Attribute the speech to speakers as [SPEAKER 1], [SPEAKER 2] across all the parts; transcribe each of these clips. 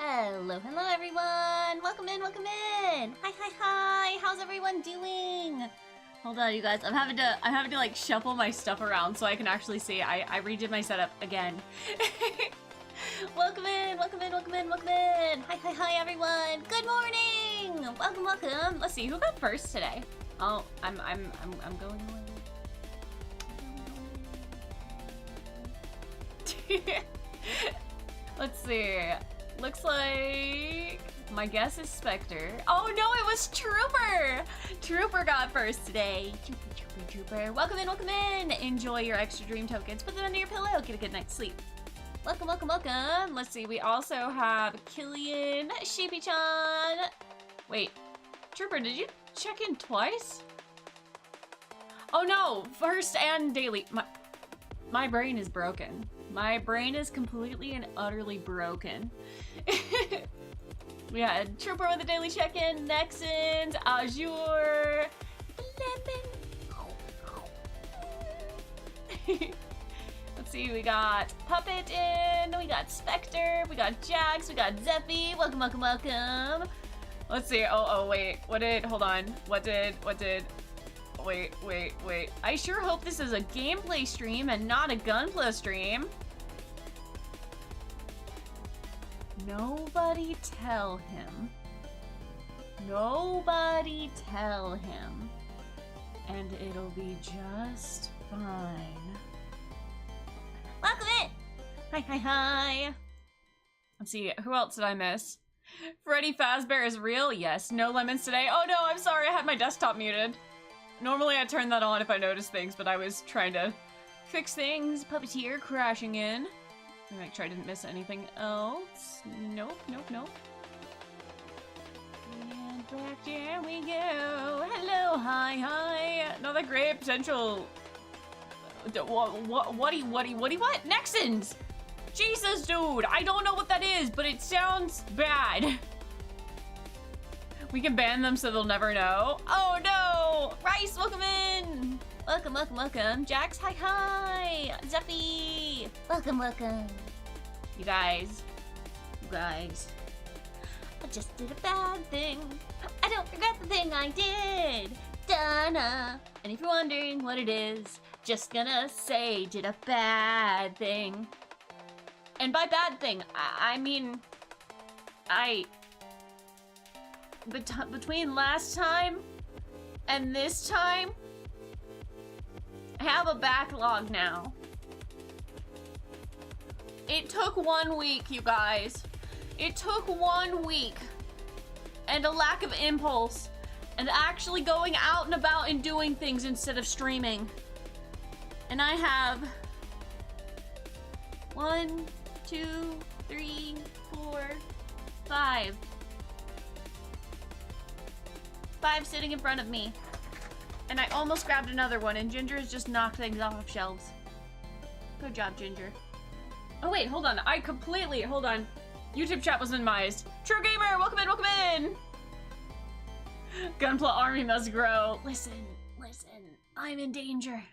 [SPEAKER 1] Hello, hello everyone! Welcome in, welcome in! Hi, hi, hi! How's everyone doing? Hold on, you guys. I'm having to like shuffle my stuff around so I can actually see. I redid my setup again. Welcome in, welcome in, welcome in, welcome in! Hi, hi, hi everyone! Good morning! Welcome, welcome! Let's see, who got first today? Oh, I'm going away. Let's see. Looks like my guess is Spectre. Oh no, it was Trooper! Trooper got first today. Trooper. Welcome in, welcome in. Enjoy your extra dream tokens. Put them under your pillow. Get a good night's sleep. Welcome, welcome, welcome. Let's see. We also have Killian, Sheepy-chan. Wait, Trooper, did you check in twice? Oh no, first and daily. My brain is broken. My brain is completely and utterly broken. We had Trooper with a daily check-in, Nexons, Azure, Let's see, we got Puppet in, we got Spectre, we got Jax, we got Zeffy. Welcome, welcome, welcome. Let's see. Oh, wait. Hold on. Wait. I sure hope this is a gameplay stream and not a gunpla stream. Nobody tell him. Nobody tell him. And it'll be just fine. Welcome in! Hi. Let's see, who else did I miss? Freddy Fazbear is real? Yes. No lemons today? Oh no, I'm sorry, I had my desktop muted. Normally I turn that on if I notice things, but I was trying to fix things. Puppeteer crashing in. Make sure I didn't miss anything else. Nope. And back there we go. Hello, hi. Another great potential. What? Nexons! Jesus, dude! I don't know what that is, but it sounds bad. We can ban them so they'll never know. Oh no! Rice, welcome in! Welcome. Jax, hi. Zeffy! Welcome. You guys. I just did a bad thing. I don't regret the thing I did. Donna. And if you're wondering what it is, just gonna say did a bad thing. And by bad thing, I mean, between last time and this time, I have a backlog now. It took 1 week, you guys. It took 1 week and a lack of impulse and actually going out and about and doing things instead of streaming. And I have 1, 2, 3, 4, 5. 5 sitting in front of me. And I almost grabbed another one, and Ginger has just knocked things off of shelves. Good job, Ginger. Oh wait, hold on. Hold on. YouTube chat was minimized. True Gamer, welcome in. Gunpla army must grow. Listen. I'm in danger,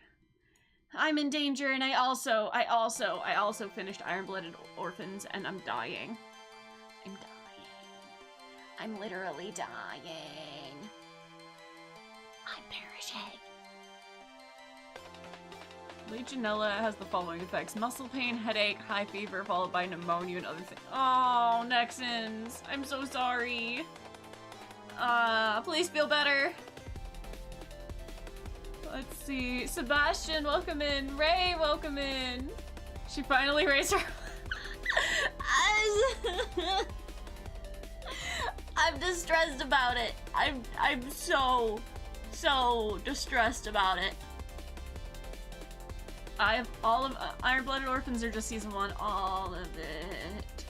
[SPEAKER 1] and I also finished Iron-Blooded Orphans, and I'm dying. I'm literally dying. I'm perishing. Legionella has the following effects: muscle pain, headache, high fever, followed by pneumonia and other things. Oh, Nexons, I'm so sorry. Please feel better. Let's see. Sebastian, welcome in. Ray, welcome in. She finally raised her. I'm distressed about it. I'm so distressed about it. I have all of Iron-Blooded Orphans are just season 1. All of it.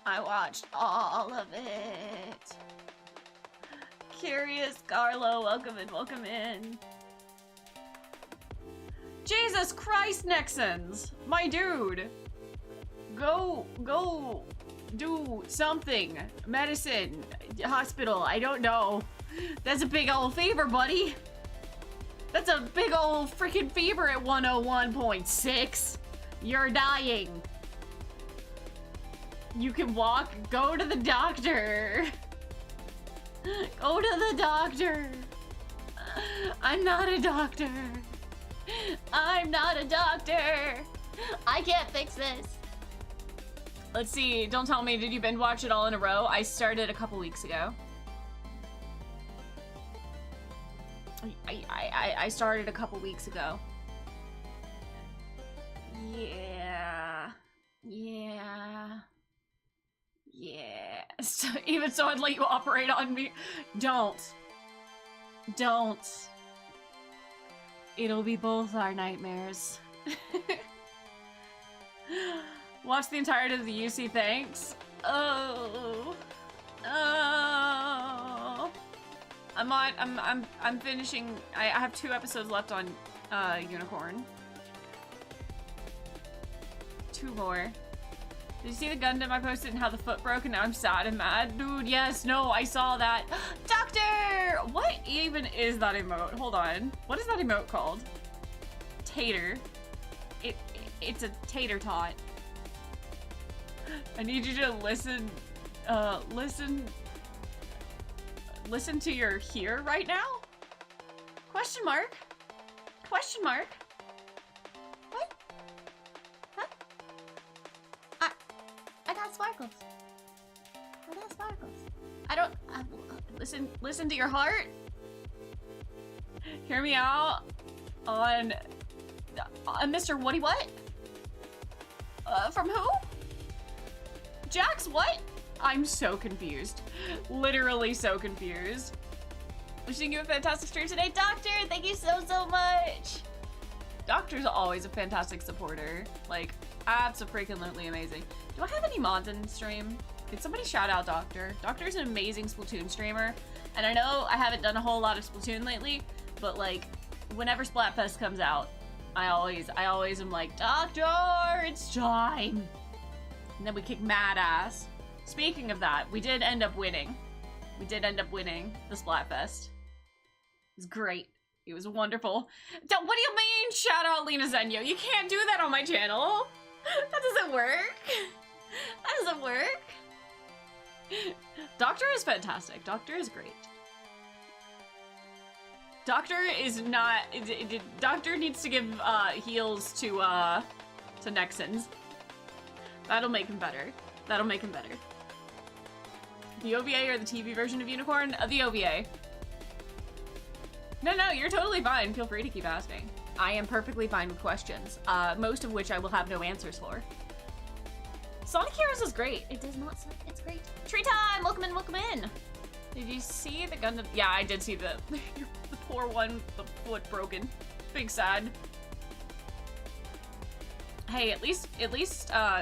[SPEAKER 1] I watched all of it. Curious Carlo, welcome in. Jesus Christ, Nexons! My dude! Go do something. Medicine, hospital, I don't know. That's a big old fever, buddy. That's a big old freaking fever at 101.6. You're dying. You can walk. Go to the doctor. Go to the doctor. I'm not a doctor. I'm not a doctor. I can't fix this. Let's see. Don't tell me. Did you binge watch it all in a row? I started a couple weeks ago. I started a couple weeks ago. Yeah. Yeah. Yeah. So, even so, I'd let you operate on me. Don't. Don't. It'll be both our nightmares. Watch the entirety of the UC, thanks. Oh. Oh. I'm finishing. I have 2 episodes left on Unicorn. 2 more. Did you see the Gundam I posted and how the foot broke and now I'm sad and mad? Dude, yes, no, I saw that. Doctor! What even is that emote? Hold on. What is that emote called? Tater. It's a tater tot. I need you to listen to your here right now? Question mark? Question mark? What? Huh? I got sparkles. I got sparkles. I don't... listen to your heart. Hear me out on Mr. Woody what? From who? Jax what? I'm so confused. Literally so confused. Wishing you a fantastic stream today, Doctor! Thank you so much! Doctor's always a fantastic supporter. Like, abso-freaking-lutely amazing. Do I have any mods in stream? Could somebody shout out Doctor? Doctor's an amazing Splatoon streamer. And I know I haven't done a whole lot of Splatoon lately, but like, whenever Splatfest comes out, I always am like, Doctor, it's time! And then we kick mad ass. Speaking of that, we did end up winning. We did end up winning the Splatfest. It was great. It was wonderful. What do you mean, shout out Lena Zenyo? You can't do that on my channel. That doesn't work. That doesn't work. Doctor is fantastic. Doctor is great. Doctor is not... Doctor needs to give heals to Nexans. That'll make him better. That'll make him better. The OVA or the TV version of Unicorn? The OVA. No, you're totally fine. Feel free to keep asking. I am perfectly fine with questions, most of which I will have no answers for. Sonic Heroes is great. It does not suck. It's great. Tree time! Welcome in, welcome in! Did you see the Gundam? Yeah, I did see the poor one, the foot broken. Big sad. Hey, at least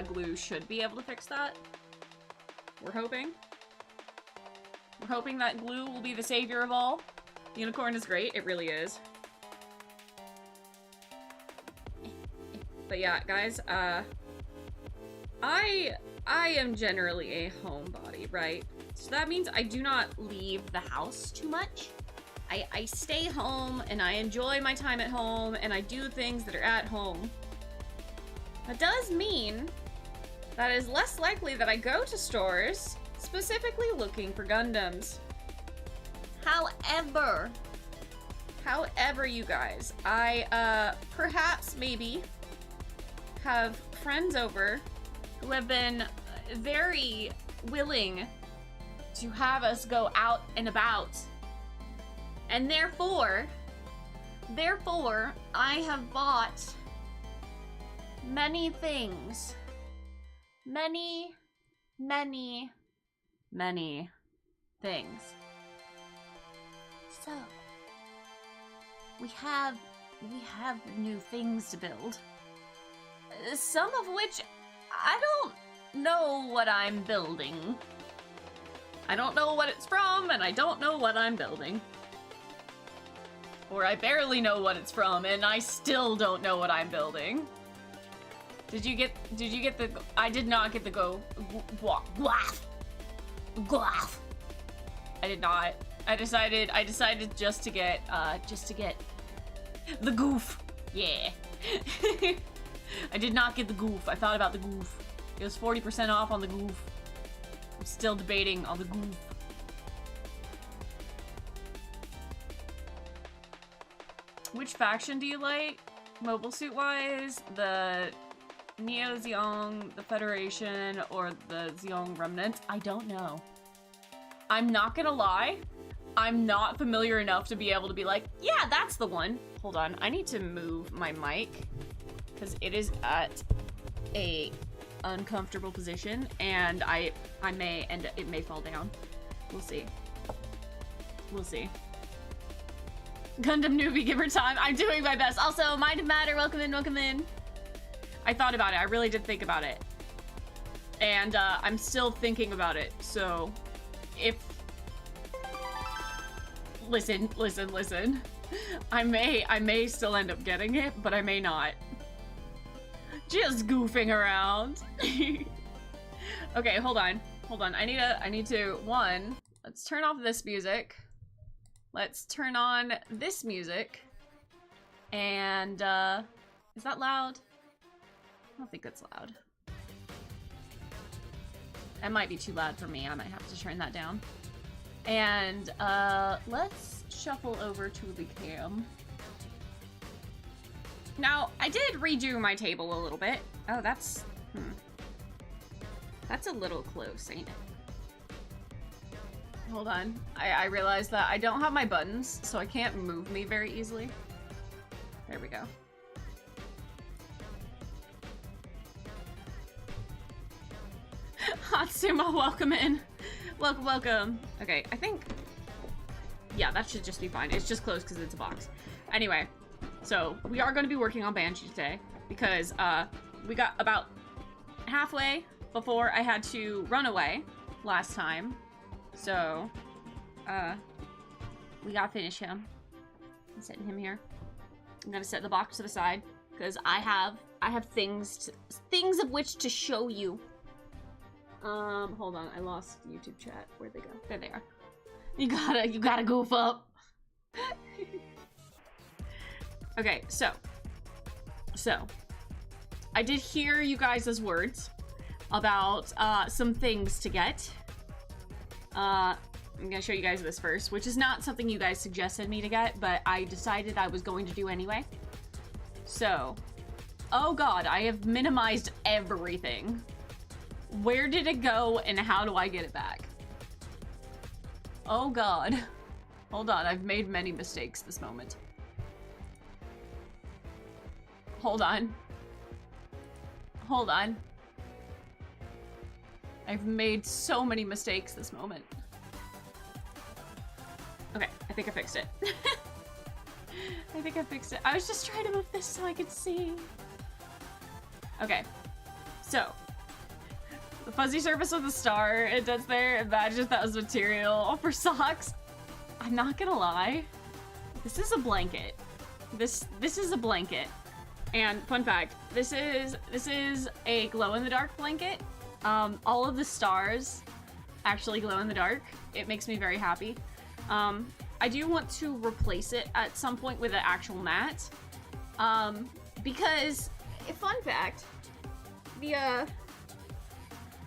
[SPEAKER 1] glue should be able to fix that. We're hoping. We're hoping that glue will be the savior of all. Unicorn is great, it really is. But yeah, guys, I am generally a homebody, right? So that means I do not leave the house too much. I stay home and I enjoy my time at home and I do things that are at home. That does mean that it is less likely that I go to stores specifically looking for Gundams. However, you guys, I perhaps maybe have friends over who have been very willing to have us go out and about. And therefore, I have bought many things. Many things. So, we have new things to build. Some of which I don't know what I'm building. I don't know what it's from, and I don't know what I'm building. Or I barely know what it's from, and I still don't know what I'm building. Did you get the... I did not get the Guaf. I did not. I decided just to get the goof. Yeah. I did not get the goof. I thought about the goof. It was 40% off on the goof. I'm still debating on the goof. Which faction do you like? Mobile suit wise? The Neo Zeong, the Federation, or the Zeong Remnant? I don't know. I'm not gonna lie. I'm not familiar enough to be able to be like, yeah, that's the one. Hold on, I need to move my mic because it is at a uncomfortable position and I may end it may fall down. We'll see. We'll see. Gundam newbie, give her time. I'm doing my best. Also, Mind of Matter, welcome in, welcome in. I thought about it. I really did think about it. And I'm still thinking about it. So if listen. I may still end up getting it, but I may not. Just goofing around. Okay, hold on. I need to one, let's turn off this music. Let's turn on this music. And is that loud? I don't think it's loud. That might be too loud for me. I might have to turn that down. And let's shuffle over to the cam. Now, I did redo my table a little bit. Oh, that's a little close, ain't it? Hold on. I realized that I don't have my buttons, so I can't move me very easily. There we go. Hatsuma, welcome in. Welcome. Okay, I think... yeah, that should just be fine. It's just closed because it's a box. Anyway, so we are going to be working on Banshee today because we got about halfway before I had to run away last time. So, we gotta finish him. I'm setting him here. I'm gonna set the box to the side because I have things of which to show you. Hold on, I lost YouTube chat. Where'd they go? There they are. You gotta goof up. Okay, so I did hear you guys' words about some things to get. I'm gonna show you guys this first, which is not something you guys suggested me to get, but I decided I was going to do anyway. So, oh god, I have minimized everything. Where did it go and how do I get it back? Oh god. Hold on, I've made many mistakes this moment. Hold on. I've made so many mistakes this moment. Okay, I think I fixed it. I was just trying to move this so I could see. Okay, so the fuzzy surface with the star it does there. Imagine if that was material for socks. I'm not gonna lie. This is a blanket. This is a blanket. And fun fact, this is a glow-in-the-dark blanket. All of the stars actually glow in the dark. It makes me very happy. I do want to replace it at some point with an actual mat. Because, fun fact, the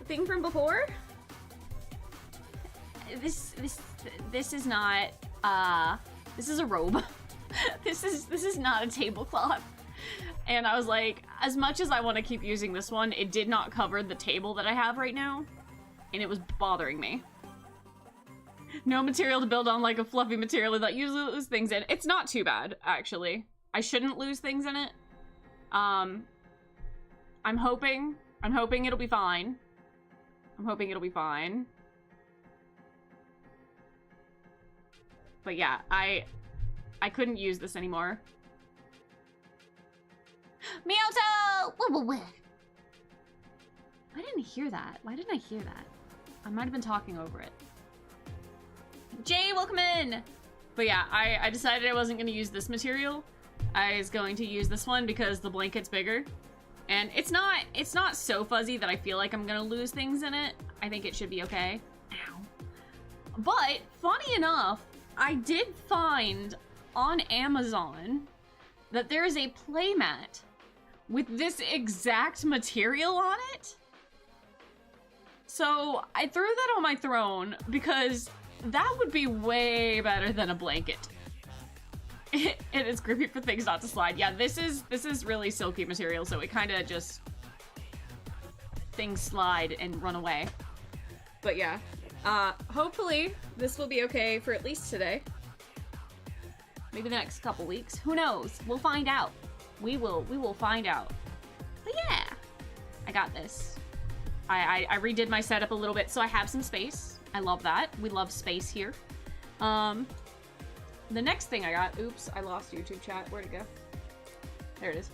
[SPEAKER 1] thing from before, this is not, this is a robe. this is not a tablecloth. And I was like, as much as I want to keep using this one, it did not cover the table that I have right now. And it was bothering me. No material to build on, like a fluffy material that usually lose things in. It's not too bad, actually. I shouldn't lose things in it. I'm hoping it'll be fine. But yeah, I couldn't use this anymore. Miyoto! I didn't hear that. Why didn't I hear that? I might have been talking over it. Jay, welcome in! But yeah, I decided I wasn't going to use this material. I was going to use this one because the blanket's bigger. And it's not so fuzzy that I feel like I'm going to lose things in it. I think it should be okay. Ow. But, funny enough, I did find on Amazon that there is a playmat with this exact material on it. So I threw that on my throne because that would be way better than a blanket. It is grippy for things not to slide. Yeah, this is really silky material, so it kind of just things slide and run away. But yeah, hopefully this will be okay for at least today. Maybe the next couple weeks. Who knows? We'll find out. We will find out. But yeah, I got this. I redid my setup a little bit so I have some space. I love that. We love space here. The next thing I got, oops, I lost YouTube chat. Where'd it go? There it is.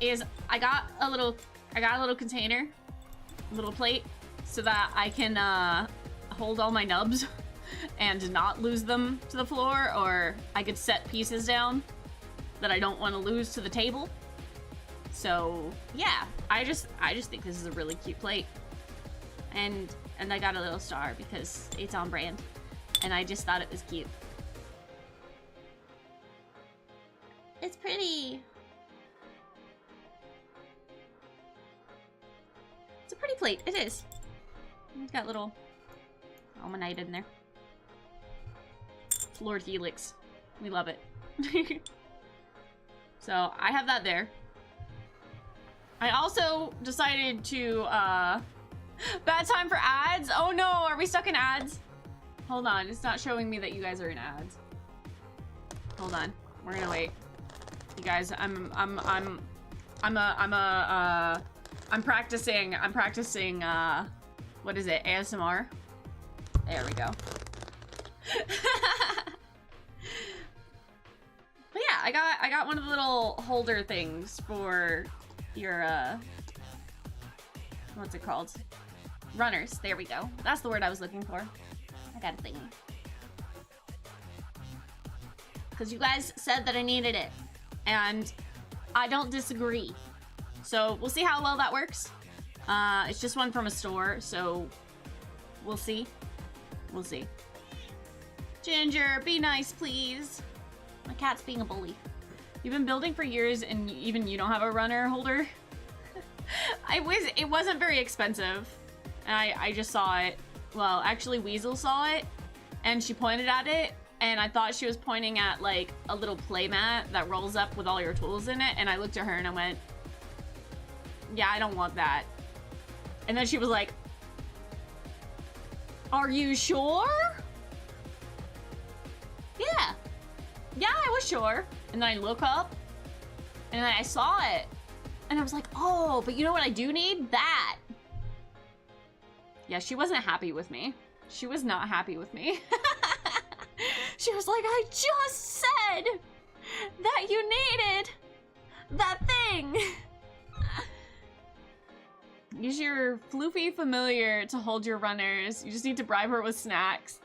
[SPEAKER 1] Is I got a little container, a little plate, so that I can hold all my nubs and not lose them to the floor, or I could set pieces down that I don't want to lose to the table. So yeah, I just think this is a really cute plate, and I got a little star because it's on brand, and I just thought it was cute. It's pretty. It's a pretty plate. It is. It's got little almanite in there. Lord Helix. We love it. So I have that there. I also decided to, bad time for ads? Oh no, are we stuck in ads? Hold on, it's not showing me that you guys are in ads. Hold on, we're gonna wait. You guys, I'm practicing, what is it, ASMR? There we go. But yeah, I got one of the little holder things for your, what's it called? Runners, there we go. That's the word I was looking for. I got a thingy. Because you guys said that I needed it, and I don't disagree. So we'll see how well that works. It's just one from a store, so we'll see. We'll see. Ginger, be nice, please. My cat's being a bully. You've been building for years and even you don't have a runner holder? It wasn't very expensive. I just saw it. Well, actually Weasel saw it and she pointed at it and I thought she was pointing at like a little playmat that rolls up with all your tools in it, and I looked at her and I went, yeah, I don't want that. And then she was like, are you sure? Yeah. Yeah, I was sure. And then I look up, and then I saw it, and I was like, oh, but you know what I do need? That. Yeah, she wasn't happy with me. She was not happy with me. She was like, I just said that you needed that thing. Use your floofy familiar to hold your runners. You just need to bribe her with snacks.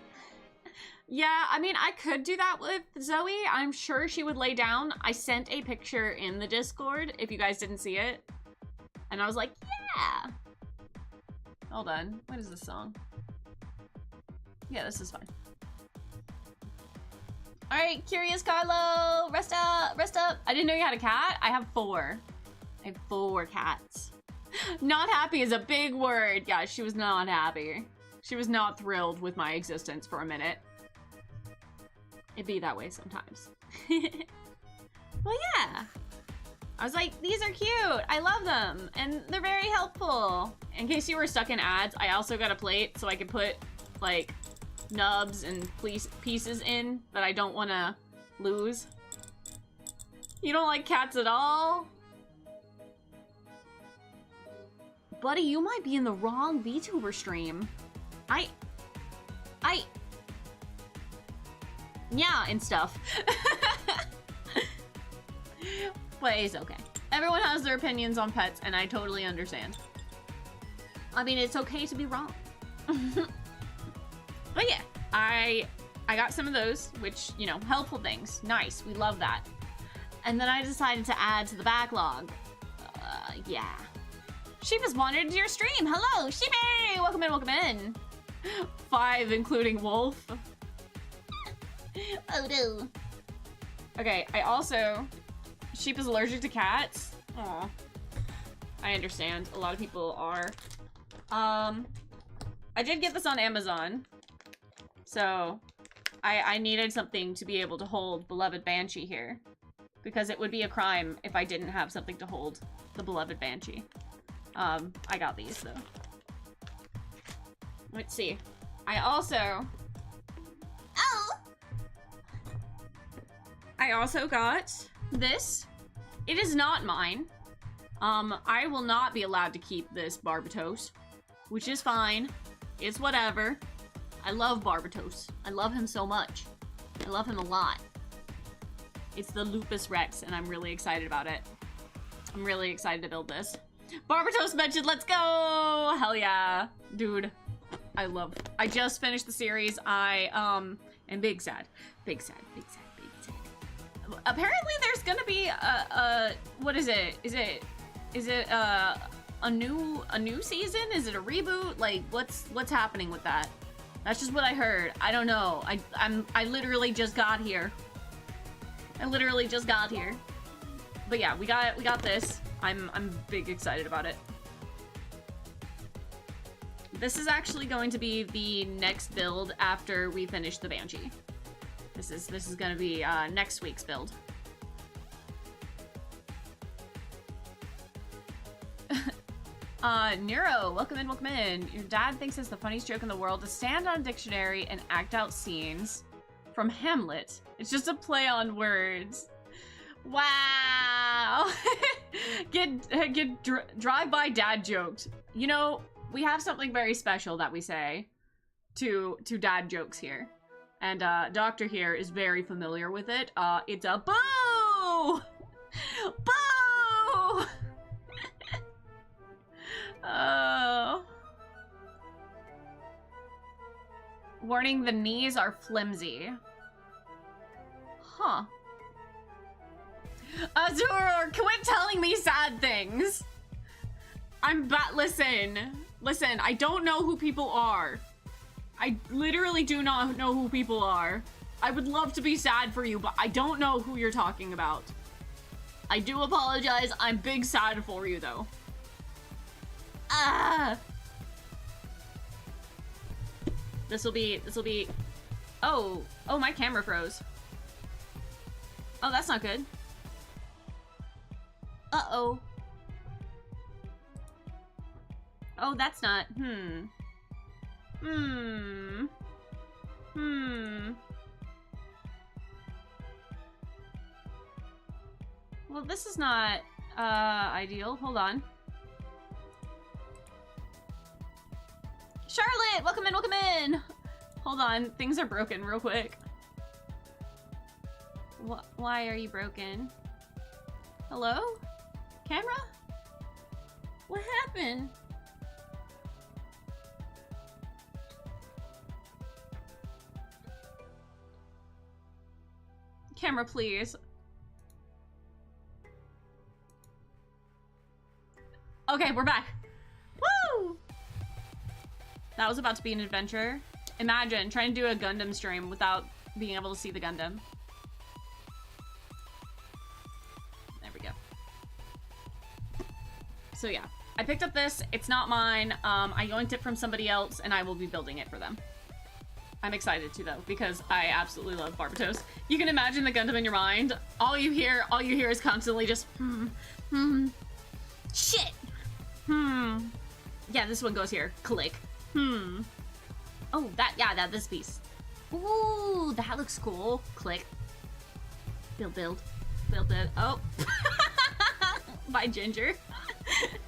[SPEAKER 1] Yeah, I mean, I could do that with Zoe. I'm sure she would lay down. I sent a picture in the Discord if you guys didn't see it. And I was like, yeah. Hold on. What is this song? Yeah, this is fine. All right, Curious Carlo, rest up, rest up. I didn't know you had a cat. I have 4. I have 4 cats. Not happy is a big word. Yeah, she was not happy. She was not thrilled with my existence for a minute. It'd be that way sometimes. Well, yeah. I was like, these are cute. I love them. And they're very helpful. In case you were stuck in ads, I also got a plate so I could put, like, nubs and pieces in that I don't want to lose. You don't like cats at all? Buddy, you might be in the wrong VTuber stream. Yeah, and stuff. But it's okay. Everyone has their opinions on pets, and I totally understand. I mean, it's okay to be wrong. But yeah, I got some of those, which, you know, helpful things. Nice, we love that. And then I decided to add to the backlog. Yeah. Sheepa's wandered into your stream. Hello, Sheepy! Welcome in, welcome in. 5, including Wolf. Oh no. Okay, I also... Sheep is allergic to cats. Aw. I understand. A lot of people are. I did get this on Amazon, so I needed something to be able to hold beloved Banshee here, because it would be a crime if I didn't have something to hold the beloved Banshee. I got these though. Let's see. I also got this. It is not mine. I will not be allowed to keep this Barbatos, which is fine. It's whatever. I love Barbatos. I love him so much. I love him a lot. It's the Lupus Rex, and I'm really excited about it. I'm really excited to build this. Barbatos mentioned, let's go! Hell yeah. Dude, I just finished the series. I am big sad. Big sad, big sad, big sad. Apparently there's gonna be what is it? Is it a new season? Is it a reboot? Like, what's happening with that? That's just what I heard. I don't know. I literally just got here. I literally just got here. But yeah, we got this. I'm big excited about it. This is actually going to be the next build after we finish the Banshee. This is gonna be next week's build. Nero, welcome in, welcome in. Your dad thinks it's the funniest joke in the world to stand on a dictionary and act out scenes from Hamlet. It's just a play on words. Wow. get drive-by dad jokes. You know, we have something very special that we say to dad jokes here. And Doctor here is very familiar with it. It's a boo! Boo! Oh. Warning, the knees are flimsy. Huh. Azur, quit telling me sad things. Listen, I don't know who people are. I literally do not know who people are. I would love to be sad for you, but I don't know who you're talking about. I do apologize. I'm big sad for you, though. Ah! This'll be... Oh, my camera froze. Oh, that's not good. Uh-oh. Oh, that's not... Well, this is not, ideal. Hold on. Charlotte! Welcome in, welcome in! Hold on, things are broken real quick. Why are you broken? Hello? Camera? What happened? Camera, please. Okay, we're back. Woo! That was about to be an adventure. Imagine trying to do a Gundam stream without being able to see the Gundam. There we go. So yeah, I picked up this. It's not mine. I yoinked it from somebody else, and I will be building it for them. I'm excited to though, because I absolutely love Barbatos. You can imagine the Gundam in your mind. All you hear is constantly just shit. Yeah, this one goes here. Click. Oh, this piece. Ooh, that looks cool. Click. Build. Oh. Bye, Ginger.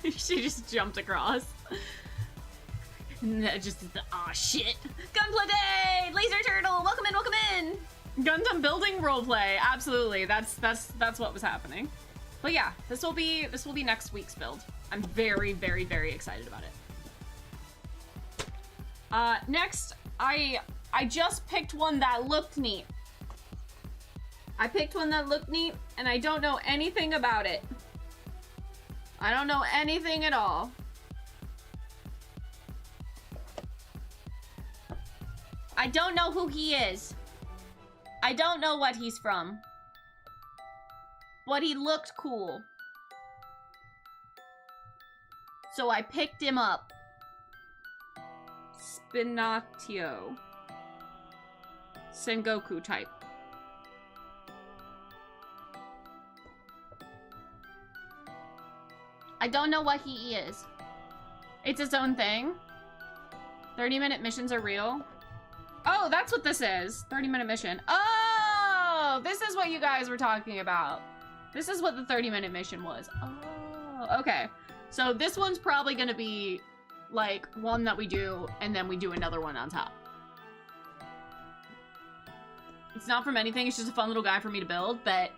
[SPEAKER 1] She just jumped across. And that just is the aw shit. Gunpla Day! Laser Turtle! Welcome in! Gundam building roleplay. Absolutely. That's what was happening. But yeah, this will be next week's build. I'm very, very, very excited about it. Next, I just picked one that looked neat. I picked one that looked neat, and I don't know anything about it. I don't know anything at all. I don't know who he is. I don't know what he's from. But he looked cool. So I picked him up. Binatio. Sengoku type. I don't know what he is. It's its own thing. 30-minute missions are real. Oh, that's what this is. 30-minute mission. Oh, this is what you guys were talking about. This is what the 30-minute mission was. Oh, okay. So this one's probably gonna be like one that we do and then we do another one on top. It's not from anything, it's just a fun little guy for me to build, but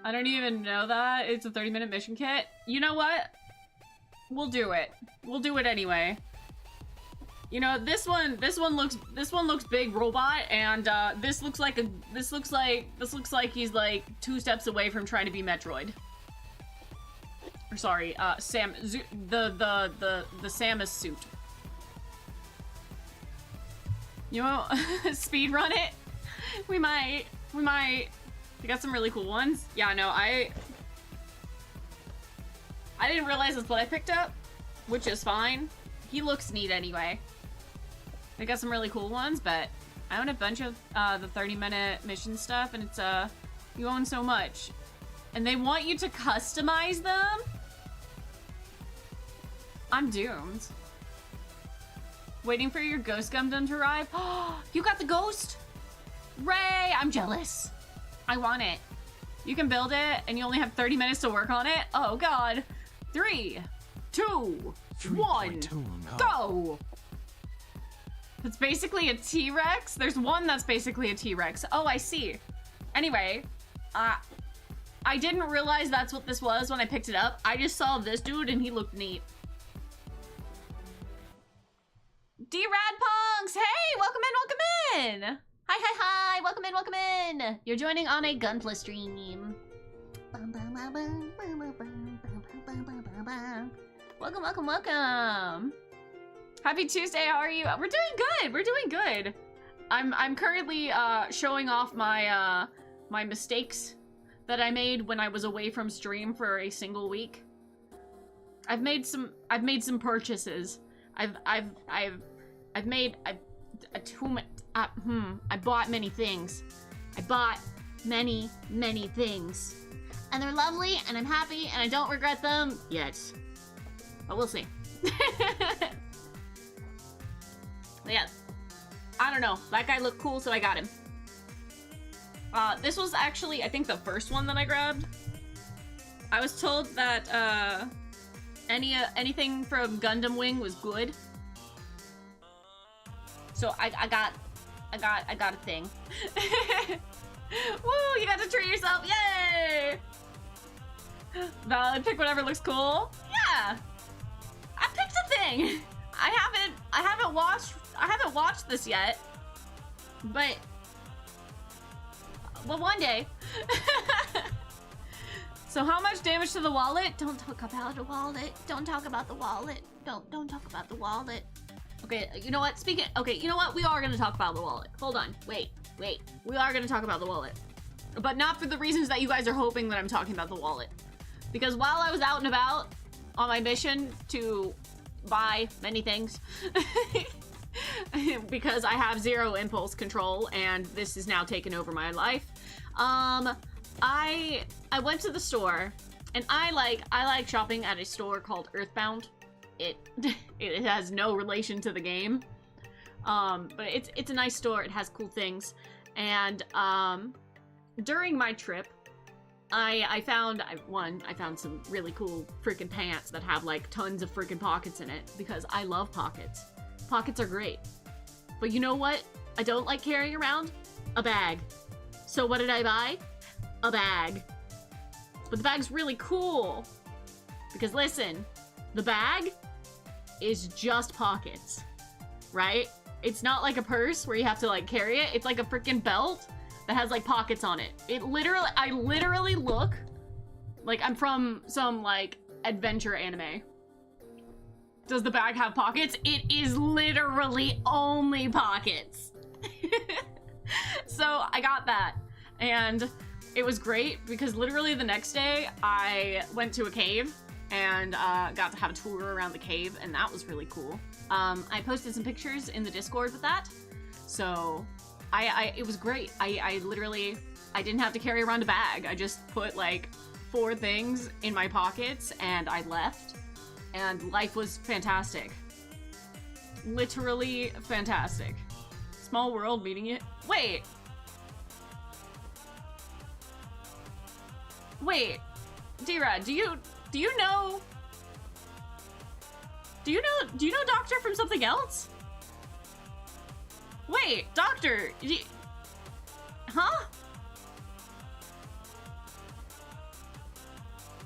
[SPEAKER 1] I don't even know that it's a 30-minute mission kit. You know what? We'll do it. We'll do it anyway. You know, this one looks big robot, and this looks like he's like 2 steps away from trying to be Metroid. Or sorry, the Samus suit. You know, speed run it. We might. We got some really cool ones. Yeah, no, I didn't realize that's what I picked up, which is fine. He looks neat anyway. They got some really cool ones, but I own a bunch of the 30-minute mission stuff, and it's you own so much. And they want you to customize them? I'm doomed. Waiting for your Ghost Gundam to arrive? You got the Ghost? Ray, I'm jealous. I want it. You can build it, and you only have 30 minutes to work on it? Oh, God. 3, 2, 1, go! It's basically a T-Rex? There's one that's basically a T-Rex. Oh, I see. Anyway, I didn't realize that's what this was when I picked it up. I just saw this dude, and he looked neat. D-Radpunks! Hey, welcome in! Hi, welcome in! You're joining on a gunpla stream. Welcome. Happy Tuesday, how are you? We're doing good. I'm currently showing off my my mistakes that I made when I was away from stream for a single week. I've made some purchases. I bought many things. I bought many things. And they're lovely, and I'm happy, and I don't regret them yet. But we'll see. Yeah. I don't know. That guy looked cool, so I got him. This was actually, I think, the first one that I grabbed. I was told that, anything from Gundam Wing was good. So I got a thing. Woo, you got to treat yourself, yay! Valid, pick whatever looks cool. Yeah, I picked a thing. I haven't watched this yet, but well, one day. So how much damage to the wallet? Don't talk about the wallet. Don't talk about the wallet. Don't talk about the wallet. Okay, you know what? You know what? We are gonna talk about the wallet. Hold on. Wait. We are gonna talk about the wallet. But not for the reasons that you guys are hoping that I'm talking about the wallet. Because while I was out and about on my mission to buy many things, because I have 0 impulse control and this is now taken over my life, I went to the store, and I like shopping at a store called Earthbound. It has no relation to the game, but it's a nice store. It has cool things, and during my trip, I found some really cool freaking pants that have like tons of freaking pockets in it, because I love pockets. Pockets are great, but you know what I don't like carrying around? A bag. So what did I buy? A bag. But the bag's really cool, because listen, the bag is just pockets, right? It's not like a purse where you have to like carry it. It's like a freaking belt that has like pockets on it. I literally look like I'm from some like adventure anime. Does the bag have pockets? It is literally only pockets. So I got that, and it was great because literally the next day I went to a cave and got to have a tour around the cave, and that was really cool. I posted some pictures in the Discord with that, so it was great. I literally, I didn't have to carry around a bag. I just put like 4 things in my pockets and I left, and life was fantastic. Literally fantastic. Small world meeting it. Wait, D-Rad, do you know Doctor from something else? Wait, Doctor, huh?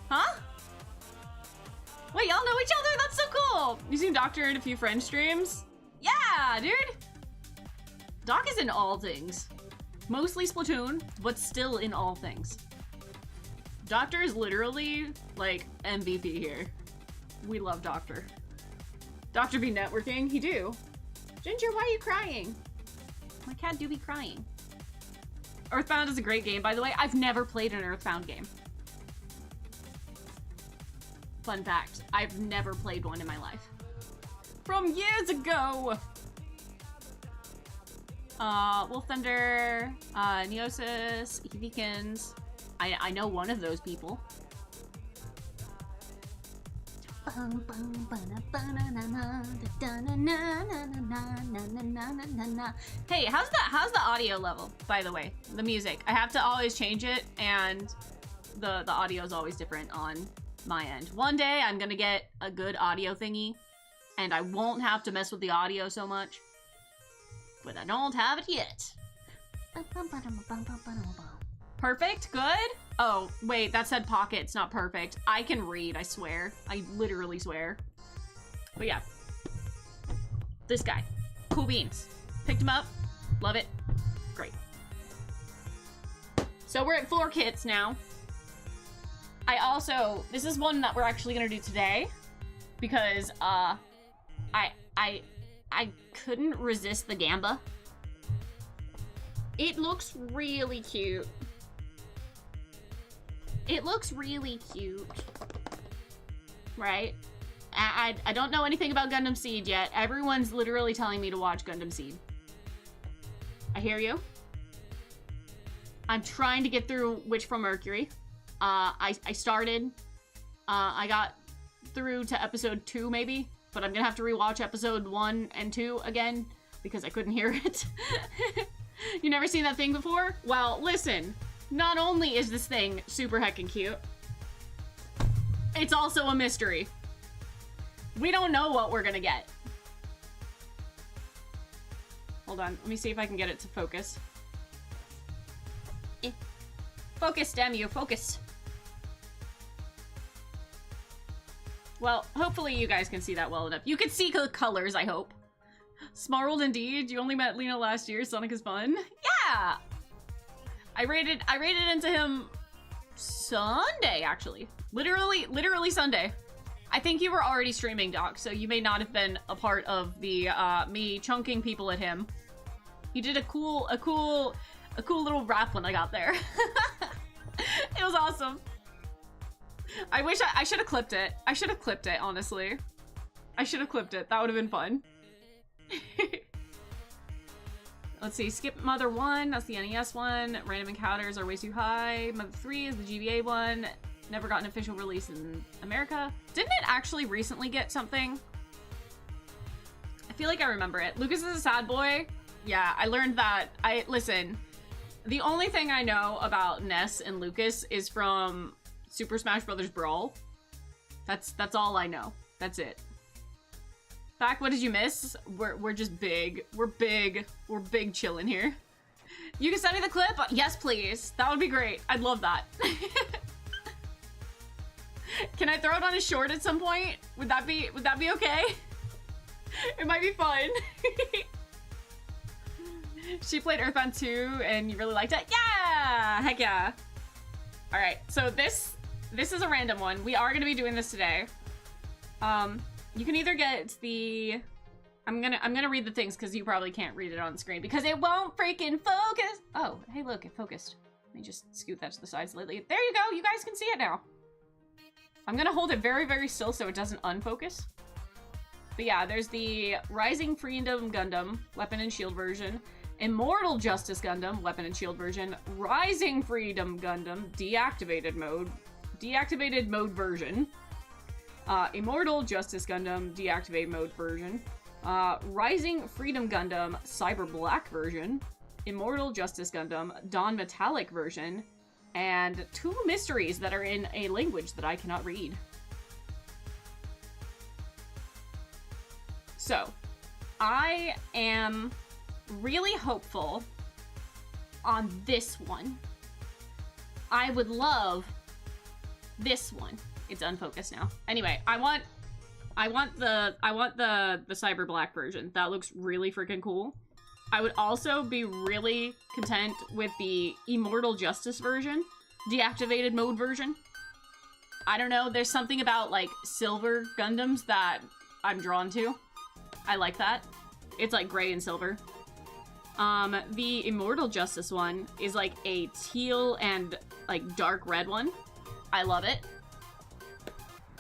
[SPEAKER 1] Huh? Wait, y'all know each other? That's so cool! You seen Doctor in a few friend streams? Yeah, dude! Doc is in all things. Mostly Splatoon, but still in all things. Doctor is literally, like, MVP here. We love Doctor. Doctor be networking? He do. Ginger, why are you crying? My cat do be crying. Earthbound is a great game, by the way. I've never played an Earthbound game. Fun fact, I've never played one in my life. From years ago! Wolf Thunder, Neosis, Evikins. I know one of those people. Hey, how's the audio level, by the way? The music. I have to always change it, and the audio is always different on my end. One day I'm gonna get a good audio thingy, and I won't have to mess with the audio so much. But I don't have it yet. Perfect? Good? Oh, wait, that said pockets, not perfect. I can read, I swear. I literally swear. But yeah. This guy. Cool beans. Picked him up. Love it. Great. So we're at floor kits now. I also, this is one that we're actually gonna do today, because I couldn't resist the Gamba. It looks really cute. It looks really cute. Right? I don't know anything about Gundam Seed yet. Everyone's literally telling me to watch Gundam Seed. I hear you. I'm trying to get through Witch from Mercury. I started. I got through to episode 2 maybe, but I'm gonna have to rewatch episode 1 and 2 again because I couldn't hear it. You never seen that thing before? Well, listen. Not only is this thing super heckin' cute, it's also a mystery. We don't know what we're gonna get. Hold on, let me see if I can get it to focus. Focus, damn you, focus. Well, hopefully you guys can see that well enough. You can see the colors, I hope. Smarled indeed. You only met Lena last year. Sonic is fun. Yeah! I rated into him Sunday, actually. Literally Sunday. I think you were already streaming, Doc, so you may not have been a part of the, me chunking people at him. You did a cool little rap when I got there. It was awesome. I wish I should have clipped it. I should have clipped it, honestly. I should have clipped it. That would have been fun. Let's see. Skip Mother 1. That's the NES one. Random Encounters Are Way Too High. Mother 3 is the GBA one. Never got an official release in America. Didn't it actually recently get something? I feel like I remember it. Lucas is a sad boy. Yeah, I learned that. Listen, the only thing I know about Ness and Lucas is from Super Smash Bros. Brawl. That's all I know. That's it. Back, what did you miss? We're just big. We're big chillin' here. You can send me the clip? Yes, please. That would be great. I'd love that. Can I throw it on a short at some point? Would that be okay? It might be fun. She played Earthbound 2 and you really liked it? Yeah! Heck yeah. All right, so this is a random one. We are gonna be doing this today. You can either get the, I'm gonna read the things because you probably can't read it on screen because it won't freaking focus. Oh, hey, look, it focused. Let me just scoot that to the side slightly. There you go. You guys can see it now. I'm gonna hold it very, very still so it doesn't unfocus. But yeah, there's the Rising Freedom Gundam, weapon and shield version. Immortal Justice Gundam, weapon and shield version. Rising Freedom Gundam, deactivated mode version. Immortal Justice Gundam, deactivated mode version. Rising Freedom Gundam, Cyber Black version. Immortal Justice Gundam, Dawn Metallic version. And 2 mysteries that are in a language that I cannot read. So, I am really hopeful on this one. I would love this one. It's unfocused now. Anyway, I want the Cyber Black version. That looks really freaking cool. I would also be really content with the Immortal Justice version, deactivated mode version. I don't know, there's something about like silver Gundams that I'm drawn to. I like that. It's like gray and silver. The Immortal Justice one is like a teal and like dark red one. I love it.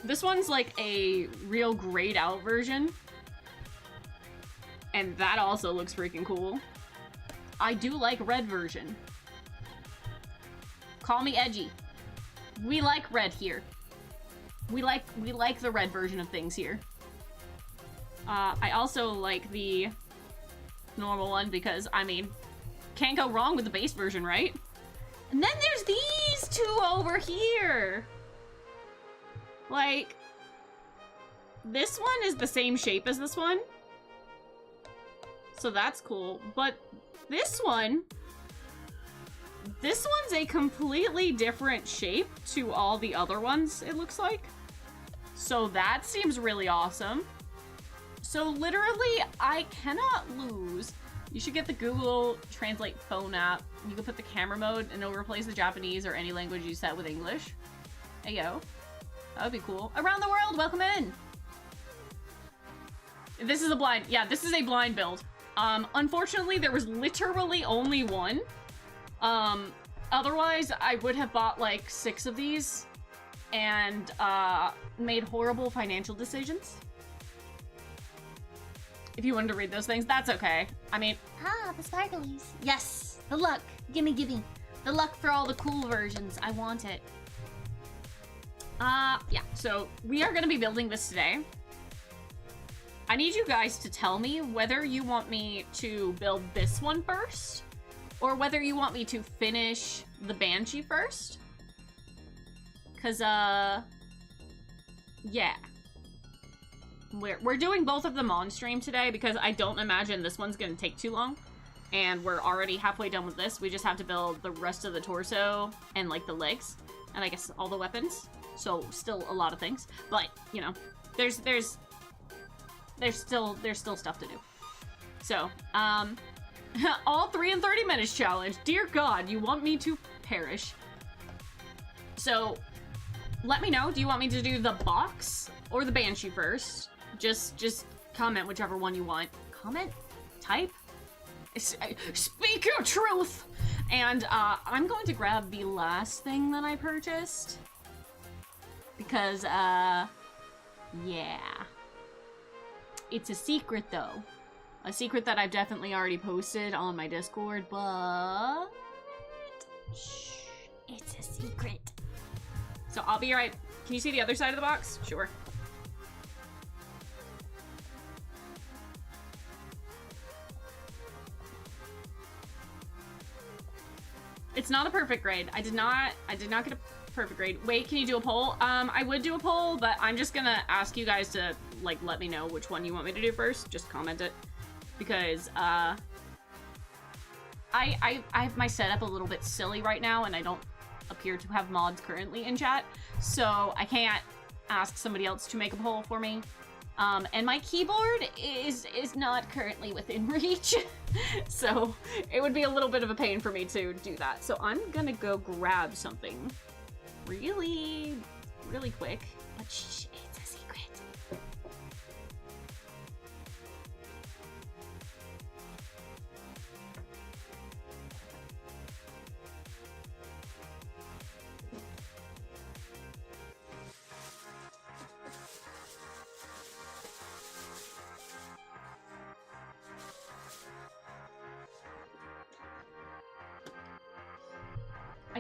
[SPEAKER 1] This one's like a real grayed out version. And that also looks freaking cool. I do like red version. Call me edgy. We like red here. We like the red version of things here. I also like the normal one because, I mean, can't go wrong with the base version, right? And then there's these 2 over here. Like, this one is the same shape as this one. So that's cool. But this one's a completely different shape to all the other ones, it looks like. So that seems really awesome. So literally, I cannot lose. You should get the Google Translate phone app. You can put the camera mode and it'll replace the Japanese or any language you set with English. Hey, yo. That would be cool. Around the world, welcome in. This is a blind, yeah, this is a blind build. Unfortunately, there was literally only one. Otherwise, I would have bought like 6 of these and made horrible financial decisions. If you wanted to read those things, that's okay. I mean,
[SPEAKER 2] the sparklies. Yes, the luck. Gimme. The luck for all the cool versions. I want it.
[SPEAKER 1] Yeah, so we are gonna be building this today. I need you guys to tell me whether you want me to build this one first, or whether you want me to finish the Banshee first. Cause, yeah. We're doing both of them on stream today because I don't imagine this one's gonna take too long. And we're already halfway done with this. We just have to build the rest of the torso and like the legs. And I guess all the weapons. So still a lot of things. But, you know, there's still stuff to do. So, all 3 in 30 minutes challenge. Dear God, you want me to perish. So, let me know. Do you want me to do the box or the Banshee first? Just comment whichever one you want. Comment? Type? Speak your truth! And, I'm going to grab the last thing that I purchased. Because, yeah. It's a secret, though. A secret that I've definitely already posted on my Discord, but... shh, it's a secret. So I'll be right... Can you see the other side of the box? Sure. It's not a perfect grade. I did not get a perfect grade. Wait, can you do a poll? I would do a poll, but I'm just gonna ask you guys to, like, let me know which one you want me to do first. Just comment it. Because, I have my setup a little bit silly right now, and I don't appear to have mods currently in chat, so I can't ask somebody else to make a poll for me. And my keyboard is not currently within reach, so it would be a little bit of a pain for me to do that. So I'm gonna go grab something really, really quick. But shh, it's a secret.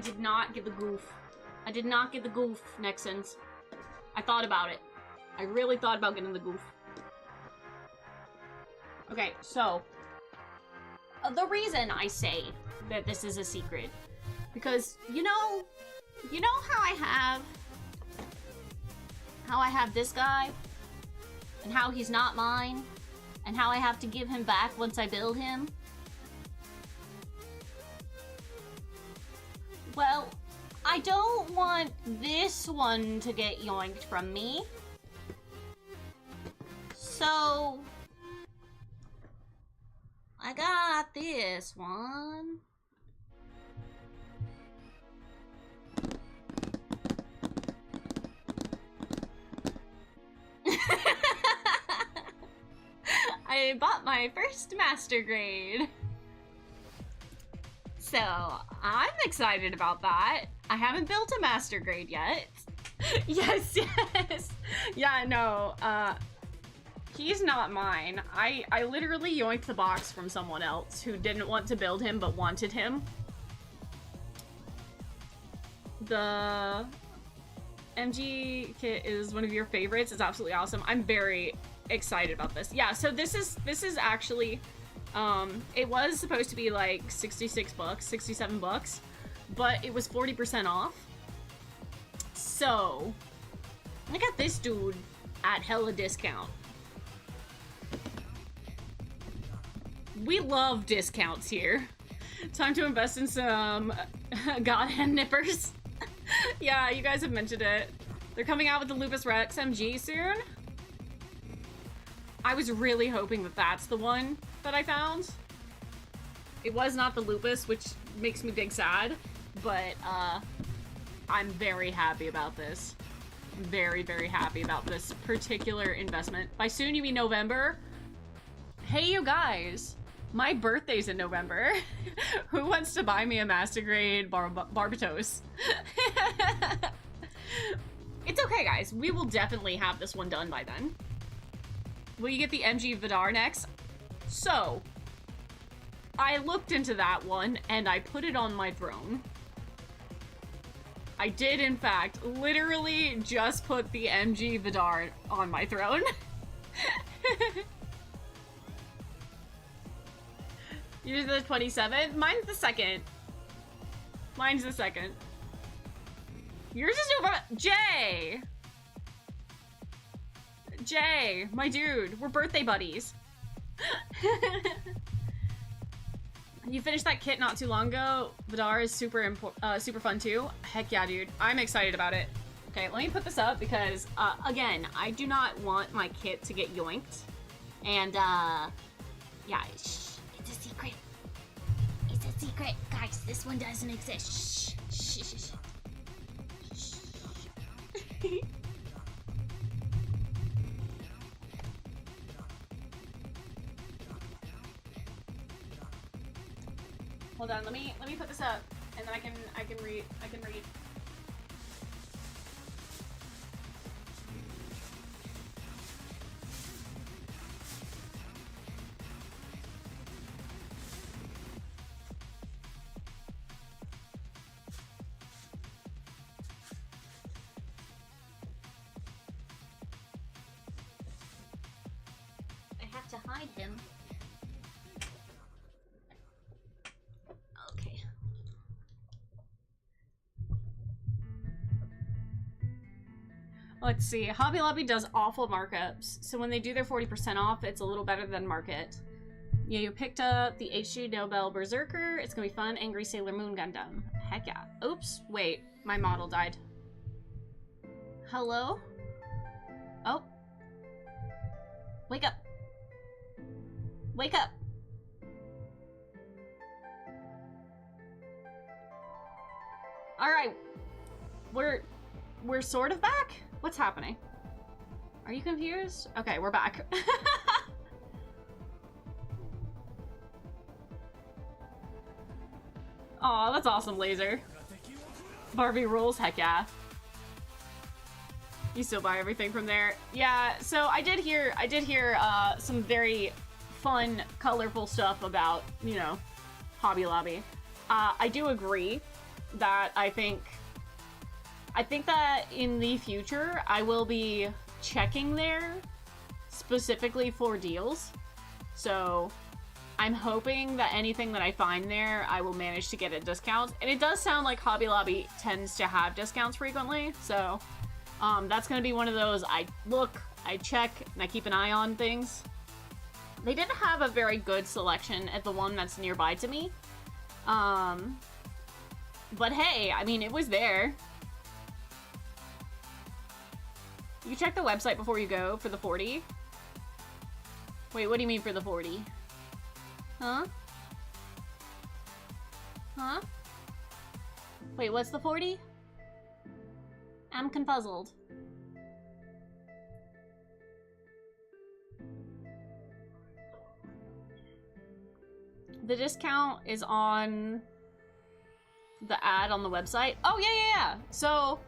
[SPEAKER 1] I did not get the goof. I did not get the goof, Nexons. I thought about it. I really thought about getting the goof. Okay, so the reason I say that this is a secret, because you know how I have this guy, and how he's not mine, and how I have to give him back once I build him? Well, I don't want this one to get yoinked from me. So I got this one. I bought my first master grade. So, I'm excited about that. I haven't built a master grade yet. Yes, yes. Yeah, no, he's not mine. I literally yoinked the box from someone else who didn't want to build him but wanted him. The MG kit is one of your favorites. It's absolutely awesome. I'm very excited about this. Yeah, so this is actually it was supposed to be like 66 bucks, 67 bucks, but it was 40% off. So I got this dude at hella discount. We love discounts here. Time to invest in some Godhand nippers. Yeah, you guys have mentioned it. They're coming out with the Lupus Rex MG soon. I was really hoping that that's the one that I found. It was not the Lupus, which makes me big sad, but I'm very happy about this. Very, very happy about this particular investment. By soon, you mean November? Hey, you guys. My birthday's in November. Who wants to buy me a Master Grade Barbatos? It's okay, guys. We will definitely have this one done by then. Will you get the MG Vidar next? So, I looked into that one, and I put it on my throne. I did, in fact, literally just put the MG Vidar on my throne. Yours is the 27th? Mine's the 2nd. Mine's the 2nd. Yours is November. Jay! Jay, my dude, we're birthday buddies. You finished that kit not too long ago. Vidar is super fun too. Heck yeah, dude. I'm excited about it. Okay, let me put this up because, again, I do not want my kit to get yoinked. And, yeah, shh, it's a secret. It's a secret. Guys, this one doesn't exist. Shh, shh, shh, shh. Shh. Hold on, let me put this up, and then I can read.
[SPEAKER 2] I have to hide him.
[SPEAKER 1] Let's see. Hobby Lobby does awful markups, so when they do their 40% off, it's a little better than market. Yeah, you picked up the HG Nobel Berserker. It's gonna be fun. Angry Sailor Moon Gundam. Heck yeah. Oops. Wait. My model died. Hello? Oh. Wake up. Wake up. Alright. We're sort of back? What's happening? Are you confused? Okay, we're back. Aw, that's awesome, Laser. Barbie rules, heck yeah. You still buy everything from there? Yeah, so I did hear some very fun, colorful stuff about, you know, Hobby Lobby. I do agree that I think that in the future I will be checking there specifically for deals. So I'm hoping that anything that I find there, I will manage to get at discounts. And it does sound like Hobby Lobby tends to have discounts frequently. So that's going to be one of those I look, I check, and I keep an eye on things. They didn't have a very good selection at the one that's nearby to me. But hey, I mean, it was there. You check the website before you go for the 40. Wait, what do you mean for the 40? Huh? Huh? Wait, what's the 40? I'm confuzzled. The discount is on the ad on the website. Oh, yeah. So,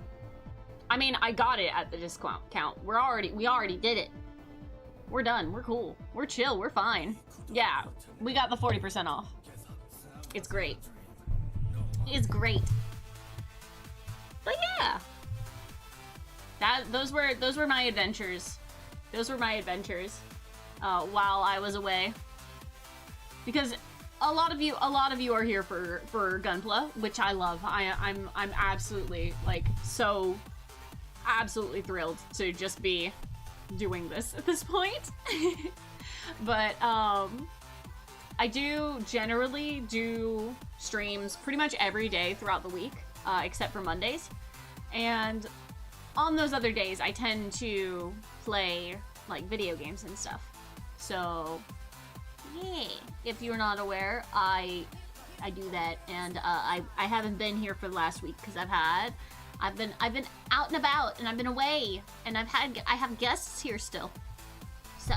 [SPEAKER 1] I mean, I got it at the discount count. We already did it. We're done. We're cool. We're chill. We're fine. Yeah, we got the 40% off. It's great. It's great. But yeah. Those were my adventures. Those were my adventures while I was away. Because a lot of you are here for Gunpla, which I love. I'm absolutely so absolutely thrilled to just be doing this at this point. But I do generally do streams pretty much every day throughout the week, except for Mondays. And on those other days, I tend to play like video games and stuff. So yeah, if you're not aware, I do that, and I haven't been here for the last week because I've been out and about, and I've been away, and I have guests here still. So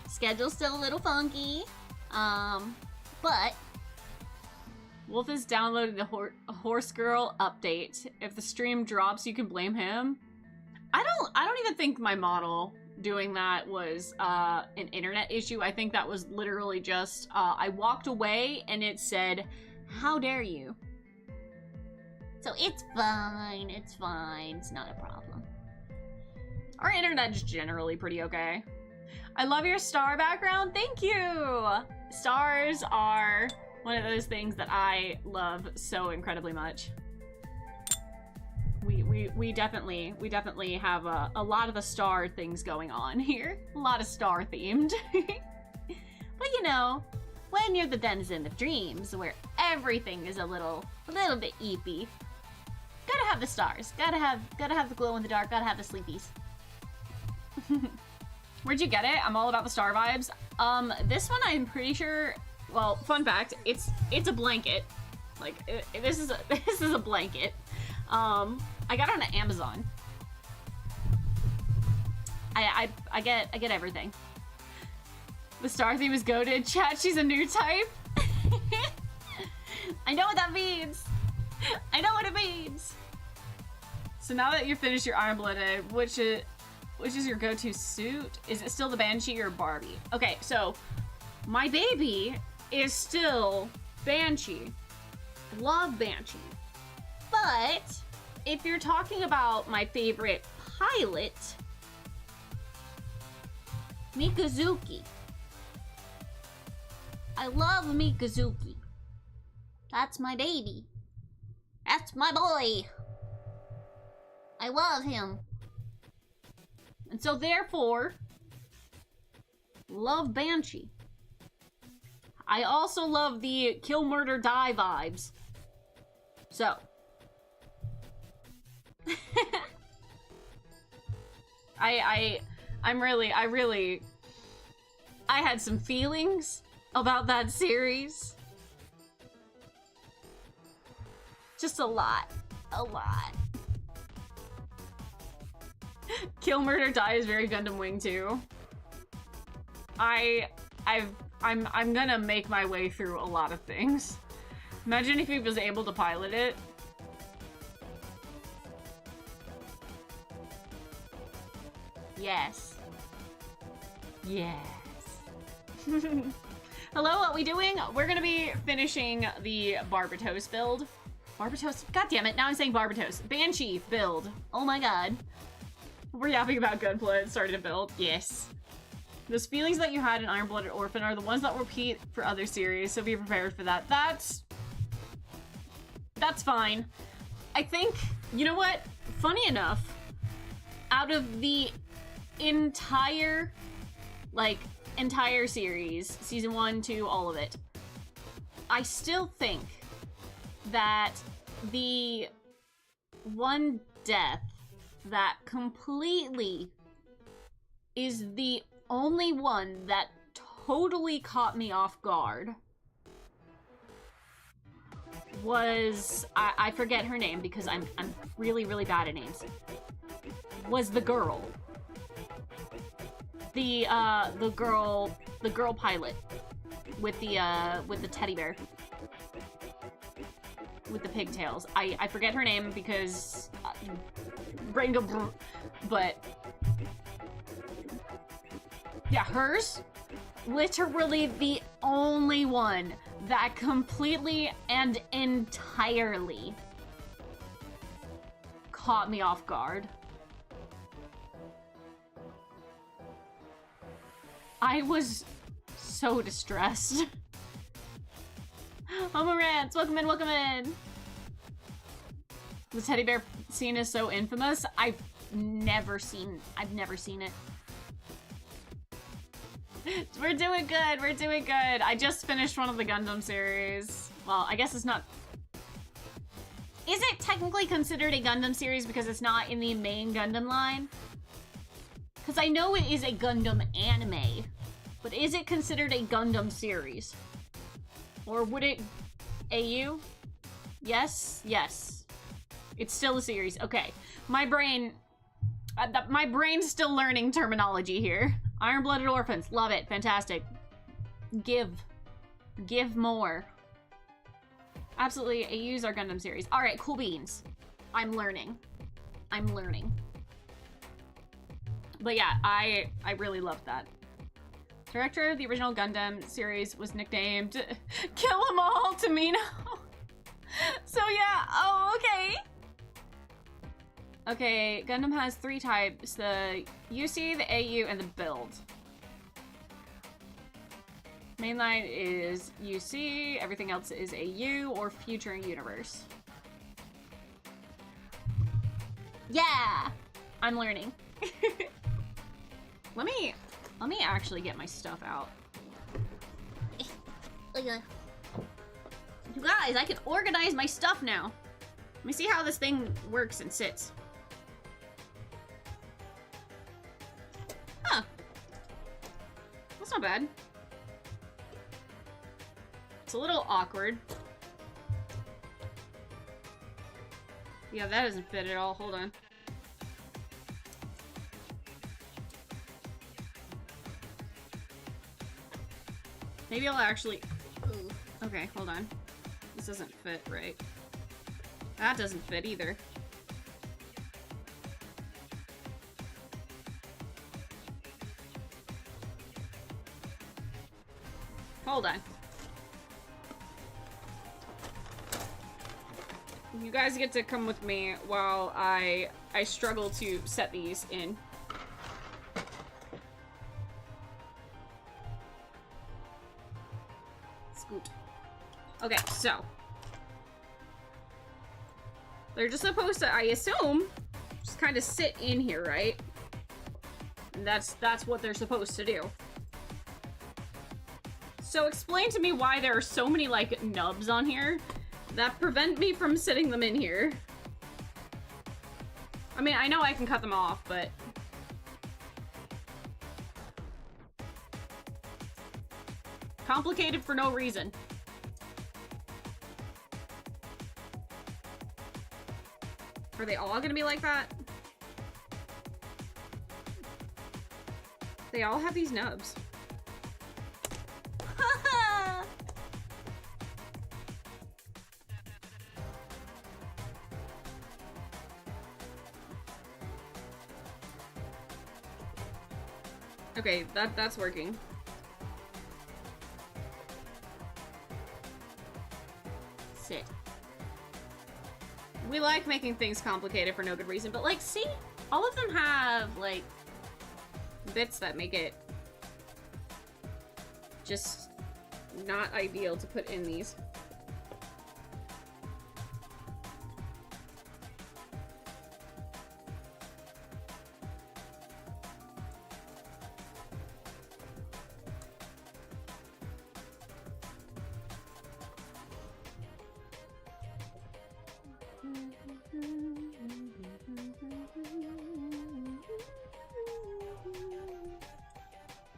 [SPEAKER 1] schedule's still a little funky, but Wolf is downloading the Horse Girl update. If the stream drops, you can blame him. I don't even think my model doing that was an internet issue. I think that was literally just I walked away and it said, "How dare you?" So it's fine. It's fine. It's not a problem. Our internet's generally pretty okay. I love your star background. Thank you. Stars are one of those things that I love so incredibly much. We definitely have a lot of the star things going on here. A lot of star themed. But you know, when you're the denizen of dreams, where everything is a little bit eepy, gotta have the stars. Gotta have the glow in the dark. Gotta have the sleepies. Where'd you get it? I'm all about the star vibes. This one I'm pretty sure. Well, fun fact, it's a blanket. Like this is a blanket. I got it on Amazon. I get everything. The star theme is goated. Chat, she's a new type. I know what that means. I know what it means. So now that you've finished your Iron Blooded, which is your go-to suit? Is it still the Banshee or Barbie? Okay, so my baby is still Banshee. Love Banshee. But if you're talking about my favorite pilot, Mikazuki. I love Mikazuki. That's my baby. That's my boy. I love him. And so therefore, love Banshee. I also love the kill, murder, die vibes. So. I had some feelings about that series. Just a lot. Kill, murder, die is very Gundam Wing too. I'm gonna make my way through a lot of things. Imagine if he was able to pilot it. Yes. Hello, what we doing? We're gonna be finishing the Barbatos build. Barbatos? God damn it, now I'm saying Barbatos. Banshee build. Oh my god. We're yapping about gunpla and starting to build. Yes. Those feelings that you had in Iron-Blooded Orphan are the ones that repeat for other series, so be prepared for that. That's fine. I think, you know what? Funny enough, out of the entire series, season 1, 2, all of it, I still think that the one death that completely is the only one that totally caught me off guard was, I forget her name because I'm really, really bad at names, was the girl. The girl pilot with the teddy bear with the pigtails. I forget her name because brain go brr, but yeah, hers, literally the only one that completely and entirely caught me off guard. I was so distressed. Homerance, welcome in, welcome in. The teddy bear scene is so infamous. I've never seen it. We're doing good, we're doing good. I just finished one of the Gundam series. Well, I guess it's not... Is it technically considered a Gundam series because it's not in the main Gundam line? Because I know it is a Gundam anime, but is it considered a Gundam series? Or would it... AU? Yes? Yes. It's still a series. Okay. My brain... my brain's still learning terminology here. Iron-Blooded Orphans. Love it. Fantastic. Give. Give more. Absolutely. AU's our Gundam series. Alright, cool beans. I'm learning. I'm learning. But yeah, I really loved that. Director of the original Gundam series was nicknamed Kill 'Em All Tamino. So yeah, oh, okay. Okay, Gundam has 3 types, the UC, the AU, and the build. Mainline is UC, everything else is AU or future universe. Yeah! I'm learning. Let me actually get my stuff out. You guys, I can organize my stuff now. Let me see how this thing works and sits. Huh. That's not bad. It's a little awkward. Yeah, that doesn't fit at all. Hold on. Maybe I'll actually... Ooh. Okay, hold on. This doesn't fit right. That doesn't fit either. Hold on. You guys get to come with me while I struggle to set these in. Scoot. Okay, so. They're just supposed to, I assume, just kind of sit in here, right? And that's what they're supposed to do. So explain to me why there are so many, like, nubs on here that prevent me from sitting them in here. I mean, I know I can cut them off, but... Complicated for no reason. Are they all gonna be like that? They all have these nubs. Okay, that's working.
[SPEAKER 2] Sit.
[SPEAKER 1] We like making things complicated for no good reason, but like, see? All of them have, like, bits that make it just not ideal to put in these.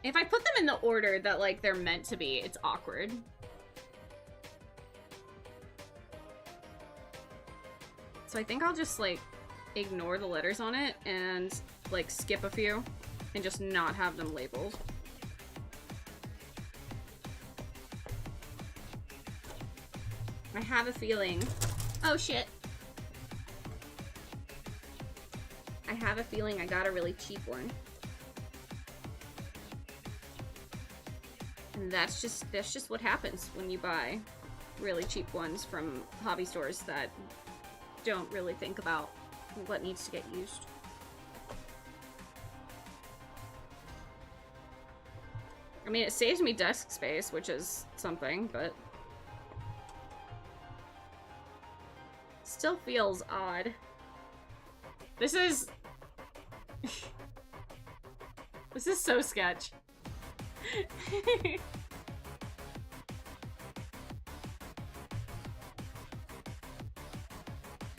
[SPEAKER 1] If I put them in the order that, like, they're meant to be, it's awkward. So I think I'll just, like, ignore the letters on it and, like, skip a few and just not have them labeled. I have a feeling...
[SPEAKER 2] Oh, shit.
[SPEAKER 1] I have a feeling I got a really cheap one. And that's just what happens when you buy really cheap ones from hobby stores that don't really think about what needs to get used. I mean, it saves me desk space, which is something, but still feels odd. This is this is so sketch.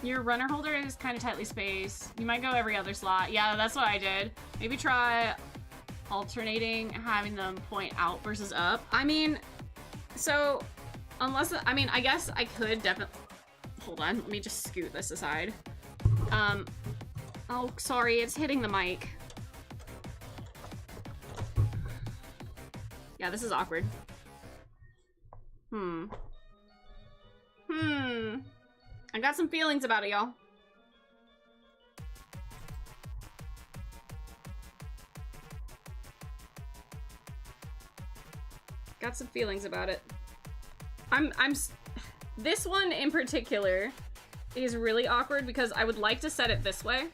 [SPEAKER 1] Your runner holder is kind of tightly spaced. You might go every other slot. Yeah, that's what I did. Maybe try alternating, having them point out versus up. I mean, so unless, I mean, I guess I could definitely, hold on, let me just scoot this aside. Oh, sorry, it's hitting the mic. Yeah, this is awkward. I got some feelings about it, y'all. Got some feelings about it. This one in particular is really awkward because I would like to set it this way,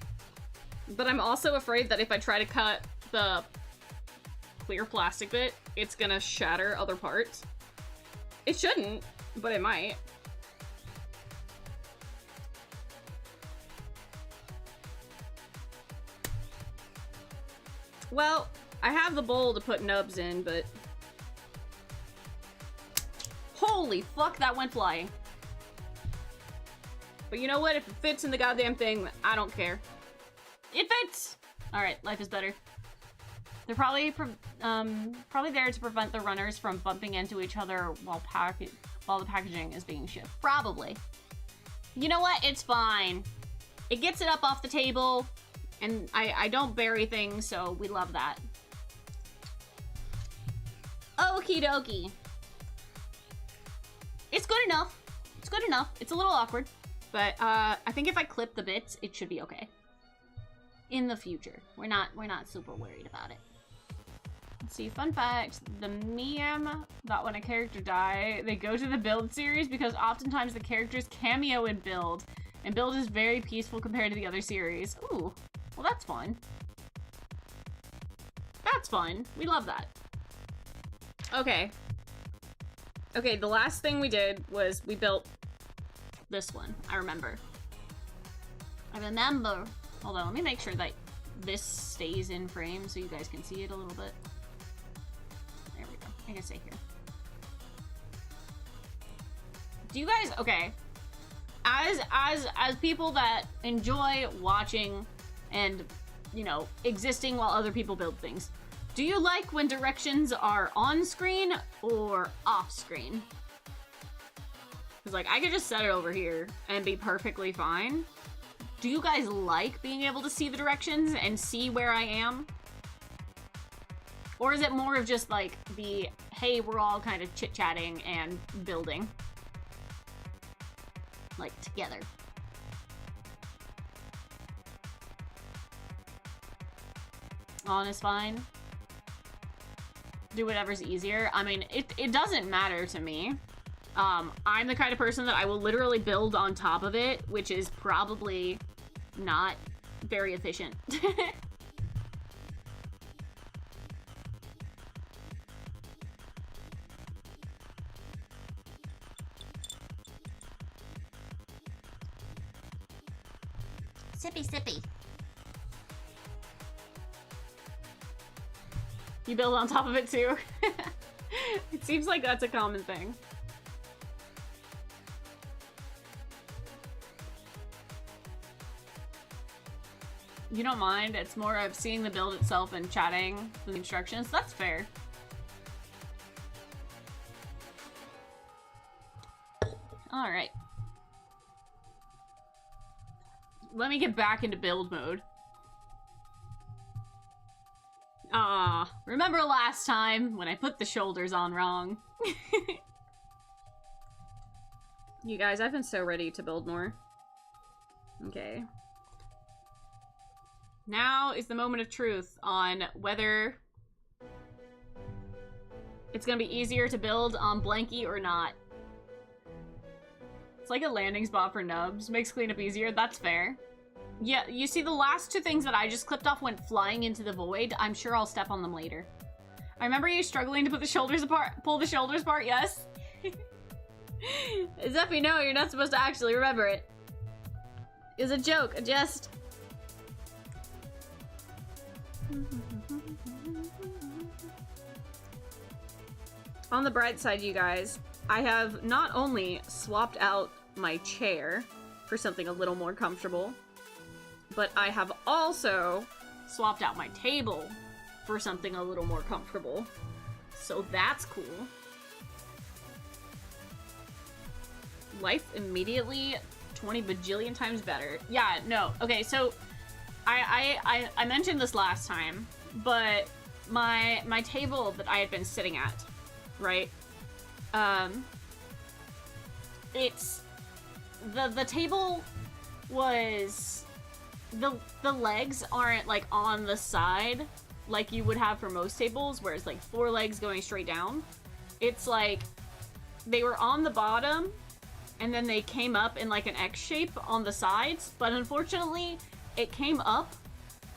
[SPEAKER 1] but I'm also afraid that if I try to cut the clear plastic bit, it's gonna shatter other parts. It shouldn't, but it might. Well, I have the bowl to put nubs in, but holy fuck, that went flying. But you know what? If it fits in the goddamn thing, I don't care. It fits! Alright, life is better. They're probably there to prevent the runners from bumping into each other while the packaging is being shipped. Probably. You know what? It's fine. It gets it up off the table, and I don't bury things, so we love that. Okie dokie. It's good enough. It's good enough. It's a little awkward, but I think if I clip the bits, it should be okay. In the future. We're not super worried about it. Let's see, fun fact, the meme that when a character die, they go to the build series because oftentimes the characters cameo in build, and build is very peaceful compared to the other series. Ooh, well that's fun. That's fun. We love that. Okay. Okay, the last thing we did was we built this one. I remember. Hold on, let me make sure that this stays in frame so you guys can see it a little bit. There we go. I can stay here. Do you guys, okay. As people that enjoy watching and, you know, existing while other people build things, do you like when directions are on screen or off screen? Because, like, I could just set it over here and be perfectly fine. Do you guys like being able to see the directions and see where I am? Or is it more of just, like, the, hey, we're all kind of chit-chatting and building? Like, together. On is fine. Do whatever's easier. I mean, it doesn't matter to me. I'm the kind of person that I will literally build on top of it, which is probably not very efficient.
[SPEAKER 2] Sippy, sippy.
[SPEAKER 1] You build on top of it too? It seems like that's a common thing. You don't mind? It's more of seeing the build itself and chatting the instructions. That's fair. Alright. Let me get back into build mode. Remember last time when I put the shoulders on wrong? You guys, I've been so ready to build more. Okay. Now is the moment of truth on whether it's gonna be easier to build on Blanky or not. It's like a landing spot for nubs. Makes cleanup easier. That's fair. Yeah, you see the last two things that I just clipped off went flying into the void. I'm sure I'll step on them later. I remember you struggling to put the shoulders apart, pull the shoulders apart, yes? As if you know, you're not supposed to actually remember it. It's a joke, a jest. On the bright side, you guys, I have not only swapped out my chair for something a little more comfortable, but I have also swapped out my table for something a little more comfortable. So that's cool. Life immediately 20 bajillion times better. Yeah, no. Okay, so I mentioned this last time, but my table that I had been sitting at, right? It's the table was the legs aren't like on the side like you would have for most tables, where it's like 4 legs going straight down. It's like they were on the bottom and then they came up in like an X shape on the sides, but unfortunately it came up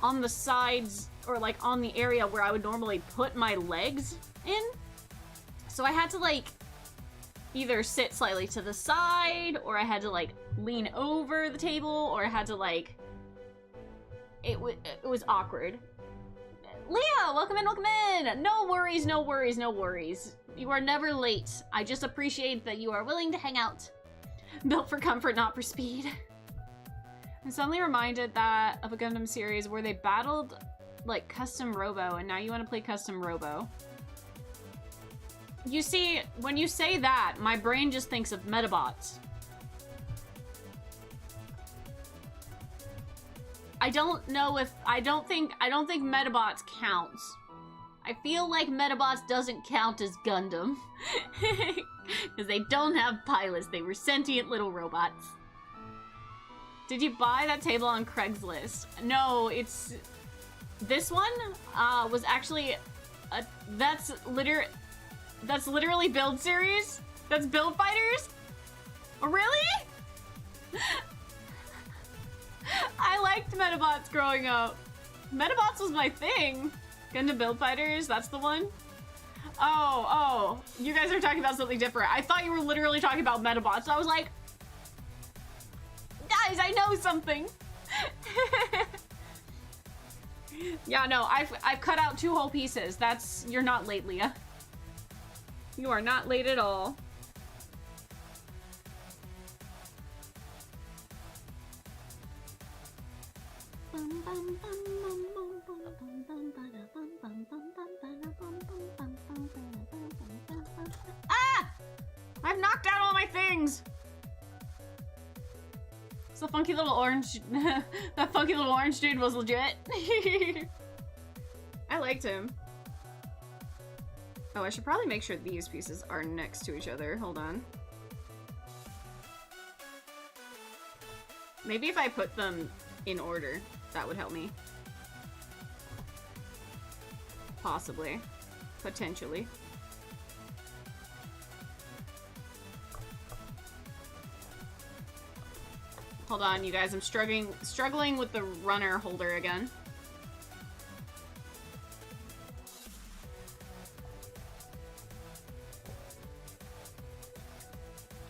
[SPEAKER 1] on the sides, or like on the area where I would normally put my legs in. So I had to like either sit slightly to the side, or I had to like lean over the table, or I had to like it was awkward. Leah, welcome in, welcome in. No worries, no worries, no worries. You are never late. I just appreciate that you are willing to hang out. Built for comfort, not for speed. I'm suddenly reminded that of a Gundam series where they battled like custom Robo, and now you want to play custom Robo. You see, when you say that, my brain just thinks of Metabots. I don't think Metabots counts. I feel like Metabots doesn't count as Gundam. Because they don't have pilots, they were sentient little robots. Did you buy that table on Craigslist? No, it's... This one was actually... That's literally Build Series? That's Build Fighters? Oh, really? I liked Metabots growing up. Metabots was my thing. Gundam Build Fighters, that's the one? Oh, you guys are talking about something different. I thought you were literally talking about Metabots. I was like, guys, I know something. Yeah, no, I've cut out 2 whole pieces. You're not late, Leah. You are not late at all. Ah! I've knocked out all my things! It's the funky little orange... that funky little orange dude was legit. I liked him. Oh, I should probably make sure these pieces are next to each other. Hold on. Maybe if I put them in order, that would help me. Possibly. Potentially. Hold on, you guys. I'm struggling with the runner holder again.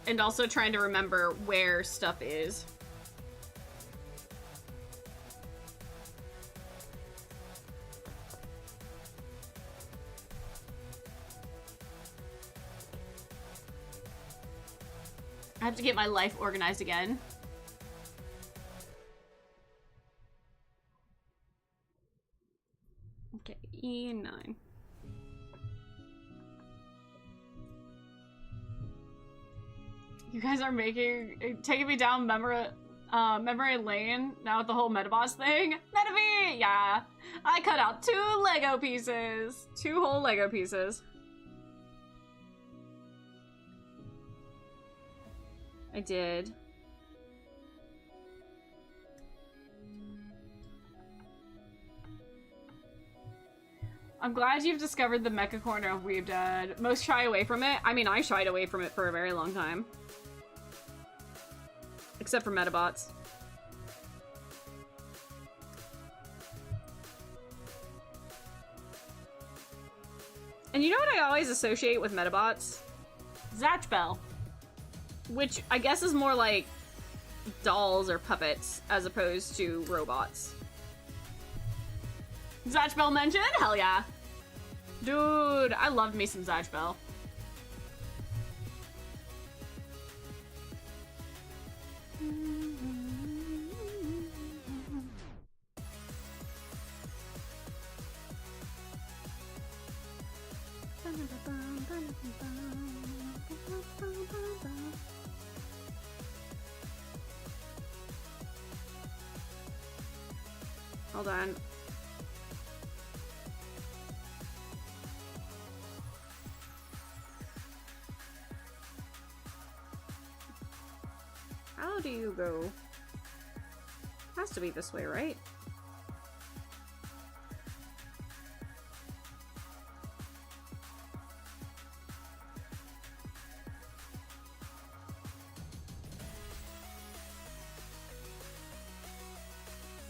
[SPEAKER 1] And also trying to remember where stuff is. I have to get my life organized again. Okay, E9. You guys are taking me down memory lane now with the whole Metaboss thing. Metav! Yeah. I cut out 2 Lego pieces. 2 whole Lego pieces. I did. I'm glad you've discovered the mecha corner of Weebdad. Most shy away from it. I mean, I shied away from it for a very long time. Except for Metabots. And you know what I always associate with Metabots? Zatch Bell. Which I guess is more like dolls or puppets as opposed to robots. Zatch Bell mentioned? Hell yeah. Dude, I loved me some Zatch Bell. Hold on. How do you go? Has to be this way, right?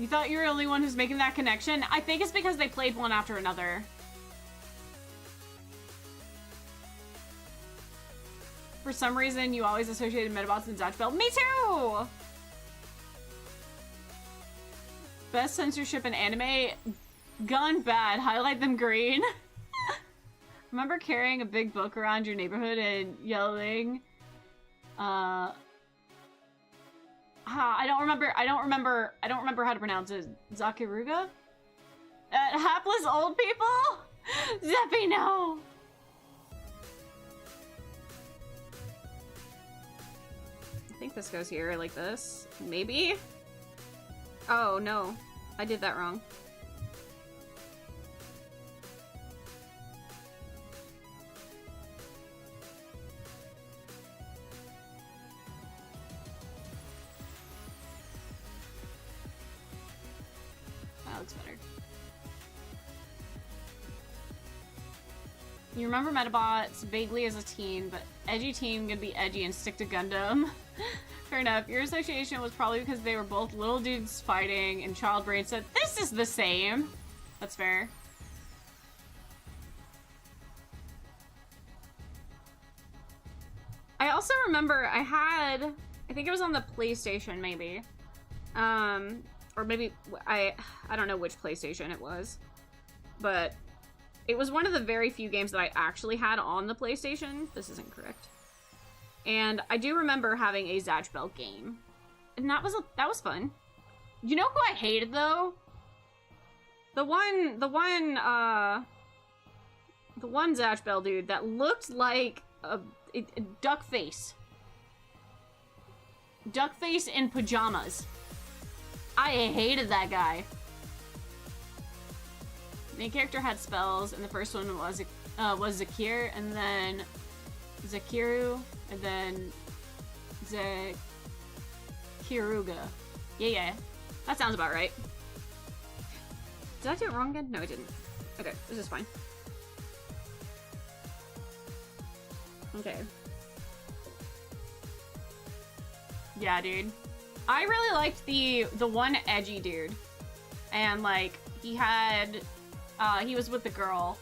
[SPEAKER 1] You thought you were the only one who's making that connection? I think it's because they played one after another. For some reason, you always associated Metabots and Zatch Bell. Me too! Best censorship in anime? Gone bad. Highlight them green. Remember carrying a big book around your neighborhood and yelling, I don't remember how to pronounce it. Zakiruga? Hapless old people? Zeppy, no! I think this goes here, like this. Maybe? Oh, no. I did that wrong. That looks better. You remember Metabots vaguely as a teen, but edgy teen gonna be edgy and stick to Gundam. Fair enough. Your association was probably because they were both little dudes fighting, and Child Brain said, "This is the same." That's fair. I also remember I think it was on the PlayStation, maybe. Or maybe, I don't know which PlayStation it was. But it was one of the very few games that I actually had on the PlayStation. This isn't correct. And I do remember having a Zatch Bell game. And that was fun. You know who I hated, though? The one Zatch Bell dude that looked like a duck face. Duck face in pajamas. I hated that guy. Main character had spells, and the first one was Zakir, and then Zakiru, and then Zakiruga. Yeah. That sounds about right. Did I do it wrong again? No, I didn't. Okay, this is fine. Okay. Yeah, dude. I really liked the one edgy dude. And like he had he was with the girl.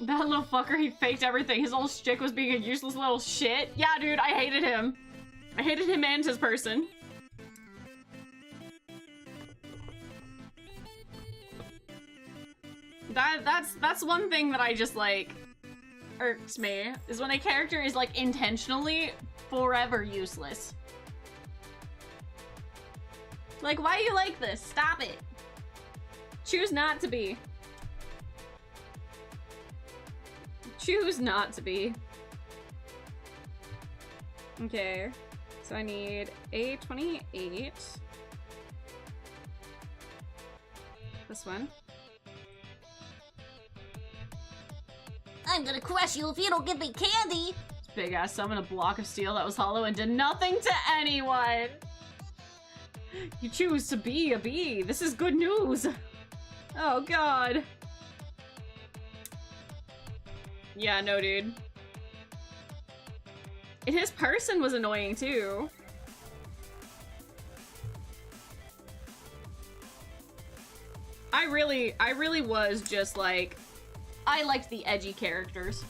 [SPEAKER 1] That little fucker, he faked everything. His whole shtick was being a useless little shit. Yeah, dude, I hated him. I hated him and his person. That's one thing that I just, like, irks me, is when a character is, like, intentionally forever useless. Like, why do you like this? Stop it. Choose not to be. Choose not to be. Okay, so I need A28. This one.
[SPEAKER 2] I'm gonna crush you if you don't give me candy.
[SPEAKER 1] Big ass summon a block of steel that was hollow and did nothing to anyone. You choose to be a bee. This is good news. Oh god. Yeah, no, dude. And his person was annoying, too. I really was just, like... I liked the edgy characters.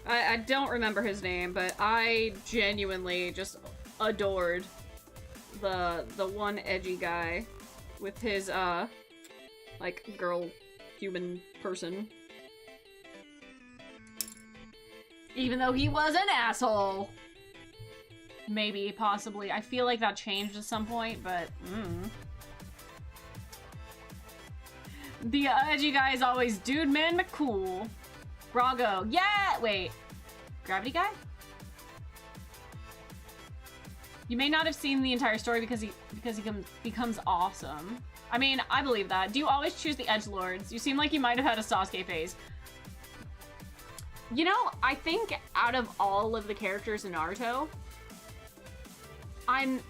[SPEAKER 1] I don't remember his name, but I genuinely just adored the one edgy guy with his, like, girl human person. Even though he was an asshole. Maybe, possibly. I feel like that changed at some point, but The edgy guy is always Dude Man McCool. Grago. Yeah! Wait. Gravity guy? You may not have seen the entire story because he becomes awesome. I mean, I believe that. Do you always choose the edgelords? You seem like you might have had a Sasuke phase. You know, I think out of all of the characters in Naruto, I'm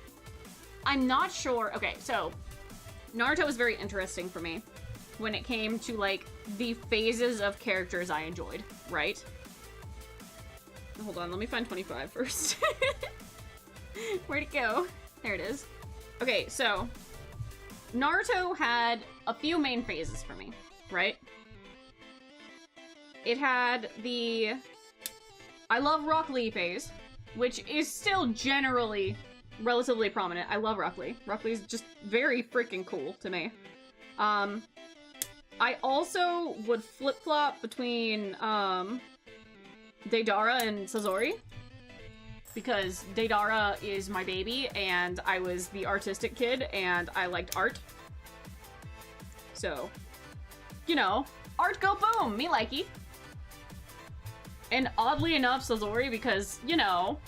[SPEAKER 1] not sure. Okay, so Naruto was very interesting for me when it came to, like, the phases of characters I enjoyed, right? Hold on, let me find 25 first. Where'd it go? There it is. Okay, so Naruto had a few main phases for me, right? It had the I love Rock Lee phase, which is still generally relatively prominent. I love Rock Lee. Rock Lee's just very freaking cool to me. I also would flip-flop between Deidara and Sasori, because Deidara is my baby, and I was the artistic kid, and I liked art. So, you know, art go boom, me likey. And oddly enough, Sasori, because, you know,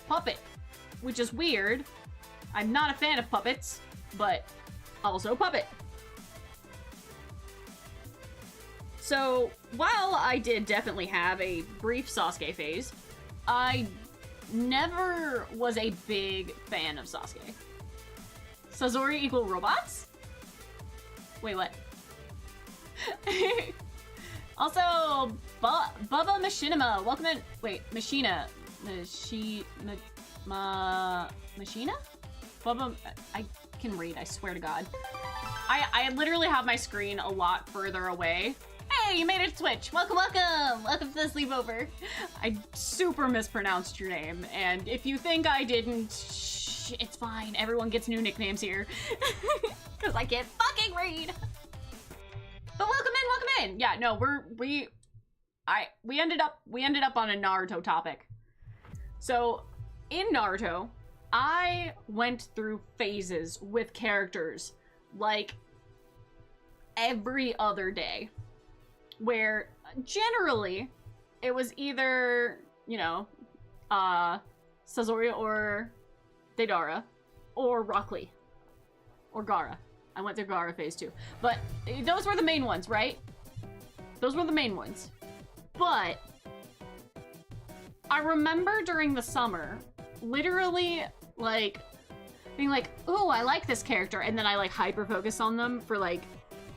[SPEAKER 1] puppet, which is weird. I'm not a fan of puppets, but also puppet. So, while I did definitely have a brief Sasuke phase, I never was a big fan of Sasuke. Sasori equal robots? Wait, what? Also, Bubba Machinima, welcome in. Wait, Machina. Machina? Bubba, I can read, I swear to God. I literally have my screen a lot further away. Hey, you made it to Twitch. Welcome, welcome. Welcome to the sleepover. I super mispronounced your name, and if you think I didn't, shh, it's fine. Everyone gets new nicknames here. Because I can't fucking read. But welcome in. Yeah, no, we ended up on a Naruto topic. So, in Naruto, I went through phases with characters like every other day, where generally it was either, you know, Sasori or Deidara or Rock Lee or Gaara. I went through Gaara phase too. But those were the main ones, right? Those were the main ones. But I remember during the summer, literally, like, being like, ooh, I like this character, and then I, like, hyper-focus on them for, like,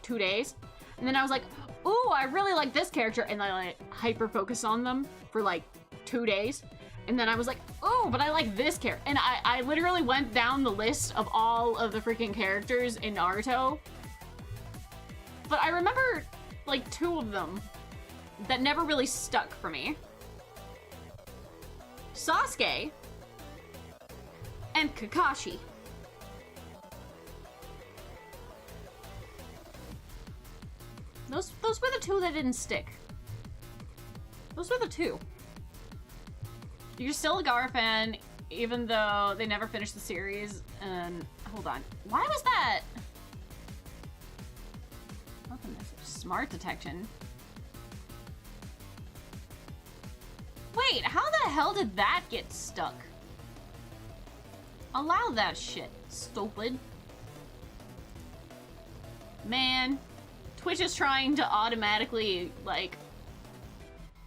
[SPEAKER 1] 2 days. And then I was like, ooh, I really like this character, and I, like, hyper-focus on them for, like, 2 days. And then I was like, oh, but I like this character. And I literally went down the list of all of the freaking characters in Naruto. But I remember, like, 2 of them that never really stuck for me. Sasuke and Kakashi. Those were the 2 that didn't stick. Those were the 2. You're still a Gaara fan, even though they never finished the series. And hold on, why was that? What the message? Smart detection. Wait, how the hell did that get stuck? Allow that shit, stupid. Man, Twitch is trying to automatically, like,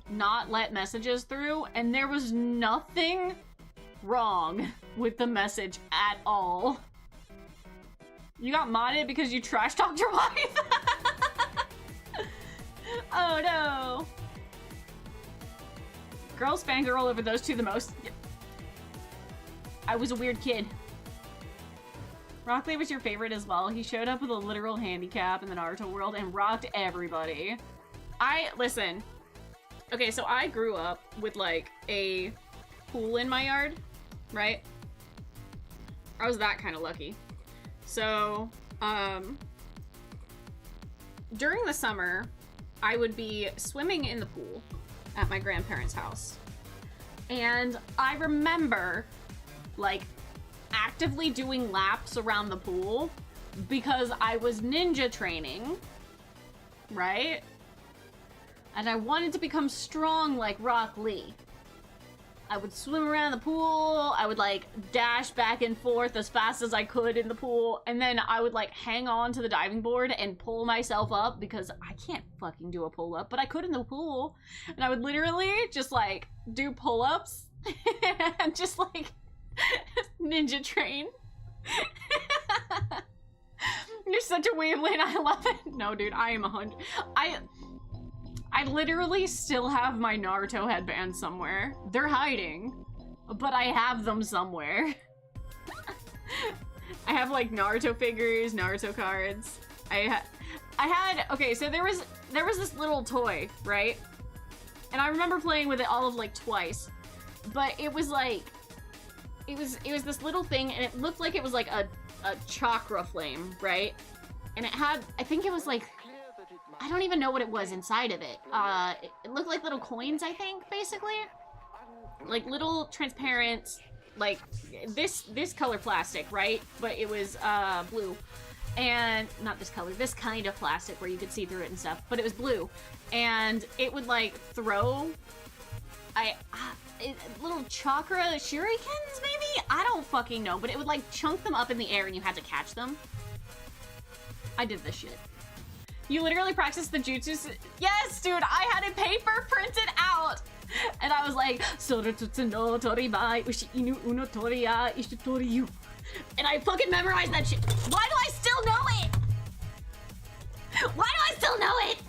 [SPEAKER 1] not let messages through, and there was nothing wrong with the message at all. You got modded because you trash talked your wife? Oh no. Girls fangirl over those 2 the most. I was a weird kid. Rock Lee was your favorite as well. He showed up with a literal handicap in the Naruto world and rocked everybody. Listen. Okay, so I grew up with, like, a pool in my yard, right? I was that kind of lucky. So, during the summer, I would be swimming in the pool at my grandparents' house. And I remember, like, actively doing laps around the pool because I was ninja training, right? And I wanted to become strong like Rock Lee. I would swim around the pool, I would, like, dash back and forth as fast as I could in the pool, and then I would, like, hang on to the diving board and pull myself up because I can't fucking do a pull-up, but I could in the pool. And I would literally just, like, do pull-ups and just, like, ninja train. You're such a Weebly and I love it. No, dude, I am 100. I literally still have my Naruto headbands somewhere. They're hiding, but I have them somewhere. I have, like, Naruto figures, Naruto cards. I had, okay, so there was this little toy, right? And I remember playing with it all of, like, twice. But it was, like, it was this little thing, and it looked like it was, like, a chakra flame, right? And it had, I think it was, like, I don't even know what it was inside of it. It looked like little coins, I think, basically. Like little transparent, like this color plastic, right? But it was blue. And not this color, this kind of plastic where you could see through it and stuff, but it was blue. And it would, like, throw little chakra shurikens, maybe? I don't fucking know, but it would, like, chunk them up in the air and you had to catch them. I did this shit. You literally practiced the jutsu. Yes, dude, I had a paper printed out. And I was like, and I fucking memorized that shit. Why do I still know it? Why do I still know it?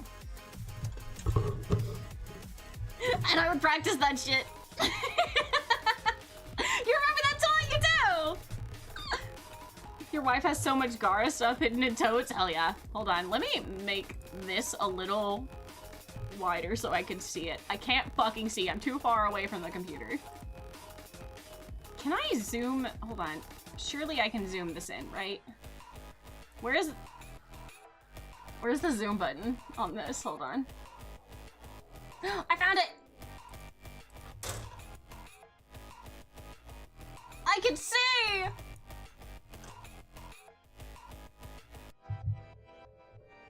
[SPEAKER 1] And I would practice that shit. You remember that's all you do? Your wife has so much Gaara stuff hidden in totes. Hell yeah. Hold on, let me make this a little wider so I can see it. I can't fucking see. I'm too far away from the computer. Can I zoom? Hold on. Surely I can zoom this in, right? Where's the zoom button on this? Hold on. I found it! I can see!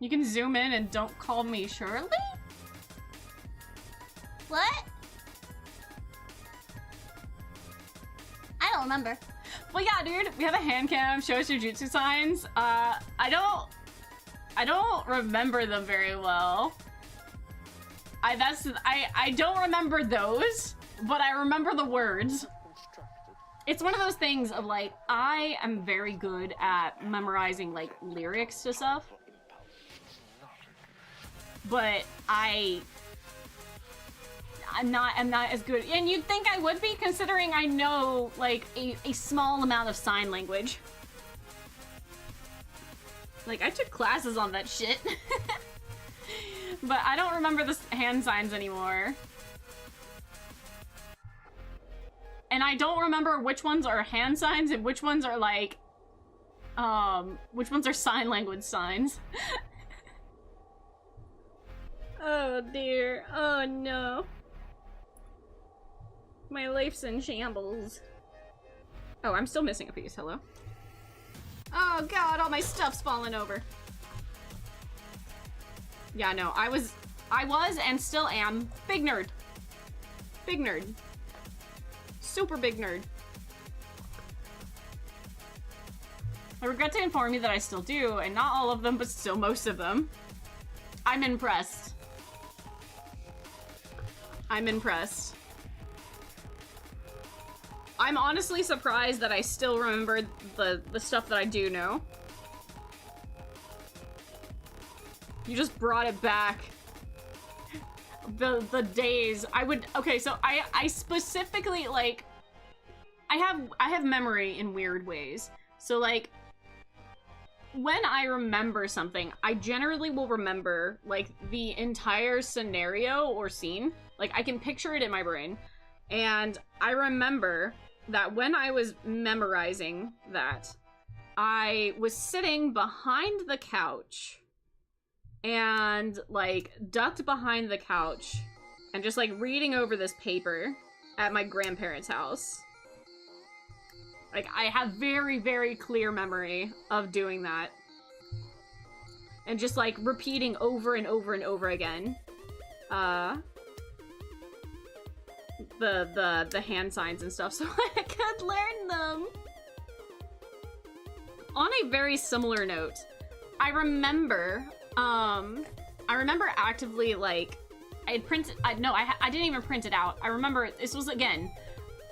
[SPEAKER 1] You can zoom in and don't call me Shirley?
[SPEAKER 2] What? I don't remember.
[SPEAKER 1] Well, yeah, dude, we have a hand cam. Show us your jutsu signs. I don't remember them very well. I don't remember those. but I remember the words. It's one of those things of like, I am very good at memorizing like lyrics to stuff, but I'm not as good, and you'd think I would be considering I know like a small amount of sign language. Like, I took classes on that shit. But I don't remember the hand signs anymore. And I don't remember which ones are hand signs and which ones are like, which ones are sign language signs. Oh dear, oh no. My life's in shambles. Oh, I'm still missing a piece, hello? Oh god, all my stuff's falling over. Yeah, no, I was and still am big nerd. Big nerd. Super big nerd. I regret to inform you that I still do, and not all of them, but still most of them. I'm impressed. I'm impressed. I'm honestly surprised that I still remember the stuff that I do know. You just brought it back. The days I would, okay, so I specifically like, I have memory in weird ways. So like, when I remember something, I generally will remember like the entire scenario or scene. Like I can picture it in my brain. And I remember that when I was memorizing that, I was sitting behind the couch and like ducked behind the couch and just like reading over this paper at my grandparents' house. Like I have very, very clear memory of doing that. And just like repeating over and over and over again. The hand signs and stuff so I could learn them. On a very similar note, I remember actively like I had printed. I didn't even print it out. I remember this was again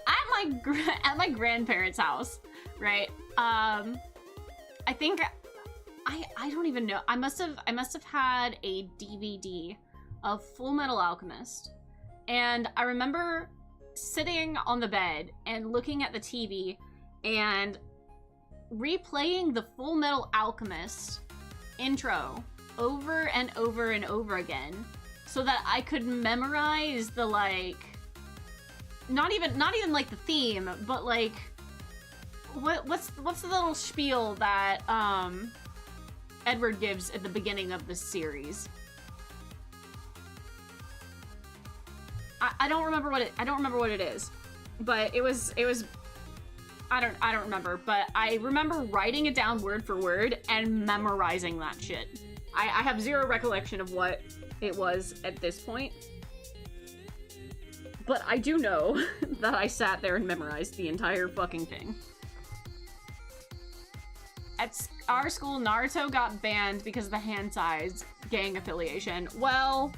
[SPEAKER 1] at my grandparents' house, right? I think I don't even know. I must have had a DVD of Full Metal Alchemist. And I remember sitting on the bed and looking at the TV and replaying the Full Metal Alchemist intro over and over and over again so that I could memorize the like not even like the theme, but like what's the little spiel that Edward gives at the beginning of the series. I don't remember what it is, but it was I don't remember, but I remember writing it down word for word and memorizing that shit. I have zero recollection of what it was at this point, but I do know that I sat there and memorized the entire fucking thing. At our school, Naruto got banned because of the hand size gang affiliation. Well,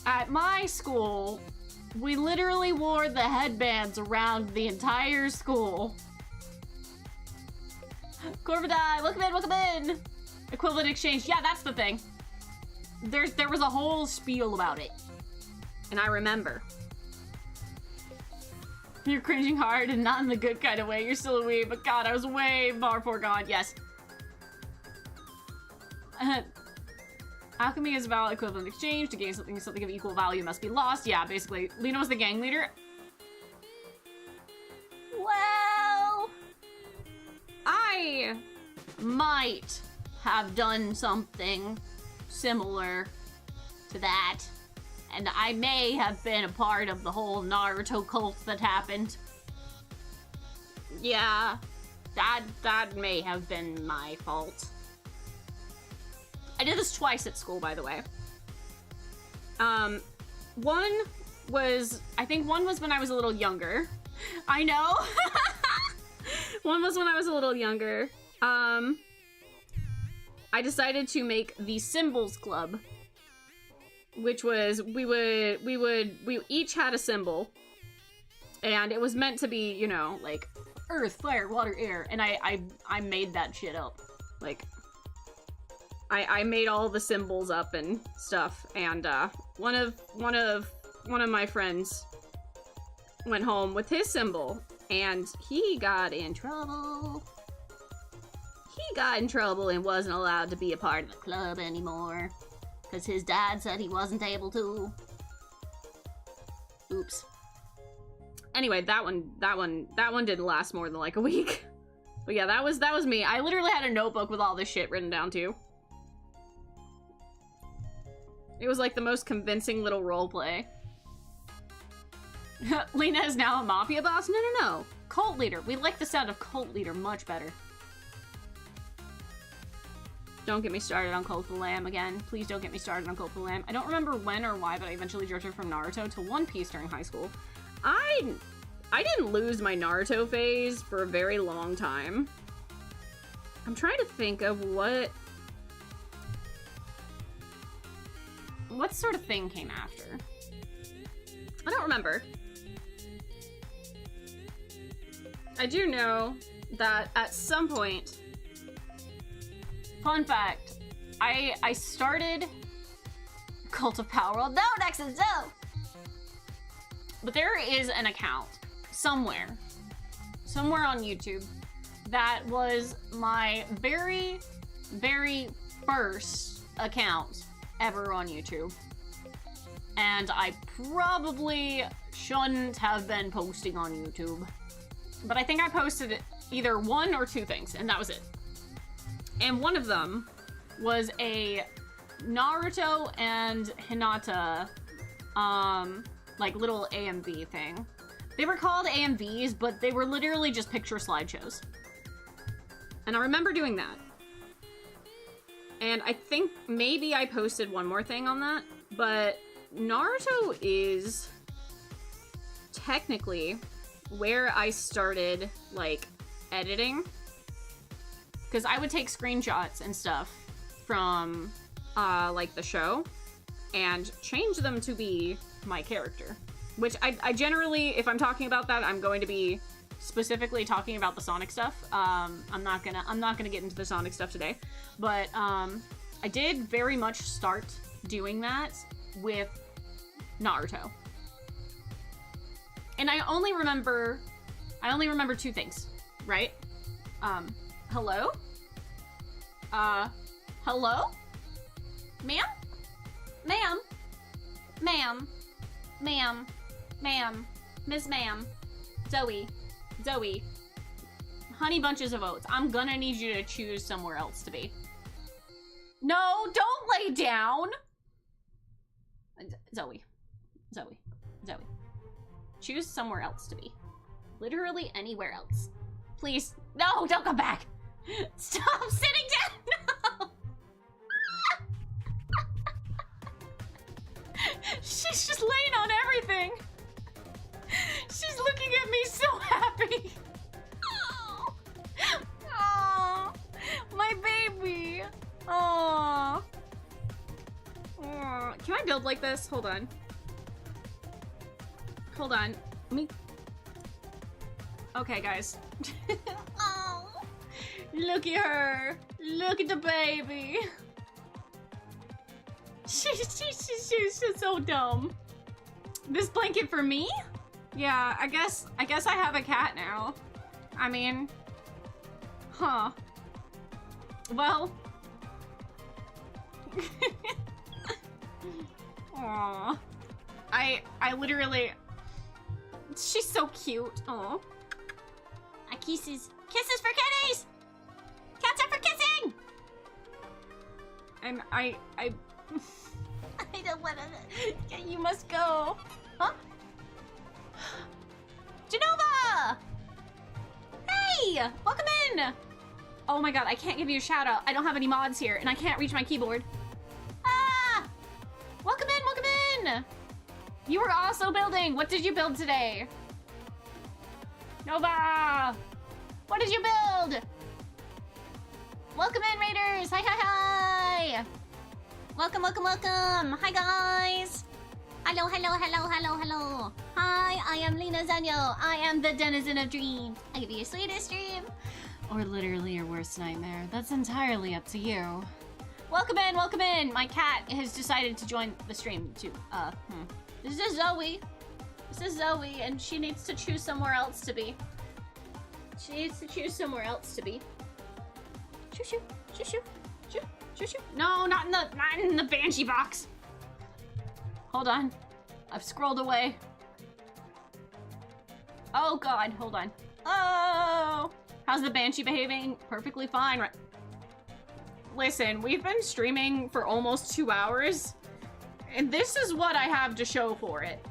[SPEAKER 1] at my school, we literally wore the headbands around the entire school. Corvidai, welcome in! Equivalent exchange, yeah, that's the thing. There was a whole spiel about it. And I remember. You're cringing hard and not in the good kind of way. You're still a weeb, but God, I was way far foregone. Yes. Alchemy is a valid equivalent exchange. To gain something of equal value must be lost. Yeah, basically. Lena was the gang leader. Well, I might have done something similar to that. And I may have been a part of the whole Naruto cult that happened. Yeah, that may have been my fault. I did this twice at school, by the way. I think one was when I was a little younger. I know. One was when I was a little younger. I decided to make the Symbols Club, which was we each had a symbol, And it was meant to be, you know, like, earth, fire, water, air. And I made that shit up. Like, I made all the symbols up and stuff. And, one of my friends went home with his symbol. And he got in trouble. He got in trouble and wasn't allowed to be a part of the club anymore. Because his dad said he wasn't able to. Oops. Anyway, that one didn't last more than like a week. But yeah, that was me. I literally had a notebook with all this shit written down too. It was like the most convincing little roleplay. Lena is now a mafia boss? No. Cult leader. We like the sound of cult leader much better. Don't get me started on Cult of the Lamb again. Please don't get me started on Cult of the Lamb. I don't remember when or why, but I eventually drifted from Naruto to One Piece during high school. I didn't lose my Naruto phase for a very long time. I'm trying to think of what sort of thing came after. I don't remember. I do know that at some point, fun fact, I started Cult of Power World. No, Nexus, no! But there is an account somewhere on YouTube that was my very, very first account ever on YouTube. And I probably shouldn't have been posting on YouTube. But I think I posted either one or two things, and that was it. And one of them was a Naruto and Hinata, like little AMV thing. They were called AMVs, but they were literally just picture slideshows. And I remember doing that. And I think maybe I posted one more thing on that, but Naruto is technically where I started, like, editing. Because I would take screenshots and stuff from, like, the show and change them to be my character. Which I generally, if I'm talking about that, I'm going to be specifically talking about the Sonic stuff. I'm not gonna get into the Sonic stuff today. But, I did very much start doing that with Naruto. And I only remember two things, right? Hello? Hello? Ma'am? Ma'am? Ma'am? Ma'am? Ma'am? Miss Ma'am? Zoe? Honey bunches of oats. I'm gonna need you to choose somewhere else to be. No, don't lay down! Zoe. Choose somewhere else to be. Literally anywhere else. Please. No, don't come back! Stop sitting down! No! She's just laying on everything. She's looking at me so happy. Oh, my baby. Oh. Can I build like this? Hold on. Let me... Okay, guys. Oh. Look at her. Look at the baby. She's so dumb. This blanket for me? Yeah, I guess I have a cat now. I mean, huh. Well. Aww. I literally, she's so cute. Aw. Kisses for kitties! Cats are for kissing! And I don't wanna, you must go. Huh? Genova! Hey! Welcome in! Oh my god, I can't give you a shout out. I don't have any mods here, and I can't reach my keyboard. Ah! Welcome in! You were also building! What did you build today? Nova! What did you build? Welcome in, Raiders! Hi! Welcome! Hi, guys!
[SPEAKER 2] Hello, hello, hello, hello, hello. Hi, I am Lena Zenyo. I am the denizen of dreams. I could be your sweetest dream. Or literally your worst nightmare. That's entirely up to you. Welcome in, welcome in. My cat has decided to join the stream too. This is Zoe. This is Zoe, and she needs to choose somewhere else to be. She needs to choose somewhere else to be. Shoo shoo, shoo shoo, shoo shoo shoo. No, not in the Banshee box. Hold on. I've scrolled away. Oh god, hold on. Oh! How's the Banshee behaving? Perfectly fine, right? Listen, we've been streaming for almost 2 hours, and this is what I have to show for it.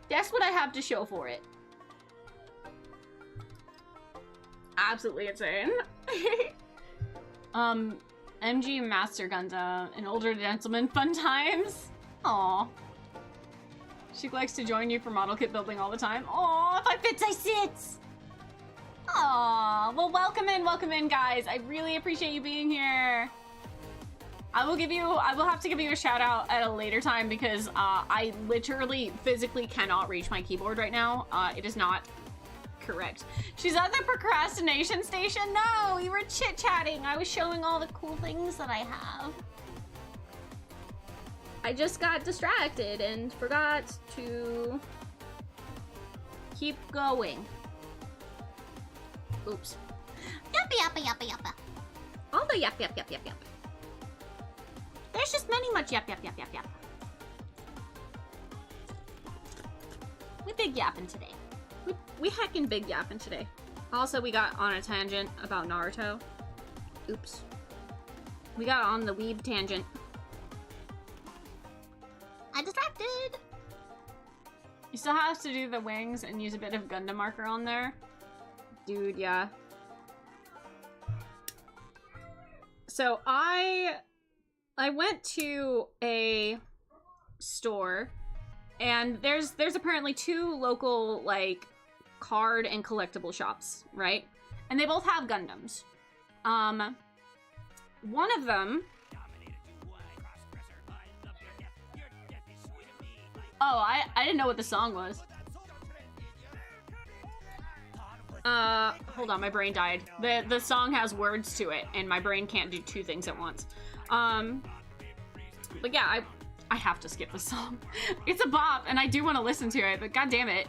[SPEAKER 2] That's what I have to show for it. Absolutely insane. MG Master Gundam, an older gentleman, fun times. Aw. She likes to join you for model kit building all the time. Aw, if I fits, I sits. Aw, well, welcome in, guys. I really appreciate you being here. I will have to give you a shout out at a later time because I literally physically cannot reach my keyboard right now. It is not correct. She's at the procrastination station? No, we were chit-chatting. I was showing all the cool things that I have. I just got distracted and forgot to keep going. Oops.
[SPEAKER 3] Yappa yappa yappa yappa.
[SPEAKER 2] All the yap yap yap yap yap. There's just many much yap yap yap yap yap. We big yapping today. We heckin' big yapping today. Also, we got on a tangent about Naruto. Oops. We got on the weeb tangent.
[SPEAKER 3] I'm distracted.
[SPEAKER 1] You still have to do the wings and use a bit of Gundam marker on there.
[SPEAKER 2] Dude, yeah. So I went to a store and there's apparently 2 local like card and collectible shops, right? And they both have Gundams. One of them. Oh, I didn't know what the song was. Hold on, my brain died. The song has words to it, and my brain can't do 2 things at once. But yeah, I have to skip the song. It's a bop, and I do want to listen to it, but god damn it.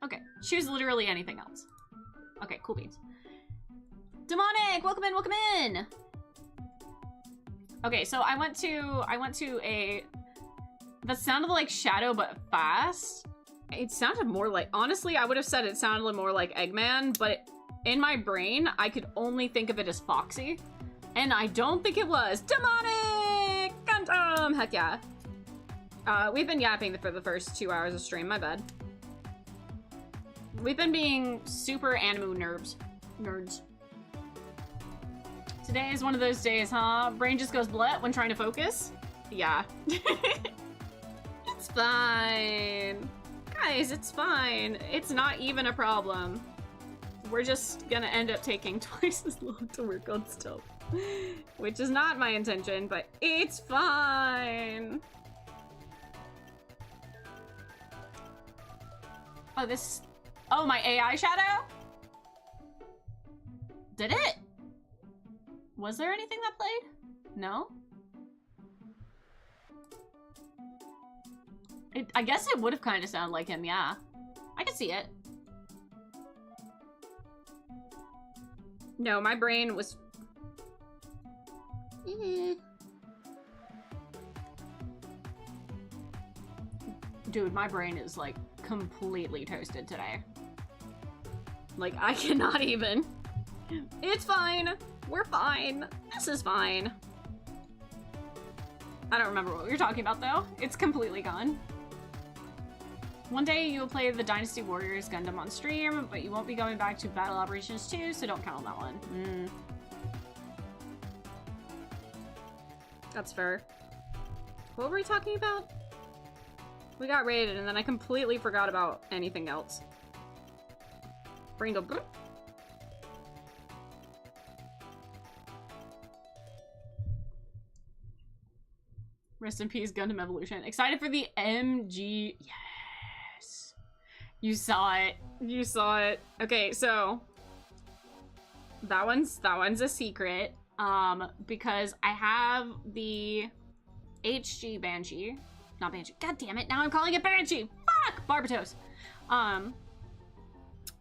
[SPEAKER 2] Okay, choose literally anything else. Okay, cool beans. Demonic, welcome in, welcome in. Okay, so I went to a that sounded like Shadow but fast. It sounded more like, honestly, I would have said it sounded more like Eggman, but in my brain, I could only think of it as Foxy. And I don't think it was. Demonic Gundam! Heck yeah. We've been yapping for the first 2 hours of stream, my bad. We've been being super anime nerds. Today is one of those days, huh? Brain just goes bleh when trying to focus? Yeah. It's fine. Guys, it's fine. It's not even a problem. We're just gonna end up taking twice as long to work on stuff. Which is not my intention, but it's fine. Oh, this... Oh, my AI shadow? Did it? Was there anything that played? No? I guess it would have kind of sounded like him, yeah. I could see it. No, my brain was... Dude, my brain is, like, completely toasted today. Like, I cannot even. It's fine. We're fine. This is fine. I don't remember what we were talking about, though. It's completely gone. One day you will play the Dynasty Warriors Gundam on stream, but you won't be going back to Battle Operations 2, so don't count on that one. That's fair. What were we talking about? We got raided, and then I completely forgot about anything else. Brain go. Brr. Rest in peace, Gundam Evolution. Excited for the MG. Yes. You saw it. You saw it. Okay, so that one's a secret. Because I have the HG Banshee. Not Banshee. God damn it. Now I'm calling it Banshee. Fuck! Barbatos. I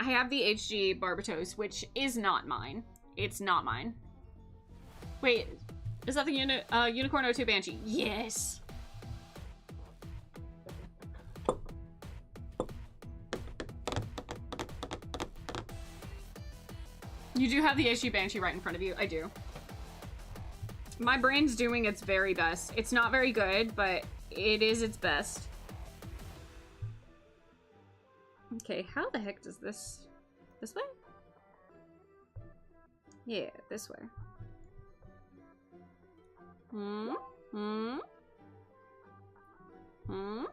[SPEAKER 2] have the HG Barbatos, which is not mine. It's not mine. Wait, is that the Unicorn 02 Banshee? Yes. You do have the HG Banshee right in front of you. I do. My brain's doing its very best. It's not very good, but it is its best. Okay, how the heck does this... This way? Yeah, this way. Hmm? Hmm? Hmm?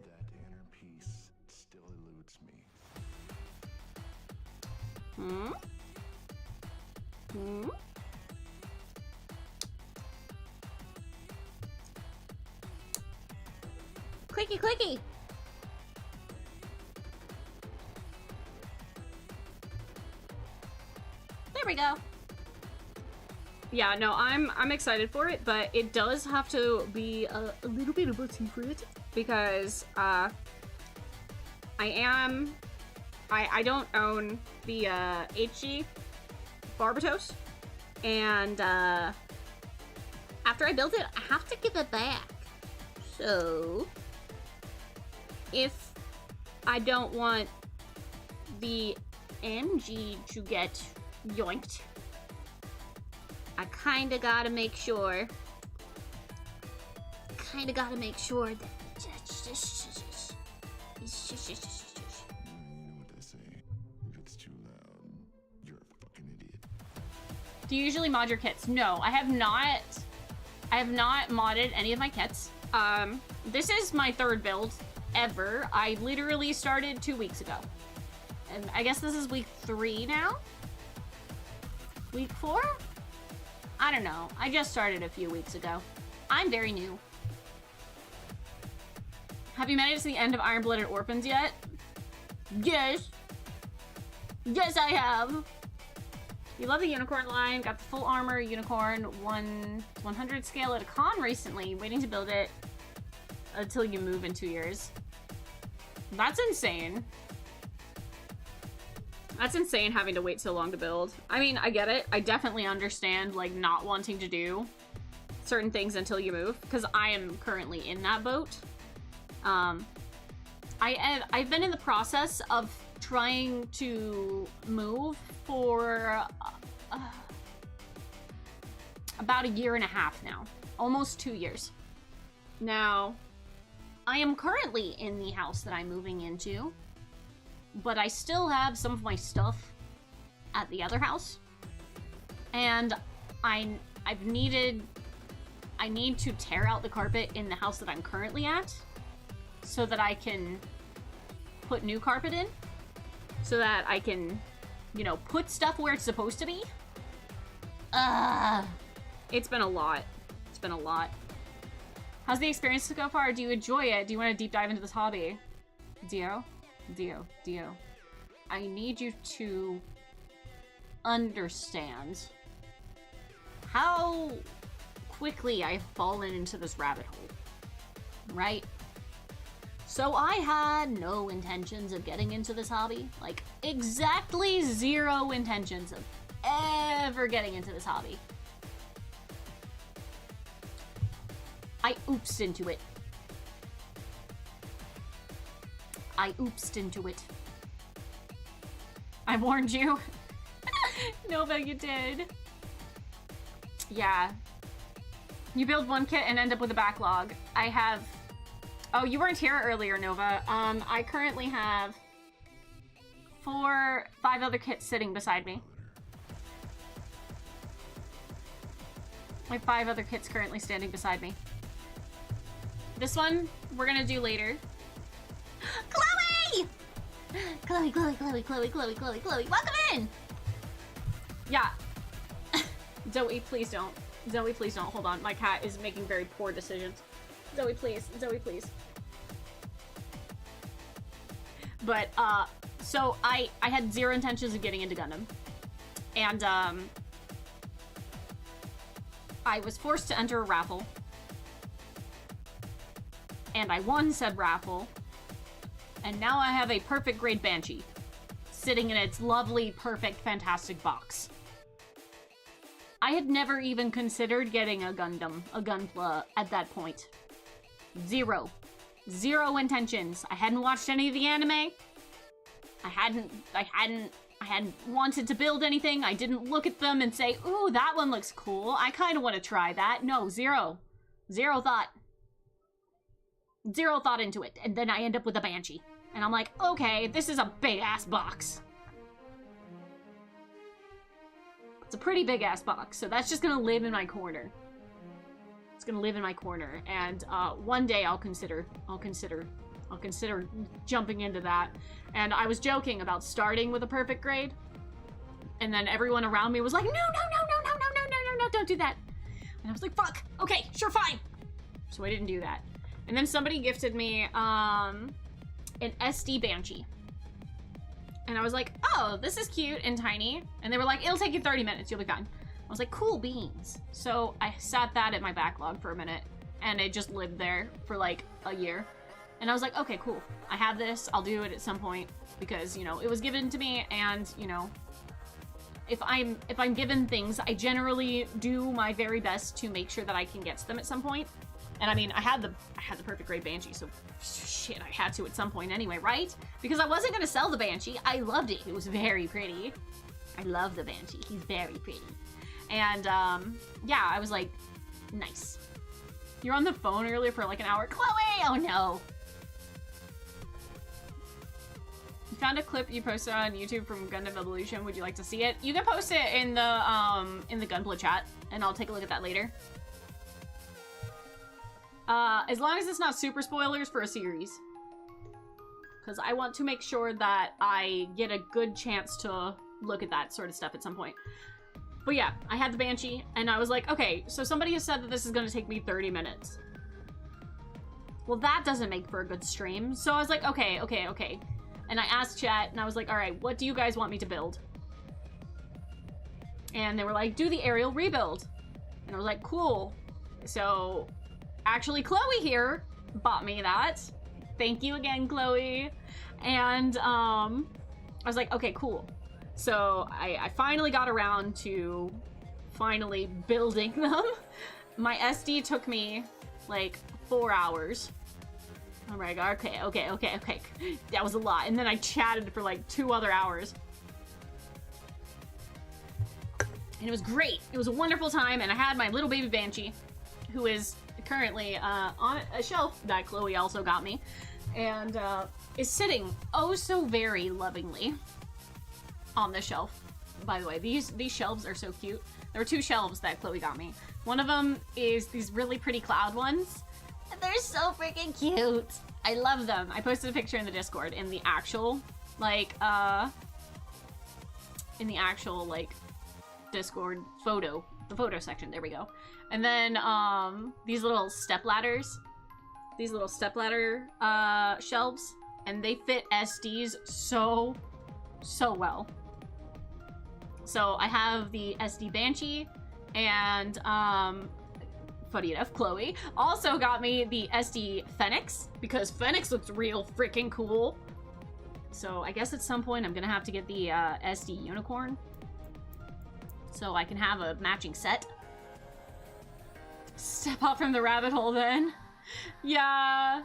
[SPEAKER 4] That inner peace still eludes me.
[SPEAKER 2] Hmm? Hmm?
[SPEAKER 3] Clicky, clicky. There we go.
[SPEAKER 2] Yeah, no, I'm excited for it, but it does have to be a little bit of a secret because I don't own the HG Barbatos, and after I build it, I have to give it back. So if I don't want the MG to get yoinked, I kinda gotta make sure.
[SPEAKER 3] That.
[SPEAKER 4] You know what they say. If it's too loud, you're a fucking idiot.
[SPEAKER 2] Do you usually mod your kits? No, I have not. I have not modded any of my kits. This is my third build ever. I literally started 2 weeks ago. And I guess this is week 3 now? Week 4? I don't know. I just started a few weeks ago. I'm very new. Have you made it to the end of Iron Blooded Orphans yet? Yes. Yes, I have. You love the unicorn line. Got the full armor unicorn 100 scale at a con recently. Waiting to build it until you move in 2 years. That's insane. That's insane having to wait so long to build. I mean, I get it. I definitely understand, like, not wanting to do certain things until you move, because I am currently in that boat. I've been in the process of trying to move for about 1.5 years now. Almost 2 years. Now, I am currently in the house that I'm moving into, but I still have some of my stuff at the other house. And I need to tear out the carpet in the house that I'm currently at so that I can put new carpet in. So that I can, you know, put stuff where it's supposed to be. It's been a lot. It's been a lot. How's the experience so far? Do you enjoy it? Do you want to deep dive into this hobby? Dio? Dio. I need you to understand how quickly I've fallen into this rabbit hole, right? So I had no intentions of getting into this hobby, like exactly 0 intentions of ever getting into this hobby. I oopsed into it. I oopsed into it. I warned you. Nova, you did. Yeah. You build one kit and end up with a backlog. I have... Oh, you weren't here earlier, Nova. I currently have 5 other kits sitting beside me. Like 5 other kits currently standing beside me. This one, we're gonna do later.
[SPEAKER 3] Chloe! Chloe, welcome in!
[SPEAKER 2] Yeah. Zoe, please don't. Zoe, please don't. Hold on. My cat is making very poor decisions. Zoe, please. Zoe, please. But, so I had zero intentions of getting into Gundam. And, I was forced to enter a raffle. And I won said raffle. And now I have a perfect grade Banshee sitting in its lovely, perfect, fantastic box. I had never even considered getting a Gundam, a gunpla at that point. Zero. Zero intentions. I hadn't watched any of the anime. I hadn't wanted to build anything. I didn't look at them and say, ooh, that one looks cool. I kind of want to try that. No, zero. Zero thought. Zero thought into it. And then I end up with a Banshee. And I'm like, okay, this is a big-ass box. It's a pretty big-ass box, so that's just gonna live in my corner. It's gonna live in my corner, and one day I'll consider jumping into that. And I was joking about starting with a perfect grade, and then everyone around me was like, no, don't do that. And I was like, fuck, okay, sure, fine. So I didn't do that. And then somebody gifted me an SD Banshee. And I was like, oh, this is cute and tiny. And they were like, it'll take you 30 minutes, you'll be fine. I was like, cool beans. So I sat that at my backlog for a minute, and it just lived there for like a year. And I was like, okay, cool. I have this, I'll do it at some point, because, you know, it was given to me, and, you know, if I'm given things, I generally do my very best to make sure that I can get to them at some point. And I mean, I had the perfect grade Banshee, so shit, I had to at some point anyway, right? Because I wasn't gonna sell the Banshee. I loved it. It was very pretty. I love the Banshee. He's very pretty. And yeah, I was like, nice. You're on the phone earlier for like an hour. Chloe! Oh no. You found a clip you posted on YouTube from Gundam Evolution. Would you like to see it? You can post it in the Gunpla chat, and I'll take a look at that later. As long as it's not super spoilers for a series. Because I want to make sure that I get a good chance to look at that sort of stuff at some point. But yeah, I had the Banshee, and I was like, okay, so somebody has said that this is going to take me 30 minutes. Well, that doesn't make for a good stream. So I was like, okay. And I asked chat, and I was like, all right, what do you guys want me to build? And they were like, do the aerial rebuild. And I was like, cool. So actually, Chloe here bought me that. Thank you again, Chloe. And I was like, okay, cool. So I finally got around to finally building them. My SD took me like 4 hours. I'm like, okay. That was a lot. And then I chatted for like 2 other hours. And it was great. It was a wonderful time. And I had my little baby Banshee, who is currently on a shelf that Chloe also got me, and is sitting oh so very lovingly on the shelf. By the way, these shelves are so cute. There were 2 shelves that Chloe got me. One of them is these really pretty cloud ones. They're so freaking cute. I love them. I posted a picture in the Discord in the actual Discord photo, the photo section. There we go. And then these little stepladder shelves, and they fit SDs so well. So I have the SD Banshee, and funny enough, Chloe also got me the SD Phoenix, because Phoenix looks real freaking cool. So I guess at some point I'm gonna have to get the SD Unicorn, so I can have a matching set. Step out from the rabbit hole then. Yeah.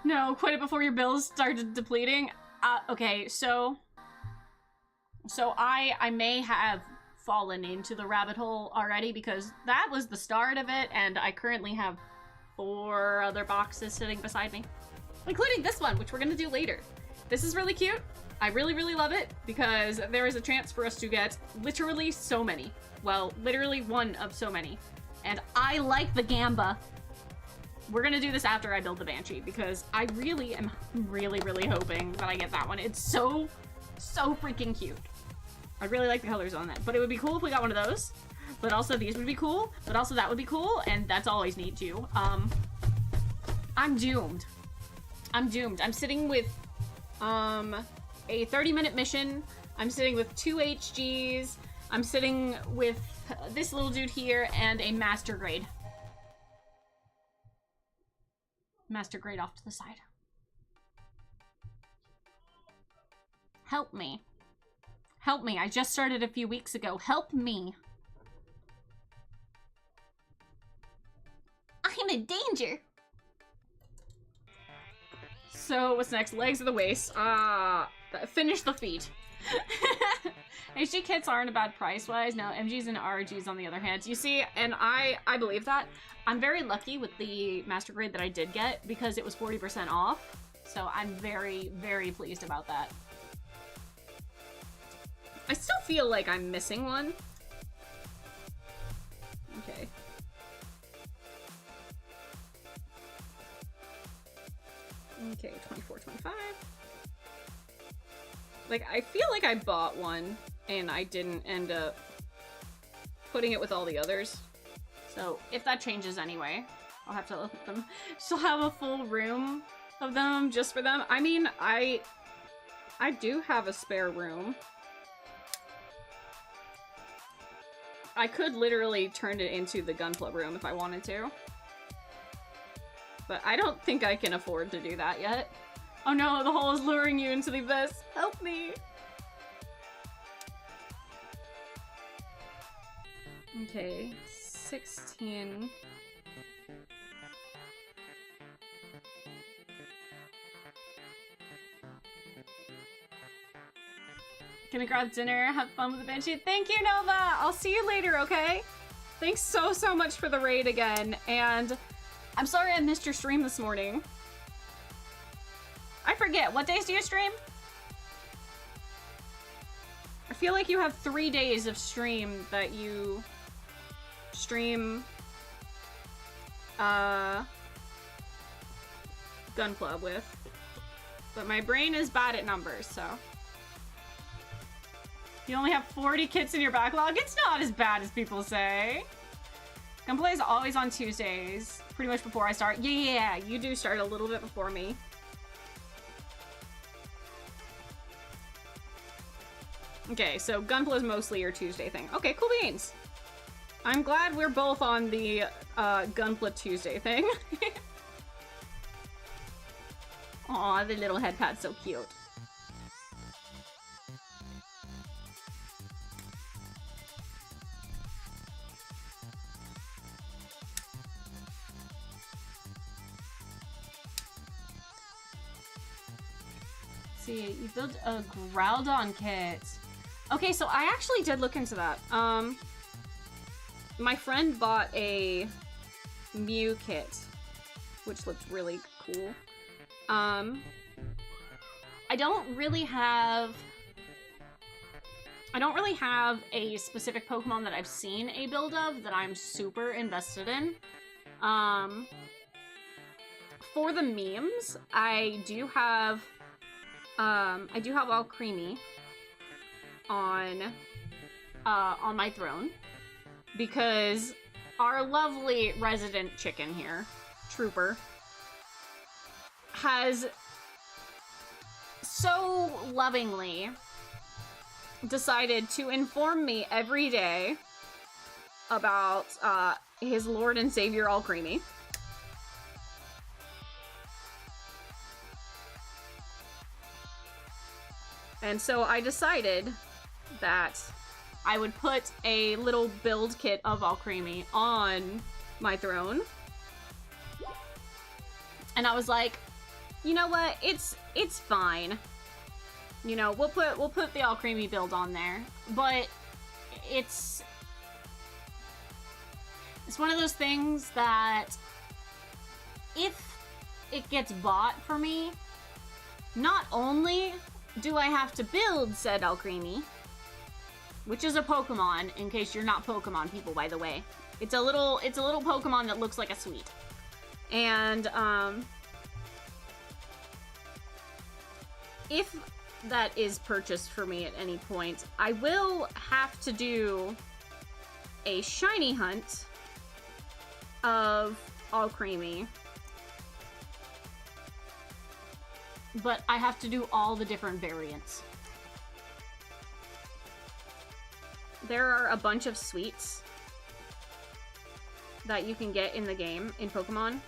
[SPEAKER 2] No, quit it before your bills started depleting. Okay, so I may have fallen into the rabbit hole already, because that was the start of it, and I currently have 4 other boxes sitting beside me, including this one, which we're gonna do later. This is really cute. I really love it, because there is a chance for us to get literally so many. Well, literally one of so many. And I like the Gamba. we're gonna do this after I build the Banshee, because I really am really hoping that I get that one. It's so freaking cute. I really like the colors on that, but it would be cool if we got one of those. But also these would be cool, but also that would be cool, and that's always neat too. I'm doomed. I'm doomed. I'm sitting with a 30-minute mission. I'm sitting with 2 HGs. I'm sitting with this little dude here and a master grade. Master grade off to the side. Help me. Help me. I just started a few weeks ago. Help me.
[SPEAKER 3] I'm in danger.
[SPEAKER 2] So what's next? Legs or the waist? Finish the feet. HG kits aren't a bad price-wise. No, MGs and RGs on the other hand. You see, and I believe that. I'm very lucky with the master grade that I did get because it was 40% off. So I'm very pleased about that. I still feel like I'm missing one. Okay. Okay, 24, 25. Like, I feel like I bought one and I didn't end up putting it with all the others. So if that changes anyway, I'll have to let them still have a full room of them just for them. I mean, I do have a spare room. I could literally turn it into the gunpla room if I wanted to. But I don't think I can afford to do that yet. Oh no, the hole is luring you into the abyss. Help me! Okay, 16. Gonna grab dinner, have fun with the Banshee. Thank you, Nova! I'll see you later, okay? Thanks so much for the raid again, and I'm sorry I missed your stream this morning. I forget, what days do you stream? I feel like you have 3 days of stream that you stream Gunpla with. But my brain is bad at numbers, so. You only have 40 kits in your backlog? It's not as bad as people say. Gunplay is always on Tuesdays, pretty much before I start. Yeah, you do start a little bit before me. Okay, so Gunpla is mostly your Tuesday thing. Okay, cool beans. I'm glad we're both on the Gunpla Tuesday thing. Aw, the little head pad's so cute. See, you built a Groudon kit. Okay, so I actually did look into that. My friend bought a Mew kit, which looked really cool. I don't really have a specific Pokemon that I've seen a build of that I'm super invested in. For the memes, I do have Alcremie on my throne because our lovely resident chicken here, Trooper, has so lovingly decided to inform me every day about his Lord and Savior Alcremie. And so I decided that I would put a little build kit of Alcremie on my throne. And I was like, you know what? It's fine. You know, we'll put the Alcremie build on there. But it's one of those things that if it gets bought for me, not only do I have to build said Alcremie, which is a Pokemon, in case you're not Pokemon people, by the way. It's a little Pokemon that looks like a sweet. And, if that is purchased for me at any point, I will have to do a shiny hunt of All Creamy. But I have to do all the different variants. There are a bunch of sweets that you can get in the game, in Pokemon.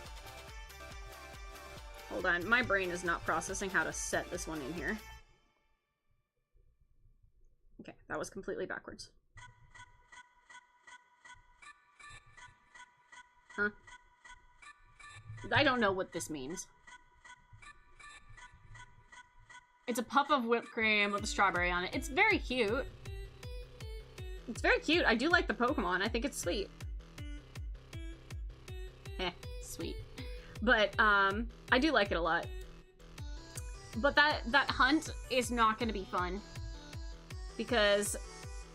[SPEAKER 2] Hold on, my brain is not processing how to set this one in here. Okay, that was completely backwards. Huh? I don't know what this means. It's a puff of whipped cream with a strawberry on it. It's very cute. It's very cute. I do like the Pokemon. I think it's sweet. Sweet. But, I do like it a lot. But that hunt is not gonna be fun. Because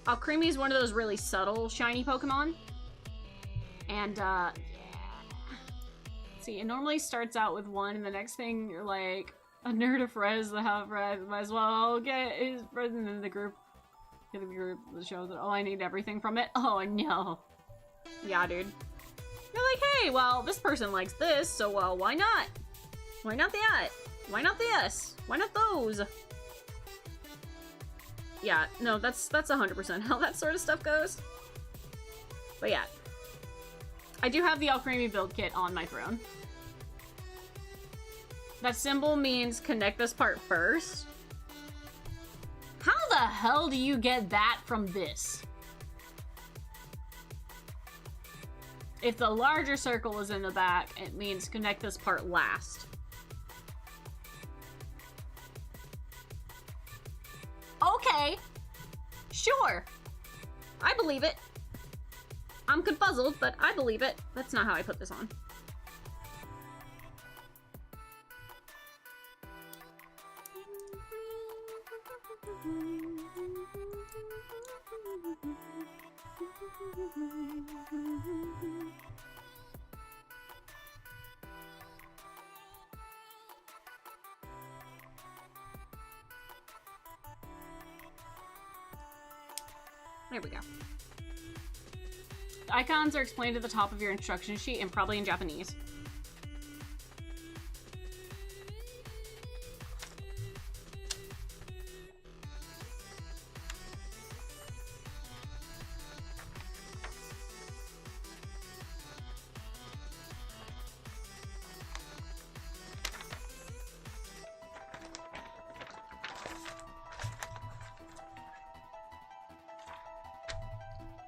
[SPEAKER 2] Alcremie is one of those really subtle shiny Pokemon. And, yeah. See, it normally starts out with one, and the next thing you're like, a nerd of Rez, the half Rez, might as well get his present in the group. Get the group that shows that, oh, I need everything from it. Oh, no. Yeah, dude. You're like, hey, well, this person likes this, so, well, why not? Why not that? Why not this? Why not those? Yeah, no, that's 100% how that sort of stuff goes. But yeah. I do have the Alcremie build kit on my throne. That symbol means connect this part first. How the hell do you get that from this? If the larger circle is in the back, it means connect this part last. Okay. Sure. I believe it. I'm confuzzled, but I believe it. That's not how I put this on. There we go. The icons are explained at the top of your instruction sheet and probably in Japanese.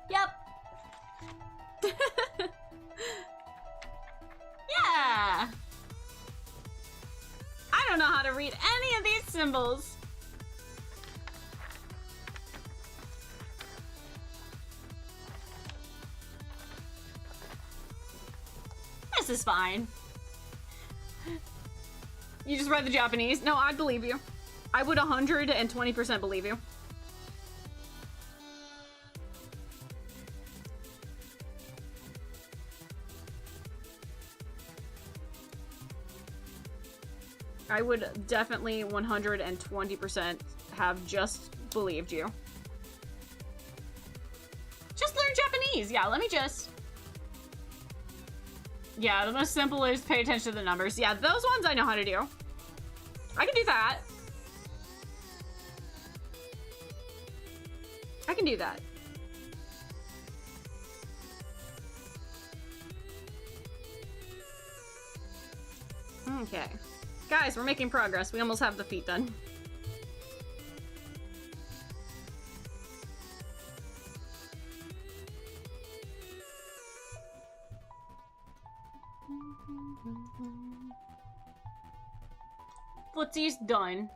[SPEAKER 2] Yep. Yeah. I don't know how to read any of these symbols. This is fine. You just read the Japanese? No, I believe you. I would 120% believe you. I would definitely 120% have just believed you. Just learn Japanese. Yeah, let me just... Yeah, the most simple is pay attention to the numbers. Yeah, those ones I know how to do. I can do that. I can do that. Okay. Guys, we're making progress. We almost have the feet done. Footsy's done.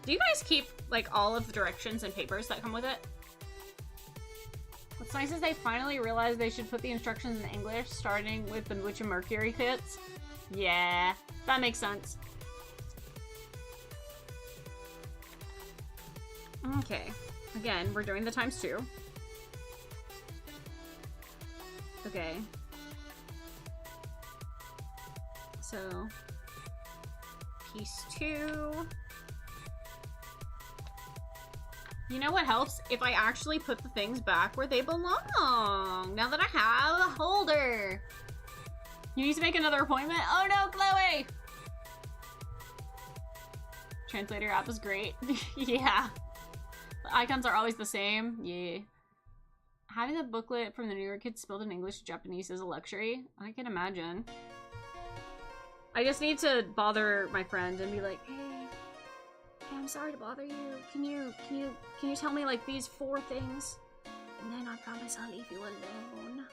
[SPEAKER 2] Do you guys keep, like, all of the directions and papers that come with it? What's nice as they finally realized they should put the instructions in English, starting with the Witch of Mercury fits. Yeah, that makes sense. Okay. Again, we're doing the ×2. Okay. So, piece 2. You know what helps? If I actually put the things back where they belong. Now that I have a holder. You need to make another appointment? Oh no, Chloe! Translator app is great. Yeah. The icons are always the same. Yeah. Having the booklet from the newer kids spelled in English to Japanese is a luxury. I can imagine. I just need to bother my friend and be like, hey, I'm sorry to bother you. Can you tell me like these 4 things? And then I promise I'll leave you alone.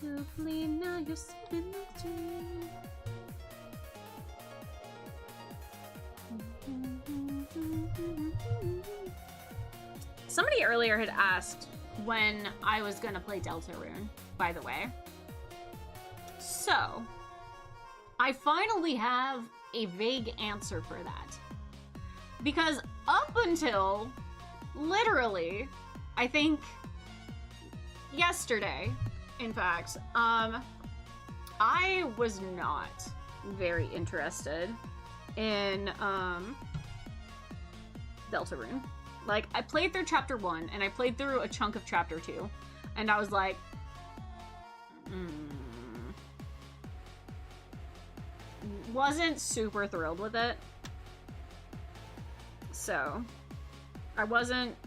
[SPEAKER 2] To flee, now you're sitting next to me. Somebody earlier had asked when I was gonna play Deltarune, by the way. So, I finally have a vague answer for that. Because up until, literally, I think yesterday, in fact, I was not very interested in, Deltarune. Like, I played through Chapter 1, and I played through a chunk of Chapter 2, and I was like, wasn't super thrilled with it. So, I wasn't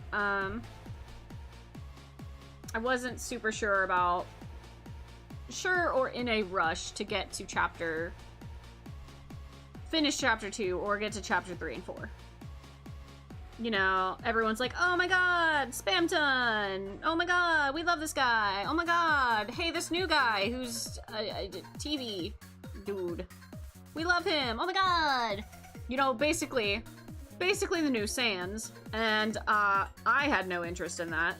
[SPEAKER 2] super sure about, or in a rush to get to finish Chapter 2, or get to Chapter 3 and 4. You know, everyone's like, oh my god, Spamton! Oh my god, we love this guy! Oh my god, hey, this new guy who's a TV dude. We love him! Oh my god! You know, basically the new Sans, and I had no interest in that.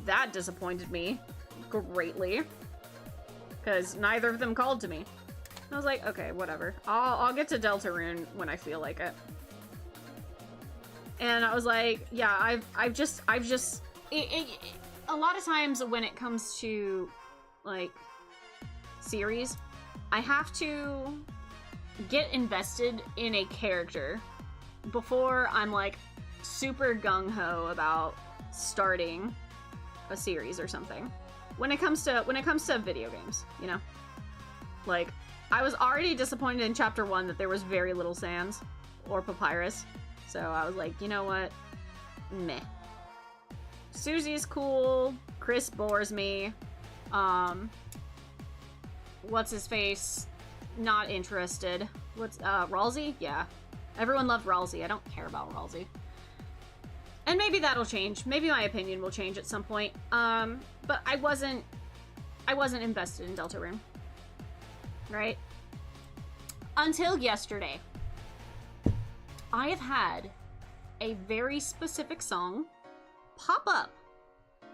[SPEAKER 2] That disappointed me greatly, because neither of them called to me. I was like, okay, whatever. I'll get to Deltarune when I feel like it. And I was like, yeah, I've just a lot of times when it comes to, like, series, I have to get invested in a character before I'm, like, super gung-ho about starting a series or something. When it comes to video games, you know? Like, I was already disappointed in Chapter 1 that there was very little Sans or Papyrus. So I was like, you know what? Meh. Susie's cool. Chris bores me. What's his face? Not interested. What's, Ralsei? Yeah. Everyone loved Ralsei. I don't care about Ralsei. And maybe that'll change. Maybe my opinion will change at some point. But I wasn't invested in Deltarune. Right? Until yesterday. I have had a very specific song pop up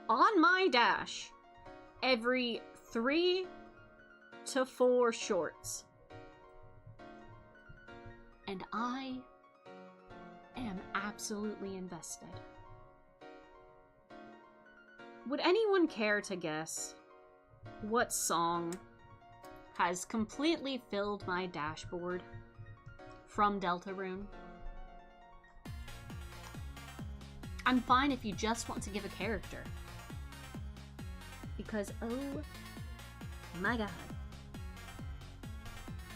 [SPEAKER 2] on my dash every 3 to 4 shorts. And I am absolutely invested. Would anyone care to guess what song has completely filled my dashboard from Deltarune? I'm fine if you just want to give a character. Because, oh my god.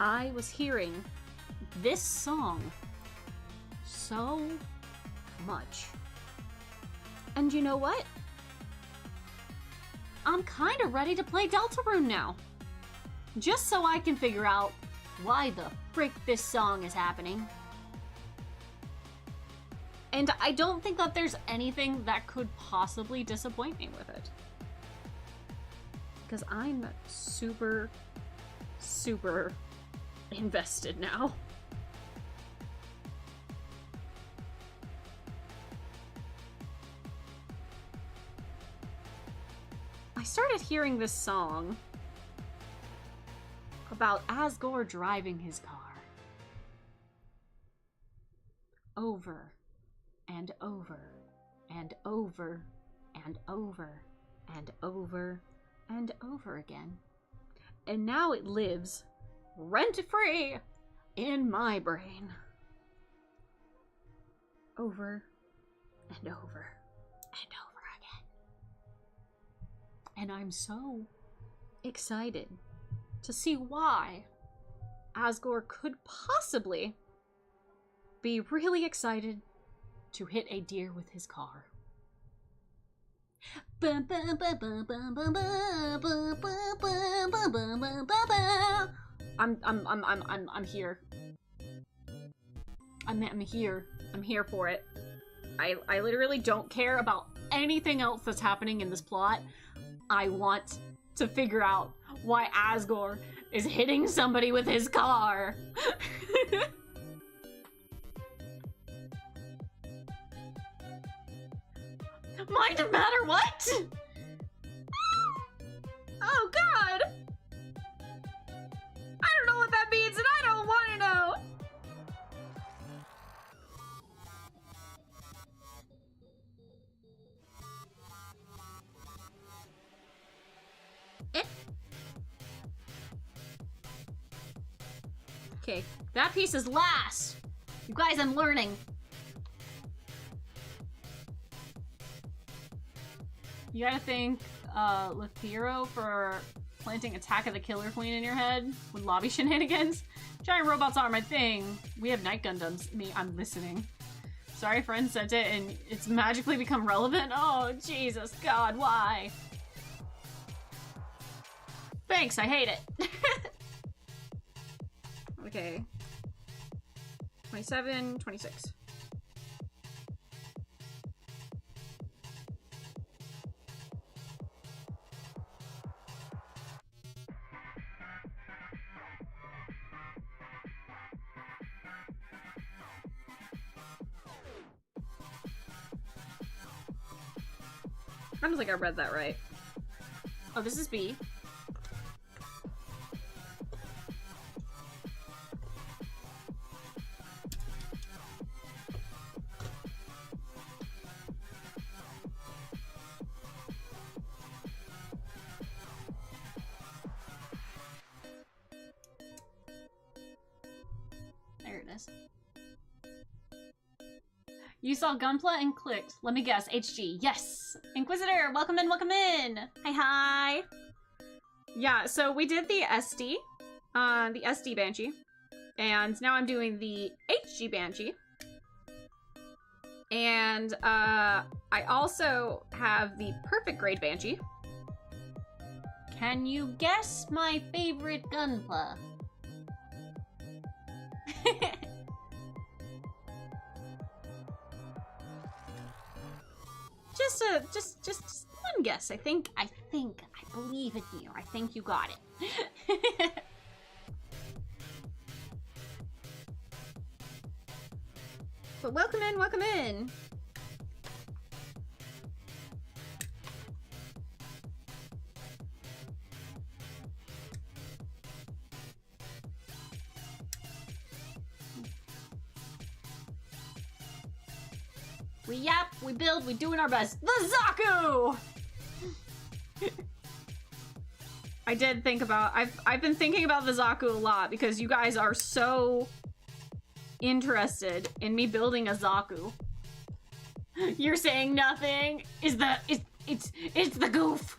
[SPEAKER 2] I was hearing this song so much. And you know what? I'm kind of ready to play Deltarune now. Just so I can figure out why the frick this song is happening. And I don't think that there's anything that could possibly disappoint me with it. because I'm super, super invested now. I started hearing this song about Asgore driving his car. Over and over and over and over and over and over again. And now it lives rent-free in my brain. Over and over and over again. And I'm so excited to see why Asgore could possibly be really excited to hit a deer with his car. I'm here. I'm here. I'm here for it. I literally don't care about anything else that's happening in this plot. I want to figure out why Asgore is hitting somebody with his car. Mind no matter what? Oh god! I don't know what that means and I don't want to know! Okay, that piece is last! You guys, I'm learning. You gotta thank Lethero for planting Attack of the Killer Queen in your head with lobby shenanigans. Giant robots are my thing. We have night Gundams. Me, I'm listening. Sorry, friend sent it and it's magically become relevant. Oh, Jesus, God, why? Thanks, I hate it. Okay. 27, 26. I don't think I read that right. Oh, this is B. There it is. You saw Gunpla and clicked. Let me guess, HG. Yes! Inquisitor, welcome in, welcome in! Hi, hi! Yeah, so we did the SD Banshee. And now I'm doing the HG Banshee. And, I also have the perfect grade Banshee. Can you guess my favorite Gunpla? Just one guess. I believe in you. I think you got it. But welcome in, welcome in. We yap, we build, we doing our best. The Zaku! I did think about, I've been thinking about the Zaku a lot because you guys are so interested in me building a Zaku. You're saying nothing? It's the goof.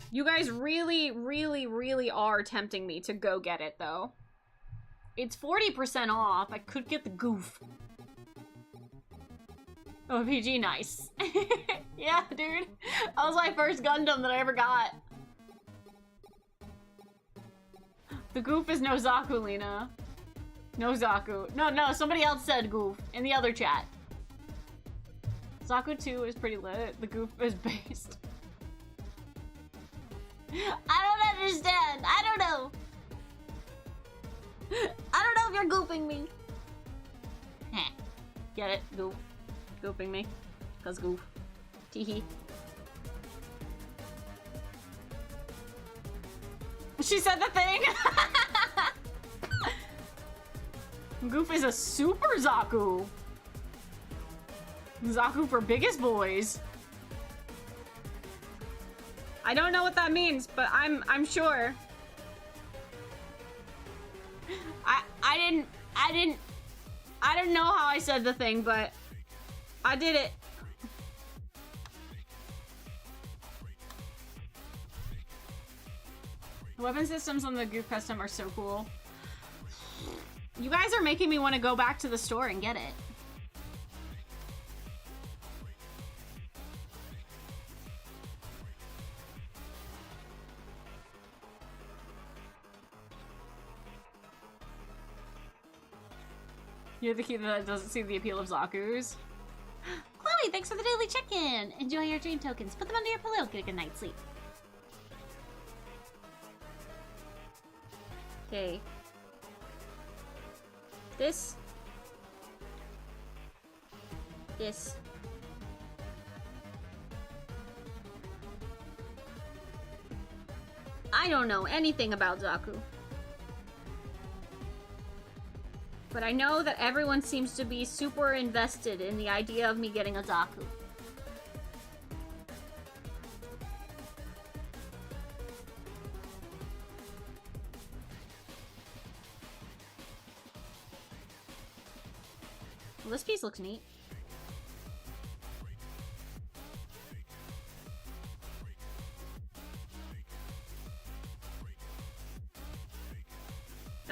[SPEAKER 2] You guys really, really, really are tempting me to go get it though. It's 40% off. I could get the goof. OPG, nice. Yeah, dude. That was my first Gundam that I ever got. The goof is no Zaku, Lena. No Zaku. No, somebody else said goof in the other chat. Zaku 2 is pretty lit. The goof is based.
[SPEAKER 3] I don't understand. I don't know. I don't know if you're goofing me.
[SPEAKER 2] Heh. Get it? Goof. Goofing me. Cause goof. Teehee. She said the thing! Goof is a super Zaku. Zaku for biggest boys. I don't know what that means, but I'm sure. I didn't know how I said the thing, but I did it. The weapon systems on the Goof custom are so cool. You guys are making me want to go back to the store and get it. You're the kid that doesn't see the appeal of Zaku's.
[SPEAKER 3] Chloe, thanks for the daily check-in. Enjoy your dream tokens. Put them under your pillow. Get a good night's sleep.
[SPEAKER 2] Okay. This. I don't know anything about Zaku. But I know that everyone seems to be super invested in the idea of me getting a Zaku. Well, this piece looks neat.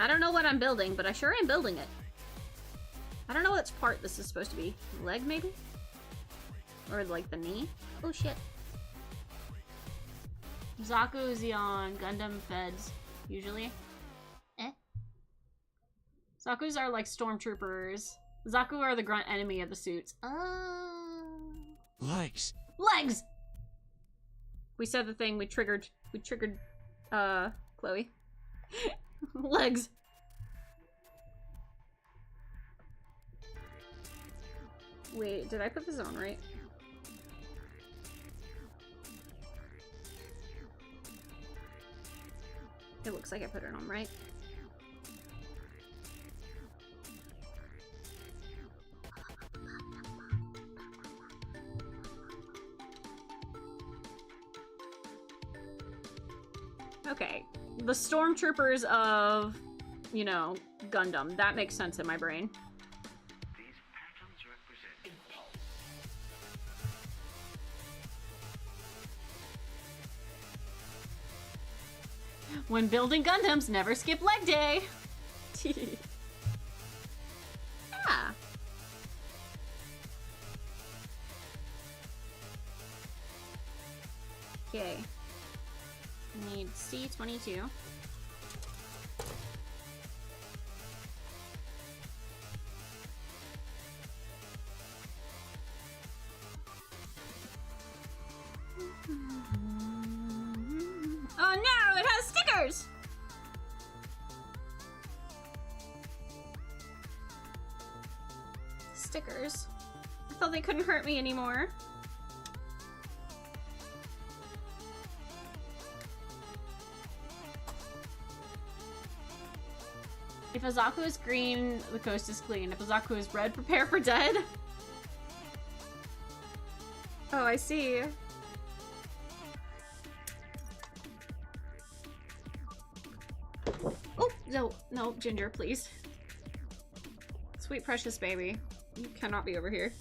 [SPEAKER 2] I don't know what I'm building, but I sure am building it. I don't know which part this is supposed to be. Leg, maybe? Or like the knee?
[SPEAKER 3] Oh shit.
[SPEAKER 2] Zaku, Zeon, Gundam, Feds, usually.
[SPEAKER 3] Eh?
[SPEAKER 2] Zaku's are like stormtroopers. Zaku are the grunt enemy of the suits.
[SPEAKER 5] Legs.
[SPEAKER 2] Legs! We said the thing, we triggered, Chloe. Legs. Wait, did I put this on right? It looks like I put it on right. Okay, the stormtroopers of, you know, Gundam. That makes sense in my brain.
[SPEAKER 5] These patterns represent impulse.
[SPEAKER 2] When building Gundams, never skip leg day!
[SPEAKER 3] Ah.
[SPEAKER 2] Okay. Need C22. Oh no, it has stickers! Stickers. I thought they couldn't hurt me anymore. If a Zaku is green, the coast is clean. If a Zaku is red, prepare for dead. Oh, I see. Oh, no, no, Ginger, please. Sweet precious baby. You cannot be over here.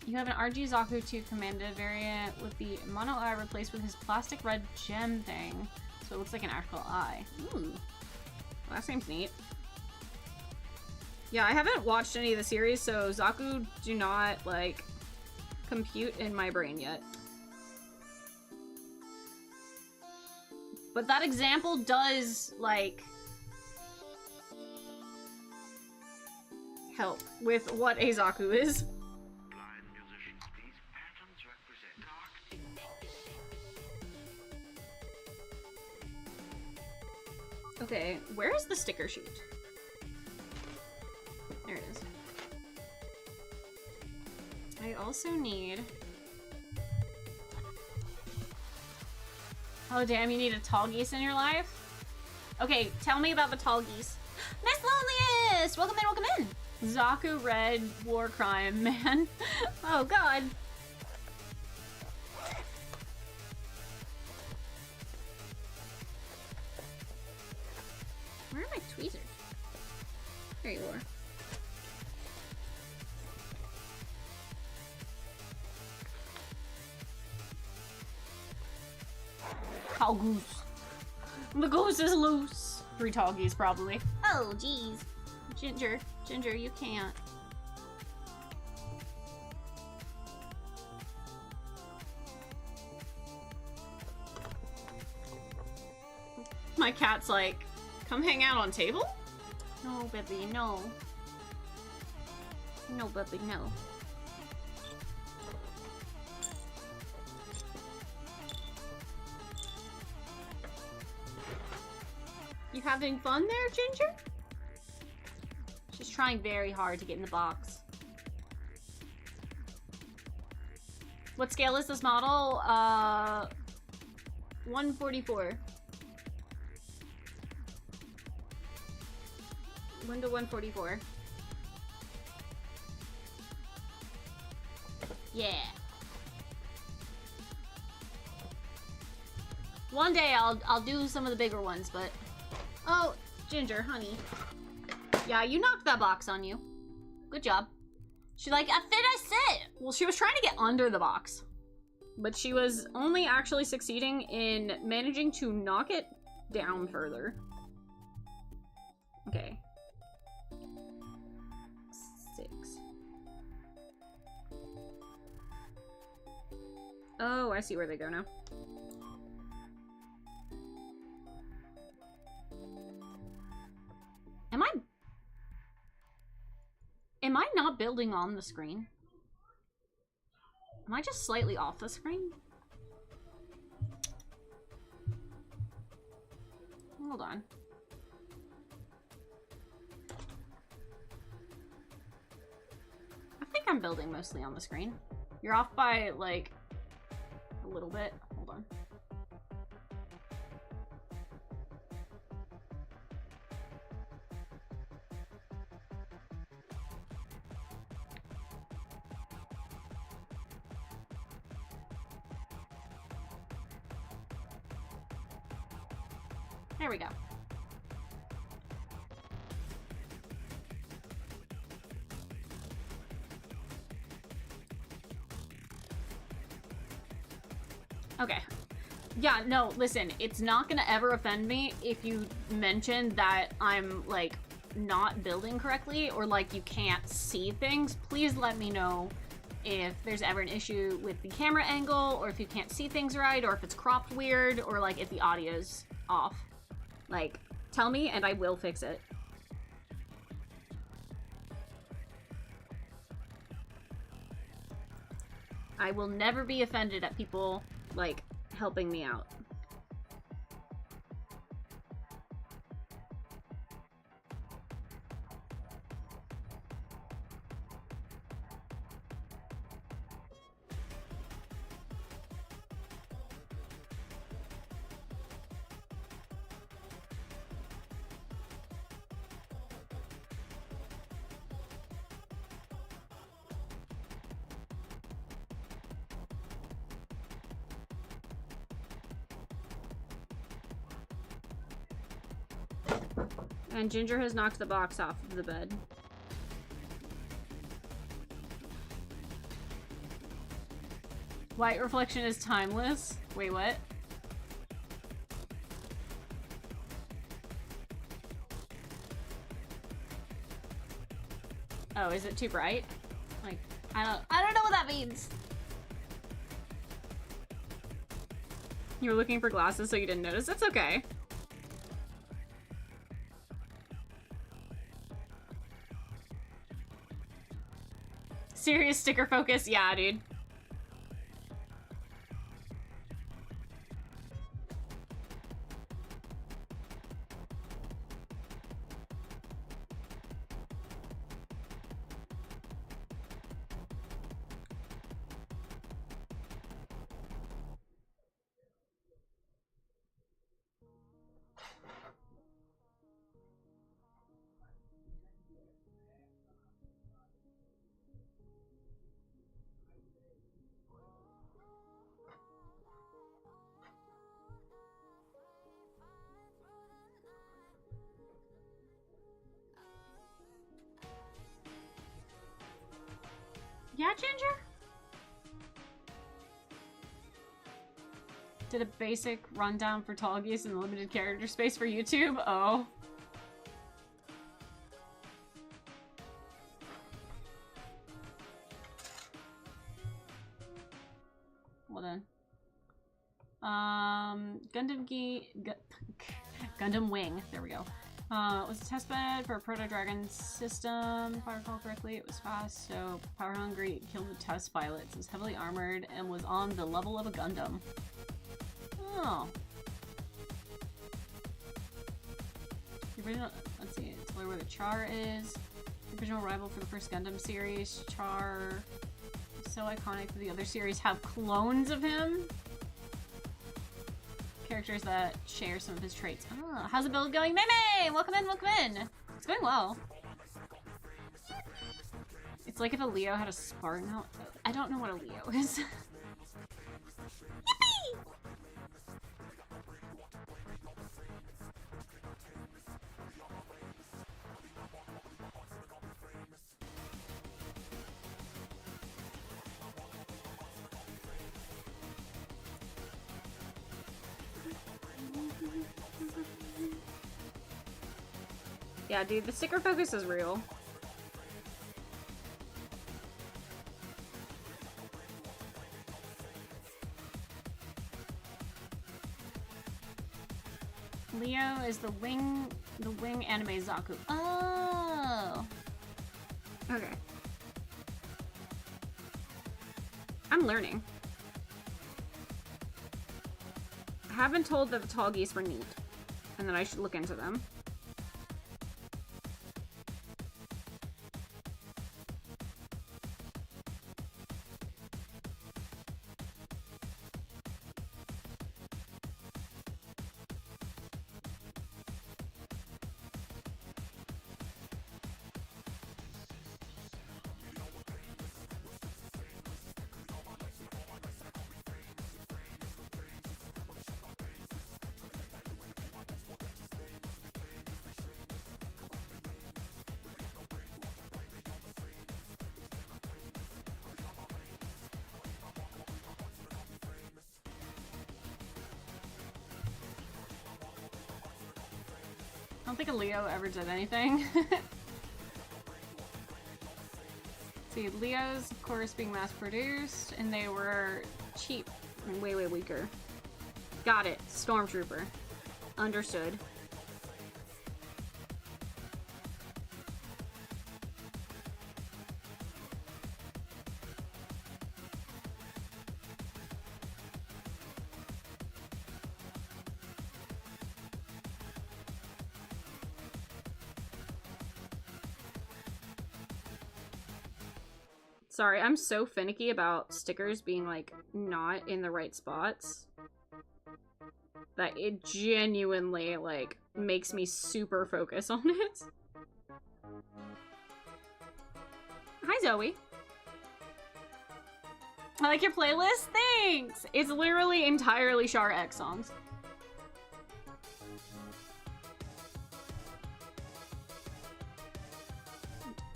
[SPEAKER 2] You have an RG Zaku 2 commanded variant with the mono eye replaced with his plastic red gem thing. So it looks like an actual eye. Ooh. Well, that seems neat. Yeah, I haven't watched any of the series, so Zaku do not, like, compute in my brain yet. But that example does, like... help with what a Zaku is.
[SPEAKER 5] Blind musicians, these patterns represent dark impulse.
[SPEAKER 2] Okay, where is the sticker sheet? There it is. I also need... Oh damn, you need a tall geese in your life? Okay, tell me about the tall geese.
[SPEAKER 3] Miss Loneliest! Welcome in, welcome in!
[SPEAKER 2] Zaku Red war crime, man. Oh god.
[SPEAKER 3] Where are my tweezers? There you are.
[SPEAKER 2] Tall goose. The goose is loose. 3 tall geese, probably.
[SPEAKER 3] Oh, jeez.
[SPEAKER 2] Ginger, you can't. My cat's like, come hang out on table?
[SPEAKER 3] No, baby, no. No, baby, no.
[SPEAKER 2] You having fun there, Ginger? She's trying very hard to get in the box. What scale is this model? 144. 1 to 144.
[SPEAKER 3] Yeah.
[SPEAKER 2] One day I'll do some of the bigger ones, but... Oh, Ginger, honey. Yeah, you knocked that box on you. Good job. She's like, I fit, I sit. Well, she was trying to get under the box, but she was only actually succeeding in managing to knock it down further. Okay. 6. Oh, I see where they go now. Am I not building on the screen? Am I just slightly off the screen? Hold on. I think I'm building mostly on the screen. You're off by, like, a little bit. Hold on. There we go. Okay. Yeah, no, listen, it's not gonna ever offend me if you mention that I'm, like, not building correctly or, like, you can't see things. Please let me know if there's ever an issue with the camera angle or if you can't see things right or if it's cropped weird or, like, if the audio's off. Like, tell me and I will fix it. I will never be offended at people, like, helping me out. And Ginger has knocked the box off of the bed. White reflection is timeless. Wait, what? Oh, is it too bright? Like, I don't know what that means. You were looking for glasses so you didn't notice? That's okay. Serious sticker focus? Yeah, dude. Yeah, Ginger? Did a basic rundown for tall geese and limited character space for YouTube? Oh. Well then. Gundam Wing. There we go. It was a testbed for a proto-dragon system. If I recall correctly, it was fast, so power-hungry. It killed the test pilots. It was heavily armored and was on the level of a Gundam. Oh. The original, let's see, tell her where the Char is. The original rival for the first Gundam series. Char is so iconic that the other series have clones of him. Characters that share some of his traits. Oh, how's the build going? Meme! Welcome in, welcome in! It's going well. It's like if a Leo had a Spartan. I don't know what a Leo is. Yippee! Yeah, dude, the sticker focus is real. Leo is the wing anime Zaku. Oh. Okay. I'm learning. I have been told that the tall geese were neat, and that I should look into them. I don't think a Leo ever did anything. See, Leos, of course, being mass-produced, and they were cheap and way, way weaker. Got it. Stormtrooper. Understood. Sorry, I'm so finicky about stickers being, like, not in the right spots that it genuinely, like, makes me super focus on it. Hi, Zoe. I like your playlist? Thanks! It's literally entirely Char X songs.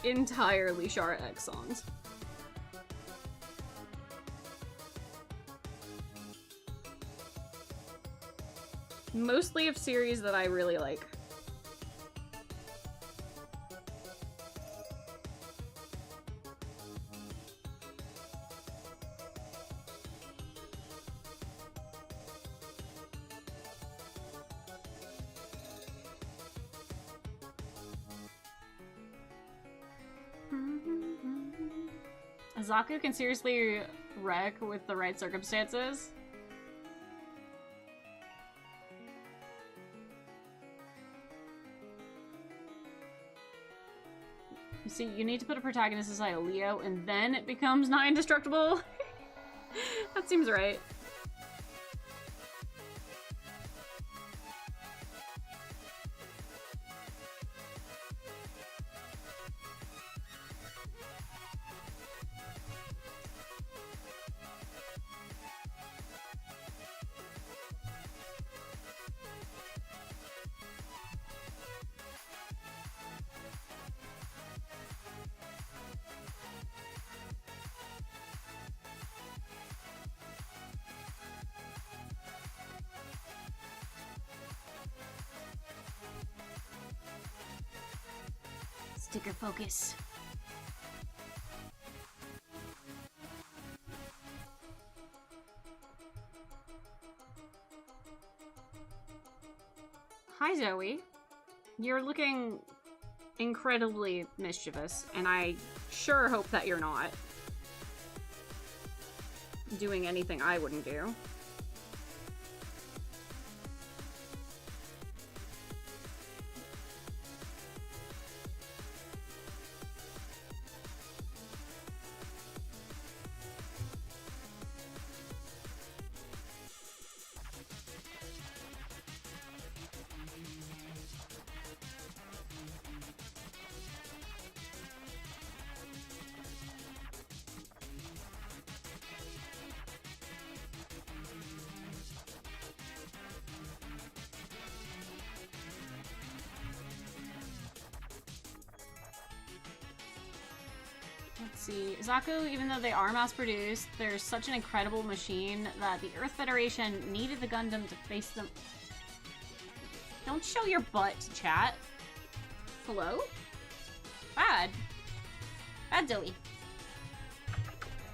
[SPEAKER 2] Entirely Char X songs. Mostly of series that I really like. Zaku can seriously wreck with the right circumstances. You see, you need to put a protagonist aside a Leo, and then it becomes not indestructible. That seems right.
[SPEAKER 3] Sticker focus.
[SPEAKER 2] Hi, Zoe. You're looking incredibly mischievous, and I sure hope that you're not doing anything I wouldn't do. Let's see. Zaku, even though they are mass-produced, they're such an incredible machine that the Earth Federation needed the Gundam to face them. Don't show your butt, chat. Hello? Bad.
[SPEAKER 3] Bad Zoe.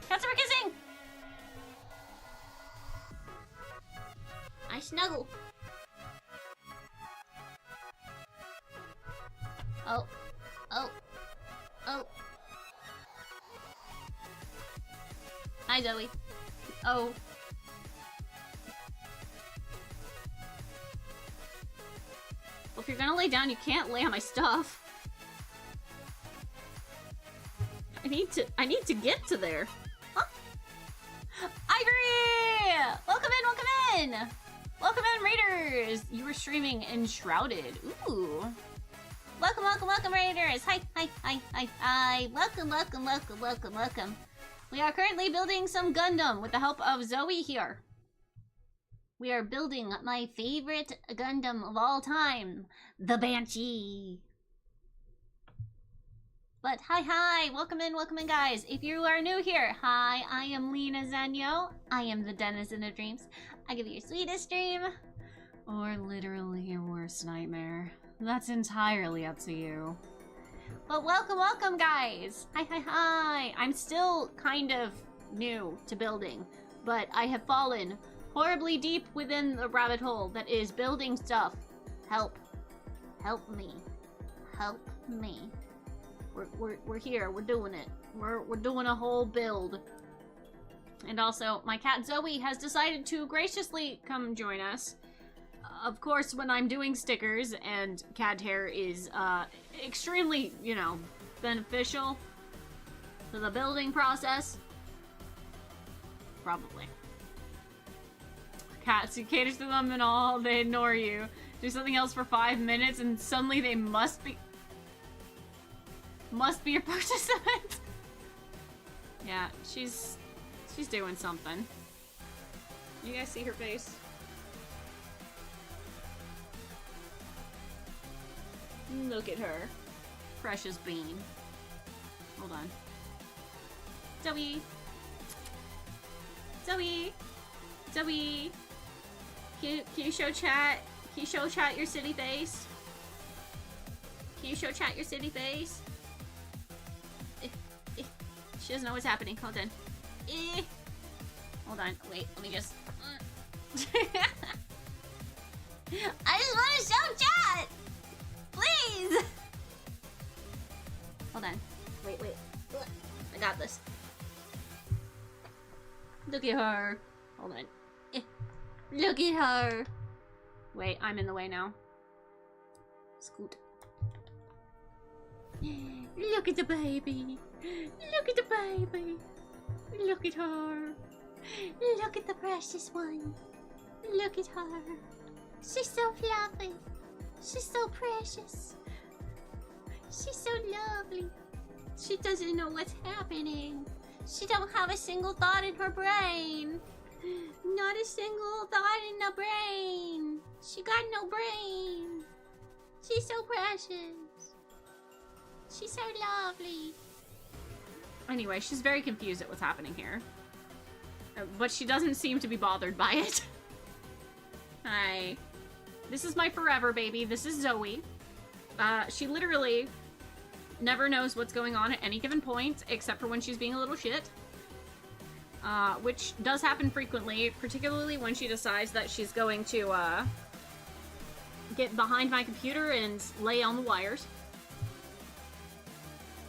[SPEAKER 3] Cats are kissing! I snuggle. Oh. Oh. Oh. Hi, Zoe. Oh.
[SPEAKER 2] Well, if you're gonna lay down, you can't lay on my stuff. I need to get to there.
[SPEAKER 3] Huh? Ivory! Welcome in, welcome in! Welcome in, Raiders!
[SPEAKER 2] You were streaming Enshrouded. Ooh.
[SPEAKER 3] Welcome, welcome, welcome, Raiders! Hi, hi, hi, hi, hi. Welcome, welcome, welcome, welcome, welcome. We are currently building some Gundam with the help of Zoe here. We are building my favorite Gundam of all time, the Banshee. But hi, welcome in, guys. If you are new here, hi, I am Lena Zenyo. I am the denizen of dreams. I give you your sweetest dream.
[SPEAKER 2] Or literally your worst nightmare. That's entirely up to you.
[SPEAKER 3] But welcome, guys. Hi. I'm still kind of new to building, but I have fallen horribly deep within the rabbit hole that is building stuff. Help me. We're here. We're doing it. We're doing a whole build.
[SPEAKER 2] And also, my cat Zoe has decided to graciously come join us. Of course, when I'm doing stickers and cat hair is extremely, beneficial to the building process. Probably. Cats, you cater to them and all, they ignore you. Do something else for 5 minutes and suddenly they must be your participant. Yeah, she's doing something. You guys see her face? Look at her. Precious bean. Hold on. Zoe! Can you show chat? Can you show chat your city face? Can you show chat your city face? She doesn't know what's happening. Hold on. Hold on. Wait, let me just...
[SPEAKER 3] I just want to show chat! Please! Hold on. Wait. I got this. at her. Hold on. Look at her.
[SPEAKER 2] Wait, I'm in the way now.
[SPEAKER 3] Scoot. Look at the baby. Look at the baby. Look at her. Look at the precious one. Look at her. She's so fluffy. She's so precious. She's so lovely. She doesn't know what's happening. She don't have a single thought in her brain. Not a single thought in the brain. She got no brain. She's so precious. She's so lovely.
[SPEAKER 2] Anyway, she's very confused at what's happening here. But she doesn't seem to be bothered by it. Hi. This is my forever baby. This is Zoe. She literally never knows what's going on at any given point, except for when she's being a little shit. Which does happen frequently, particularly when she decides that she's going to, get behind my computer and lay on the wires.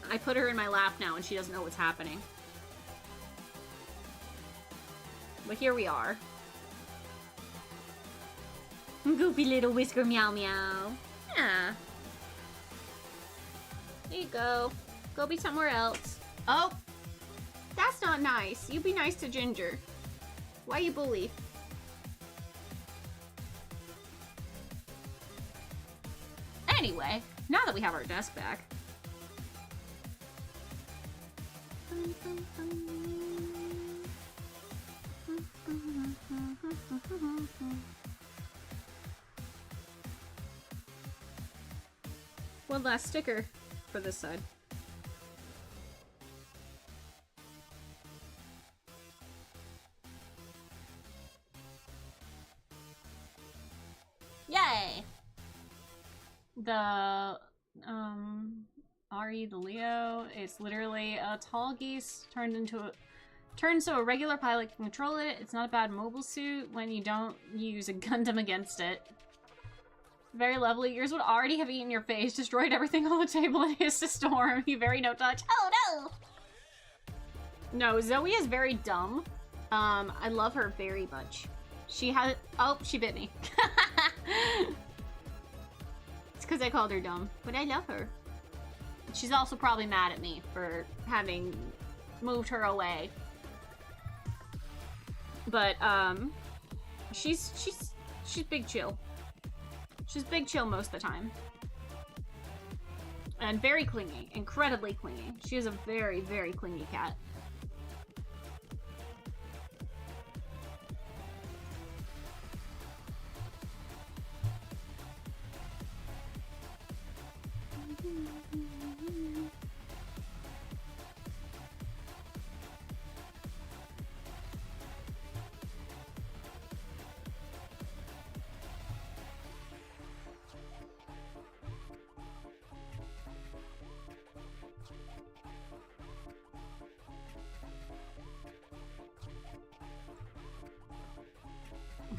[SPEAKER 2] I put her in my lap now and she doesn't know what's happening. But here we are.
[SPEAKER 3] Goofy little whisker meow meow.
[SPEAKER 2] Yeah.
[SPEAKER 3] There you go. Go be somewhere else.
[SPEAKER 2] Oh! That's not nice. You be nice to Ginger. Why you bully? Anyway, now that we have our desk back. One last sticker for this side.
[SPEAKER 3] Yay!
[SPEAKER 2] The Ari the Leo is literally a tall geese turned so a regular pilot can control it. It's not a bad mobile suit when you don't use a Gundam against it. Very lovely. Yours would already have eaten your face, destroyed everything on the table, and hissed a storm. You very no touch.
[SPEAKER 3] Oh no!
[SPEAKER 2] No, Zoe is very dumb. I love her very much. She has. Oh, she bit me. It's because I called her dumb, but I love her. She's also probably mad at me for having moved her away. But she's big chill. She's big chill most of the time. And very clingy, incredibly clingy. She is a very, very clingy cat.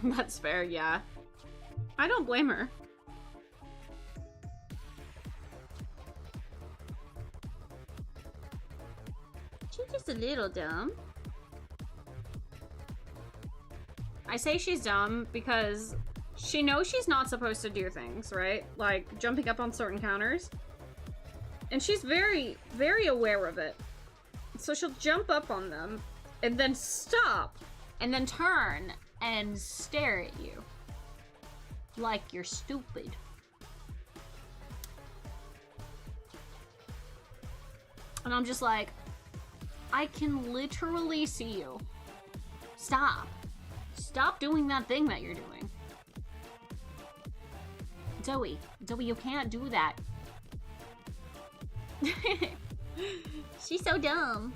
[SPEAKER 2] That's fair, yeah. I don't blame her.
[SPEAKER 3] She's just a little dumb.
[SPEAKER 2] I say she's dumb because she knows she's not supposed to do things, right? Like jumping up on certain counters. And she's very, very aware of it. So she'll jump up on them and then stop and then turn and stare at you like you're stupid. And I'm just like, I can literally see you. Stop. Stop doing that thing that you're doing. Zoe, you can't do that.
[SPEAKER 3] She's so dumb.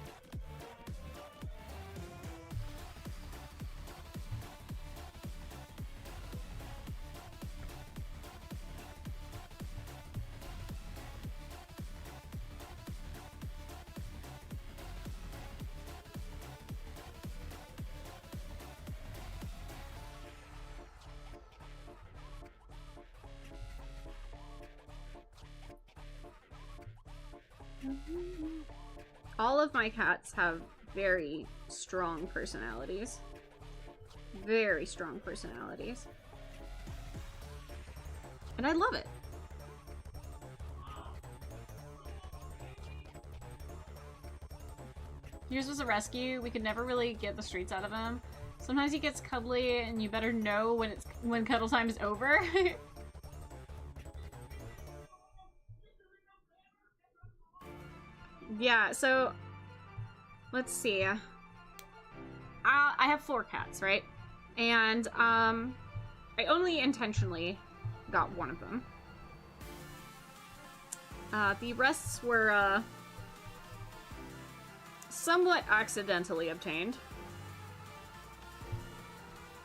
[SPEAKER 2] All of my cats have very strong personalities. Very strong personalities. And I love it. Yours was a rescue. We could never really get the streets out of him. Sometimes he gets cuddly and you better know when cuddle time is over. Yeah, so let's see. I have 4 cats, right? And I only intentionally got one of them. The rests were somewhat accidentally obtained.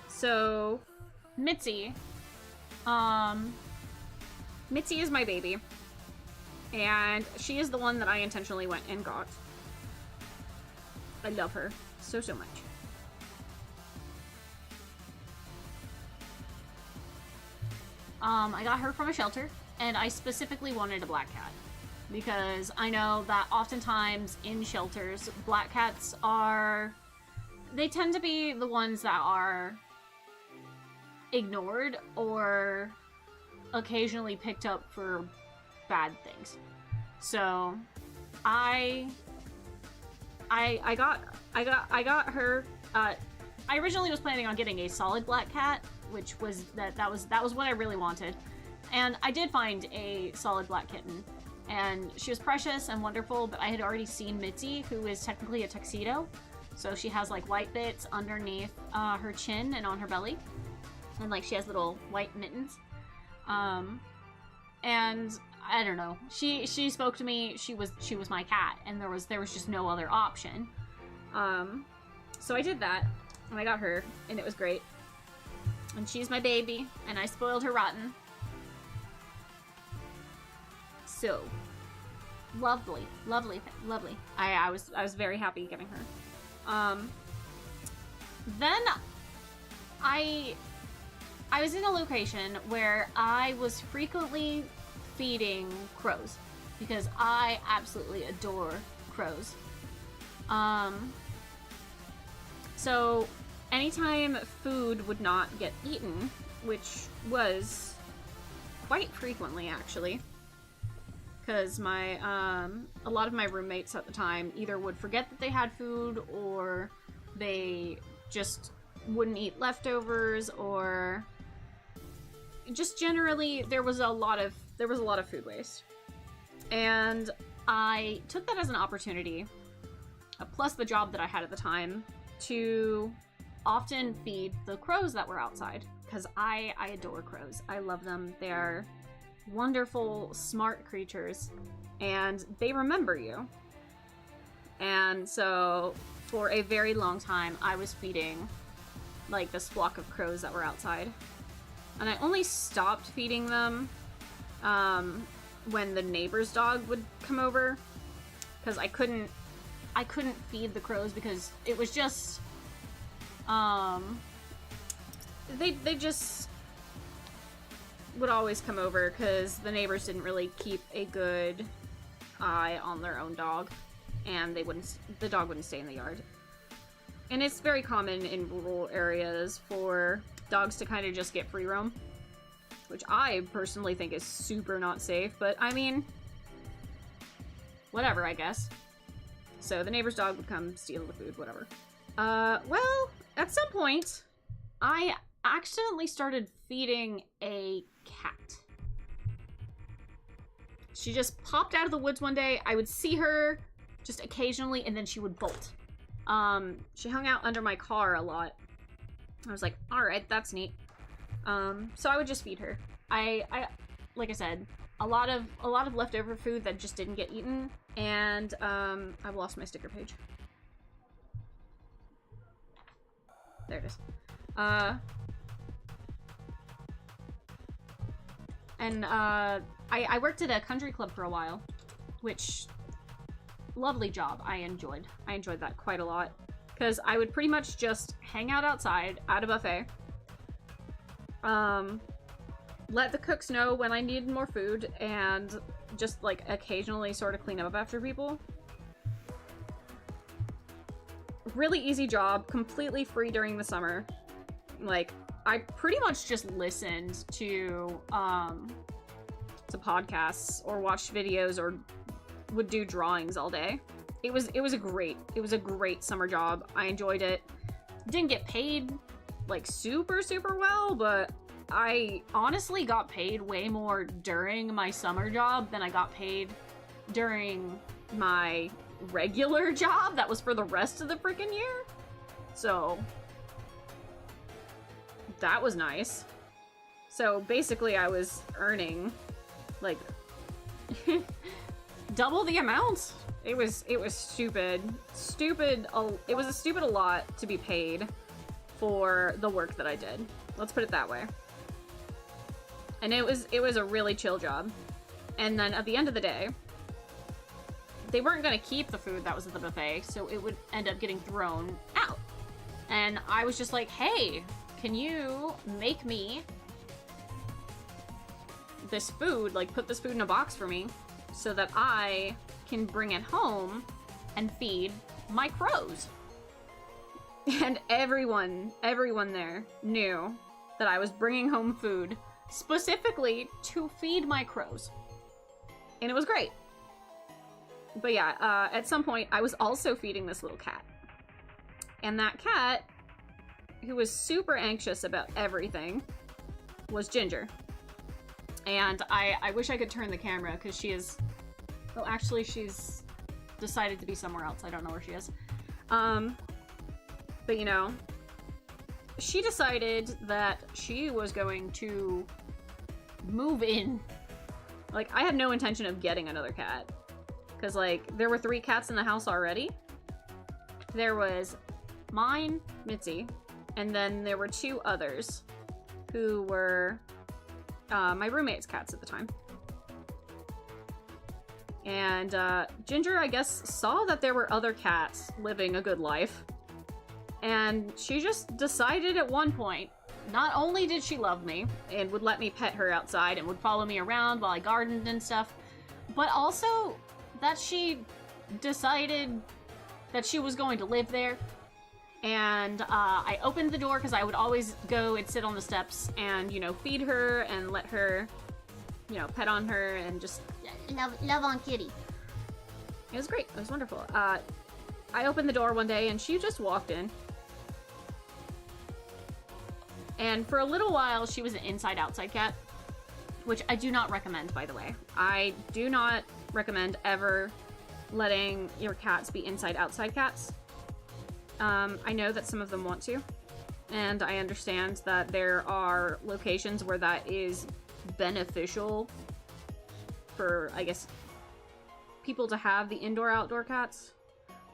[SPEAKER 2] So Mitzi, Mitzi is my baby, and she is the one that I intentionally went and got. I love her so much. I got her from a shelter, and I specifically wanted a black cat because I know that oftentimes in shelters, black cats they tend to be the ones that are ignored or occasionally picked up for bad things. So I got her. I originally was planning on getting a solid black cat, which was that was what I really wanted, and I did find a solid black kitten, and she was precious and wonderful. But I had already seen Mitzi, who is technically a tuxedo, so she has like white bits underneath her chin and on her belly, and like she has little white mittens. And I don't know. She spoke to me. She was my cat, and there was just no other option. So I did that, and I got her, and it was great. And she's my baby, and I spoiled her rotten. So lovely. I was very happy getting her. Then I was in a location where I was frequently feeding crows because I absolutely adore crows. So anytime food would not get eaten, which was quite frequently actually, because a lot of my roommates at the time either would forget that they had food, or they just wouldn't eat leftovers, or just generally there was a lot of food waste. And I took that as an opportunity, plus the job that I had at the time, to often feed the crows that were outside, because I adore crows. I love them. They are wonderful, smart creatures, and they remember you. And so for a very long time I was feeding like this flock of crows that were outside, and I only stopped feeding them when the neighbor's dog would come over, because I couldn't feed the crows because it was just they just would always come over because the neighbors didn't really keep a good eye on their own dog, and the dog wouldn't stay in the yard. And it's very common in rural areas for dogs to kind of just get free roam, which I personally think is super not safe, but I mean, whatever, I guess. So the neighbor's dog would come steal the food, whatever. Well, at some point, I accidentally started feeding a cat. She just popped out of the woods one day. I would see her just occasionally, and then she would bolt. She hung out under my car a lot. I was like, alright, that's neat. So I would just feed her. I like I said, a lot of leftover food that just didn't get eaten, and I've lost my sticker page. There it is. I worked at a country club for a while, which, lovely job. I enjoyed that quite a lot, because I would pretty much just hang out outside at a buffet, let the cooks know when I needed more food, and just like occasionally sort of clean up after people. really easy job, completely free during the summer. Like, I pretty much just listened to podcasts or watched videos or would do drawings all day. It was a great summer job. I enjoyed it. Didn't get paid like super well, but I honestly got paid way more during my summer job than I got paid during my regular job that was for the rest of the freaking year. So that was nice. So basically I was earning like double the amount. It was stupid. It was a stupid a lot to be paid for the work that I did. Let's put it that way. And it was a really chill job. And then at the end of the day, they weren't gonna keep the food that was at the buffet, so it would end up getting thrown out. And I was just like, hey, can you make me this food, like put this food in a box for me so that I can bring it home and feed my crows? And everyone there knew that I was bringing home food specifically to feed my crows. And it was great. But yeah, at some point I was also feeding this little cat. And that cat, who was super anxious about everything, was Ginger. And I wish I could turn the camera because she is... Oh, actually she's decided to be somewhere else. I don't know where she is. But you know, she decided that she was going to move in. Like, I had no intention of getting another cat. Because, like, there were 3 cats in the house already. There was mine, Mitzi, and then there were 2 others who were my roommate's cats at the time. And Ginger, I guess, saw that there were other cats living a good life. And she just decided at one point, not only did she love me and would let me pet her outside and would follow me around while I gardened and stuff, but also that she decided that she was going to live there. And I opened the door because I would always go and sit on the steps and, you know, feed her and let her, you know, pet on her and just...
[SPEAKER 3] Love on kitty.
[SPEAKER 2] It was great. It was wonderful. I opened the door one day and she just walked in. And for a little while, she was an inside-outside cat, which I do not recommend, by the way. I do not recommend ever letting your cats be inside-outside cats. I know that some of them want to, and I understand that there are locations where that is beneficial for, I guess, people to have the indoor-outdoor cats,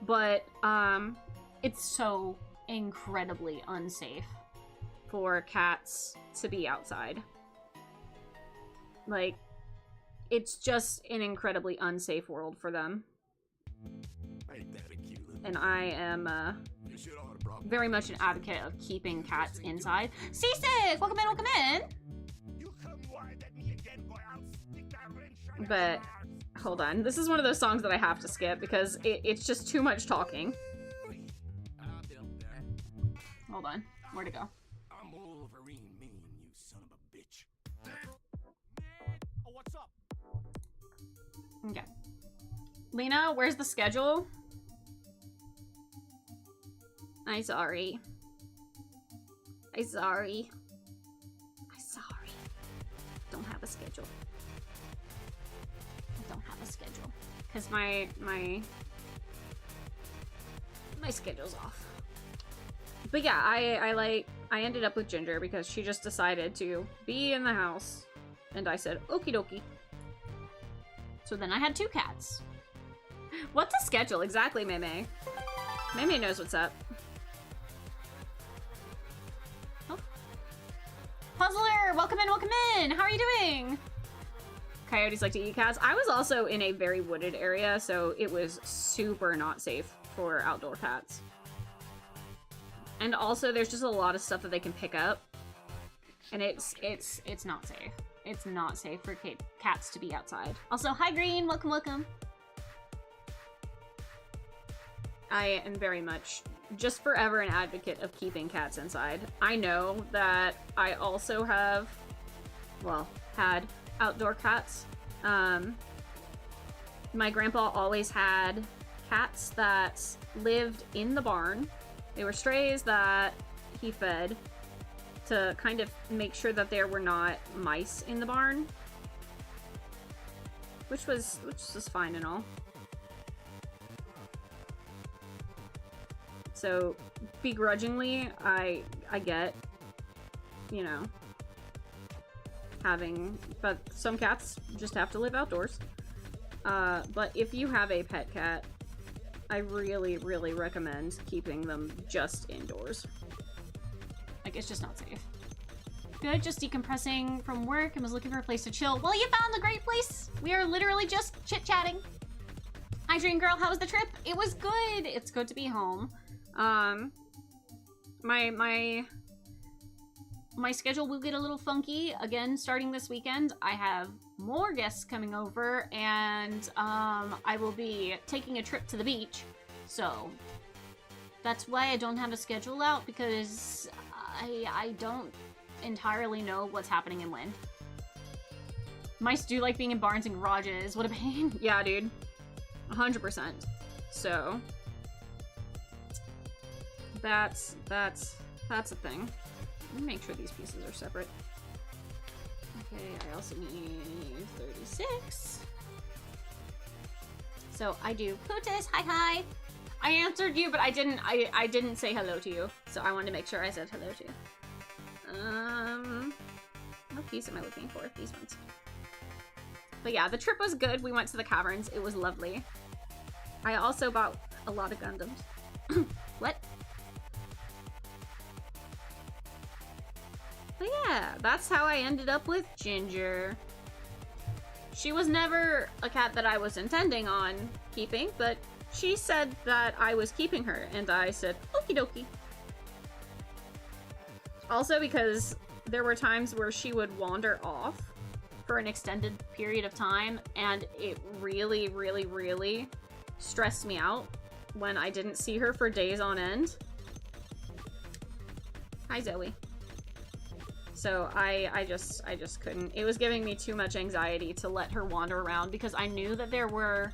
[SPEAKER 2] but it's so incredibly unsafe for cats to be outside. Like, it's just an incredibly unsafe world for them. And I am very much an advocate of keeping cats inside. Seasick! Welcome in, welcome in! But, hold on. This is one of those songs that I have to skip because it's just too much talking. Hold on. Where'd it go? Okay. Lena, where's the schedule? I'm sorry. I'm sorry. I'm sorry. Don't have a schedule. I don't have a schedule. Because my schedule's off. But yeah, I ended up with Ginger because she just decided to be in the house. And I said, okie dokie. So then I had 2 cats. What's a schedule? Exactly, Mei. Mei knows what's up. Oh. Puzzler! Welcome in, welcome in! How are you doing? Coyotes like to eat cats. I was also in a very wooded area, so it was super not safe for outdoor cats. And also, there's just a lot of stuff that they can pick up. And it's not safe. It's not safe for cats to be outside.
[SPEAKER 3] Also, hi Green, welcome, welcome.
[SPEAKER 2] I am very much just forever an advocate of keeping cats inside. I know that I also have, well, had outdoor cats. My grandpa always had cats that lived in the barn. They were strays that he fed to kind of make sure that there were not mice in the barn. Which was fine and all. So, begrudgingly, I get, you know, having, but some cats just have to live outdoors. But if you have a pet cat, I really, really recommend keeping them just indoors.
[SPEAKER 3] Like, it's just not safe. Good, just decompressing from work and was looking for a place to chill. Well, you found the great place. We are literally just chit-chatting. Hi, Dream Girl, how was the trip? It was good. It's good to be home.
[SPEAKER 2] My schedule will get a little funky again starting this weekend. I have more guests coming over, and I will be taking a trip to the beach. So that's why I don't have a schedule out, because I don't entirely know what's happening and when. Mice do like being in barns and garages. What a pain. Yeah, dude. 100%. So that's a thing. Let me make sure these pieces are separate. Okay, I also need 36. So I do Putis, hi. I answered you, but I didn't say hello to you. So I wanted to make sure I said hello to you. What piece am I looking for? These ones. But yeah, the trip was good. We went to the caverns. It was lovely. I also bought a lot of Gundams. What? But yeah, that's how I ended up with Ginger. She was never a cat that I was intending on keeping, but she said that I was keeping her, and I said, okie dokie. Also because there were times where she would wander off for an extended period of time, and it really, really, really stressed me out when I didn't see her for days on end. Hi, Zoe. So I just couldn't. It was giving me too much anxiety to let her wander around, because I knew that there were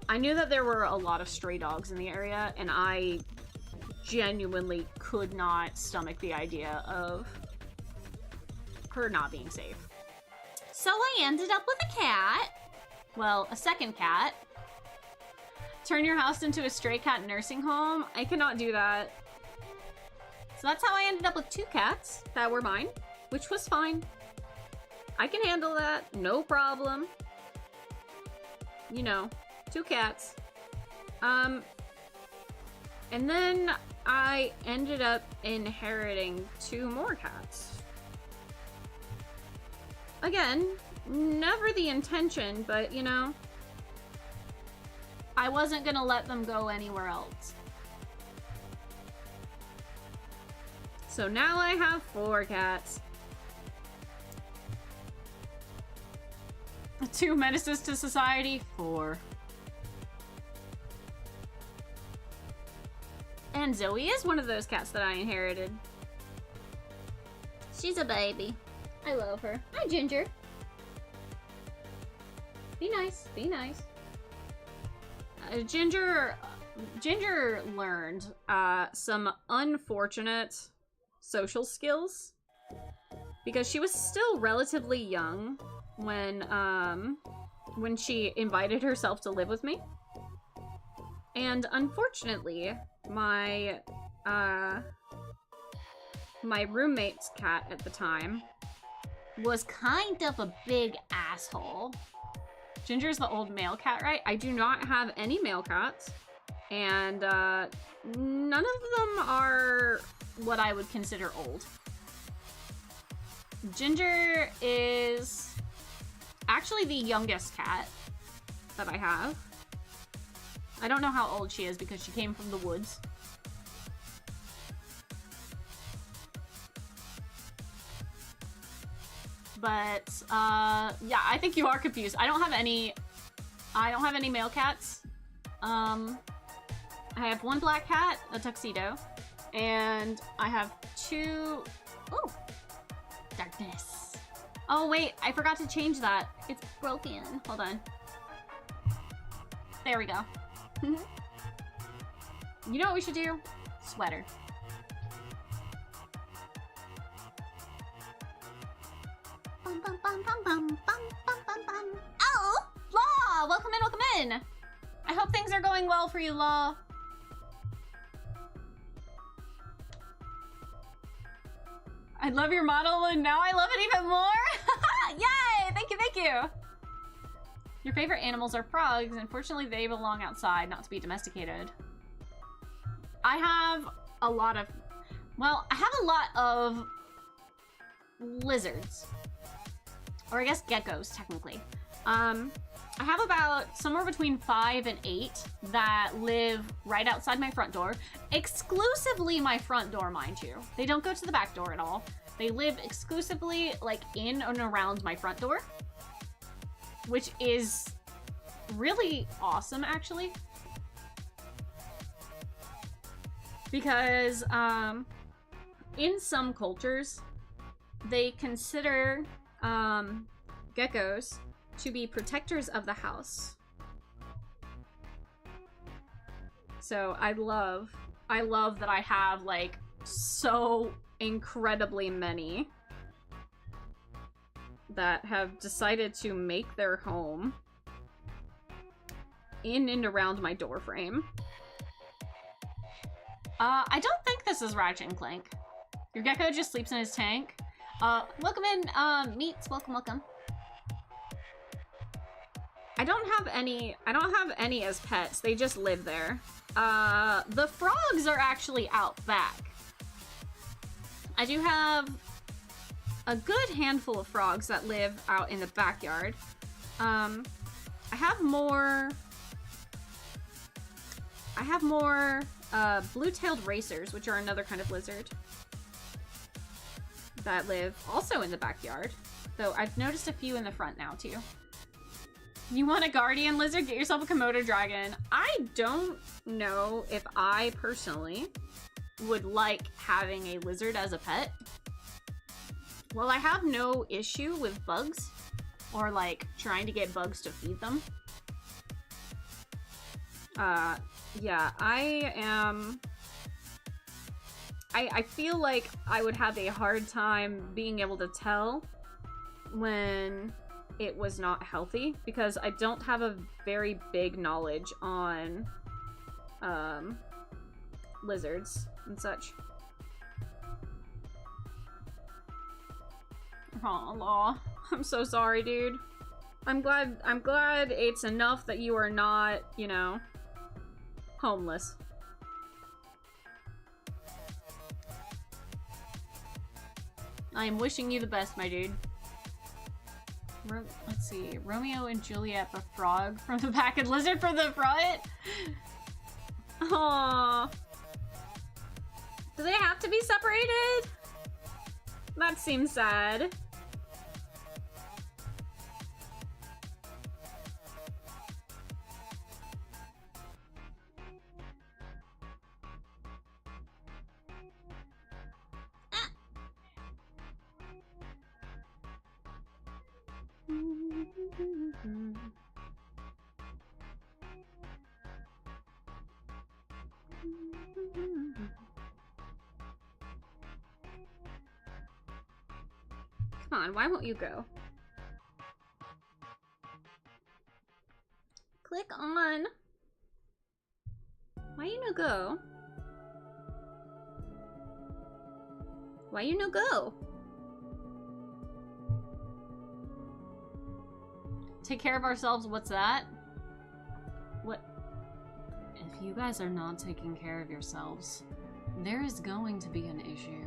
[SPEAKER 2] a lot of stray dogs in the area, and I genuinely could not stomach the idea of her not being safe.
[SPEAKER 3] So I ended up with a cat.
[SPEAKER 2] Well, a second cat. Turn your house into a stray cat nursing home? I cannot do that. So that's how I ended up with 2 cats that were mine, which was fine. I can handle that, no problem. You know, 2 cats. And then I ended up inheriting 2 more cats. Again, never the intention, but you know, I wasn't gonna let them go anywhere else. So now I have 4 cats. 2 menaces to society, 4. And Zoe is one of those cats that I inherited.
[SPEAKER 3] She's a baby.
[SPEAKER 2] I love her. Hi, Ginger. Be nice. Be nice. Ginger learned some unfortunate social skills because she was still relatively young when she invited herself to live with me. And unfortunately, my roommate's cat at the time was kind of a big asshole. Ginger's the old male cat, right? I do not have any male cats, and none of them are what I would consider old. Ginger is actually the youngest cat that I have. I don't know how old she is because she came from the woods. But yeah, I think you are confused. I don't have any male cats. I have one black hat, a tuxedo, and I have two...
[SPEAKER 3] Ooh. Darkness.
[SPEAKER 2] Oh wait, I forgot to change that. It's broken. Hold on. There we go. You know what we should do? Sweater.
[SPEAKER 3] Bum, bum, bum, bum, bum, bum, bum, bum, bum. Oh!
[SPEAKER 2] Law! Welcome in, welcome in! I hope things are going well for you, Law. I love your model and now I love it even more! Yay! Thank you, thank you! Your favorite animals are frogs. Unfortunately, they belong outside, not to be domesticated. I have a lot of... Well, I have a lot of lizards. Or I guess geckos, technically. I have about somewhere between 5 and 8 that live right outside my front door. Exclusively my front door, mind you. They don't go to the back door at all. They live exclusively, like, in and around my front door. Which is really awesome, actually. Because, in some cultures, they consider, geckos to be protectors of the house. So I love that I have, like, so incredibly many that have decided to make their home in and around my door frame. I don't think this is Ratchet and Clank. Your gecko just sleeps in his tank. Welcome in, Meats. Welcome, welcome. I don't have any as pets. They just live there. The frogs are actually out back. I do have a good handful of frogs that live out in the backyard. I have more blue-tailed racers, which are another kind of lizard that live also in the backyard. Though I've noticed a few in the front now too. You want a guardian lizard? Get yourself a Komodo dragon. I don't know if I personally would like having a lizard as a pet. Well, I have no issue with bugs or like trying to get bugs to feed them. Yeah, I feel like I would have a hard time being able to tell when it was not healthy because I don't have a very big knowledge on lizards and such. Oh, Law. I'm so sorry, dude. I'm glad it's enough that you are not, you know, homeless. I am wishing you the best, my dude. Let's see. Romeo and Juliet, the frog from the back and lizard from the front? Aww. Do they have to be separated? That seems sad. Come on, why won't you go? Click on. Why you no go? Why you no go? Take care of ourselves, what's that? What? If you guys are not taking care of yourselves, there is going to be an issue.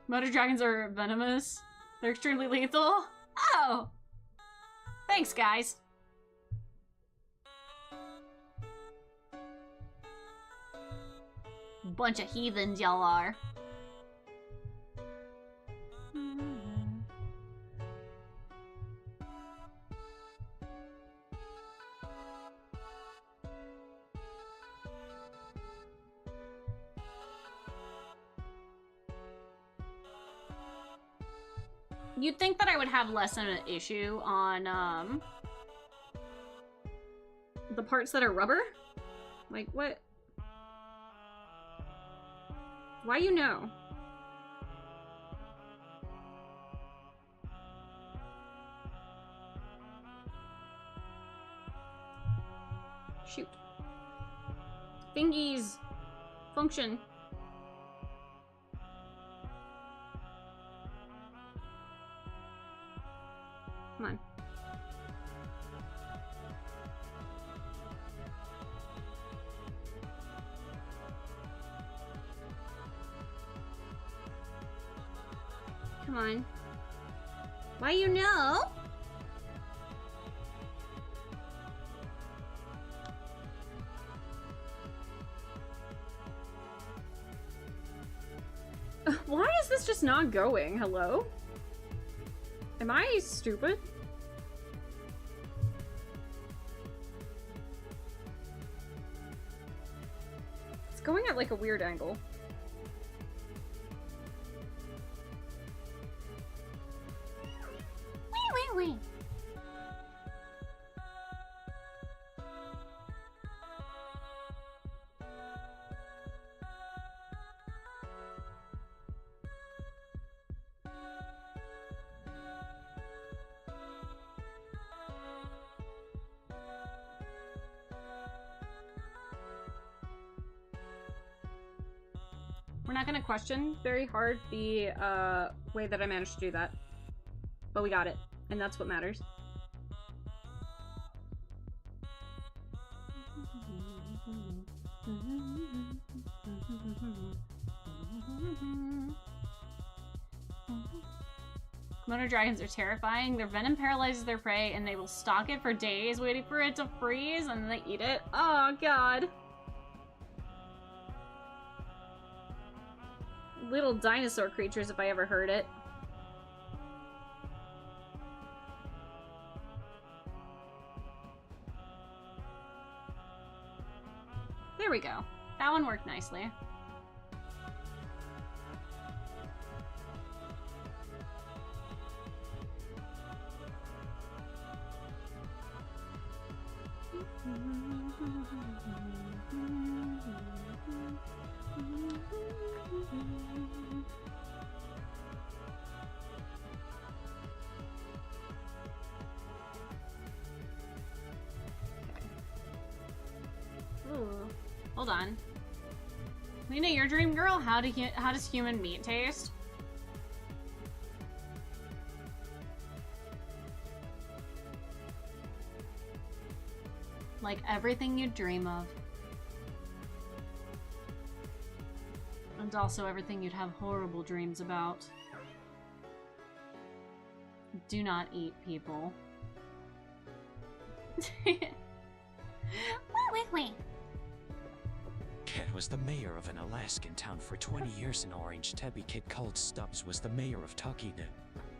[SPEAKER 2] Motor dragons are venomous. They're extremely lethal. Oh! Thanks, guys. Bunch of heathens y'all are. You'd think that I would have less of an issue on, the parts that are rubber? Like, what? Why you know? Shoot. Thingies. Function. Come on. Come on.
[SPEAKER 3] Why you know?
[SPEAKER 2] Why is this just not going? Hello? Am I stupid? It's going at like a weird angle.
[SPEAKER 3] Wait.
[SPEAKER 2] We're not gonna question very hard the way that I managed to do that. But we got it, and that's what matters. Komodo dragons are terrifying. Their venom paralyzes their prey, and they will stalk it for days, waiting for it to freeze, and then they eat it. Oh, God. Little dinosaur creatures, if I ever heard it. There we go. That one worked nicely. Ooh, hold on. Lena, your dream girl, how does human meat taste? Like everything you dream of. And also everything you'd have horrible dreams about. Do not eat people.
[SPEAKER 3] Wait.
[SPEAKER 6] Cat was the mayor of an Alaskan town for 20 years. An orange tabby kid called Stubbs was the mayor of Tuckeda,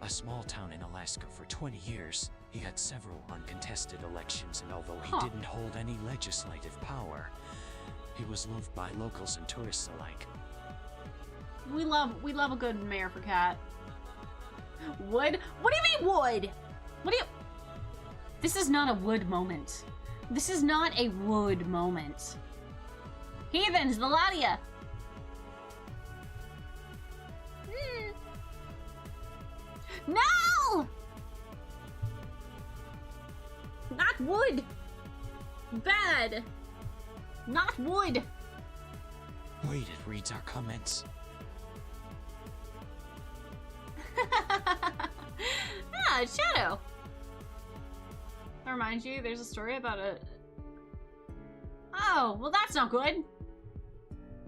[SPEAKER 6] a small town in Alaska for 20 years. He had several uncontested elections, and although he didn't hold any legislative power, he was loved by locals and tourists alike.
[SPEAKER 2] We love a good mayor for Cat. Wood? What do you mean wood? What do you... This is not a wood moment. This is not a wood moment. Heathens, the lot of ya. No! Not wood. Bad. Not wood.
[SPEAKER 6] Wait, it reads our comments.
[SPEAKER 2] Ah, Shadow. That reminds you, there's a story about a... Oh, well that's not good.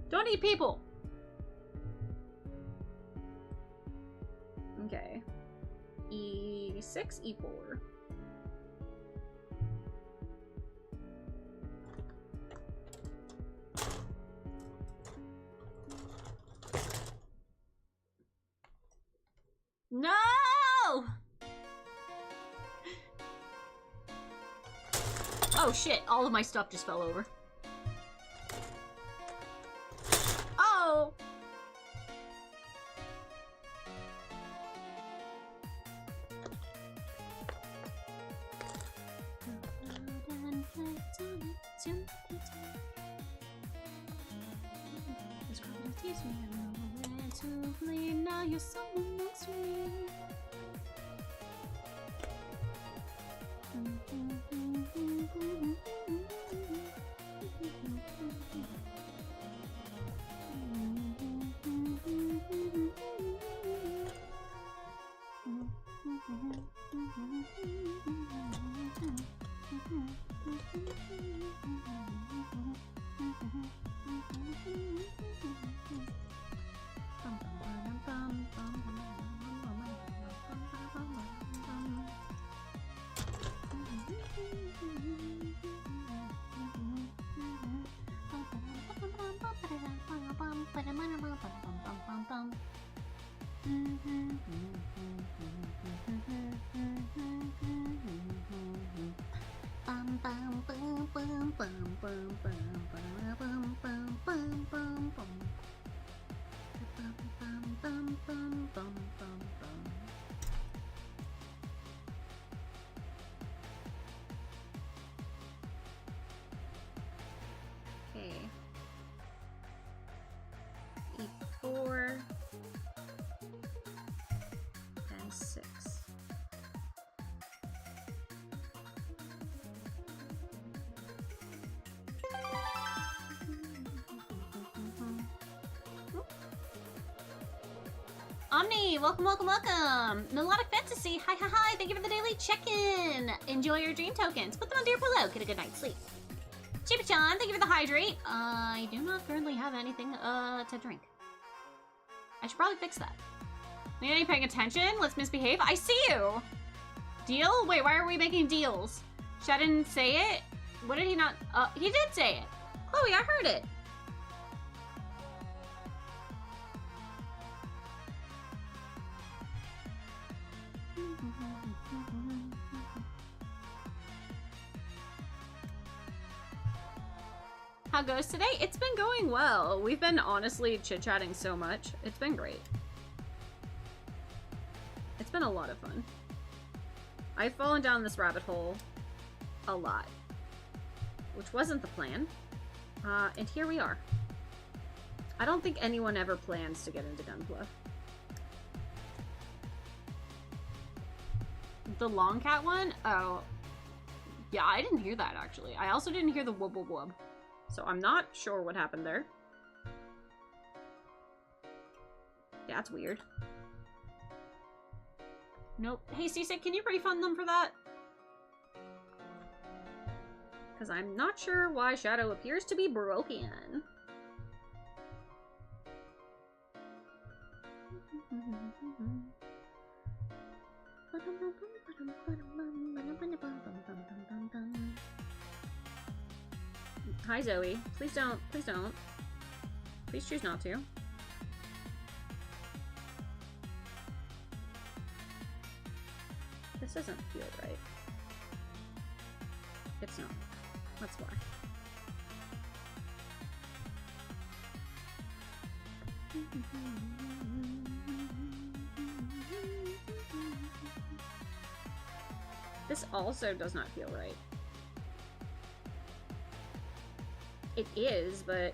[SPEAKER 2] Don't eat people. Okay. E6, E4. No! Oh shit, all of my stuff just fell over. Oh!
[SPEAKER 3] teach me where to play. Now you're someone else for me. Okay. E4 and 6. Omni, welcome, welcome, welcome. Melodic Fantasy, hi, hi, hi. Thank you for the daily check-in. Enjoy your dream tokens. Put them under your pillow. Get a good night's sleep. Chiba-chan, thank you for the hydrate. I do not currently have anything to drink. I should probably fix that. Need any paying attention? Let's misbehave. I see you. Deal? Wait, why are we making deals? Shad didn't say it? What did he not? He did say it. Chloe, I heard it. How goes today? It's been going well. We've been honestly chit-chatting so much. It's been great. It's been a lot of fun. I've fallen down this rabbit hole a lot, which wasn't the plan. And here we are. I don't think anyone ever plans to get into gunpla. The long cat one? Oh. Yeah, I didn't hear that actually. I also didn't hear the wub wub wub. So I'm not sure what happened there. That's weird. Nope. Hey, Seasick, can you refund them for that? Because I'm not sure why Shadow appears to be broken. Hi, Zoe. Please don't. Please don't. Please choose not to. This doesn't feel right. It's not. That's why. This also does not feel right. It is, but...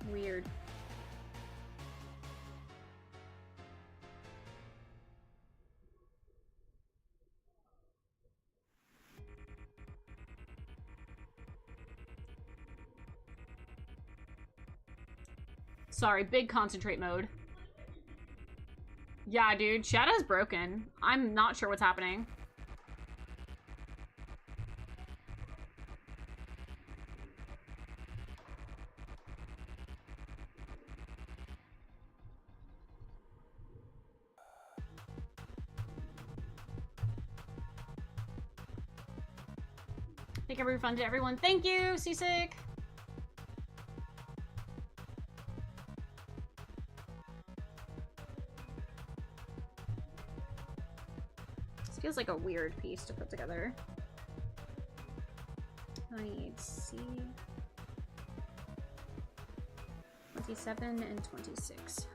[SPEAKER 3] weird. Sorry, big concentrate mode. Yeah, dude, Shadow's broken. I'm not sure what's happening. I think I refunded everyone. Thank you, Seasick. Feels like a weird piece to put together. I need C.
[SPEAKER 2] 27 and 26.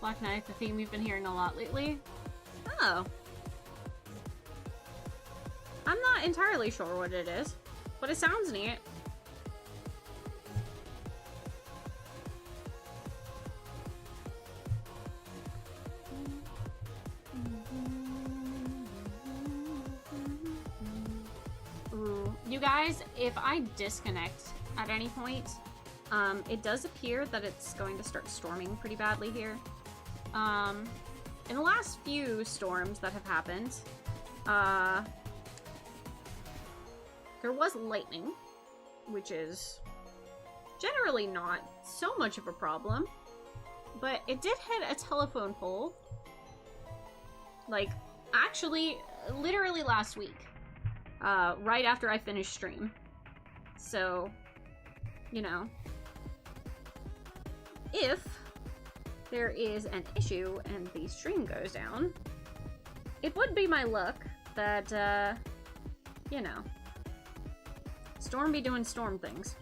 [SPEAKER 2] Black Knight, the theme we've been hearing a lot lately. Oh. I'm not entirely sure what it is, but it sounds neat. Ooh. You guys, if I disconnect at any point, it does appear that it's going to start storming pretty badly here. In the last few storms that have happened, there was lightning, which is generally not so much of a problem, but it did hit a telephone pole, like, actually, literally last week, right after I finished stream. So, you know, if there is an issue and the stream goes down, it would be my luck that, you know, Storm be doing storm things.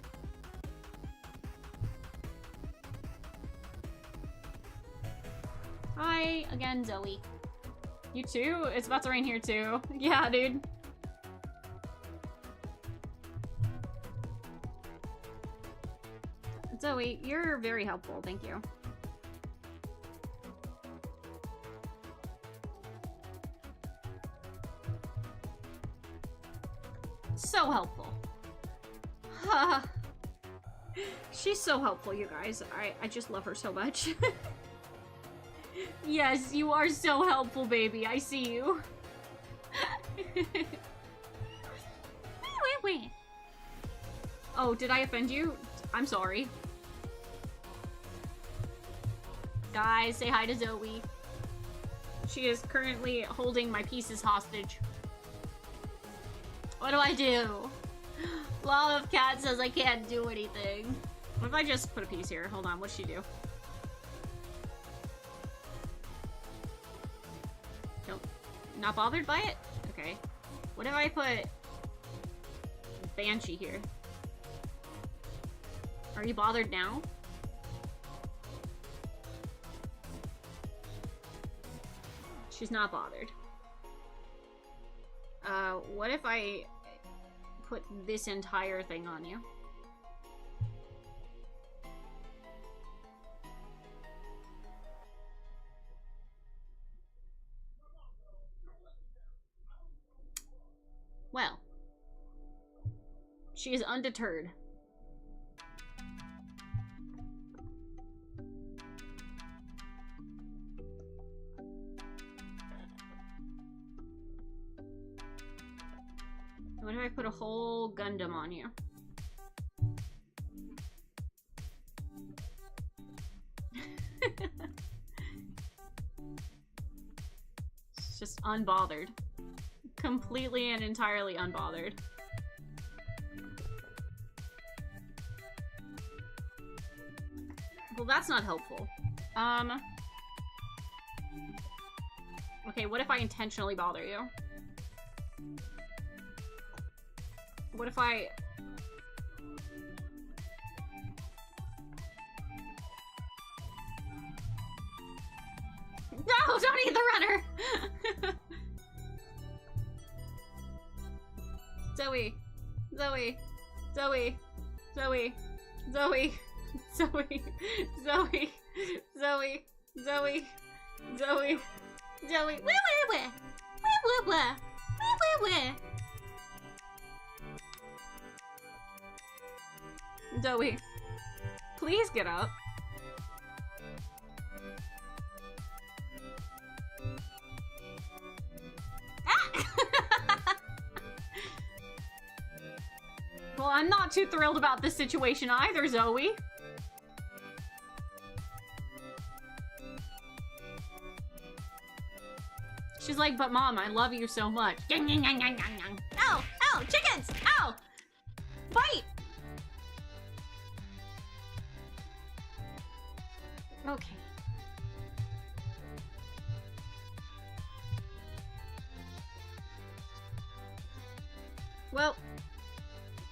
[SPEAKER 2] Hi again, Zoe. You too? It's about to rain here too. Yeah, dude. Zoe, you're very helpful, thank you. So helpful. She's so helpful, you guys. I just love her so much. Yes, you are so helpful, baby. I see you. Oh, did I offend you? I'm sorry. Guys, say hi to Zoe. She is currently holding my pieces hostage. What do I do? Love of Cat says I can't do anything. What if I just put a piece here? Hold on, what'd she do? Nope. Not bothered by it? Okay. What if I put Banshee here? Are you bothered now? She's not bothered. What if I put this entire thing on you? Well, she is undeterred. What if I put a whole Gundam on you? It's just unbothered. Completely and entirely unbothered. Well, that's not helpful. Okay, what if I intentionally bother you? What if I... No, don't eat the runner! Zoe. Zoe. Zoe. Zoe. Zoe. Zoe. Zoe. Zoe. Zoe. Zoe. Zoe. Where? Zoe, please get up. Ah! not too thrilled about this situation either, Zoe. She's like, but Mom, I love you so much.
[SPEAKER 3] Ow! Ow! Chickens! Ow!
[SPEAKER 2] Fight! Okay. Well,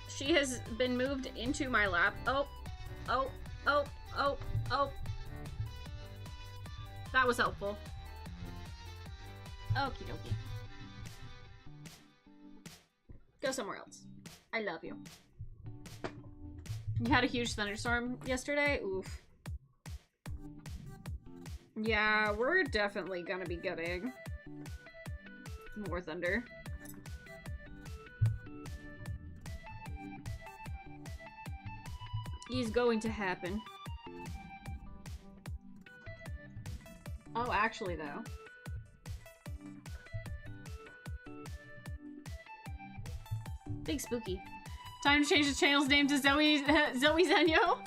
[SPEAKER 2] she has been moved into my lap. Oh, oh, oh, oh, oh. That was helpful. Okie dokie. Go somewhere else. I love you. You had a huge thunderstorm yesterday? Oof. Yeah, we're definitely gonna be getting more thunder. Is going to happen. Oh, actually, though. Big spooky. Time to change the channel's name to Zoe Zenyo.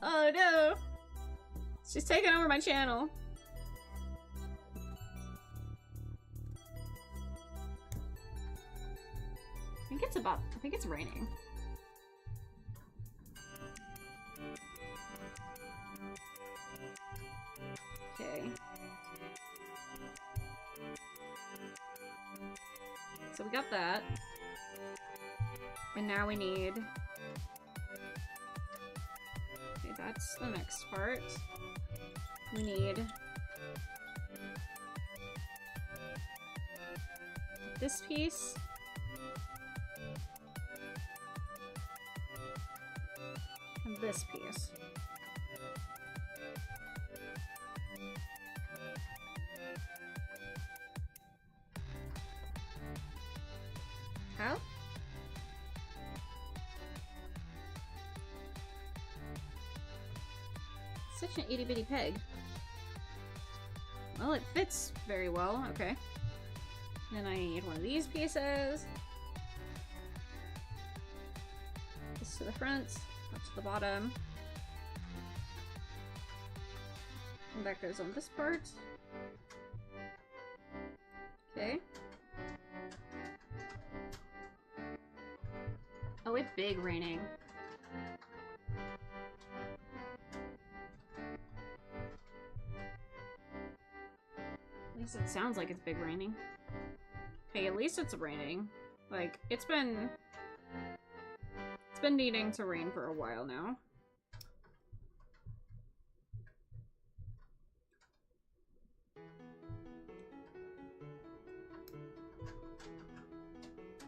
[SPEAKER 2] Oh no. She's taking over my channel. I think it's raining. Okay. So we got that. And now we need... Okay, that's the next part. We need... this piece. And this piece. How? Such an itty bitty peg. Well, it fits very well. Okay. Then I need one of these pieces. This to the front, up to the bottom. And that goes on this part. Okay. Oh, it's big raining. At least it sounds like it's big raining. Hey, at least it's raining. Like, it's been needing to rain for a while now.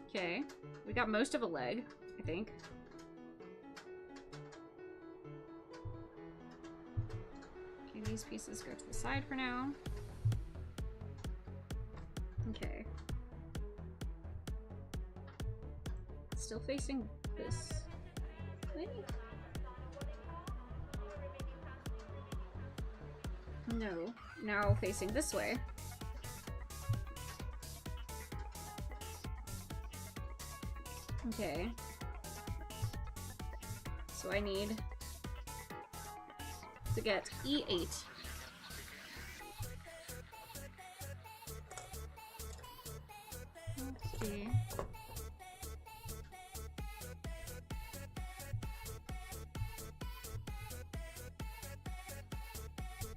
[SPEAKER 2] Okay, we got most of a leg, I think. Okay, these pieces go to the side for now. Okay. Still facing this way? No. Now facing this way. Okay. So I need to get E8. Okay.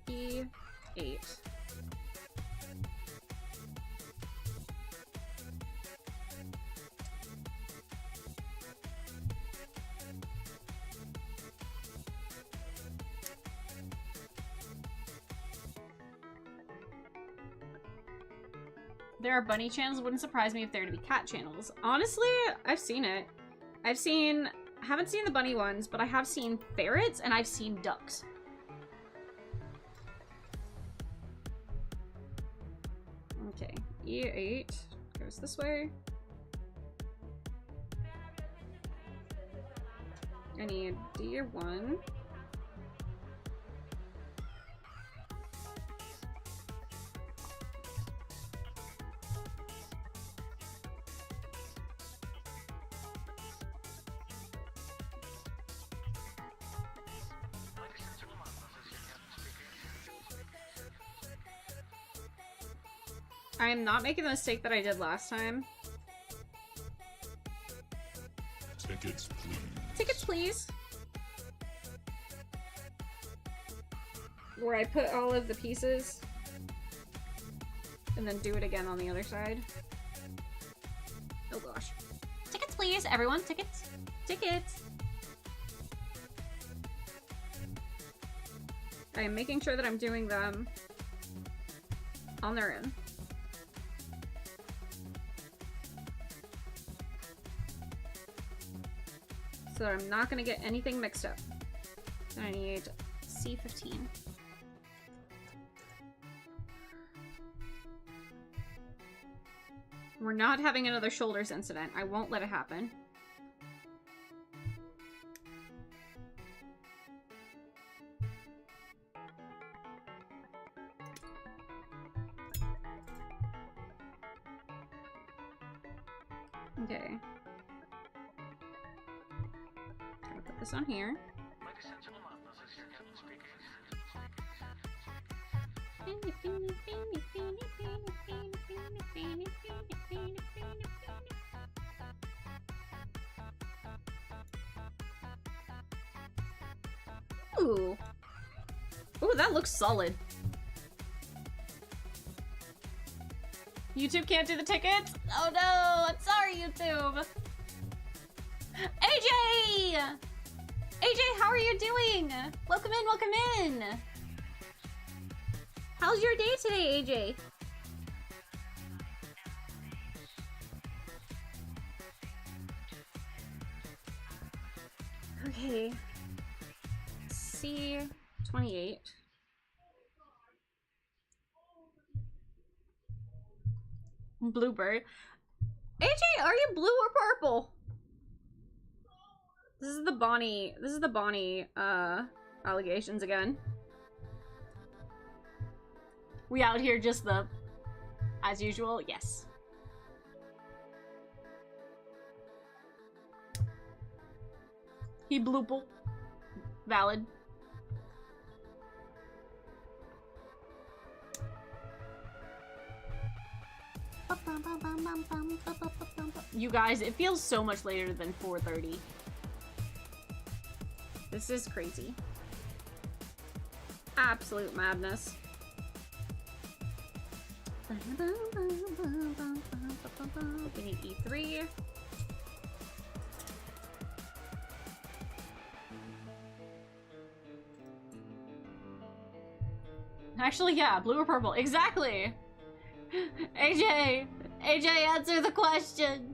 [SPEAKER 2] E8. There are bunny channels. Wouldn't surprise me if there were to be cat channels. Honestly, I've seen it. Haven't seen the bunny ones, but I have seen ferrets and I've seen ducks. Okay, E8 goes this way. I need D1. I am not making the mistake that I did last time.
[SPEAKER 4] Tickets, please.
[SPEAKER 2] Tickets, please. Where I put all of the pieces and then do it again on the other side. Oh gosh.
[SPEAKER 3] Tickets, please, everyone. Tickets.
[SPEAKER 2] Tickets! I am making sure that I'm doing them on their own. So I'm not gonna get anything mixed up. I need C15. We're not having another shoulders incident. I won't let it happen. Okay. Gonna put this on here. Ooh. Ooh, that looks solid. YouTube can't do the tickets?
[SPEAKER 3] Oh no! I'm sorry, YouTube. AJ! AJ, how are you doing? Welcome in, welcome in. How's your day today, AJ?
[SPEAKER 2] Okay. C28. Bluebird. AJ, are you blue or purple? This is the Bonnie allegations again. We out here just as usual, yes. He bloople. Valid. You guys, it feels so much later than 4:30. This is crazy. Absolute madness. We need E3. Actually, yeah, blue or purple. Exactly! AJ! AJ, answer the question!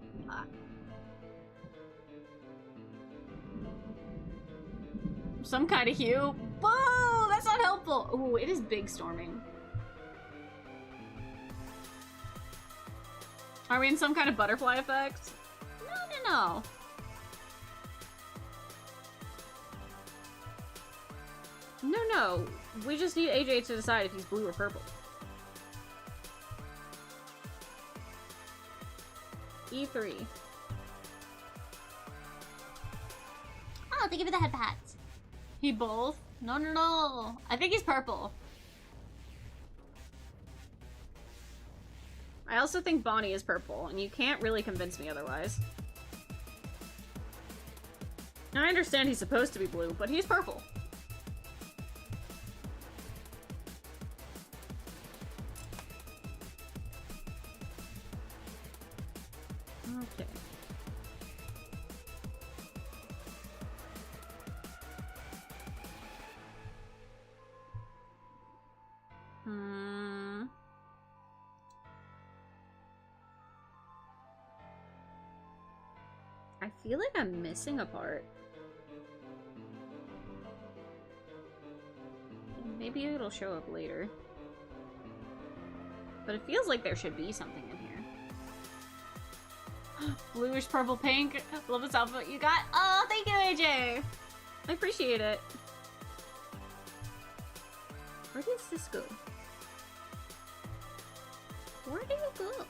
[SPEAKER 2] Some kind of hue. Whoa! That's not helpful! Ooh, it is big storming. Are we in some kind of butterfly effect?
[SPEAKER 3] No.
[SPEAKER 2] No. We just need AJ to decide if he's blue or purple. E3.
[SPEAKER 3] Oh, thank you for the head pats.
[SPEAKER 2] He both?
[SPEAKER 3] No. I think he's purple.
[SPEAKER 2] I also think Bonnie is purple, and you can't really convince me otherwise. I understand he's supposed to be blue, but he's purple. Okay. I feel like I'm missing a part. Maybe it'll show up later. But it feels like there should be something in here. Bluish, purple, pink. Love this outfit you got. Oh, thank you, AJ. I appreciate it. Where does this go? Where do you go?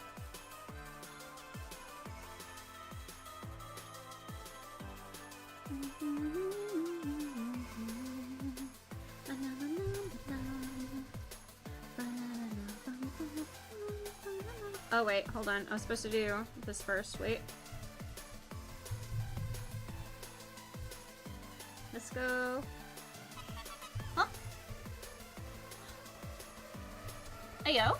[SPEAKER 2] Oh wait, hold on. I was supposed to do this first. Wait. Let's go.
[SPEAKER 3] Huh? Ayo.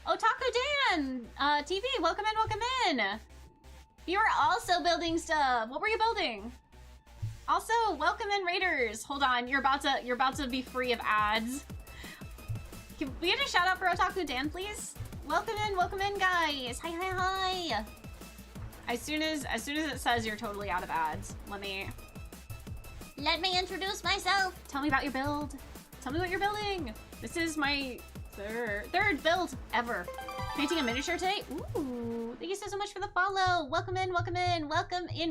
[SPEAKER 3] Otaku Dan! TV, welcome in, welcome in! You are also building stuff. What were you building? Also, welcome in, Raiders. Hold on, you're about to be free of ads. Can we get a shout out for Otaku Dan, please? Welcome in, guys. Hi, hi, hi.
[SPEAKER 2] As soon as it says you're totally out of ads, let me
[SPEAKER 3] introduce myself.
[SPEAKER 2] tell me about your build. Tell me what you're building. This is my third build ever. Painting a miniature today.
[SPEAKER 3] Ooh, thank you so much for the follow. Welcome in,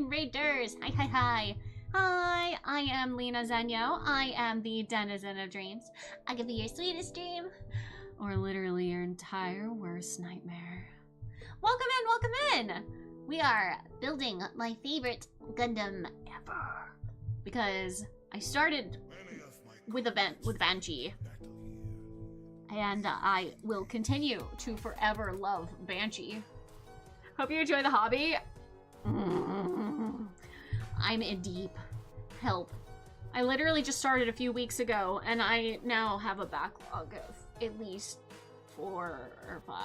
[SPEAKER 3] Raiders. Hi, hi, hi. Hi, I am Lena Zenyo. I am the denizen of dreams. I could be your sweetest dream, or literally your entire worst nightmare. Welcome in. We are building my favorite Gundam ever, because I started with Banshee, and I will continue to forever love Banshee.
[SPEAKER 2] Hope you enjoy the hobby.
[SPEAKER 3] I'm in deep. Help.
[SPEAKER 2] I literally just started a few weeks ago, and I now have a backlog of at least 4 or 5.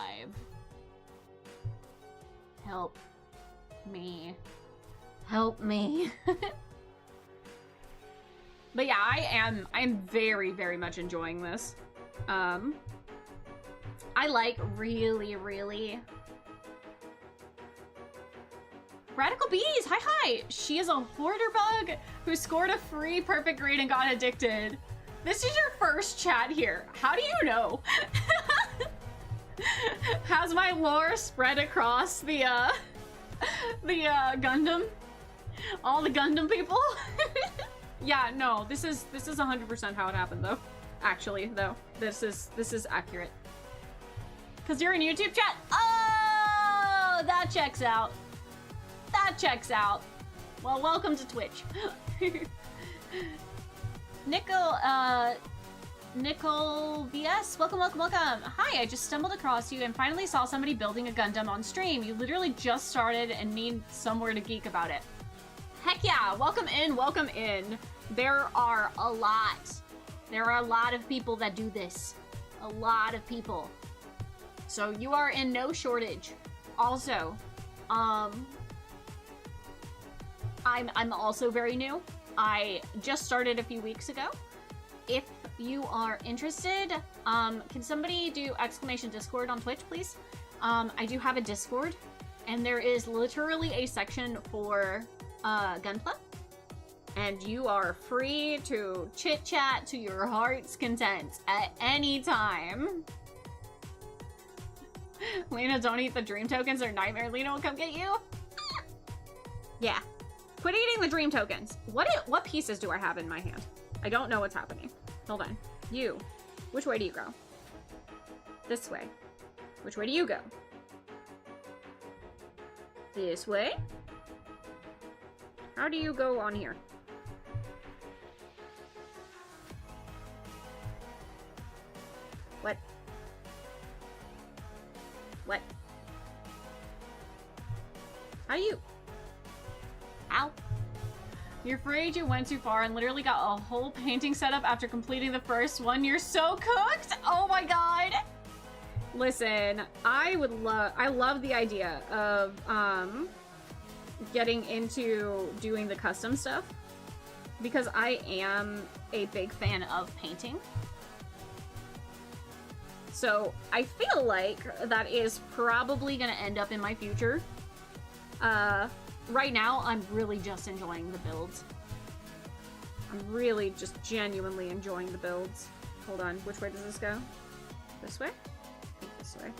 [SPEAKER 3] Help me. Help me.
[SPEAKER 2] But yeah, I'm very, very much enjoying this. I like really Radical Bees, hi! She is a hoarder bug who scored a free perfect grade and got addicted. This is your first chat here. How do you know? Has my lore spread across the Gundam? All the Gundam people? Yeah, no, this is 100% how it happened though. Actually, though. This is accurate. Cause you're in YouTube chat?
[SPEAKER 3] Oh, that checks out.
[SPEAKER 2] Well, welcome to Twitch.
[SPEAKER 3] Nickel VS, welcome. Hi, I just stumbled across you and finally saw somebody building a Gundam on stream. You literally just started and need somewhere to geek about it.
[SPEAKER 2] Heck yeah, welcome in. There are a lot of people that do this. A lot of people. So you are in no shortage. Also, I'm also very new. I just started a few weeks ago. If you are interested, can somebody do !Discord on Twitch, please? I do have a Discord, and there is literally a section for gunpla, and you are free to chit-chat to your heart's content at any time. Lena, don't eat the dream tokens or nightmare. Lena will come get you. Yeah. Quit eating the dream tokens. What pieces do I have in my hand? I don't know what's happening. Hold on. You. Which way do you go? This way. Which way do you go? This way? How do you go on here? What? What? How do you? Ow. You're afraid you went too far and literally got a whole painting setup after completing the first one. You're so cooked! Oh my god! Listen, I love the idea of, getting into doing the custom stuff, because I am a big fan of painting. So I feel like that is probably gonna end up in my future. Right now, I'm really just enjoying the builds. I'm really just genuinely enjoying the builds. Hold on, which way does this go? This way? I think this way.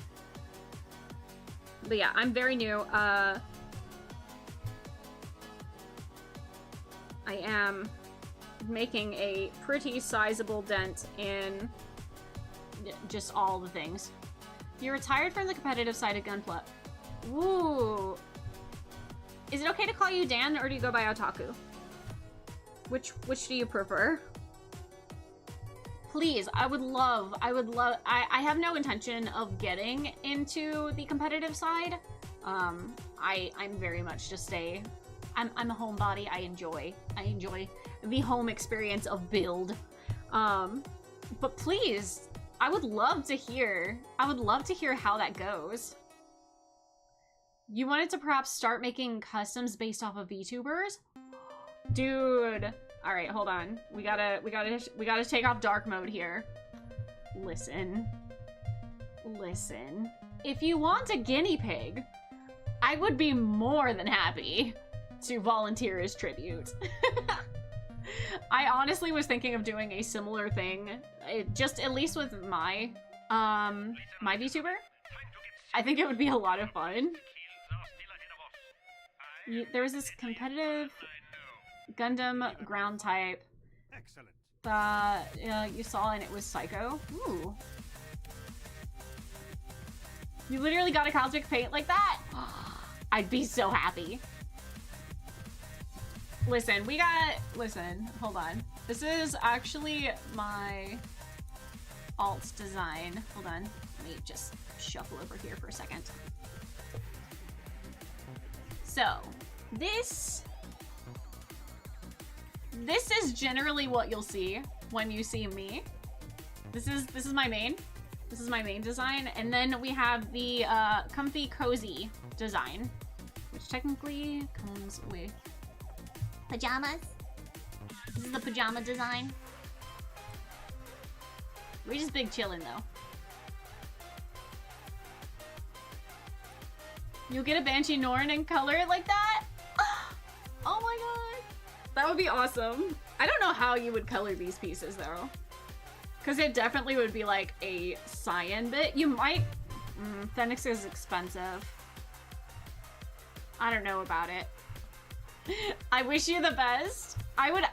[SPEAKER 2] But yeah, I'm very new. I am making a pretty sizable dent in just all the things. You're retired from the competitive side of gunpla. Ooh. Is it okay to call you Dan, or do you go by Otaku? Which do you prefer? please, I I have no intention of getting into the competitive side. I'm very much just I'm a homebody. I enjoy the home experience of build. But please, I would love to hear how that goes. You wanted to perhaps start making customs based off of VTubers? Dude. All right, hold on. We gotta take off dark mode here. Listen. If you want a guinea pig, I would be more than happy to volunteer as tribute. I honestly was thinking of doing a similar thing, just at least with my VTuber. I think it would be a lot of fun. There was this competitive Gundam ground type that you saw, and it was Psycho. Ooh. You literally got a cosmic paint like that? I'd be so happy. Listen, hold on. This is actually my alt design. Hold on, let me just shuffle over here for a second. So, this is generally what you'll see when you see me. This is my main. This is my main design, and then we have the comfy cozy design, which technically comes with
[SPEAKER 3] Pajamas. This is the pajama design. We're just big chillin' though.
[SPEAKER 2] You'll get a Banshee Norn and color it like that? Oh my god. That would be awesome. I don't know how you would color these pieces though. Because it definitely would be like a cyan bit. You might... Phoenix is expensive. I don't know about it. I wish you the best. I would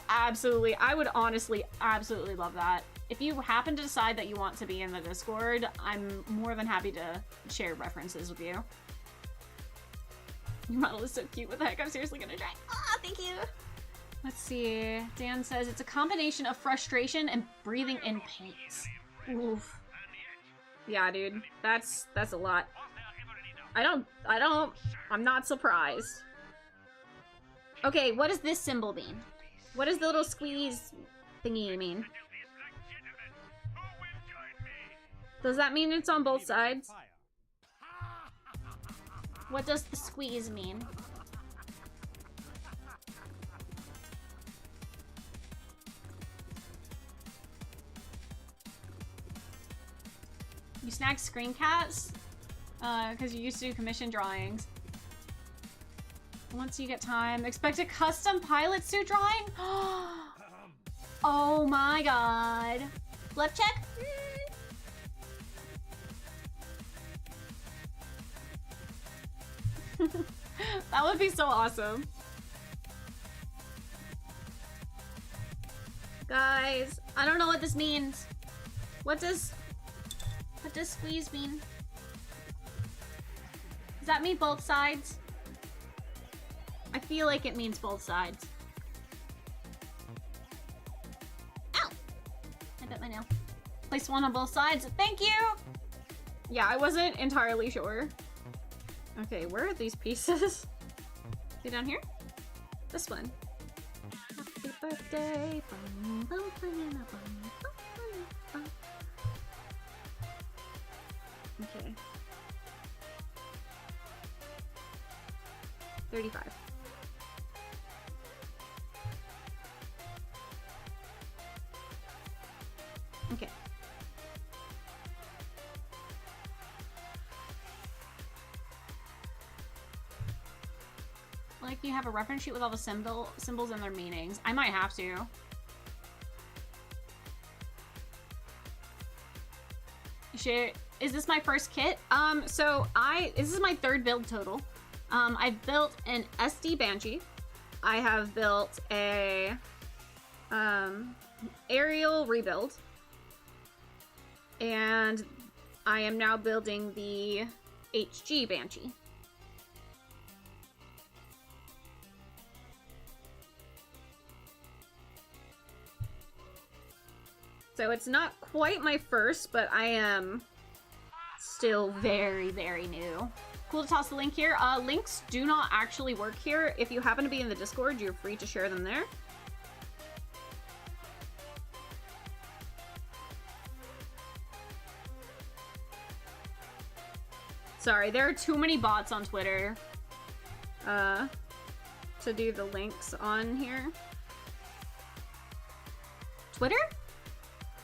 [SPEAKER 2] honestly absolutely love that. If you happen to decide that you want to be in the Discord, I'm more than happy to share references with you. Your model is so cute. What the heck? I'm seriously gonna try.
[SPEAKER 3] Ah, thank you.
[SPEAKER 2] Let's see. Dan says it's a combination of frustration and breathing in paint. Oof. Yeah, dude. That's a lot. I'm not surprised.
[SPEAKER 3] Okay, what does this symbol mean? What does the little squeeze thingy mean?
[SPEAKER 2] Does that mean it's on both sides?
[SPEAKER 3] What does the squeeze mean?
[SPEAKER 2] You snag screen caps? Because you used to do commission drawings. Once you get time, expect a custom pilot suit drawing? Oh my god.
[SPEAKER 3] Flip check?
[SPEAKER 2] That would be so awesome.
[SPEAKER 3] Guys, I don't know what this means. What does squeeze mean? Does that mean both sides? I feel like it means both sides. Ow! I bit my nail.
[SPEAKER 2] Place one on both sides. Thank you! Yeah, I wasn't entirely sure. Okay, where are these pieces? See down here? This one. Happy birthday. Okay. 35. Okay. Like, you have a reference sheet with all the symbols and their meanings. I might have to. Shit. Is this my first kit? This is my third build total. I've built an SD Banshee. I have built a aerial rebuild. And I am now building the HG Banshee. So it's not quite my first, but I am still very, very new. Cool to toss the link here. Links do not actually work here. If you happen to be in the Discord, you're free to share them there. Sorry, there are too many bots on Twitter to do the links on here. Twitter?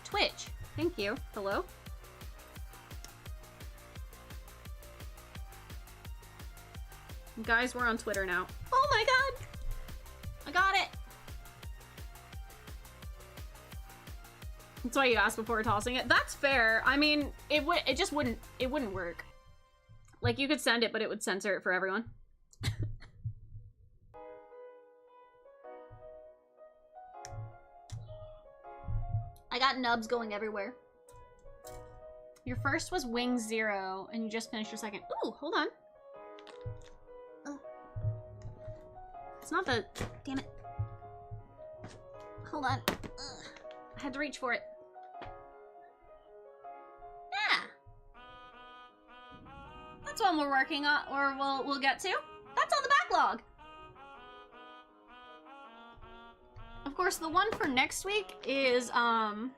[SPEAKER 2] Twitch. Thank you. Hello? Guys, we're on Twitter now. Oh my god! I got it! That's why you asked before tossing it. That's fair. I mean, it just wouldn't work. Like, you could send it, but it would censor it for everyone.
[SPEAKER 3] I got nubs going everywhere.
[SPEAKER 2] Your first was Wing Zero, and you just finished your second. Ooh, hold on. It's not the... Damn it.
[SPEAKER 3] Hold on.
[SPEAKER 2] I had to reach for it.
[SPEAKER 3] Yeah. That's one we're working on, or we'll get to. That's on the backlog.
[SPEAKER 2] Of course, the one for next week is, the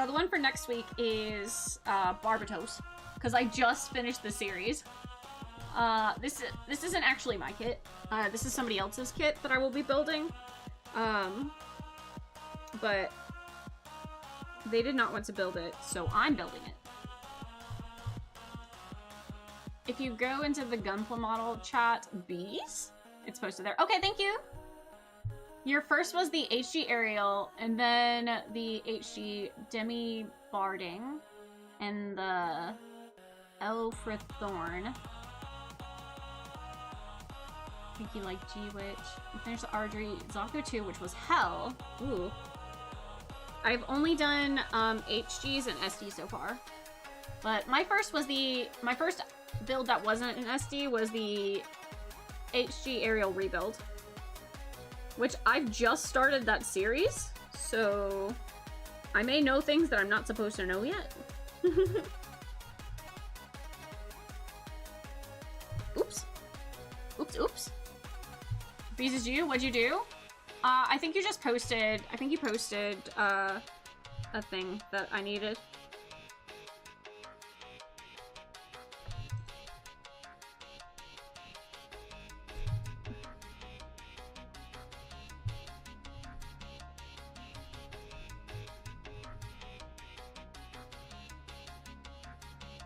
[SPEAKER 2] one for next week is, Barbatos. Because I just finished the series. This isn't actually my kit. This is somebody else's kit that I will be building. But they did not want to build it, so I'm building it. If you go into the Gunpla model chat, bees, it's posted there. Okay, thank you. Your first was the HG Aerial, and then the HG Demi Barding, and the Elfra Thorn. I think you like G-Witch. You finished the Ardry Zaku 2, which was hell. Ooh. I've only done HGs and SD so far. But my first build that wasn't an SD was the HG Aerial rebuild. Which I've just started that series, so I may know things that I'm not supposed to know yet. Oops. Oops, oops. Bees is you? What'd you do? I think you just posted, a thing that I needed.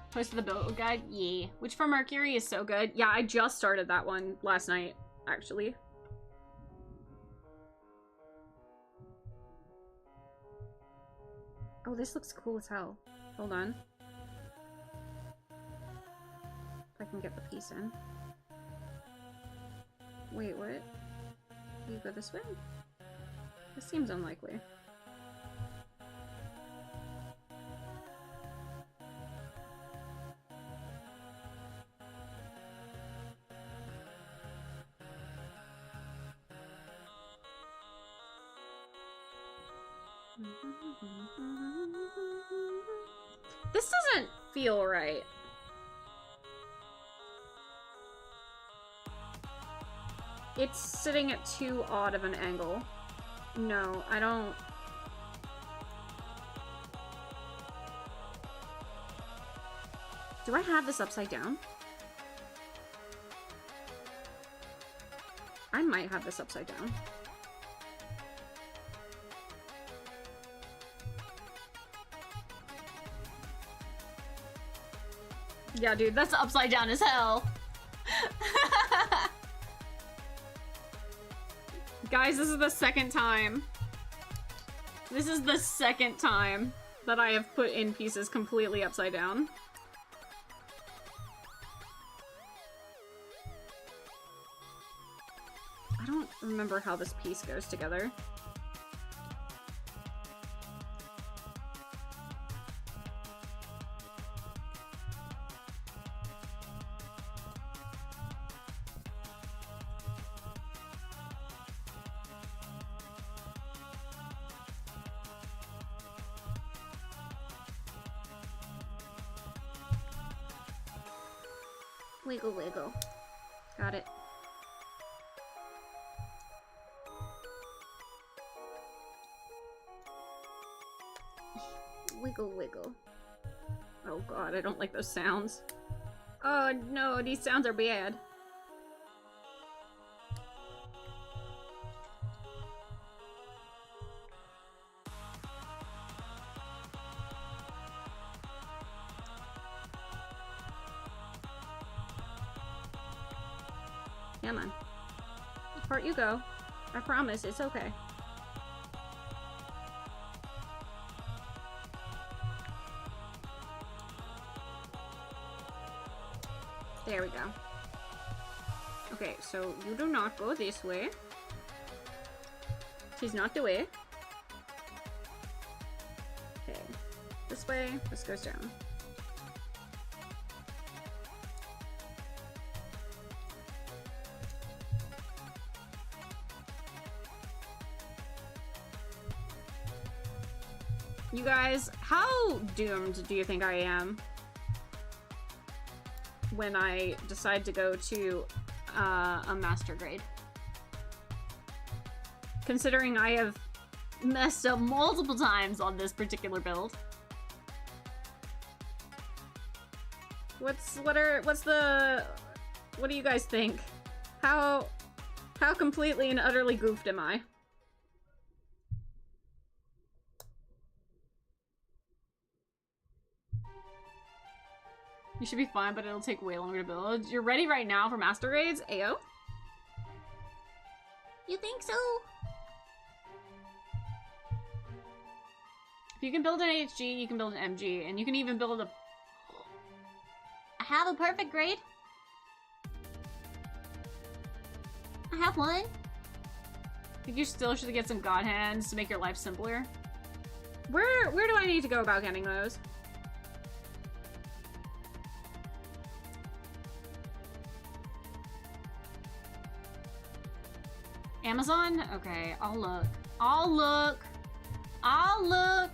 [SPEAKER 2] Posted the build guide? Yeah. Which for Mercury is so good. Yeah, I just started that one last night, actually. Oh, this looks cool as hell. Hold on. If I can get the piece in. Wait, what? Do you go this way? This seems unlikely. This doesn't feel right. It's sitting at too odd of an angle. No, I don't... Do I have this upside down? I might have this upside down. Yeah, dude, that's upside down as hell. Guys, this is the second time. This is the second time that I have put in pieces completely upside down. I don't remember how this piece goes together.
[SPEAKER 3] Wiggle, wiggle. Got it. Wiggle, wiggle. Oh god, I don't like those sounds. Oh no, these sounds are bad. Come on. Part you go. I promise, it's okay. There we go. Okay, so you do not go this way. She's not the way. Okay. This way. This goes down. You guys, how doomed do you think I am when I decide to go to a master grade? Considering I have messed up multiple times on this particular build. What do you guys think? How completely and utterly goofed am I? You should be fine, but it'll take way longer to build. You're ready right now for master grades? Ayo? You think so?
[SPEAKER 2] If you can build an HG, you can build an MG, and you can even build a...
[SPEAKER 3] I have a perfect grade. I have one.
[SPEAKER 2] I think you still should get some god hands to make your life simpler.
[SPEAKER 3] Where do I need to go about getting those?
[SPEAKER 2] Amazon? Okay, I'll look. I'll look. I'll look.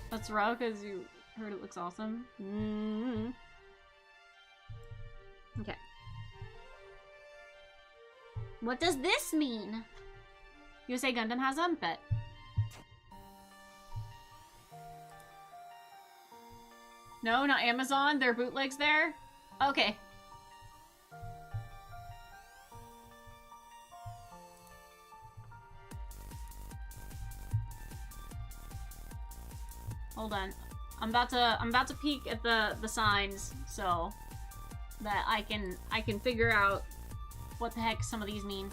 [SPEAKER 2] That's raw because you heard it looks awesome.
[SPEAKER 3] Mm-hmm. Okay. What does this mean?
[SPEAKER 2] USA Gundam has them? Bet. No, not Amazon. There are bootlegs there? Okay. Hold on. I'm about to peek at the signs so that I can figure out what the heck some of these mean.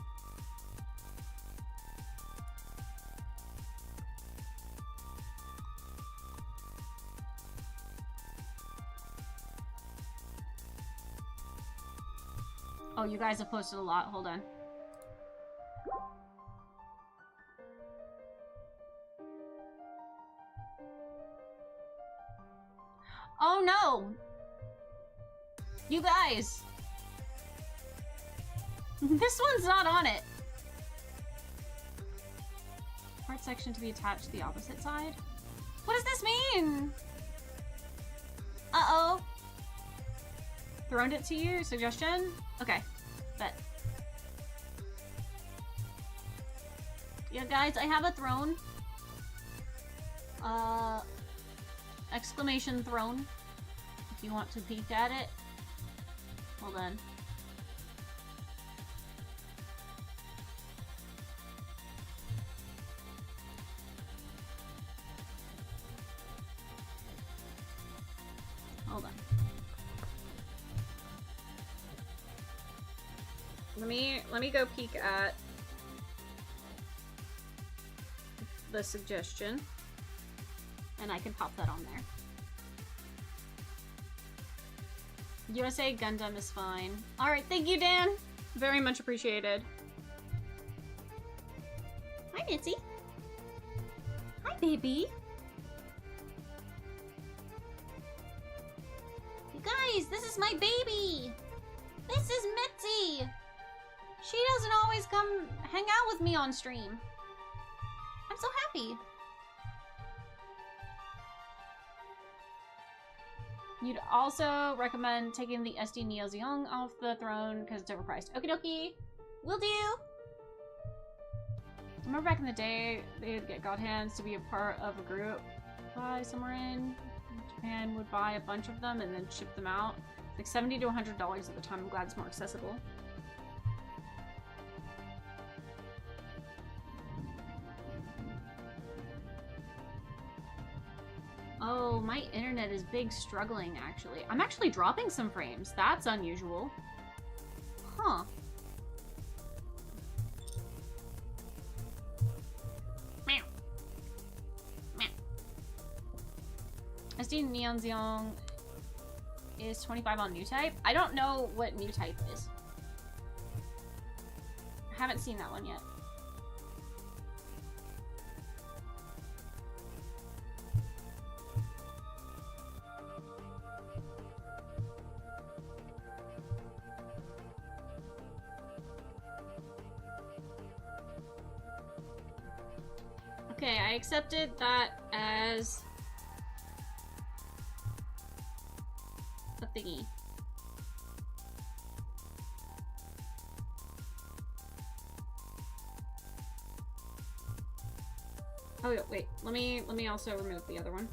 [SPEAKER 2] Oh, you guys have posted a lot. Hold on. Oh no! You guys! This one's not on it! Part section to be attached to the opposite side? What does this mean?
[SPEAKER 3] Uh-oh.
[SPEAKER 2] Thrown it to you? Suggestion? Okay. Bet.
[SPEAKER 3] Yeah, guys, I have a throne. Exclamation throne. If you want to peek at it. Hold on. Hold on.
[SPEAKER 2] Let me go peek at the suggestion. And I can pop that on there. USA Gundam is fine. Alright, thank you, Dan! Very much appreciated.
[SPEAKER 3] Hi, Mitzi. Hi, baby. You guys, this is my baby! This is Mitzi! She doesn't always come hang out with me on stream. I'm so happy.
[SPEAKER 2] You'd also recommend taking the SD Neo Zeong off the throne because it's overpriced. Okie dokie.
[SPEAKER 3] Will do.
[SPEAKER 2] I remember back in the day, they'd get God Hands to be a part of a group buy somewhere in Japan would buy a bunch of them and then ship them out. Like $70 to $100 at the time. I'm glad it's more accessible.
[SPEAKER 3] Oh, my internet is big struggling, actually. I'm actually dropping some frames. That's unusual. Huh. Meow. Meow.
[SPEAKER 2] SD Neon Zeong is 25 on new type. I don't know what new type is. I haven't seen that one yet. Okay, I accepted that as a thingy. Oh yeah, wait. Let me also remove the other one.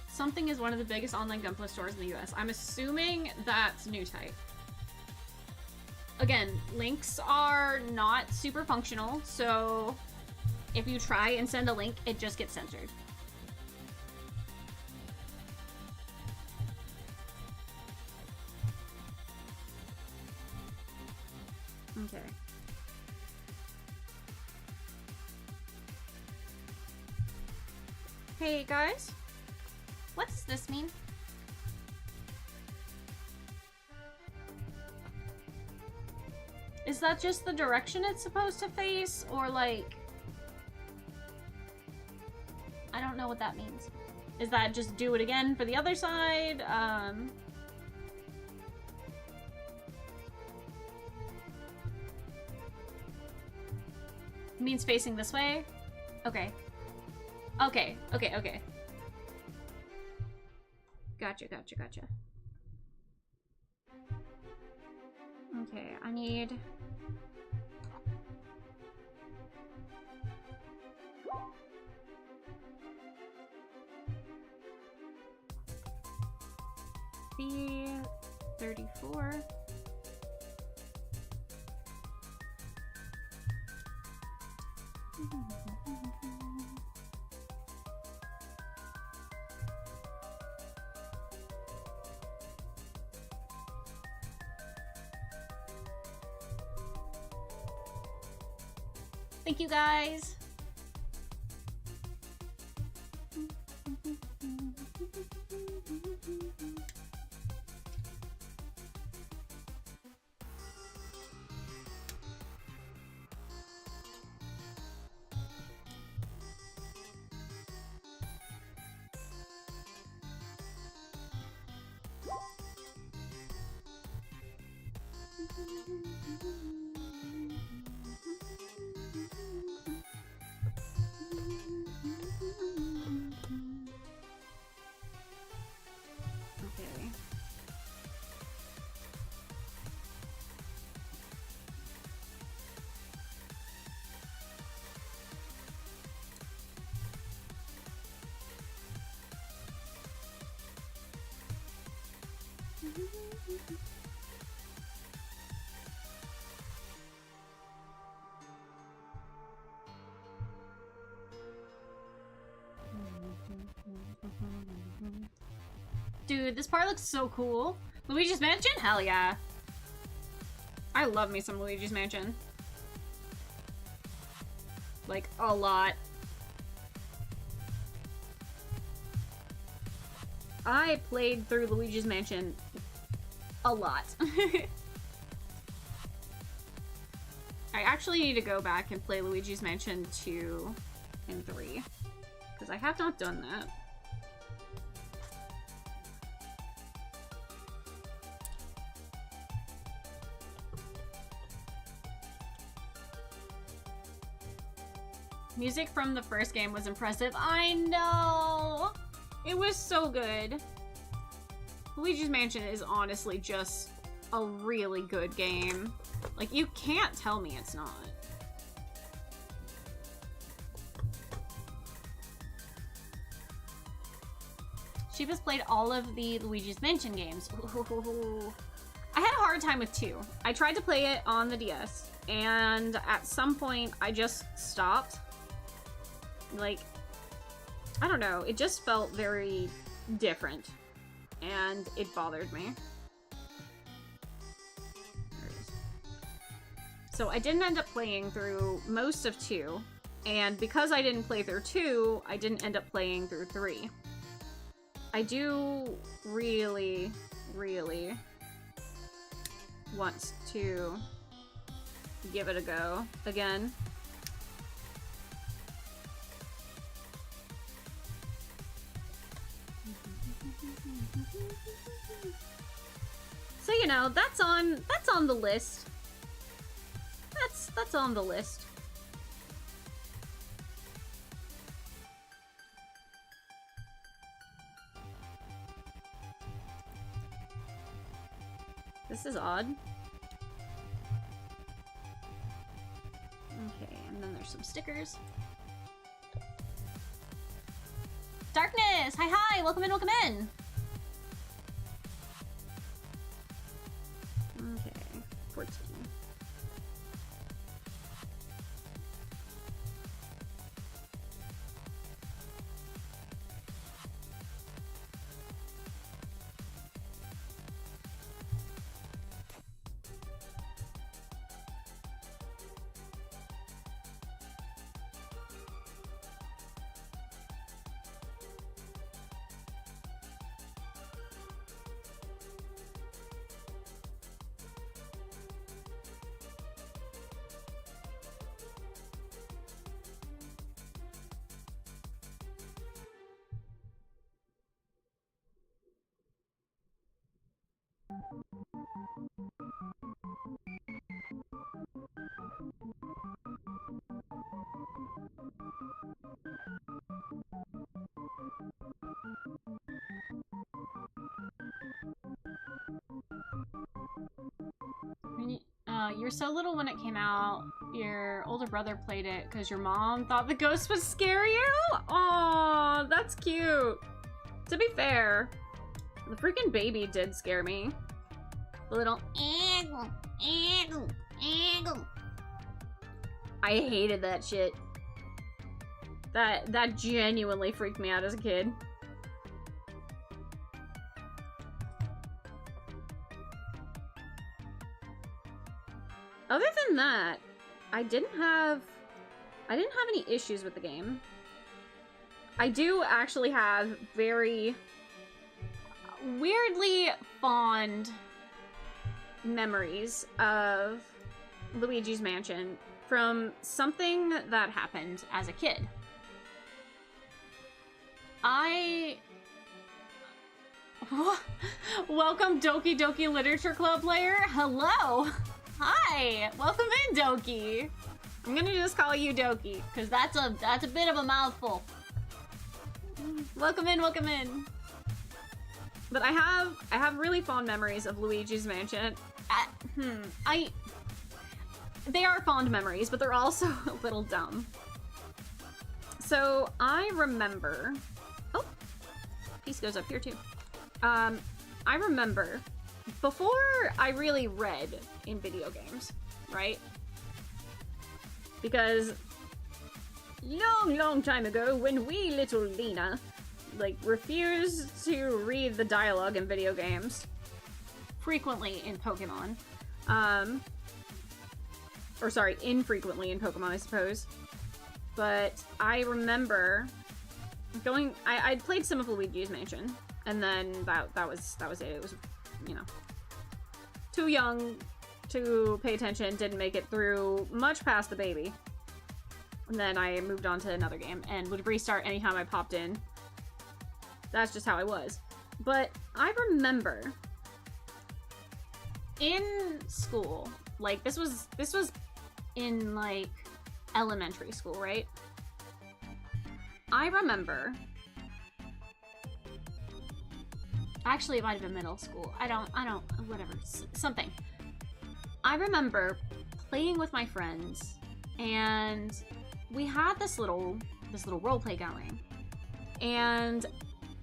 [SPEAKER 2] Something is one of the biggest online gunpla stores in the US. I'm assuming that's new type. Again, links are not super functional, so if you try and send a link, it just gets censored. Okay. Hey guys,
[SPEAKER 3] What does this mean?
[SPEAKER 2] is that just the direction it's supposed to face, or like,
[SPEAKER 3] I don't know what that means.
[SPEAKER 2] is that just do it again for the other side? Means facing this way? Okay. Okay. Gotcha. Okay, I need... B34.
[SPEAKER 3] Thank you, guys.
[SPEAKER 2] Okay. Dude, this part looks so cool. Luigi's Mansion? Hell yeah. I love me some Luigi's Mansion. Like, a lot. I played through Luigi's Mansion a lot. I actually need to go back and play Luigi's Mansion 2 and 3. Because I have not done that. Music from the first game was impressive. I know! It was so good. Luigi's Mansion is honestly just a really good game. Like, you can't tell me it's not.
[SPEAKER 3] Sheba's played all of the Luigi's Mansion games.
[SPEAKER 2] I had a hard time with 2. I tried to play it on the DS, and at some point I just stopped. Like, I don't know, it just felt very different, and it bothered me. So I didn't end up playing through most of 2, and because I didn't play through 2, I didn't end up playing through 3. I do really, really want to give it a go again. So, you know, that's on the list. That's on the list. This is odd. Okay, and then there's some stickers.
[SPEAKER 3] Darkness! Hi, hi! Welcome in, welcome in!
[SPEAKER 2] Okay, 14. You're so little when it came out. Your older brother played it because your mom thought the ghost would scare you? Aw, that's cute. To be fair, the freaking baby did scare me. The little I hated that shit. That genuinely freaked me out as a kid. Other than that, I didn't have any issues with the game. I do actually have very weirdly fond memories of Luigi's Mansion from something that happened as a kid. Welcome, Doki Doki Literature Club player. Hello. Hi. Welcome in, Doki. I'm gonna just call you Doki, because that's a bit of a mouthful. Welcome in, welcome in. But I have really fond memories of Luigi's Mansion. They are fond memories, but they're also a little dumb. So I remember, oh, piece goes up here too. I remember before I really read in video games, right? Because long time ago, when wee little Lena, like, refused to read the dialogue in video games, frequently in Pokemon, or sorry, infrequently in Pokemon, I suppose. But I remember going, I'd played some of Luigi's Mansion, and then that was it. It was, you know, too young to pay attention, didn't make it through much past the baby. And then I moved on to another game and would restart anytime I popped in. That's just how I was. But I remember in school, like, this was in, like, elementary school, right? I remember. Actually, it might have been middle school. I don't, whatever, something. I remember playing with my friends, and we had this little roleplay going. And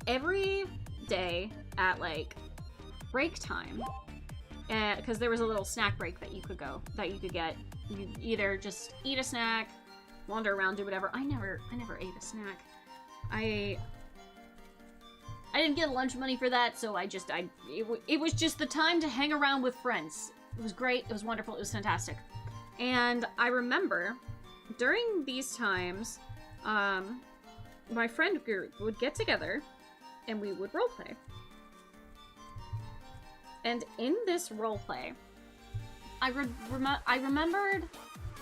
[SPEAKER 2] every day at like break time, because there was a little snack break that you could get. You could either just eat a snack, wander around, do whatever. I never ate a snack. I didn't get lunch money for that, so it was just the time to hang around with friends. It was great, it was wonderful, it was fantastic. And I remember during these times, my friend group would get together and we would roleplay. And in this roleplay, I remembered,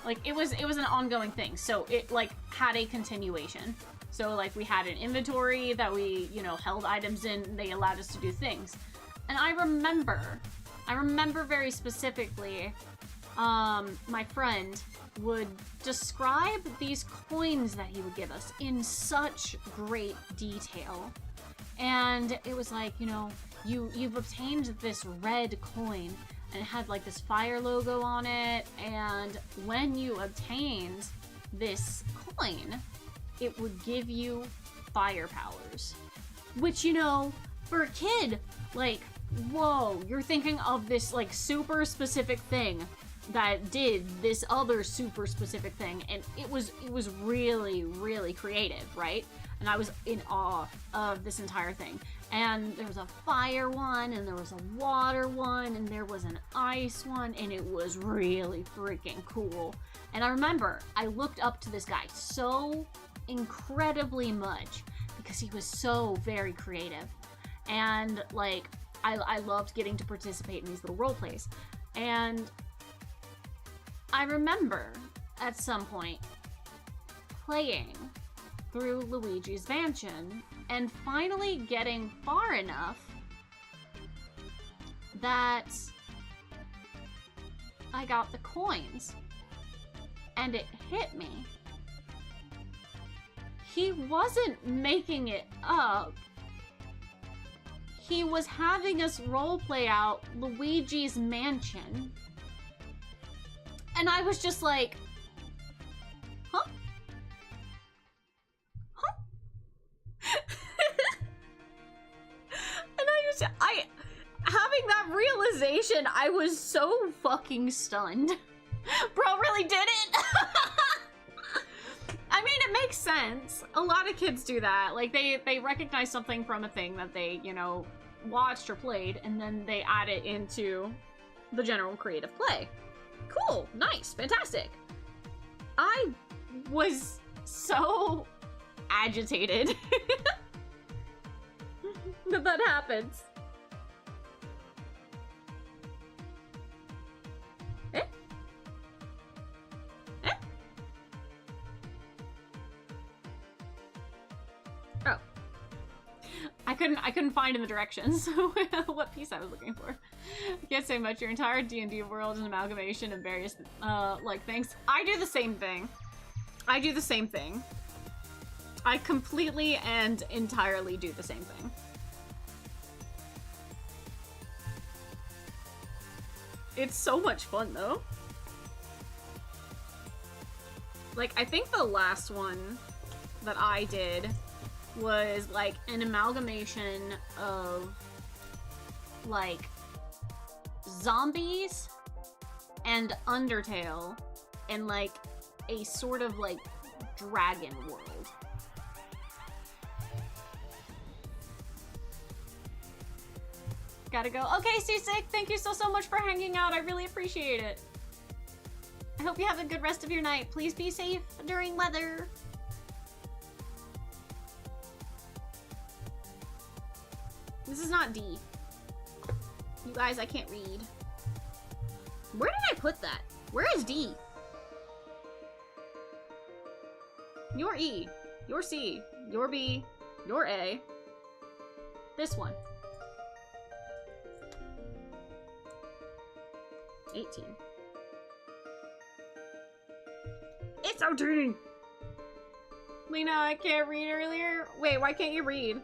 [SPEAKER 2] like, it was an ongoing thing, so it, like, had a continuation. So, like, we had an inventory that we, you know, held items in, and they allowed us to do things. And I remember very specifically, my friend would describe these coins that he would give us in such great detail. And it was like, you know, you've obtained this red coin, and it had like this fire logo on it, and when you obtained this coin, it would give you fire powers. Which, you know, for a kid, like, whoa, you're thinking of this like super specific thing that did this other super specific thing, and it was really, really creative, right? And I was in awe of this entire thing. And there was a fire one, and there was a water one, and there was an ice one, and it was really freaking cool. And I remember I looked up to this guy so incredibly much because he was so very creative. And like, I loved getting to participate in these little role plays. And I remember at some point playing through Luigi's Mansion and finally getting far enough that I got the coins, and it hit me. He wasn't making it up. He was having us roleplay out Luigi's Mansion. And I was just like, huh? Huh? And having that realization, I was so fucking stunned. Bro really did it. I mean, it makes sense. A lot of kids do that. Like, they recognize something from a thing that they, you know, watched or played, and then they add it into the general creative play. Cool, nice, fantastic. I was so agitated that happens. Eh? Eh? Oh. I couldn't find in the directions what piece I was looking for. I can't say much. Your entire D&D world is an amalgamation of various, like, things. I do the same thing. I completely and entirely do the same thing. It's so much fun, though. Like, I think the last one that I did was, like, an amalgamation of, like, zombies and Undertale and, like, a sort of, like, dragon world. Gotta go. Okay, Seasick, thank you so much for hanging out. I really appreciate it. I hope you have a good rest of your night. Please be safe during weather. This is not D. You guys, I can't read. Where did I put that? Where is D? You're E. You're C. You're B. You're A. This one. 18. It's 18! Lena, I can't read earlier. Wait, why can't you read?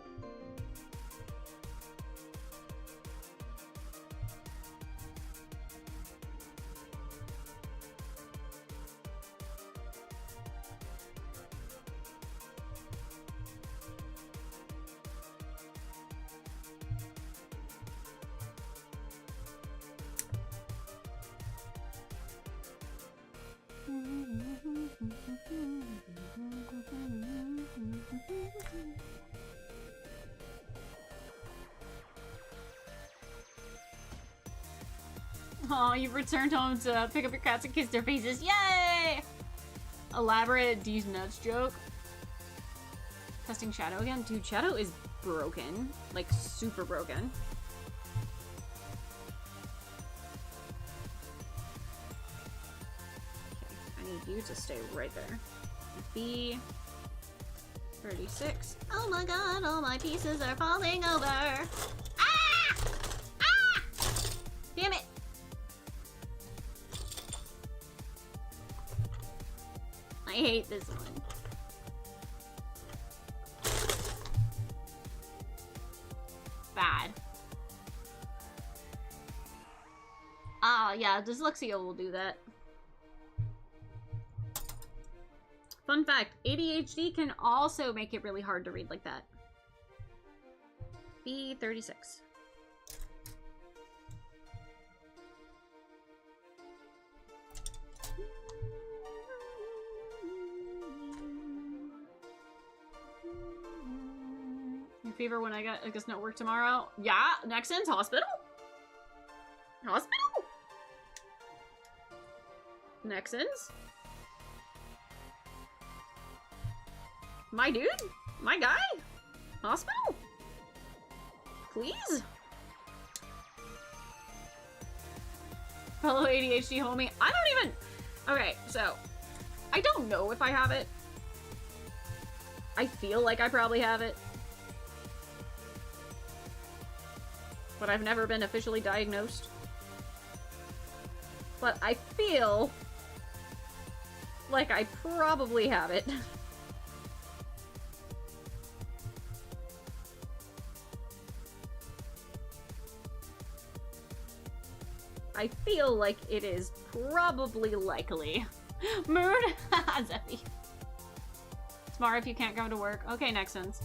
[SPEAKER 2] Oh, you've returned home to pick up your cats and kiss their faces. Yay! Elaborate D's nuts joke. Testing Shadow again? Dude, Shadow is broken. Like, super broken. Okay, I need you to stay right there. B36.
[SPEAKER 3] Oh my god, all my pieces are falling over. Ah! Ah! Damn it. I hate this one. Bad. Ah, yeah, dyslexia will do that.
[SPEAKER 2] Fun fact, ADHD can also make it really hard to read like that. B36. Your fever when I guess not work tomorrow? Yeah, Nexon's hospital? Hospital? Nexon's? My dude? My guy? Hospital? Please? Fellow ADHD homie. I don't even... Okay, so... I don't know if I have it. I feel like I probably have it. But I've never been officially diagnosed. But I feel like I probably have it. I feel like it is probably likely. Mood? Zeffy. Tomorrow if you can't go to work. Okay, Nexons.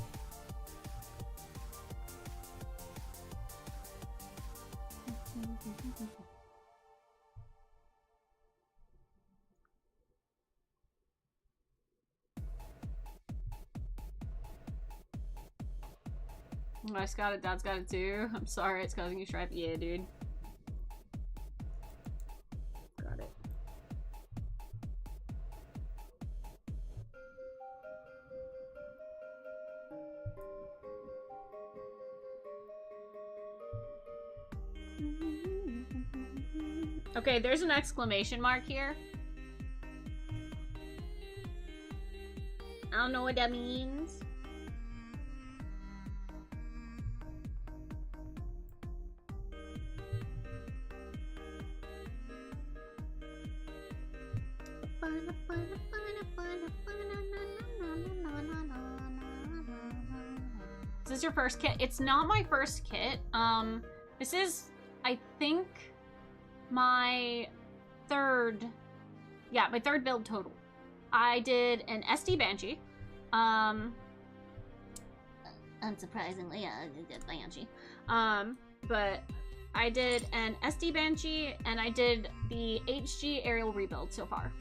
[SPEAKER 2] Wife's got it, dad's got it too. I'm sorry, it's causing you strife. Yeah, dude. Got it. Okay, there's an exclamation mark here.
[SPEAKER 3] I don't know what that means.
[SPEAKER 2] Is this your first kit? It's not my first kit. This is, I think, my third, yeah, my third build total. I did an SD Banshee.
[SPEAKER 3] Unsurprisingly, I did Banshee.
[SPEAKER 2] But I did an SD Banshee and I did the HG aerial rebuild so far.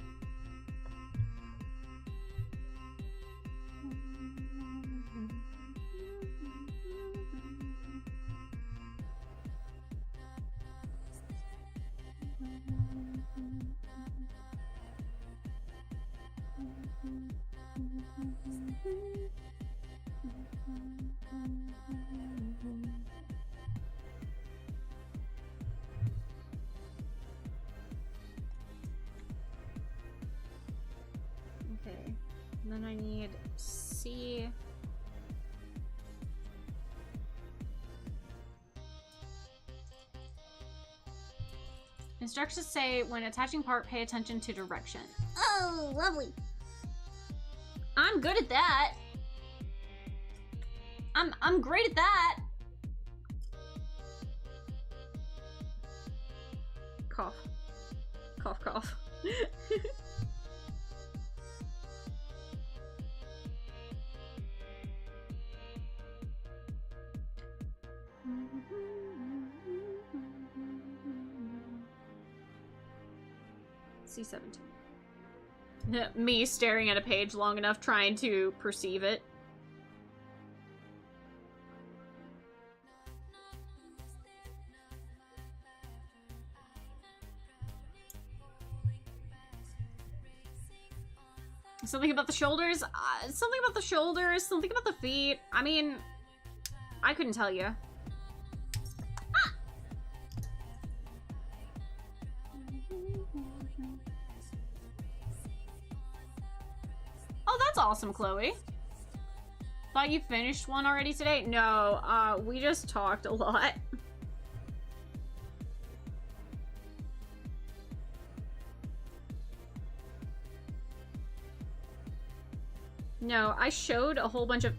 [SPEAKER 2] Okay, and then I need C. Instructions say when attaching part, pay attention to direction.
[SPEAKER 3] Oh, lovely. I'm good at that. I'm great at that.
[SPEAKER 2] Cough. Cough, cough. C17. Me staring at a page long enough trying to perceive it. Something about the shoulders? Something about the shoulders, something about the feet. I mean, I couldn't tell you. Ah! Oh, that's awesome, Chloe. Thought you finished one already today? No, we just talked a lot. No, I showed a whole bunch of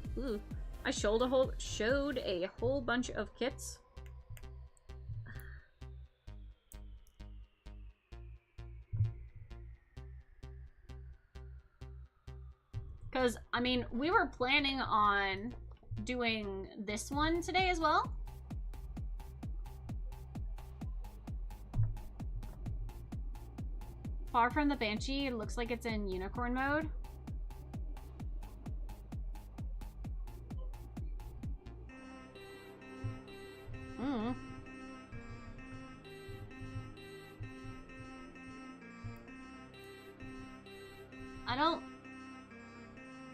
[SPEAKER 2] I showed a whole bunch of kits. Cause I mean, we were planning on doing this one today as well. Far from the Banshee, it looks like it's in unicorn mode.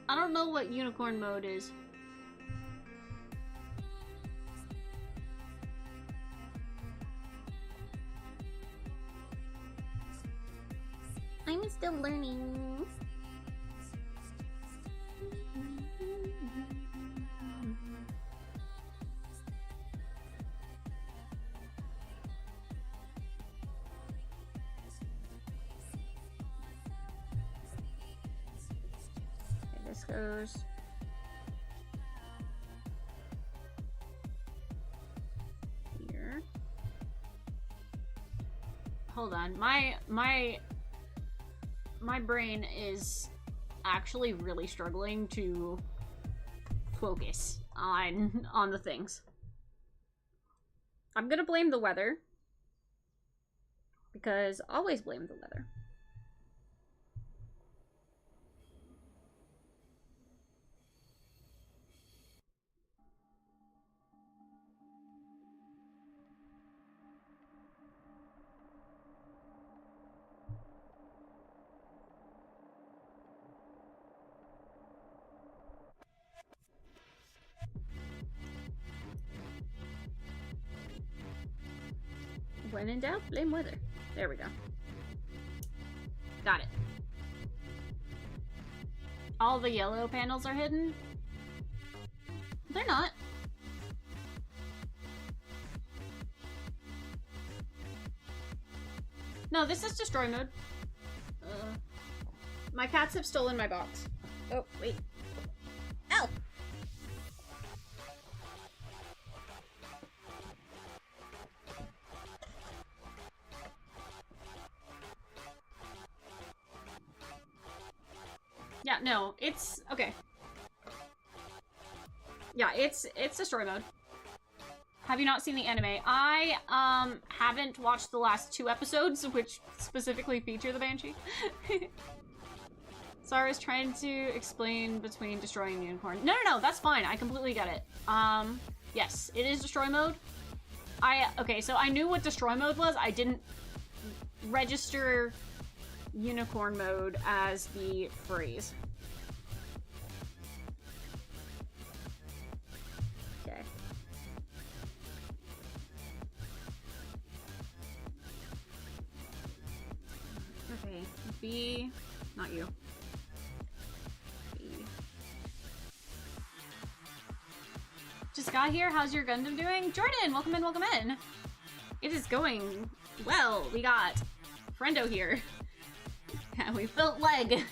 [SPEAKER 2] I don't know what unicorn mode is.
[SPEAKER 3] I'm still learning.
[SPEAKER 2] This goes here. Hold on, my brain is actually really struggling to focus on the things. I'm gonna blame the weather, because always blame the weather. When in doubt, blame weather. There we go. Got it. All the yellow panels are hidden?
[SPEAKER 3] They're not.
[SPEAKER 2] No, this is destroy mode. My cats have stolen my box. Oh, wait.
[SPEAKER 3] Ow!
[SPEAKER 2] Yeah, no, it's okay. Yeah, it's destroy mode. Have you not seen the anime? I haven't watched the last 2 episodes, which specifically feature the Banshee. So I was trying to explain between destroying the unicorn. No, that's fine. I completely get it. Yes, it is destroy mode. Okay, so I knew what destroy mode was. I didn't register unicorn mode as the phrase. Okay. Okay, B, not you. B. Just got here. How's your Gundam doing? Jordan, welcome in, welcome in. It is going well. We got Friendo here. Yeah, we built leg.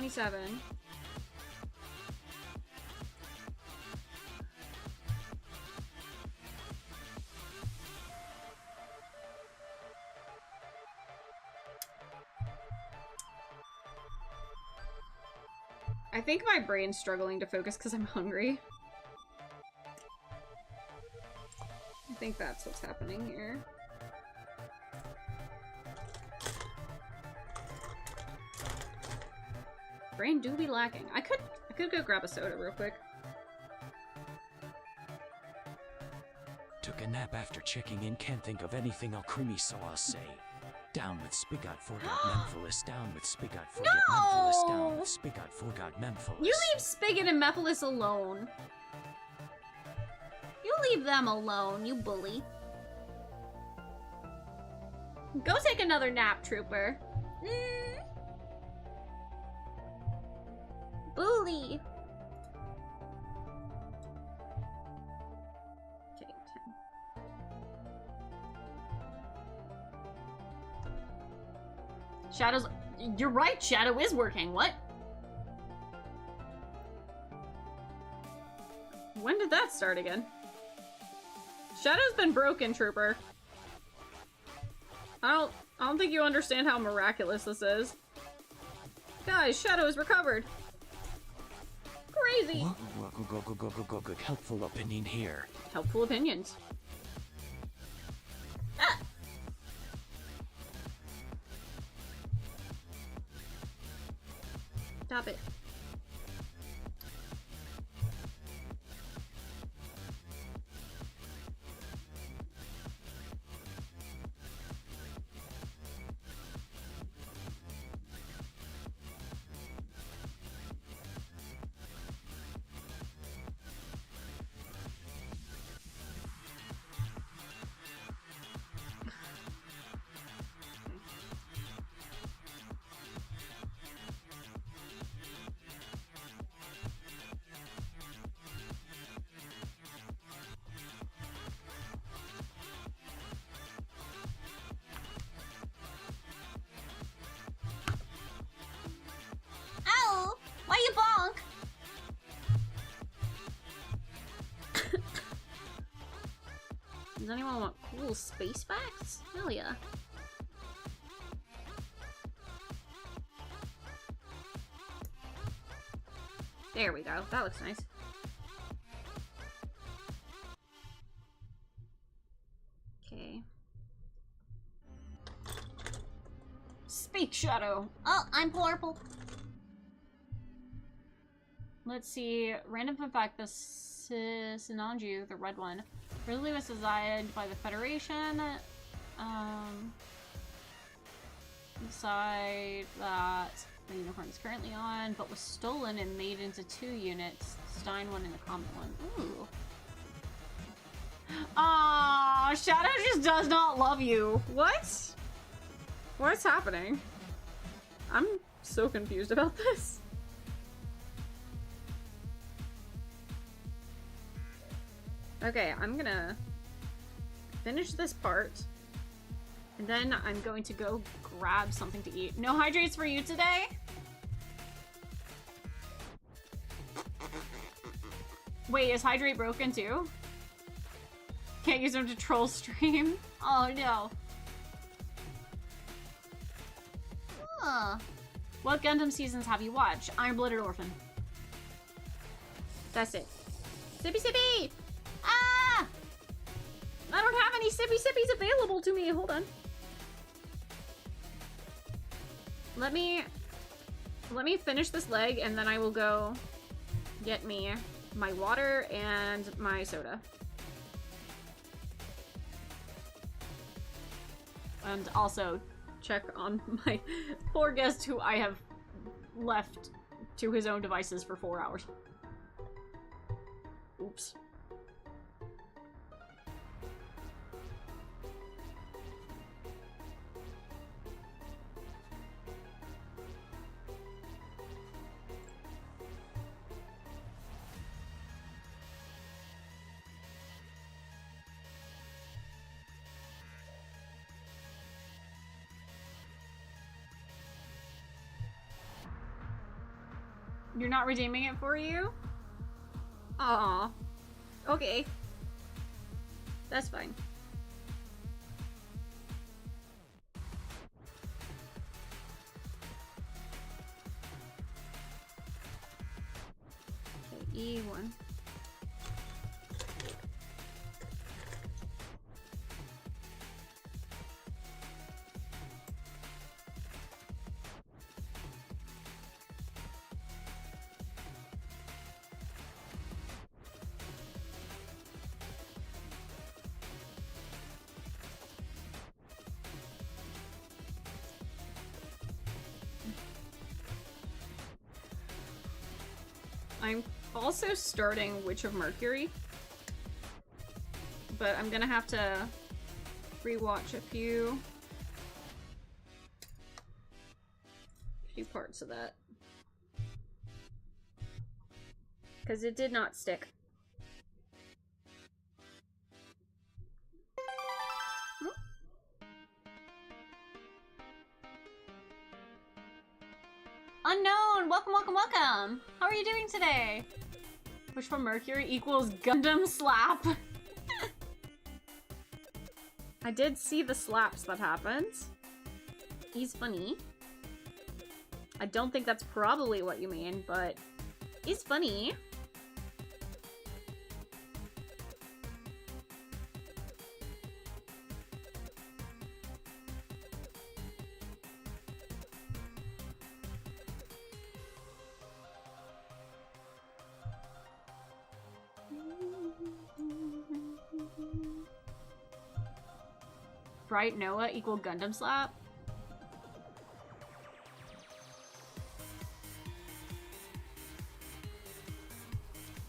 [SPEAKER 2] 27. I think my brain's struggling to focus because I'm hungry. I think that's what's happening here. Brain do be lacking. I could go grab a soda real quick.
[SPEAKER 6] Took a nap after checking in, can't think of anything all creamy, so I'll say. Down with Spigot, forgot Memphilis, down with Spigot, forget Memphilis, down with Spigot, forgot Memphilis.
[SPEAKER 2] You leave Spigot and Mephilis alone.
[SPEAKER 3] You leave them alone, you bully.
[SPEAKER 2] Go take another nap, Trooper.
[SPEAKER 3] Bully.
[SPEAKER 2] Okay, 10. Shadow's... You're right, Shadow is working. What? When did that start again? Shadow's been broken, Trooper. I don't think you understand how miraculous this is. Guys, Shadow is recovered. Crazy.
[SPEAKER 6] Good helpful opinion here.
[SPEAKER 2] Helpful opinions. Stop it.
[SPEAKER 3] Ow! Why you bonk?
[SPEAKER 2] Does anyone want cool space facts? Hell yeah. There we go. That looks nice. Okay. Speak, Shadow!
[SPEAKER 3] Oh, I'm purple.
[SPEAKER 2] Let's see. Random fun fact, the Sinanju, the red one, originally was designed by the Federation. Decide that the unicorn is currently on, but was stolen and made into 2 units. Stein one and the common one. Ooh. Aww, Shadow just does not love you. What? What's happening? I'm so confused about this. Okay, I'm gonna finish this part, and then I'm going to go grab something to eat. No hydrates for you today? Wait, is hydrate broken too? Can't use them to troll stream?
[SPEAKER 3] Oh no. Huh.
[SPEAKER 2] What Gundam seasons have you watched? Iron-Blooded Orphan. That's it. Sippy sippy!
[SPEAKER 3] Ah!
[SPEAKER 2] I don't have any sippy sippies available to me. Hold on. Let me finish this leg, and then I will go get me my water and my soda. And also check on my poor guest who I have left to his own devices for 4 hours. Oops. You're not redeeming it for you? Aw. Okay. That's fine. Okay, E1. I'm also starting Witch of Mercury, but I'm gonna have to rewatch a few parts of that because it did not stick.
[SPEAKER 3] Unknown! Welcome, welcome, welcome! How are you doing today?
[SPEAKER 2] Which from Mercury equals Gundam slap. I did see the slaps that happened.
[SPEAKER 3] He's funny.
[SPEAKER 2] I don't think that's probably what you mean, but
[SPEAKER 3] He's funny.
[SPEAKER 2] Bright Noah equal Gundam slap.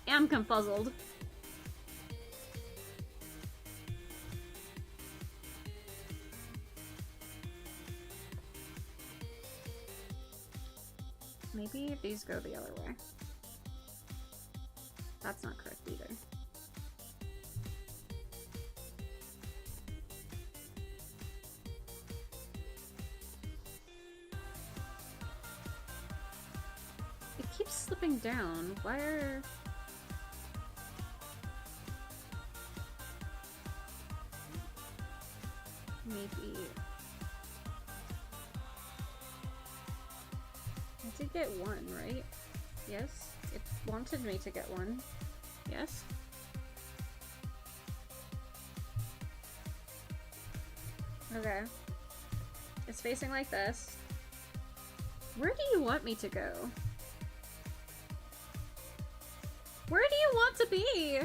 [SPEAKER 2] I'm confuzzled. Maybe these go the other way. That's not correct either. It keeps slipping down. Why are... Maybe... I did get one, right? Yes? It wanted me to get one. Yes? Okay. It's facing like this. Where do you want me to go? Where do you want to be?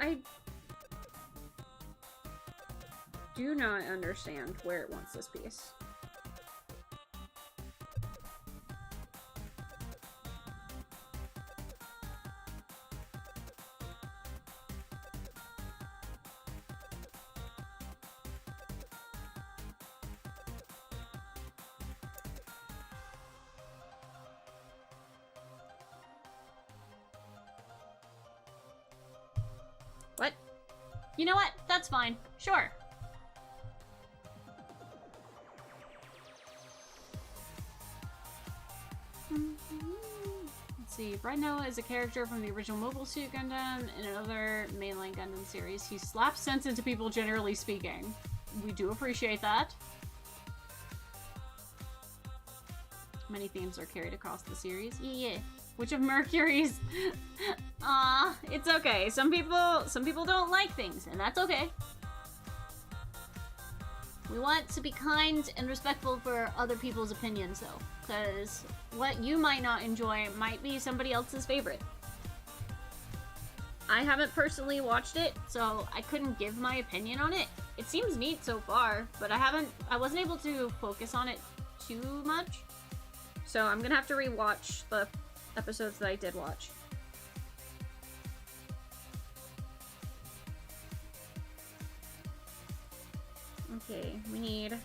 [SPEAKER 2] I do not understand where it wants this piece.
[SPEAKER 3] What? You know what? That's fine. Sure.
[SPEAKER 2] Let's see. Bright Noah is a character from the original Mobile Suit Gundam and another mainline Gundam series. He slaps sense into people, generally speaking. We do appreciate that. Many themes are carried across the series.
[SPEAKER 3] Yeah.
[SPEAKER 2] Which of Mercury's... it's okay. Some people don't like things, and that's okay.
[SPEAKER 3] We want to be kind and respectful for other people's opinions, though. Because what you might not enjoy might be somebody else's favorite. I haven't personally watched it, so I couldn't give my opinion on it. It seems neat so far, but I wasn't able to focus on it too much.
[SPEAKER 2] So I'm gonna have to rewatch the episodes that I did watch.
[SPEAKER 3] Okay, we need...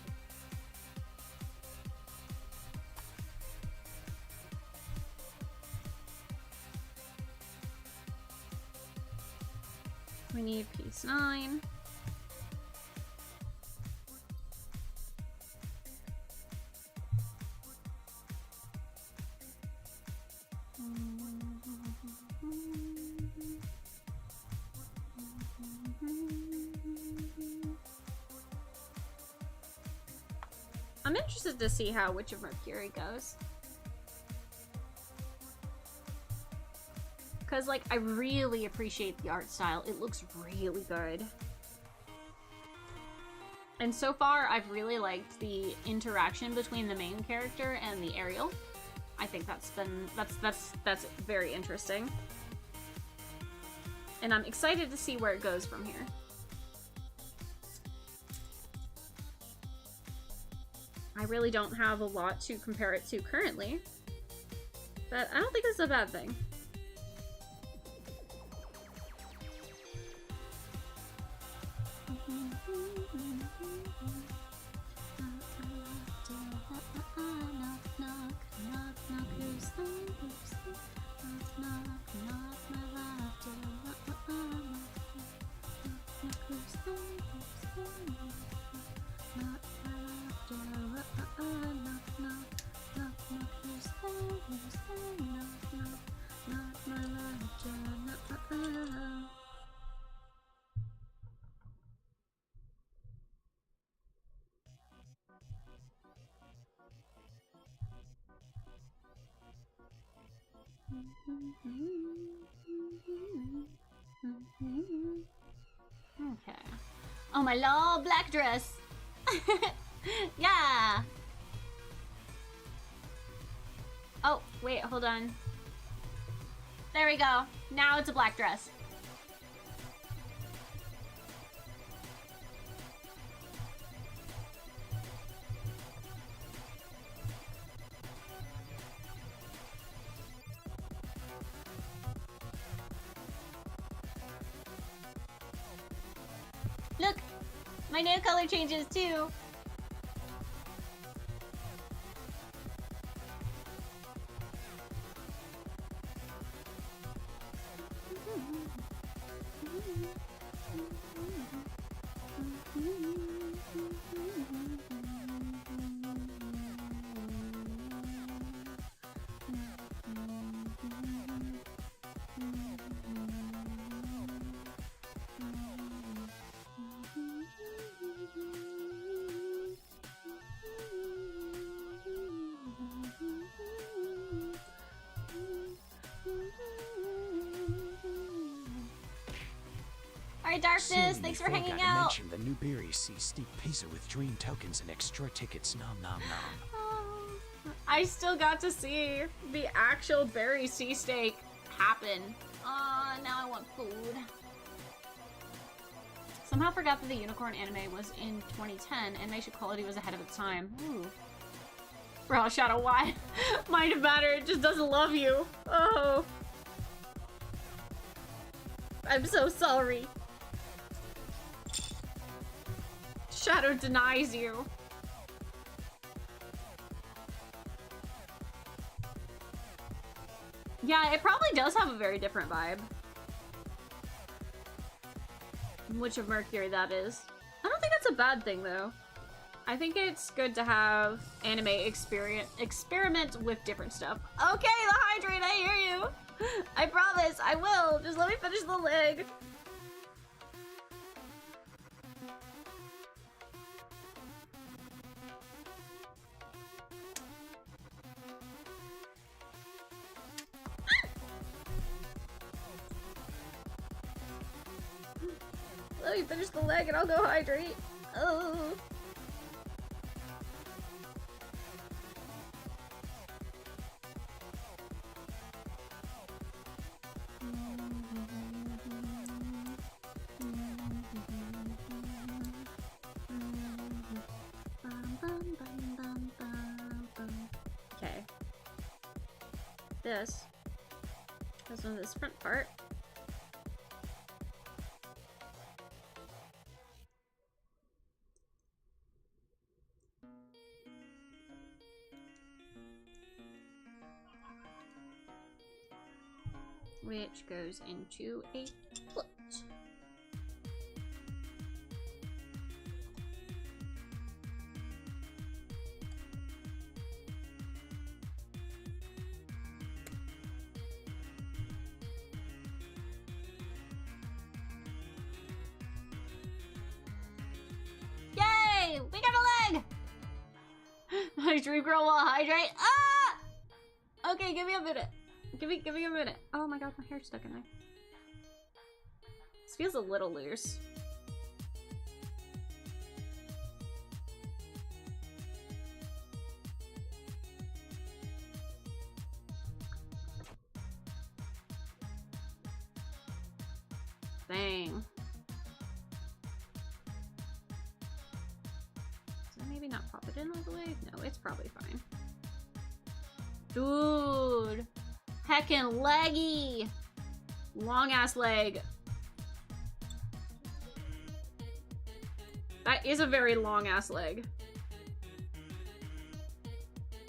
[SPEAKER 2] We need piece 9. I'm interested to see how Witch of Mercury goes. Because, like, I really appreciate the art style. It looks really good. And so far, I've really liked the interaction between the main character and the Ariel. I think that's very interesting. And I'm excited to see where it goes from here. I really don't have a lot to compare it to currently, but I don't think it's a bad thing. Okay. Oh, my law black dress. Yeah. Oh, wait, hold on. There we go. Now it's a black dress. Look, my nail color changes too. Alright, Darkness, thanks for hanging out.
[SPEAKER 6] Mention the new Berry Sea Steep Pizza with dream tokens and extra tickets. Nom nom nom.
[SPEAKER 2] I still got to see the actual Berry Sea Steak happen.
[SPEAKER 3] Now I want food.
[SPEAKER 2] Somehow forgot that the Unicorn anime was in 2010, animation quality was ahead of its time. Ooh. Bro, Shadow, why? Might have mattered, it just doesn't love you. Oh. I'm so sorry. Shadow denies you. Yeah, it probably does have a very different vibe. Witch of Mercury, that is. I don't think that's a bad thing, though. I think it's good to have anime experiment with different stuff. Okay, the hydrate, I hear you. I promise, I will. Just let me finish the leg. Let me finish the leg and I'll go hydrate. Oh. Okay. This goes on this front part. Which goes into a foot. Dream girl while hydrate. Ah! Okay, give me a minute. Give me a minute. Oh my god, my hair's stuck in there. This feels a little loose. Dang. So maybe not pop it in all the way? No, it's probably fine. Dude! Heckin' leggy! Long ass leg. That is a very long ass leg.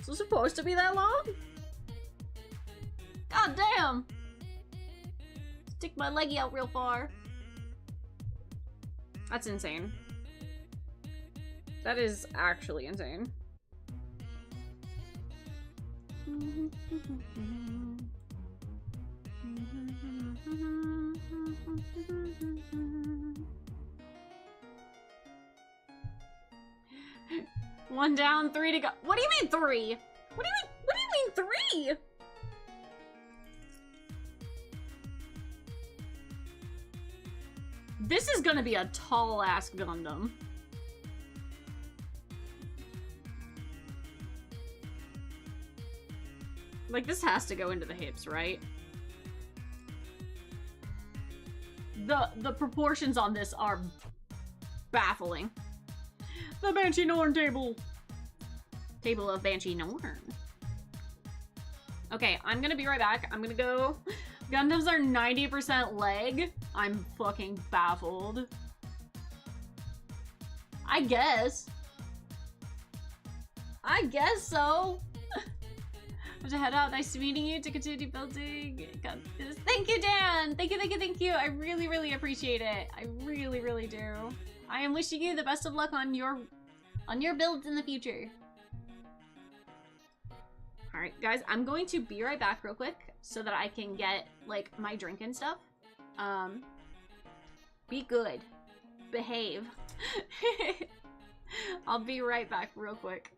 [SPEAKER 2] Is it supposed to be that long? God damn! Stick my leggy out real far. That's insane. That is actually insane. One down, 3 to go. What do you mean 3? What do you mean 3? This is gonna be a tall-ass Gundam. Like, this has to go into the hips, right? The proportions on this are baffling. The Banshee Norn table. Table of Banshee Norn. Okay, I'm gonna be right back. I'm gonna go... Gundams are 90% leg. I'm fucking baffled. I guess. I guess so. I have to head out. Nice meeting you to continue building. Got this. Thank you, Dan. Thank you, thank you, thank you. I really, really appreciate it. I really, really do. I am wishing you the best of luck on your builds in the future. All right, guys, I'm going to be right back real quick so that I can get, like, my drink and stuff. Be good. Behave. I'll be right back real quick.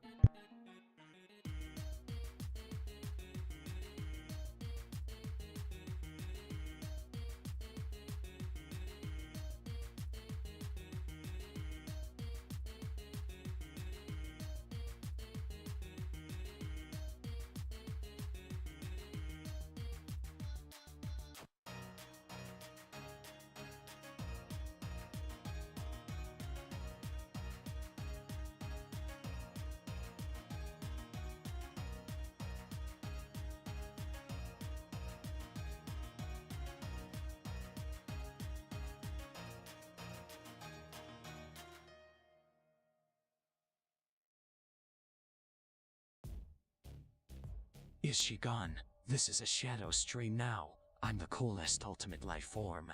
[SPEAKER 6] Is she gone? This is a shadow stream now. I'm the coolest ultimate life form.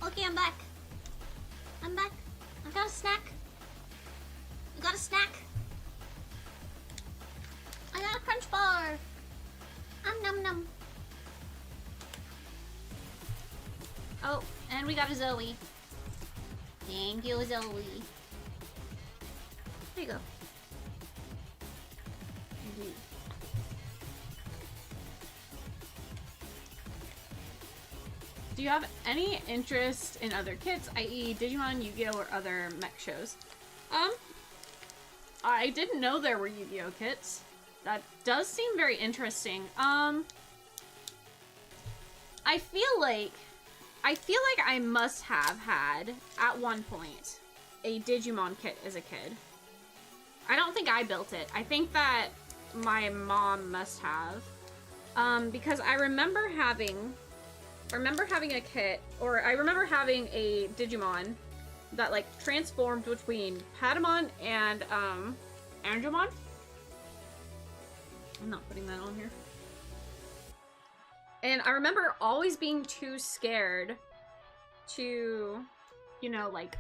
[SPEAKER 3] Okay, I'm back. I'm back. I got a snack. I got a snack. I got a crunch bar. Num num. Oh, and we got a Zoe. Thank you, Zoe. There you go.
[SPEAKER 2] Do you have any interest in other kits, i.e. Digimon, Yu-Gi-Oh, or other mech shows? I didn't know there were Yu-Gi-Oh kits. That does seem very interesting. I feel like I must have had, at one point, a Digimon kit as a kid. I don't think I built it. I think that my mom must have. Because I remember having a kit, or I remember having a Digimon that, like, transformed between Patamon and, Angemon. I'm not putting that on here. And I remember always being too scared to, you know, like,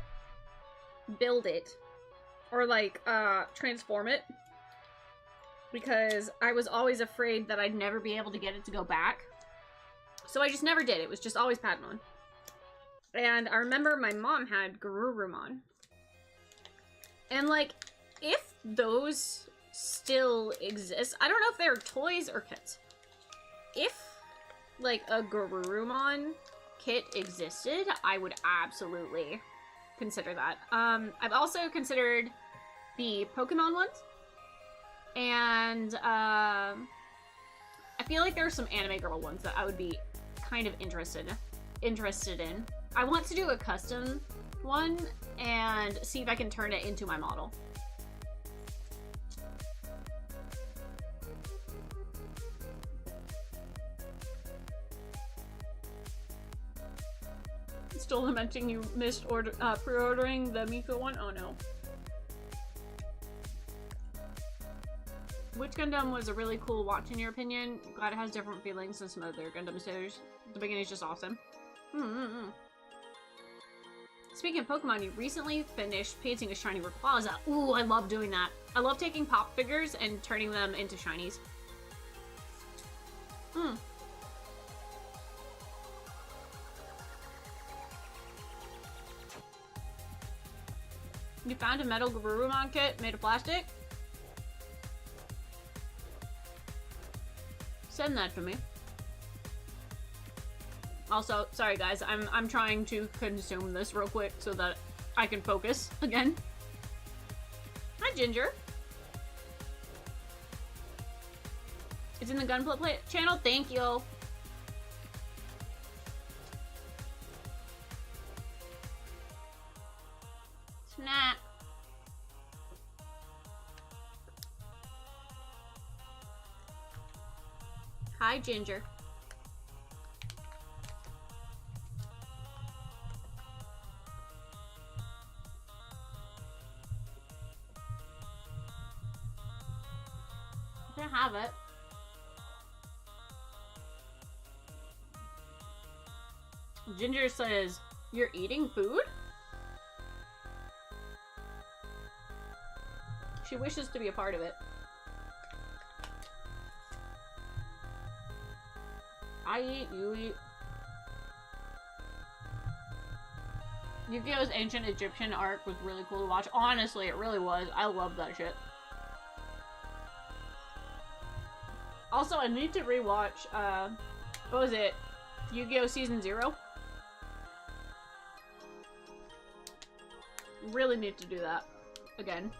[SPEAKER 2] build it. Or, like, transform it. Because I was always afraid that I'd never be able to get it to go back. So I just never did. It was just always Patamon. And I remember my mom had Garurumon. And, like, if those still exist, I don't know if they're toys or kits. If, like, a Garurumon kit existed, I would absolutely consider that. I've also considered the Pokemon ones. And, I feel like there are some anime girl ones that I would be kind of interested in. I want to do a custom one and see if I can turn it into my model. Still lamenting you missed pre-ordering the Miko one? Oh no. Which Gundam was a really cool watch in your opinion? Glad it has different feelings than some other Gundam series. The beginning is just awesome. Speaking of Pokemon, you recently finished painting a shiny Rayquaza. Ooh, I love doing that. I love taking pop figures and turning them into shinies. You found a metal Garurumon kit made of plastic? Send that to me. Also, sorry guys, I'm trying to consume this real quick so that I can focus again. Hi, Ginger. It's in the Gunpla channel. Thank you. Snap. Hi, Ginger. I can have it. Ginger says, "You're eating food?" She wishes to be a part of it. I eat, you eat. Yu-Gi-Oh's ancient Egyptian arc was really cool to watch. Honestly, it really was. I love that shit. Also, I need to rewatch, what was it? Yu-Gi-Oh! Season 0? Really need to do that again.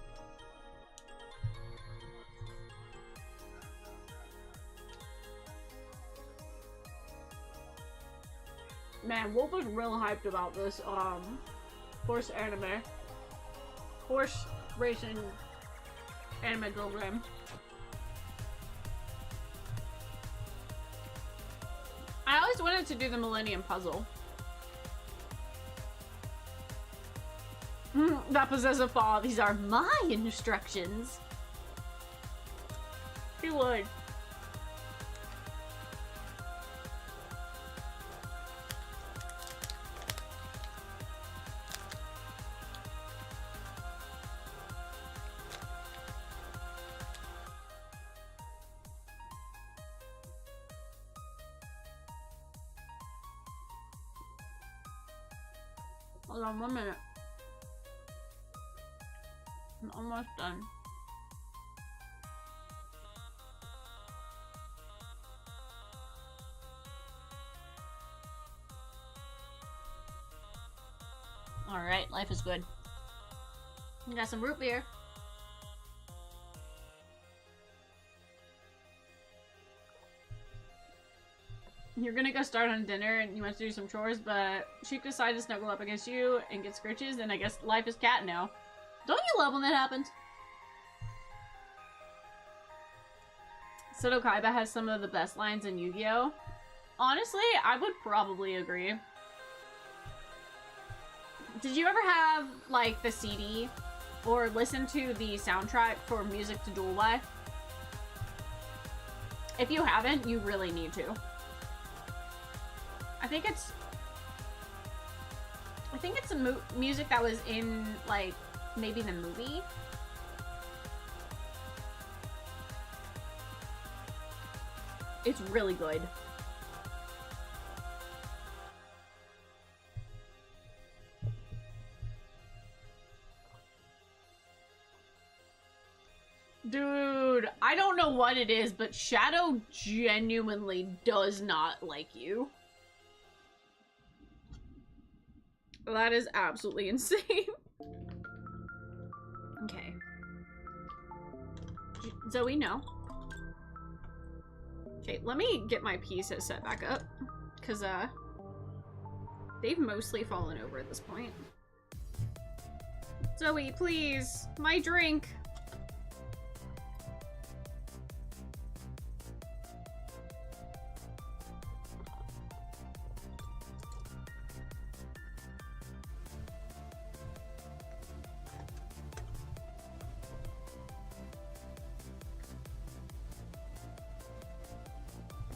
[SPEAKER 2] Man, Wolf was real hyped about this, horse anime. Horse racing anime program. I always wanted to do the Millennium Puzzle. That possessive fall. These are my instructions. He would.
[SPEAKER 1] Hold on 1 minute. I'm almost done.
[SPEAKER 3] Alright, life is good. We got some root beer.
[SPEAKER 2] You're gonna go start on dinner and you want to do some chores, but Sheik decided to snuggle up against you and get scritches, and I guess life is cat now.
[SPEAKER 3] Don't you love when that happens?
[SPEAKER 2] Seto Kaiba has some of the best lines in Yu-Gi-Oh! Honestly, I would probably agree. Did you ever have, like, the CD or listen to the soundtrack for Music to Duel by? If you haven't, you really need to. I think it's a music that was in, like, maybe the movie. It's really good. Dude, I don't know what it is, but Shadow genuinely does not like you. That is absolutely insane. Okay. Zoe, no. Okay, let me get my pieces set back up. Because, they've mostly fallen over at this point. Zoe, please! My drink!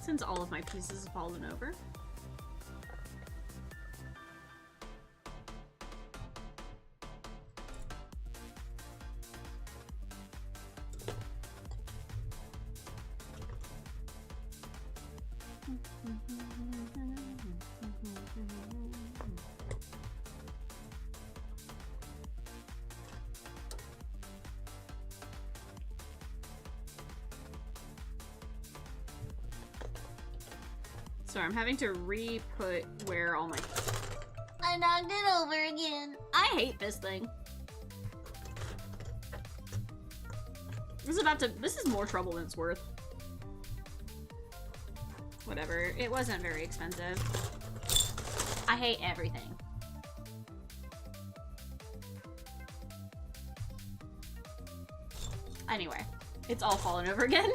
[SPEAKER 2] Since all of my pieces have fallen over. Sorry, I'm having to re-put where all my...
[SPEAKER 3] I knocked it over again. I hate this thing.
[SPEAKER 2] This is more trouble than it's worth. Whatever. It wasn't very expensive.
[SPEAKER 3] I hate everything.
[SPEAKER 2] Anyway, it's all fallen over again.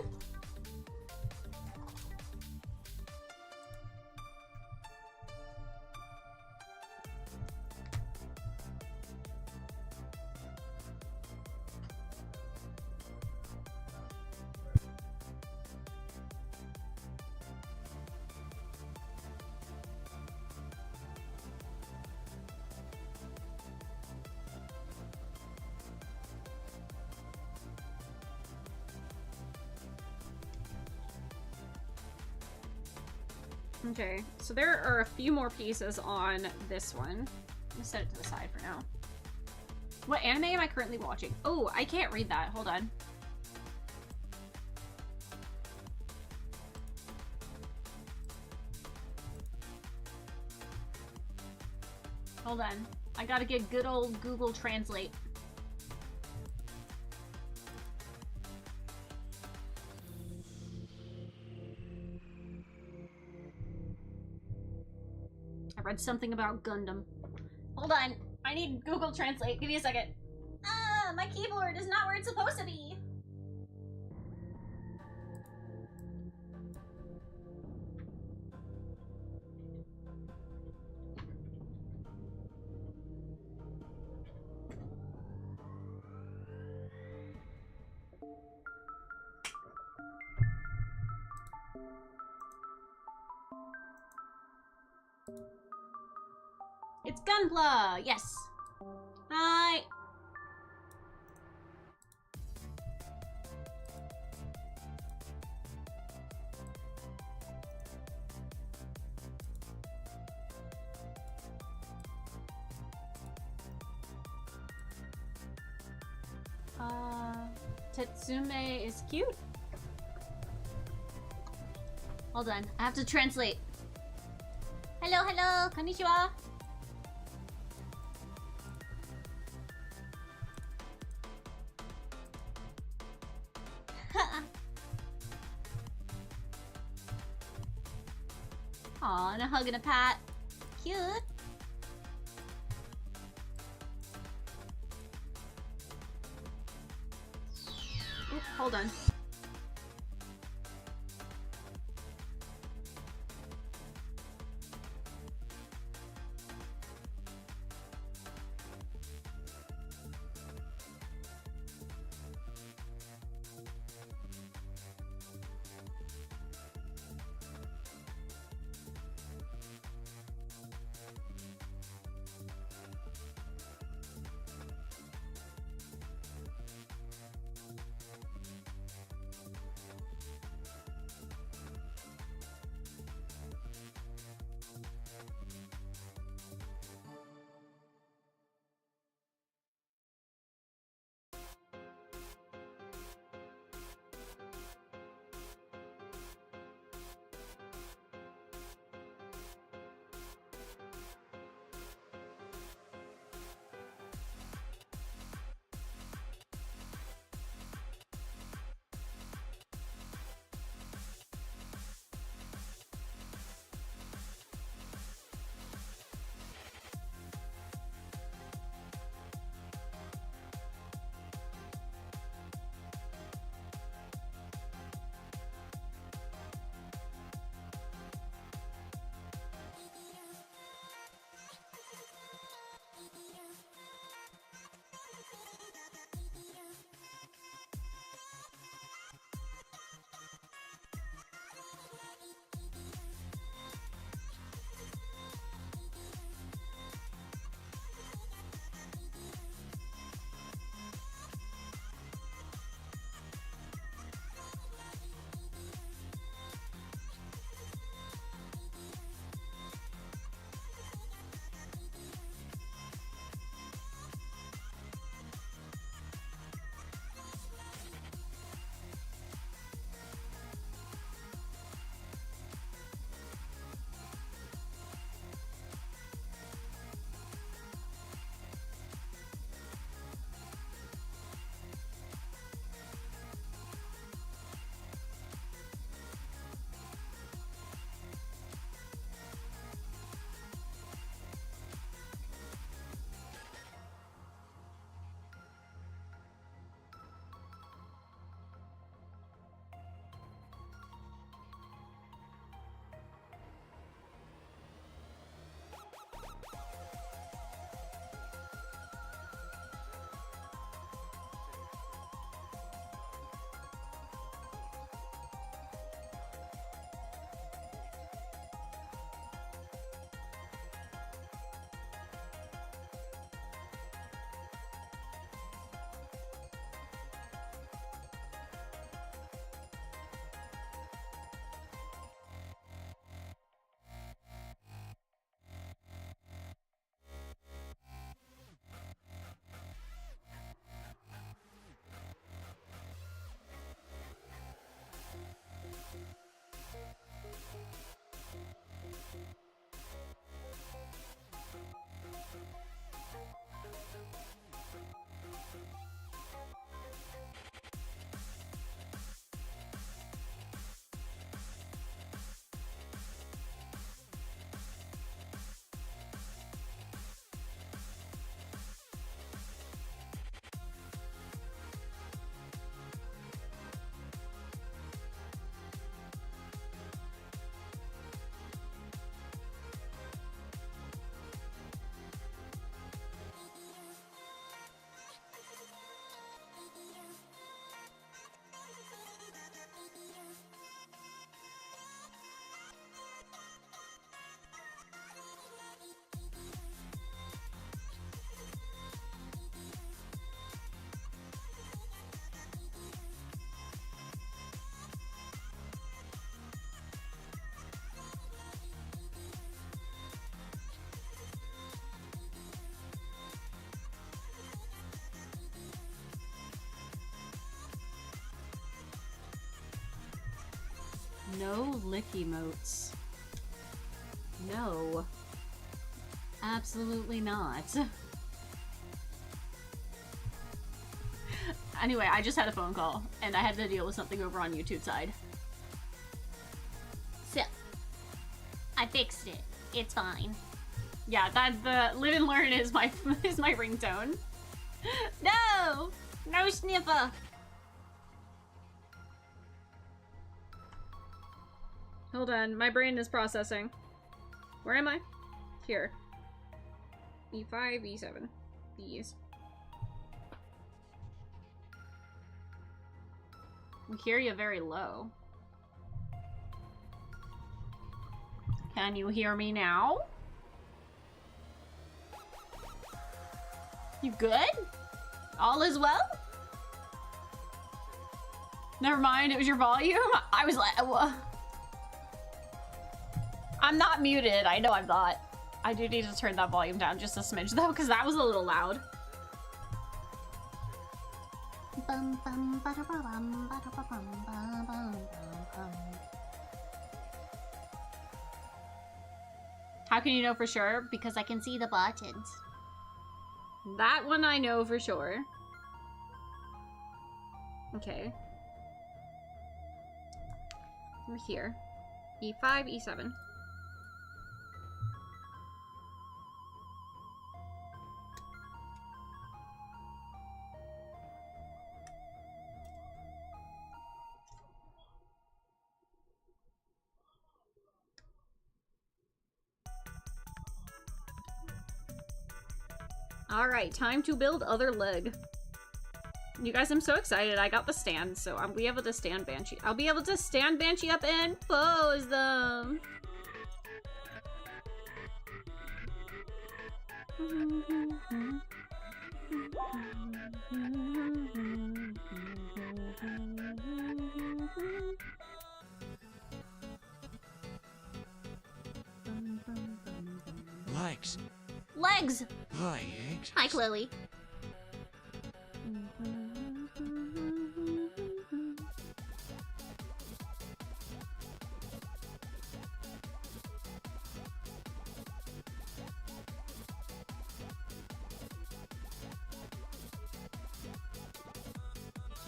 [SPEAKER 2] Okay, so there are a few more pieces on this one. Let's set it to the side for now. What anime am I currently watching? Oh, I can't read that. Hold on. Hold on. I gotta get good old Google Translate. Read something about Gundam. Hold on. I need Google Translate. Give me a second.
[SPEAKER 3] Ah, my keyboard is not where it's supposed to be.
[SPEAKER 2] It's gunpla! Yes!
[SPEAKER 3] Hi.
[SPEAKER 2] Tetsume is cute.
[SPEAKER 3] Hold on, I have to translate. Hello, hello, konnichiwa. Aw, and a hug and a pat. Cute.
[SPEAKER 2] Oop, hold on. No lick emotes. No. Absolutely not. Anyway, I just had a phone call, and I had to deal with something over on YouTube side.
[SPEAKER 3] So, I fixed it. It's fine.
[SPEAKER 2] Yeah, the live and learn is my ringtone.
[SPEAKER 3] No! No sniffer!
[SPEAKER 2] Hold on, my brain is processing. Where am I? Here. E5, E7. These. We hear you very low. Can you hear me now? You good? All is well? Never mind, it was your volume? I was like, what? I'm not muted. I know I'm not. I do need to turn that volume down just a smidge though, because that was a little loud.
[SPEAKER 3] Bum, bum, ba-da-ba-bum, ba-da-ba-bum, ba-bum, bum.
[SPEAKER 2] How can you know for sure?
[SPEAKER 3] Because I can see the buttons.
[SPEAKER 2] That one I know for sure. Okay. We're here. E5, E7. Alright, time to build other leg. You guys, I'm so excited. I got the stand, so I'll be able to stand Banshee. I'll be able to stand Banshee up and pose them.
[SPEAKER 6] Legs.
[SPEAKER 3] Legs!
[SPEAKER 6] Legs.
[SPEAKER 3] Hi, Chloe.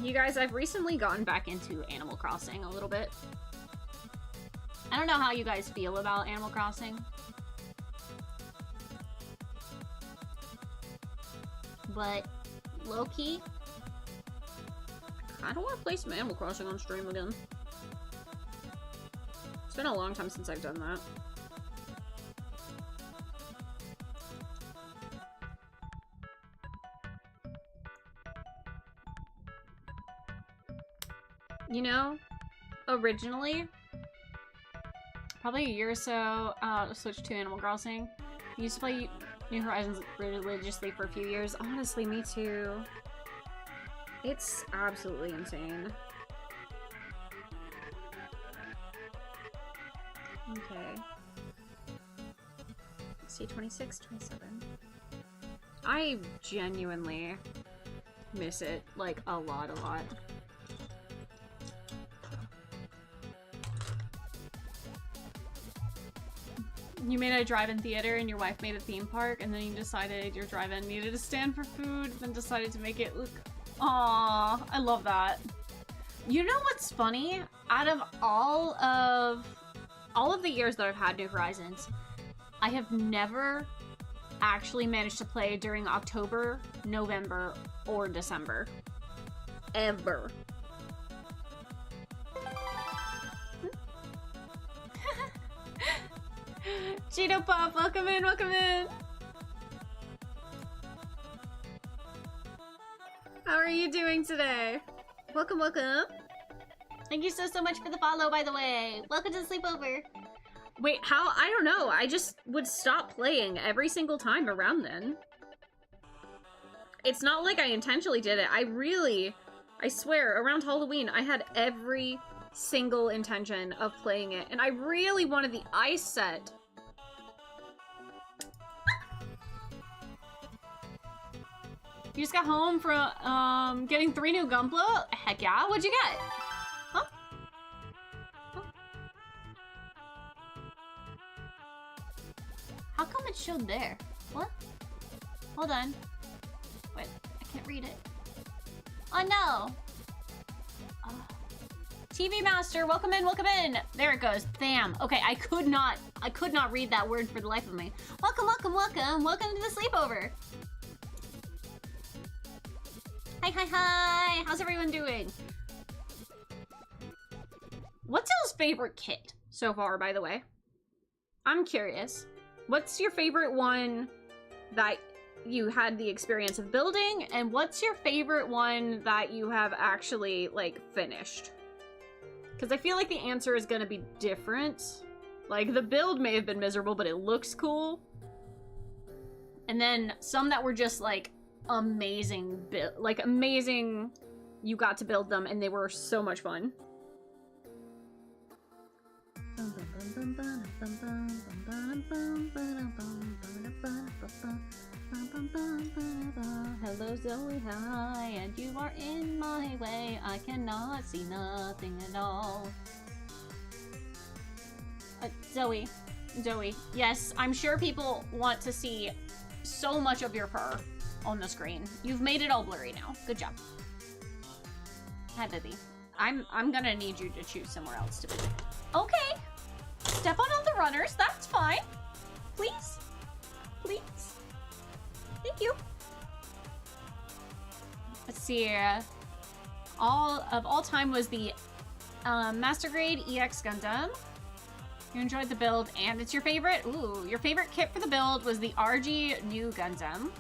[SPEAKER 2] You guys, I've recently gotten back into Animal Crossing a little bit. I don't know how you guys feel about Animal Crossing.
[SPEAKER 3] But, low-key,
[SPEAKER 2] I don't want to play some Animal Crossing on stream again. It's been a long time since I've done that. You know, originally, probably a year or so, I switched to Animal Crossing. I used to play New Horizons religiously for a few years. Honestly, me too. It's absolutely insane. Okay. Let's see, 26, 27. I genuinely miss it, like, a lot. You made a drive-in theater and your wife made a theme park, and then you decided your drive-in needed a stand for food, then decided to make it look... Aww, I love that. You know what's funny? Out of all of the years that I've had New Horizons, I have never actually managed to play during October, November, or December. Ever. Cheeto Pop, welcome in, welcome in! How are you doing today? Welcome, welcome.
[SPEAKER 3] thank you so much for the follow, by the way. Welcome to the sleepover.
[SPEAKER 2] Wait, how? I don't know. I just would stop playing every single time around then. It's not like I intentionally did it. I swear, around Halloween, I had every single intention of playing it, and I really wanted the ice set. You just got home from, getting 3 new gunpla? Heck yeah, what'd you get? Huh?
[SPEAKER 3] How come it showed there? What? Hold on. Wait, I can't read it. Oh no! TV Master, welcome in, welcome in! There it goes. Bam. Okay, I could not read that word for the life of me. Welcome, welcome, welcome! Welcome to the sleepover! Hi, hi, hi! How's everyone doing? What's y'all's favorite kit so far, by the way? I'm curious. What's your favorite one that you had the experience of building, and what's your favorite one that you have actually, like, finished? Because I feel like the answer is gonna be different. Like, the build may have been miserable, but it looks cool. And then some that were just, like, amazing amazing, you got to build them and they were so much fun. Hello Zoe, hi, and you are in my way. I cannot see nothing at all. Zoe, yes, I'm sure people want to see so much of your fur on the screen. You've made it all blurry now. Good job. Hi, baby. I'm gonna need you to choose somewhere else to be. Okay. Step on all the runners. That's fine. Please. Please. Thank you. Let's see. All time was the Master Grade EX Gundam. You enjoyed the build, and it's your favorite. Ooh, your favorite kit for the build was the RG New Gundam.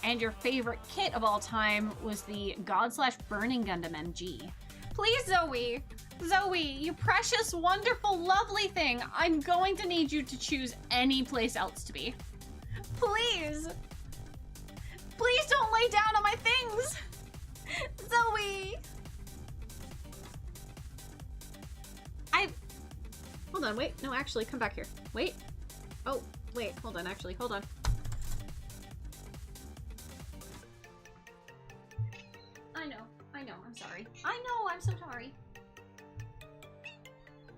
[SPEAKER 3] And your favorite kit of all time was the God/Burning Gundam MG. Please, Zoe! Zoe, you precious, wonderful, lovely thing! I'm going to need you to choose any place else to be. Please! Please don't lay down on my things! Zoe! Hold on, wait. No, actually, come back here. Wait. Oh, wait, hold on, actually, hold on. I know, I'm sorry. I know, I'm so sorry.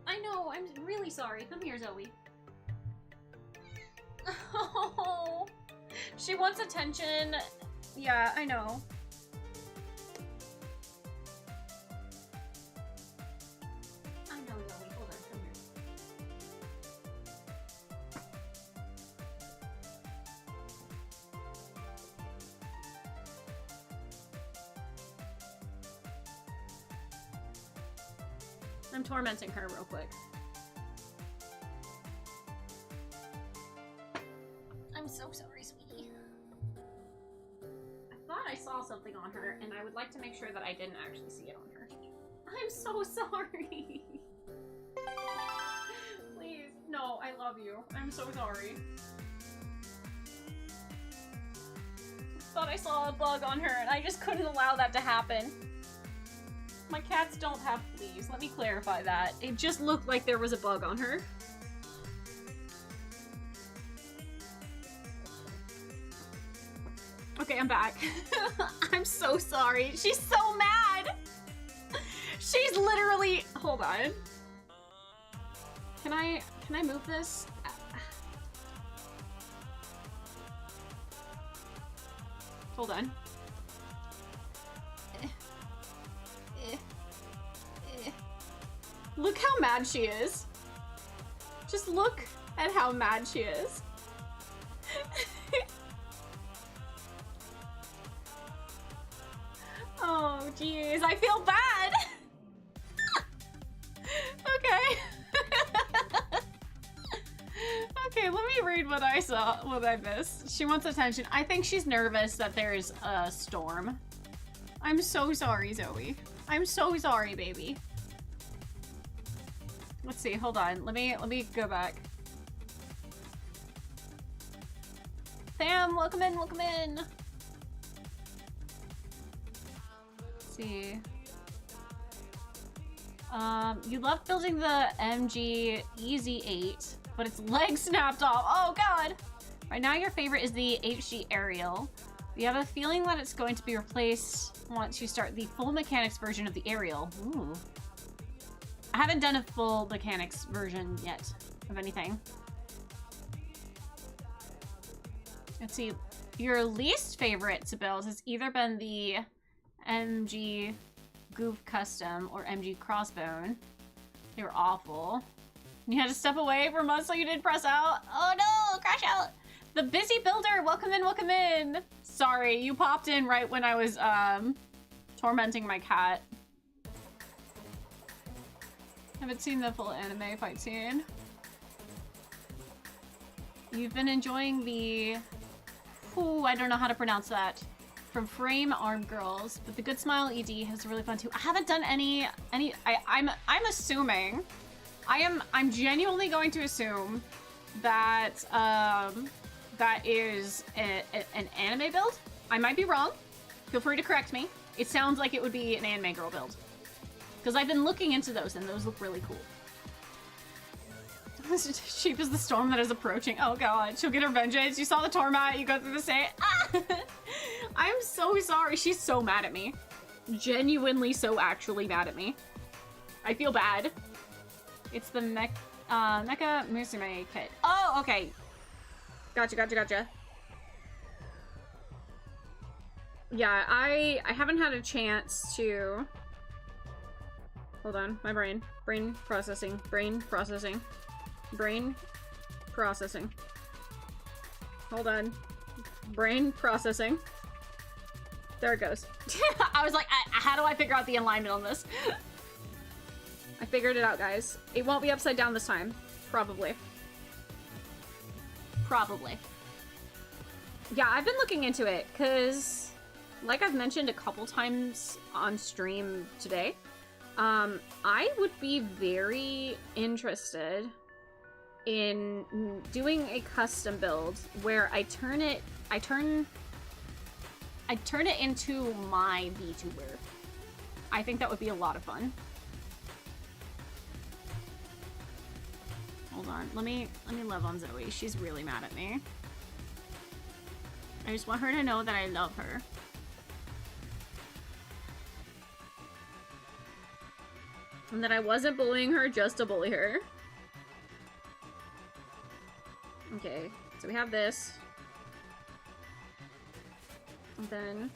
[SPEAKER 3] I know, I'm really sorry. Come here, Zoe. Oh, she wants attention. Yeah, I know. I know, Zoe. Hold on, come here. I'm tormenting her real quick. I'm so sorry, sweetie. I thought I saw something on her, and I would like to make sure that I didn't actually see it on her. I'm so sorry. Please, no, I love you. I'm so sorry. I thought I saw a bug on her, and I just couldn't allow that to happen. My cats don't have fleas. Let me clarify that. It just looked like there was a bug on her. Okay, I'm back. I'm so sorry. She's so mad. She's literally... Hold on. Can I move this? Hold on. Look how mad she is. Just look at how mad she is. Oh, jeez. I feel bad. Okay. Okay, let me read what I saw, what I missed. She wants attention. I think she's nervous that there's a storm. I'm so sorry, Zoe. I'm so sorry, baby. Let's see, hold on. Let me go back. Sam, welcome in, welcome in. Let's see. You love building the MG Easy 8, but its leg snapped off. Oh god! Right now your favorite is the HG Aerial. You have a feeling that it's going to be replaced once you start the full mechanics version of the Aerial. Ooh. I haven't done a full mechanics version yet of anything.
[SPEAKER 2] Let's see. Your least favorite to build has either been the MG Goof Custom or MG Crossbone. They were awful. You had to step away for months so you didn't press out.
[SPEAKER 3] Oh no, crash out.
[SPEAKER 2] The Busy Builder, welcome in, welcome in. Sorry, you popped in right when I was tormenting my cat. Haven't seen the full anime fight scene. You've been enjoying the... Ooh, I don't know how to pronounce that. From Frame Arm Girls, but the Good Smile ED has really fun too. I haven't done I'm assuming, I'm genuinely going to assume that that is an anime build. I might be wrong. Feel free to correct me. It sounds like it would be an anime girl build. Because I've been looking into those and those look really cool. Sheep is the storm that is approaching. Oh god, she'll get her vengeance. You saw the torment, you go through the same. Ah! I'm so sorry. She's so mad at me. Genuinely so actually mad at me. I feel bad. It's the Mecha Musume kit. Oh, okay. Gotcha. Yeah, I haven't had a chance to... Hold on, my brain. Brain processing. Hold on. Brain processing. There it goes. I was like, how do I figure out the alignment on this? I figured it out, guys. It won't be upside down this time. Probably. Yeah, I've been looking into it, because, like I've mentioned a couple times on stream today, I would be very interested in doing a custom build where I turn it into my VTuber. I think that would be a lot of fun. Hold on, let me love on Zoe. She's really mad at me. I just want her to know that I love her. And that I wasn't bullying her just to bully her. Okay, so we have this. And then...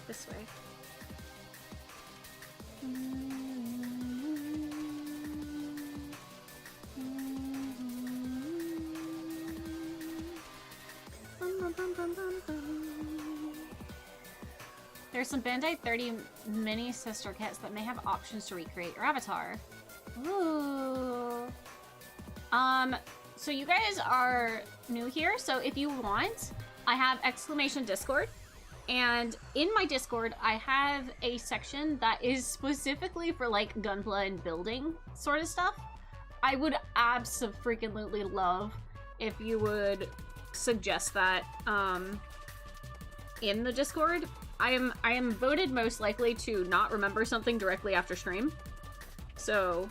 [SPEAKER 2] this way. There's some Bandai 30 mini sister kits that may have options to recreate your avatar. Ooh. So you guys are new here, so if you want, I have !Discord. And in my Discord, I have a section that is specifically for like gunpla and building sort of stuff. I would abso-freaking-lutely love if you would suggest that in the Discord. I am voted most likely to not remember something directly after stream. So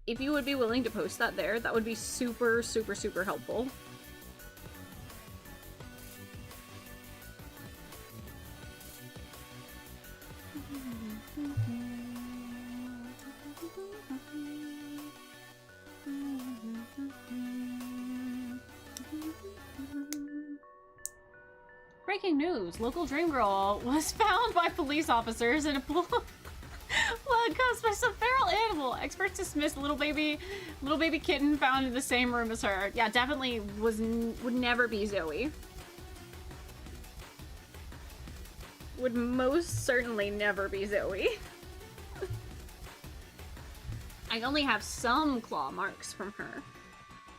[SPEAKER 2] if you would be willing to post that there, that would be super, super, super helpful. Breaking news! Local dream girl was found by police officers in a blood caused by some feral animal. Experts dismissed little baby kitten found in the same room as her. Yeah, definitely would never be Zoe. Would most certainly never be Zoe. I only have some claw marks from her.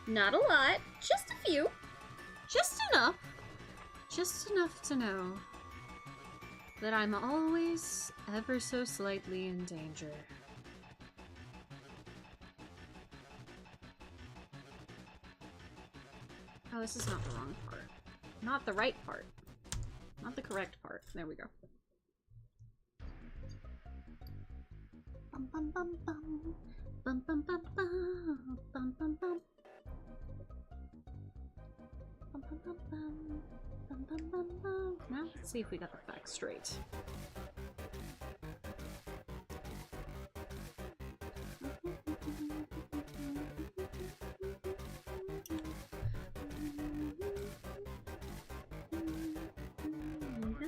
[SPEAKER 2] Not a lot, just a few. Just enough. Just enough to know that I'm always ever so slightly in danger. Oh, this is not the wrong part. Not the right part. Not the correct part. There we go. Bum bum bum bum. Bum bum bum bum. Bum bum bum. Bum bum bum bum. see if we got the facts straight.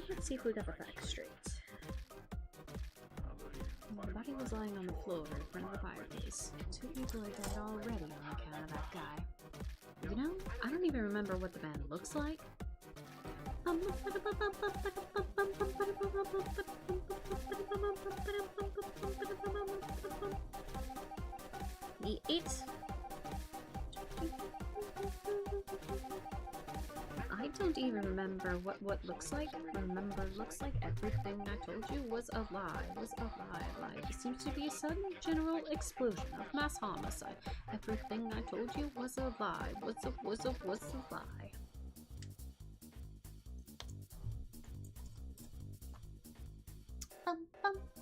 [SPEAKER 2] Let's see if we got the facts straight. The body was lying on the floor in front of the fireplace. 2 people are dead already on account of that guy. You know, I don't even remember what the band looks like. The 8. I don't even remember what looks like. Remember, looks like everything I told you was a lie. Was a lie. There seems to be a sudden general explosion of mass homicide. Everything I told you was a lie. Was a lie.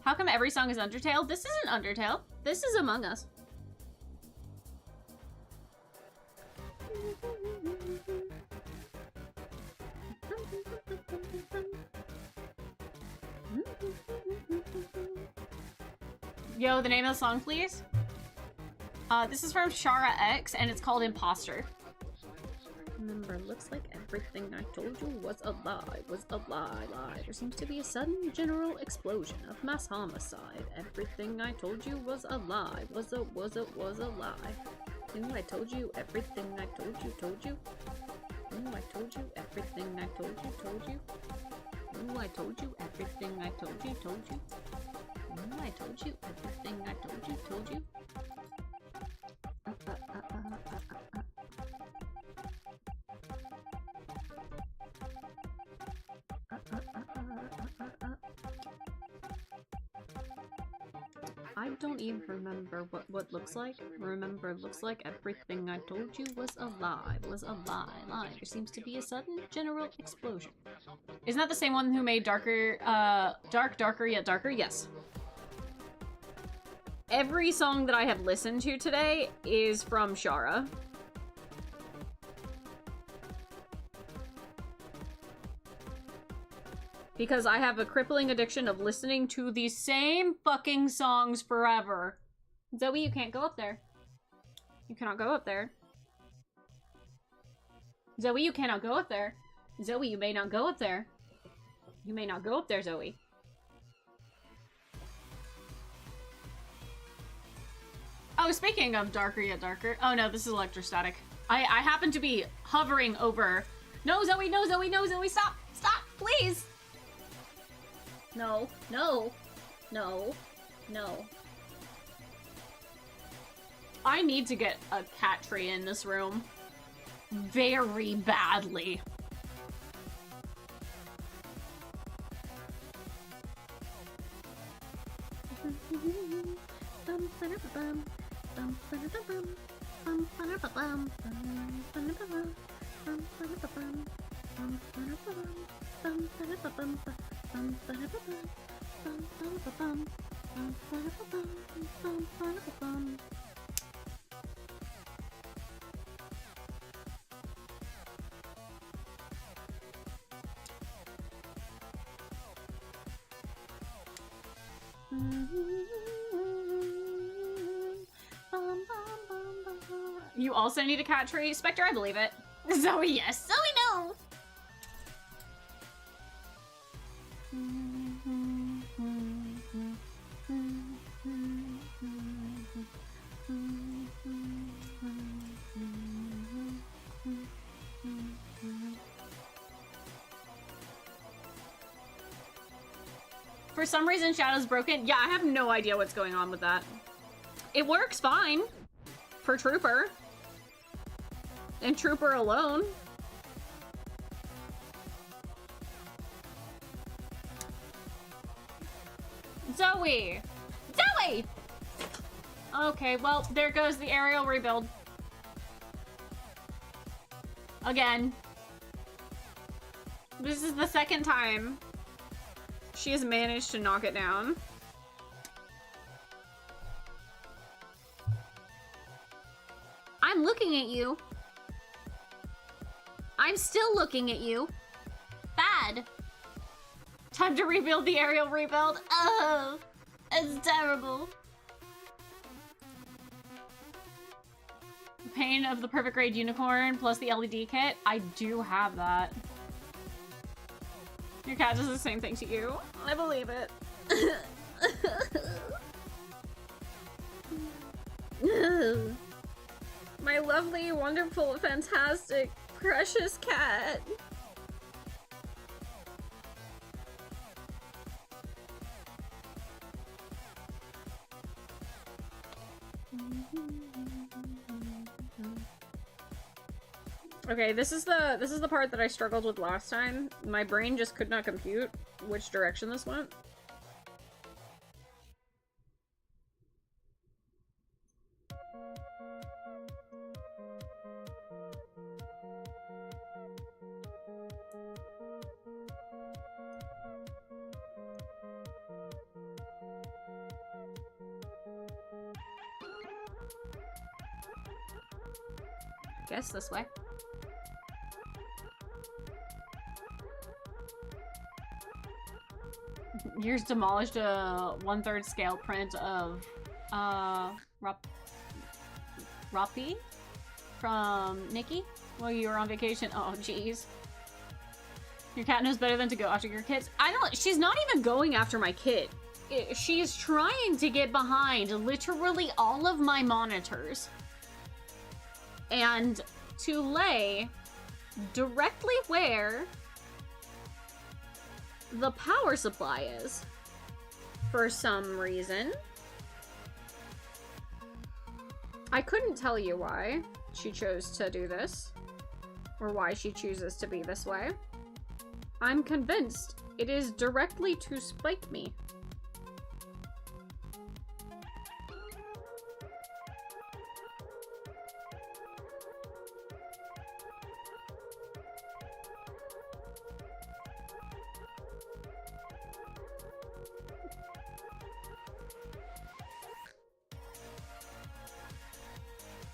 [SPEAKER 1] How come every song is Undertale? This isn't Undertale. This is Among Us. Yo, the name of the song, please? This is from Shara X, and it's called Imposter.
[SPEAKER 2] Remember, looks like everything I told you was a lie. Was a lie. There seems to be a sudden general explosion of mass homicide. Everything I told you was a lie. Was a lie. Ooh, I told you everything I told you. Ooh, I told you everything I told you. Ooh, I told you everything I told you. Ooh, I told you everything I told you. I don't even remember what looks like. Remember, looks like everything I told you was a lie. Was a lie. There seems to be a sudden general explosion.
[SPEAKER 1] Isn't that the same one who made Darker, Darker Yet Darker? Yes. Every song that I have listened to today is from Shara. Because I have a crippling addiction of listening to the same fucking songs forever. Zoe, you can't go up there. You cannot go up there. Zoe, you cannot go up there. Zoe, you may not go up there. You may not go up there, Zoe. Oh, speaking of Darker Yet Darker. Oh no, this is electrostatic. I happen to be hovering over. No, Zoe, no, Zoe, no, Zoe, stop! Stop, please! No, no, no, no. I need to get a cat tree in this room. Very badly. You also need a cat tree? Spectre, I believe it. Zoe, yes.
[SPEAKER 3] Zoe, no!
[SPEAKER 1] For some reason, Shadow's broken. Yeah, I have no idea what's going on with that. It works fine for Trooper. And Trooper alone. Zoe! Zoe! Okay, well, there goes the aerial rebuild. Again. This is the second time she has managed to knock it down. I'm looking at you. I'm still looking at you. Bad.
[SPEAKER 2] Time to rebuild the aerial rebuild.
[SPEAKER 3] Oh, it's terrible.
[SPEAKER 2] Pain of the perfect grade unicorn plus the LED kit. I do have that. Your cat does the same thing to you. I believe it. My lovely, wonderful, fantastic, precious cat. Okay, this is the part that I struggled with last time. My brain just could not compute which direction this went. Guess this way. Yours demolished a 1/3 scale print of Roppy from Nikki while you were on vacation. Oh jeez. Your cat knows better than to go after your kids. I don't. She's not even going after my kid. She's trying to get behind literally all of my monitors and to lay directly where the power supply is for some reason. I couldn't tell you why she chose to do this or why she chooses to be this way. I'm convinced it is directly to spite me.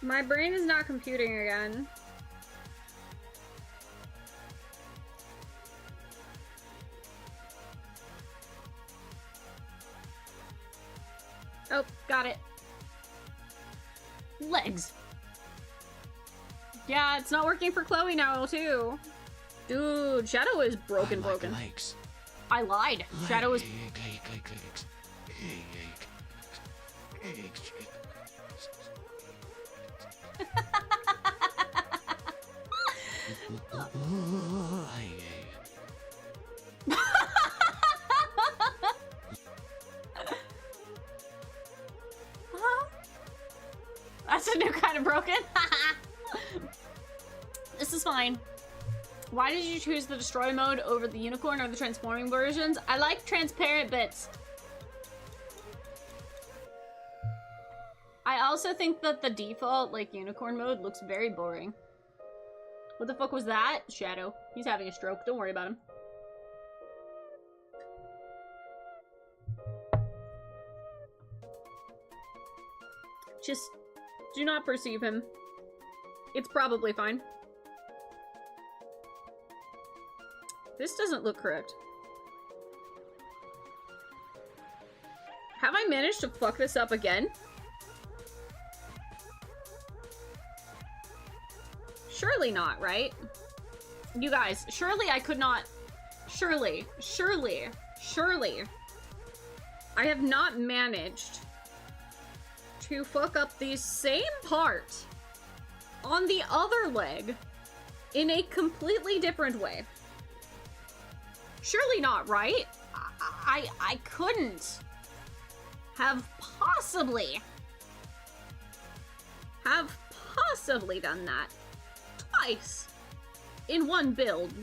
[SPEAKER 2] My brain is not computing again. Oh, got it. Legs. Yeah, it's not working for Chloe now, too. Dude, Shadow is broken.
[SPEAKER 6] Legs.
[SPEAKER 2] I lied. Shadow is...
[SPEAKER 6] Legs.
[SPEAKER 2] That's a new kind of broken. This is fine. Why did you choose the destroy mode over the unicorn or the transforming versions? I like transparent bits. I also think that the default, like, unicorn mode looks very boring. What the fuck was that? Shadow. He's having a stroke. Don't worry about him. Just do not perceive him. It's probably fine. This doesn't look correct. Have I managed to fuck this up again? Surely not, right? You guys, surely I could not... Surely. I have not managed to fuck up the same part on the other leg in a completely different way. Surely not, right? I couldn't have possibly done that twice in one build.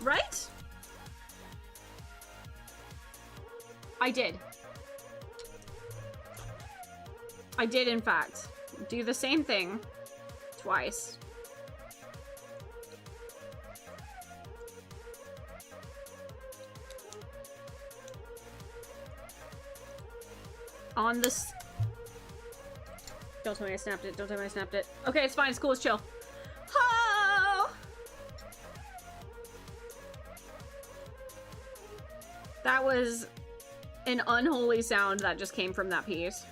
[SPEAKER 2] Right? I did. I did, in fact, do the same thing twice. On this... Don't tell me I snapped it. Don't tell me I snapped it. Okay, it's fine. It's cool. It's chill. Oh! That was an unholy sound that just came from that piece.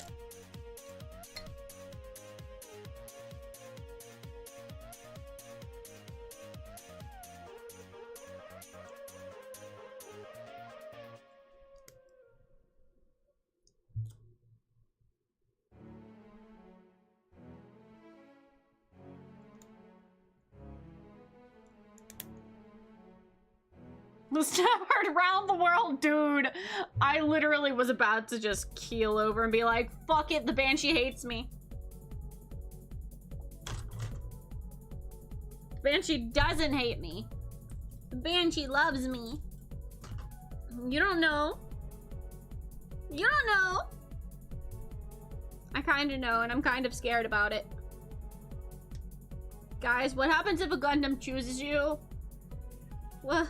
[SPEAKER 2] The step heard around the world, dude. I literally was about to just keel over and be like, fuck it, the Banshee hates me. Banshee doesn't hate me. The Banshee loves me. You don't know. You don't know. I kind of know, and I'm kind of scared about it. Guys, what happens if a Gundam chooses you? What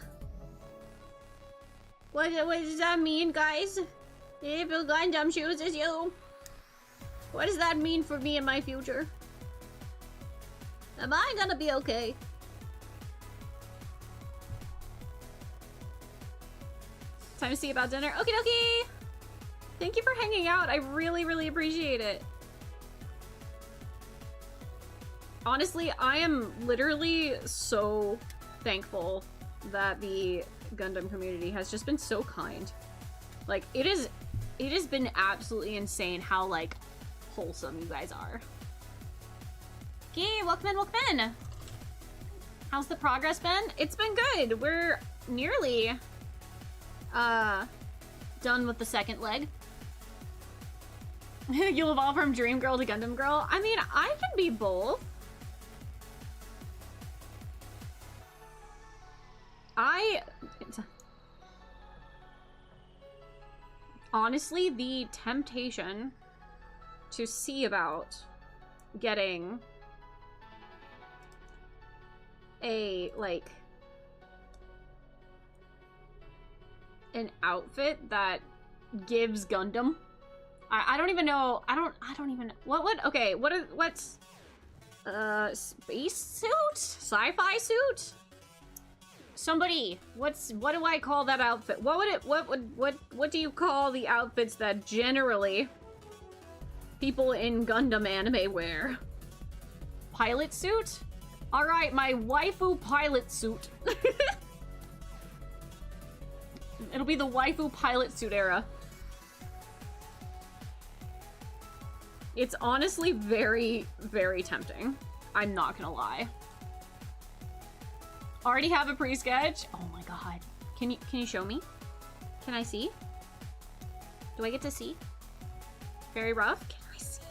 [SPEAKER 2] does that mean, guys? If a Gundam chooses you, what does that mean for me in my future? Am I gonna be okay? Time to see about dinner. Okie dokie! Thank you for hanging out. I really, really appreciate it. Honestly, I am literally so thankful that the Gundam community has just been so kind. Like, it has been absolutely insane how, like, wholesome you guys are. Okay, welcome in, welcome in. How's the progress been? It's been good. We're nearly done with the second leg. You'll evolve from Dream Girl to Gundam Girl. I mean, I can be both. Honestly, the temptation to see about getting a, like, an outfit that gives Gundam. I don't even know. I don't even know. What's space suit? Sci-fi suit? Somebody, what do I call that outfit? What do you call the outfits that generally people in Gundam anime wear? Pilot suit? All right, my waifu pilot suit. It'll be the waifu pilot suit era. It's honestly very, very tempting. I'm not gonna lie. Already have a pre-sketch? Oh my god. Can you show me? Can I see? Do I get to see? Very rough? Can I see?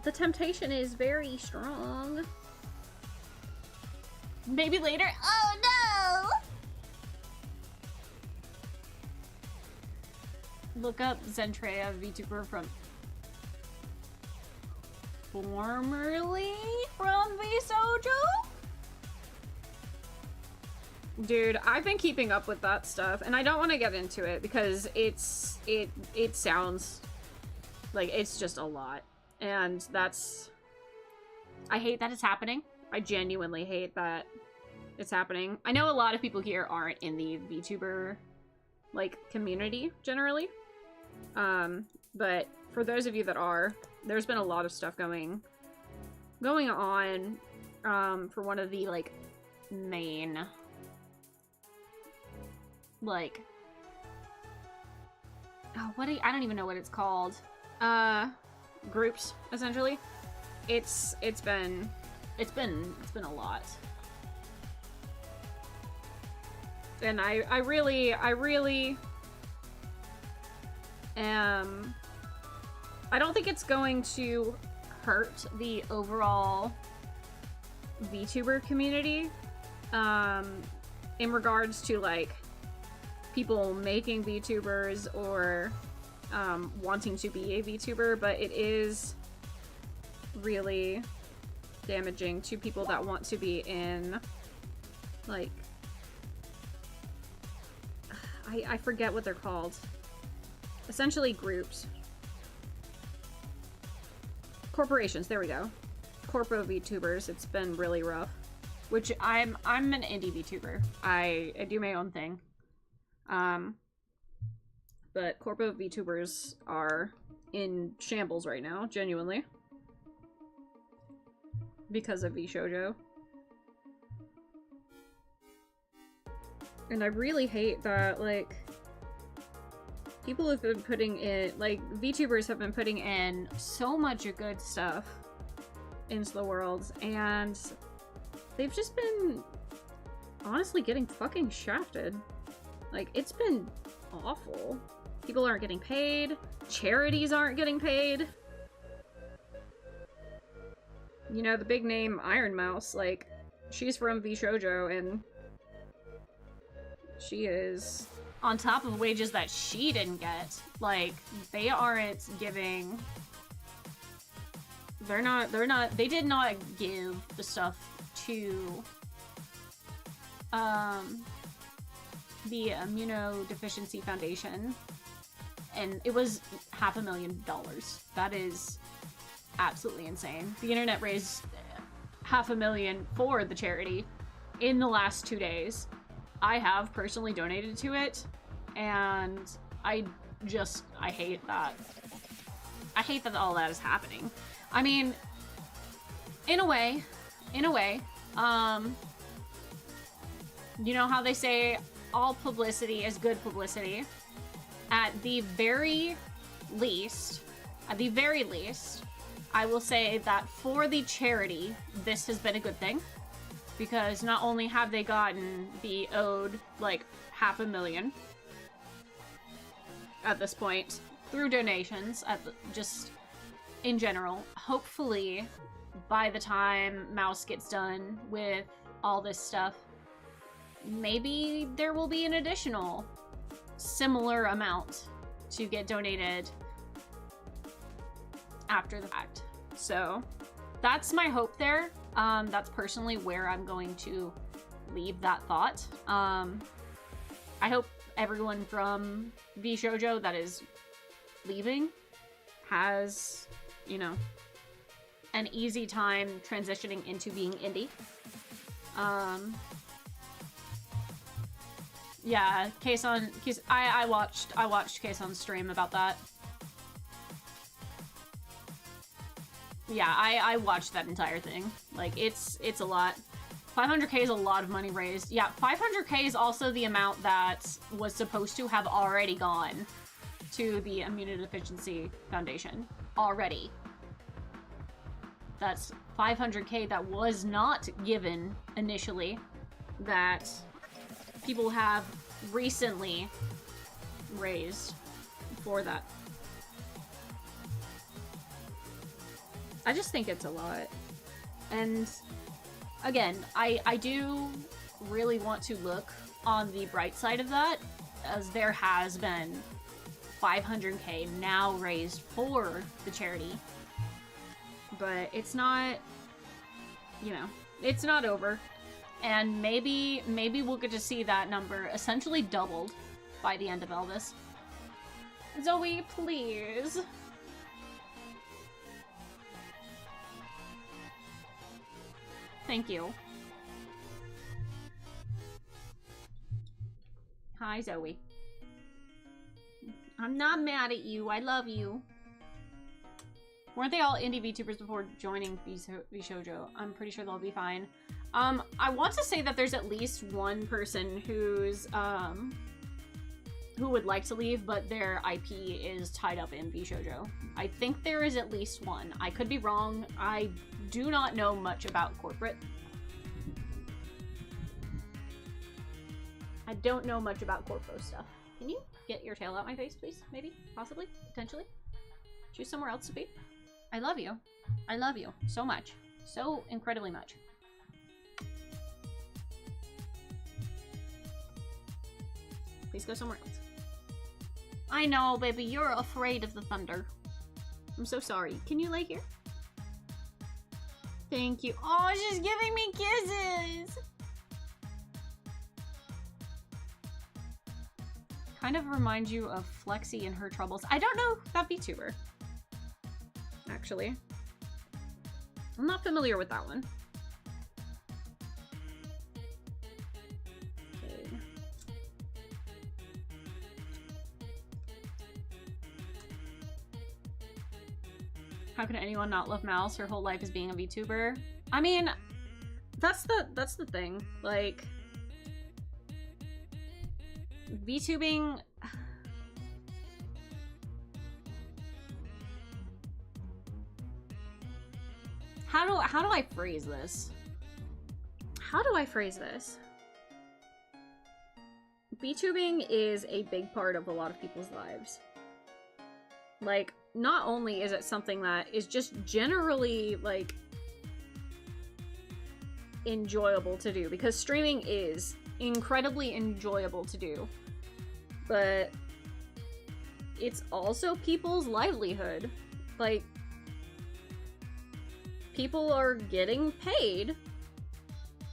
[SPEAKER 2] The temptation is very strong. Maybe later? Oh no! Look up Zentrea VTuber from formerly from VSojo? Dude, I've been keeping up with that stuff, and I don't want to get into it because it sounds like it's just a lot. And that's... I hate that it's happening. I genuinely hate that it's happening. I know a lot of people here aren't in the VTuber, like, community, generally. But for those of you that are, there's been a lot of stuff going on, for one of the, like, main, like, oh, I don't even know what it's called. Groups, essentially. It's been a lot. And I really am... I don't think it's going to hurt the overall VTuber community, in regards to, like, people making VTubers or wanting to be a VTuber, but it is really damaging to people that want to be in, like, I forget what they're called. Essentially groups. Corporations, there we go. Corpo VTubers, it's been really rough. which I'm an indie VTuber. I do my own thing. But corporate VTubers are in shambles right now, genuinely. Because of VShoujo. And I really hate that, like, people have been putting in, like, VTubers have been putting in so much good stuff into the world, and they've just been honestly getting fucking shafted. Like, it's been awful. People aren't getting paid. Charities aren't getting paid. You know, the big name Iron Mouse, like, she's from VShoujo, and she is on top of wages that she didn't get. Like, they aren't giving... They did not give the stuff to, the Immunodeficiency Foundation, and it was $500,000. That is absolutely insane. The internet raised $500,000 for the charity in the last 2 days. I have personally donated to it, and I hate that. I hate that all that is happening. I mean, in a way, you know how they say all publicity is good publicity? At the very least, I will say that for the charity, this has been a good thing. Because not only have they gotten the owed, like, $500,000 at this point, through donations, just in general. Hopefully, by the time Mouse gets done with all this stuff, maybe there will be an additional similar amount to get donated after the fact. So, that's my hope there. That's personally where I'm going to leave that thought. I hope everyone from VShoujo that is leaving has, you know, an easy time transitioning into being indie. Yeah, I watched Kaeson's stream about that. Yeah, I watched that entire thing. Like, it's a lot. 500k is a lot of money raised. Yeah, 500k is also the amount that was supposed to have already gone to the Immunodeficiency Foundation. Already. That's 500k that was not given initially, that people have recently raised for that. I just think it's a lot. And again, I do really want to look on the bright side of that, as there has been 500k now raised for the charity. But it's not, you know, it's not over. And maybe we'll get to see that number essentially doubled by the end of all this. Zoe, please. Thank you. Hi, Zoe. I'm not mad at you. I love you. Weren't they all indie VTubers before joining VShoujo? I'm pretty sure they'll be fine. I want to say that there's at least one person who's, who would like to leave, but their IP is tied up in VShoujo. I think there is at least one. I could be wrong. I do not know much about corporate. I don't know much about corpo stuff. Can you get your tail out my face, please? Maybe? Possibly? Potentially? Choose somewhere else to be? I love you. I love you so much. So incredibly much. Please go somewhere else. I know, baby, you're afraid of the thunder. I'm so sorry. Can you lay here? Thank you. Oh, she's giving me kisses! Kind of reminds you of Flexi and her troubles. I don't know that VTuber. Actually. I'm not familiar with that one. How can anyone not love Mouse? Her whole life is being a VTuber. I mean, that's the thing. Like, VTubing. How do I phrase this? How do I phrase this? VTubing is a big part of a lot of people's lives. Like, not only is it something that is just generally, like, enjoyable to do, because streaming is incredibly enjoyable to do, but it's also people's livelihood. Like, people are getting paid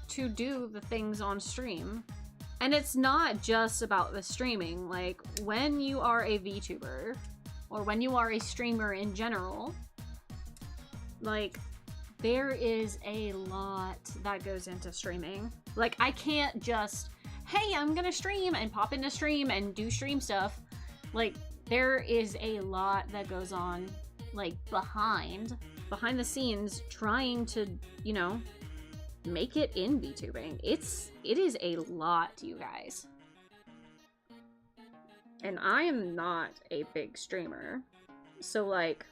[SPEAKER 2] to do the things on stream. And it's not just about the streaming. Like, when you are a VTuber, or when you are a streamer in general, like, there is a lot that goes into streaming. Like, I can't just, hey, I'm gonna stream and pop into stream and do stream stuff. Like, there is a lot that goes on, like, behind the scenes, trying to, you know, make it in VTubing. It is a lot, you guys. And I am not a big streamer, so, like,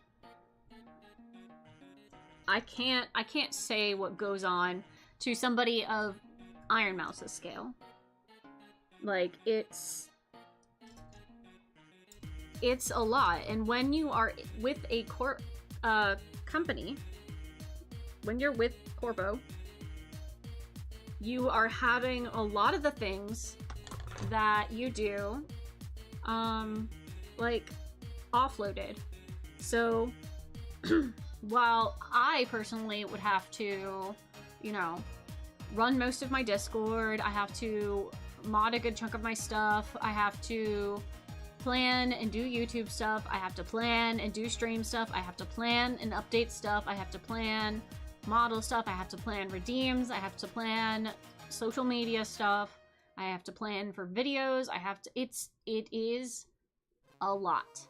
[SPEAKER 2] I can't say what goes on to somebody of Iron Mouse's scale. Like, it's a lot. And when you are with a company, when you're with Corpo, you are having a lot of the things that you do, like, offloaded. So, while I personally would have to, you know, run most of my Discord, I have to mod a good chunk of my stuff, I have to plan and do YouTube stuff, I have to plan and do stream stuff, I have to plan and update stuff, I have to plan model stuff, I have to plan redeems, I have to plan social media stuff, I have to plan for videos, it is a lot.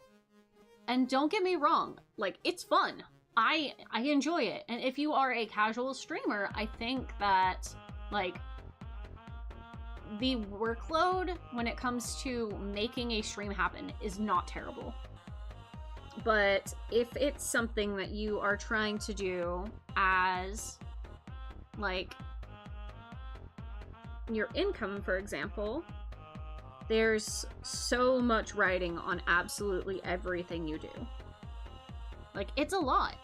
[SPEAKER 2] And don't get me wrong, like, it's fun. I enjoy it. And if you are a casual streamer, I think that, like, the workload when it comes to making a stream happen is not terrible. But if it's something that you are trying to do as, like, your income, for example, there's so much riding on absolutely everything you do. Like, it's a lot.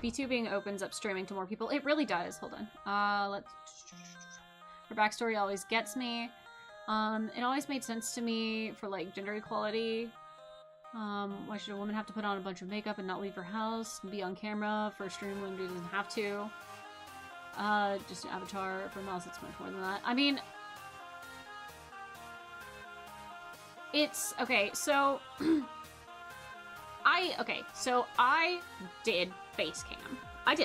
[SPEAKER 2] Vtubing opens up streaming to more people. It really does. Hold on. Her backstory always gets me. It always made sense to me for, like, gender equality. Why should a woman have to put on a bunch of makeup and not leave her house and be on camera for a stream when she doesn't have to? Just an avatar. For Mouse, it's much more than that. I mean, it's okay. So I did face cam. I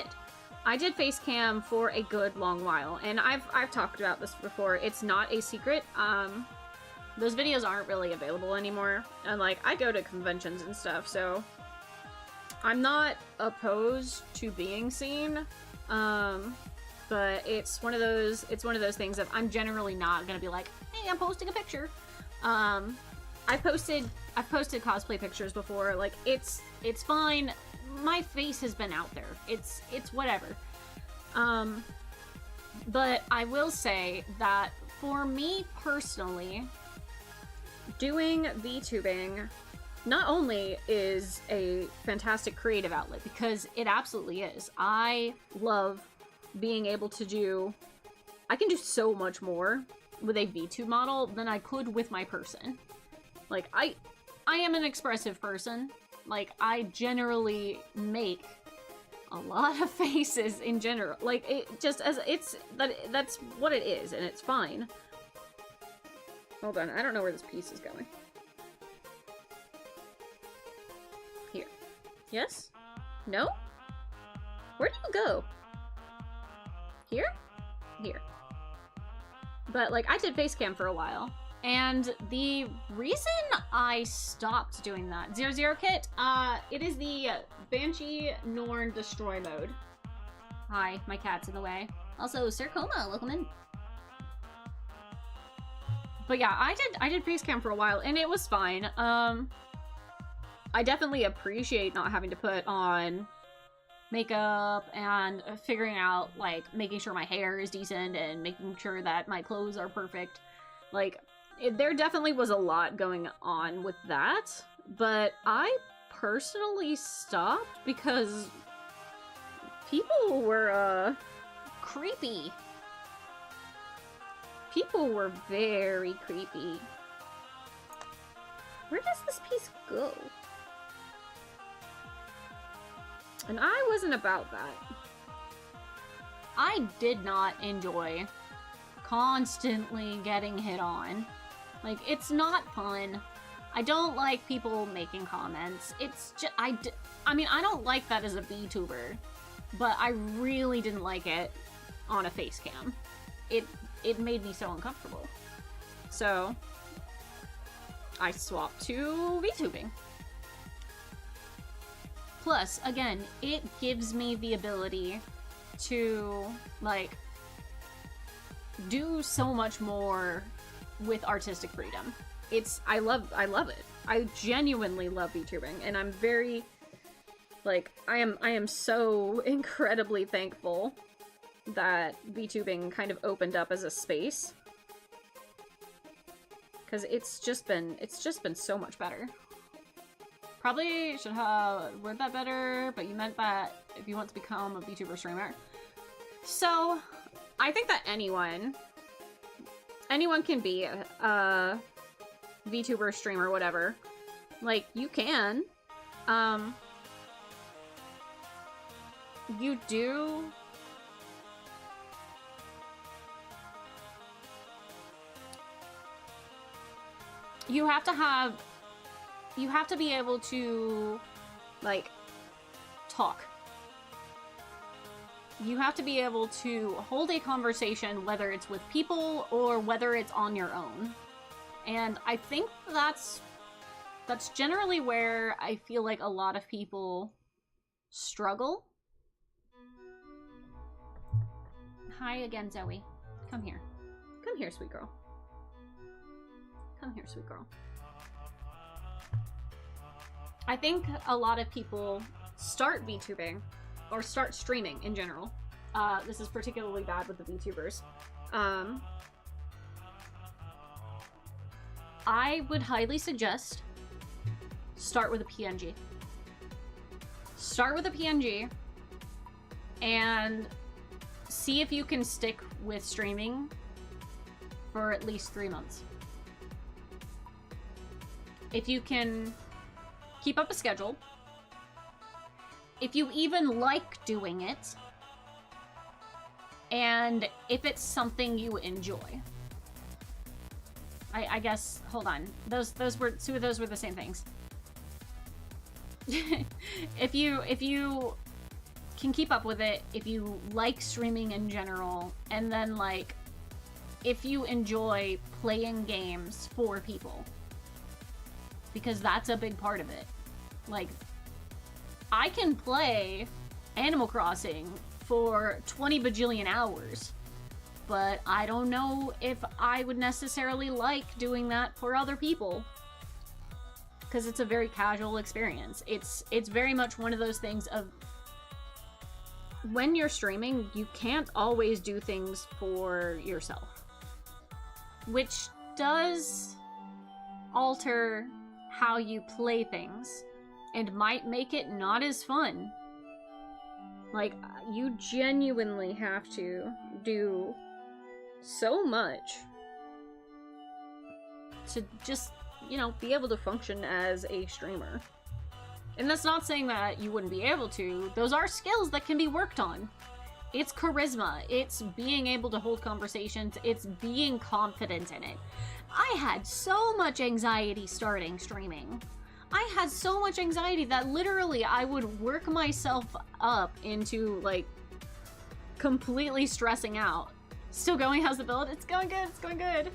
[SPEAKER 2] did face cam for a good long while, and I've talked about this before. It's not a secret. Those videos aren't really available anymore, and, like, I go to conventions and stuff, so I'm not opposed to being seen. But it's one of those things that I'm generally not gonna be like, hey, I'm posting a picture. I've posted cosplay pictures before. Like, it's fine. My face has been out there. It's whatever. But I will say that for me personally, doing VTubing not only is a fantastic creative outlet, because it absolutely is. I love being able to do, I can do so much more with a VTube model than I could with my person. Like, I am an expressive person. Like, I generally make a lot of faces in general. Like, it just, as that's what it is, and it's fine. Hold on, I don't know where this piece is going. Here. Yes? No? Where do you go? Here? Here. But, like, I did face cam for a while, And the reason I stopped doing that, 00 Kit, it is the Banshee Norn Destroy mode. Hi, my cat's in the way.
[SPEAKER 3] Also, Sir Coma, welcome in.
[SPEAKER 2] But yeah, I did face cam for a while, and it was fine. I definitely appreciate not having to put on makeup and figuring out, like, making sure my hair is decent and making sure that my clothes are perfect. Like, there definitely was a lot going on with that, but I personally stopped because people were,
[SPEAKER 3] Creepy.
[SPEAKER 2] people were very creepy. Where does this piece go? And I wasn't about that. I did not enjoy constantly getting hit on. Like, it's not fun. I don't like people making comments. It's just, I mean, I don't like that as a VTuber, but I really didn't like it on a face cam. It made me so uncomfortable. So, I swapped to VTubing. Plus, again, it gives me the ability to, like, do so much more with artistic freedom. I love it. I genuinely love VTubing, and I'm very, like, I am so incredibly thankful that VTubing kind of opened up as a space. Because it's just been so much better. Probably should have worded that better, but you meant that if you want to become a VTuber streamer. So, I think that anyone can be a VTuber streamer, whatever. Like, you can. You do. You have to be able to, like, talk. You have to be able to hold a conversation, whether it's with people or whether it's on your own. And I think that's generally where I feel like a lot of people struggle. Hi again, Zoe. Come here. Come here, sweet girl. Come here, sweet girl. I think a lot of people start VTubing, or start streaming in general. This is particularly bad with the VTubers. I would highly suggest start with a PNG. Start with a PNG and see if you can stick with streaming for at least 3 months. If you can keep up a schedule, if you even like doing it, and if it's something you enjoy. I guess, hold on. Those were, two of those were the same things. If you can keep up with it, if you like streaming in general, and then, like, if you enjoy playing games for people. Because that's a big part of it. Like, I can play Animal Crossing for 20 bajillion hours, but I don't know if I would necessarily like doing that for other people. Because it's a very casual experience. It's very much one of those things of, when you're streaming, you can't always do things for yourself. Which does alter how you play things, and might make it not as fun. Like, you genuinely have to do so much to just, you know, be able to function as a streamer. And that's not saying that you wouldn't be able to. Those are skills that can be worked on. It's charisma, it's being able to hold conversations, it's being confident in it. I had so much anxiety starting streaming. I had so much anxiety that literally I would work myself up into, like, completely stressing out. Still going? How's the build? It's going good, it's going good.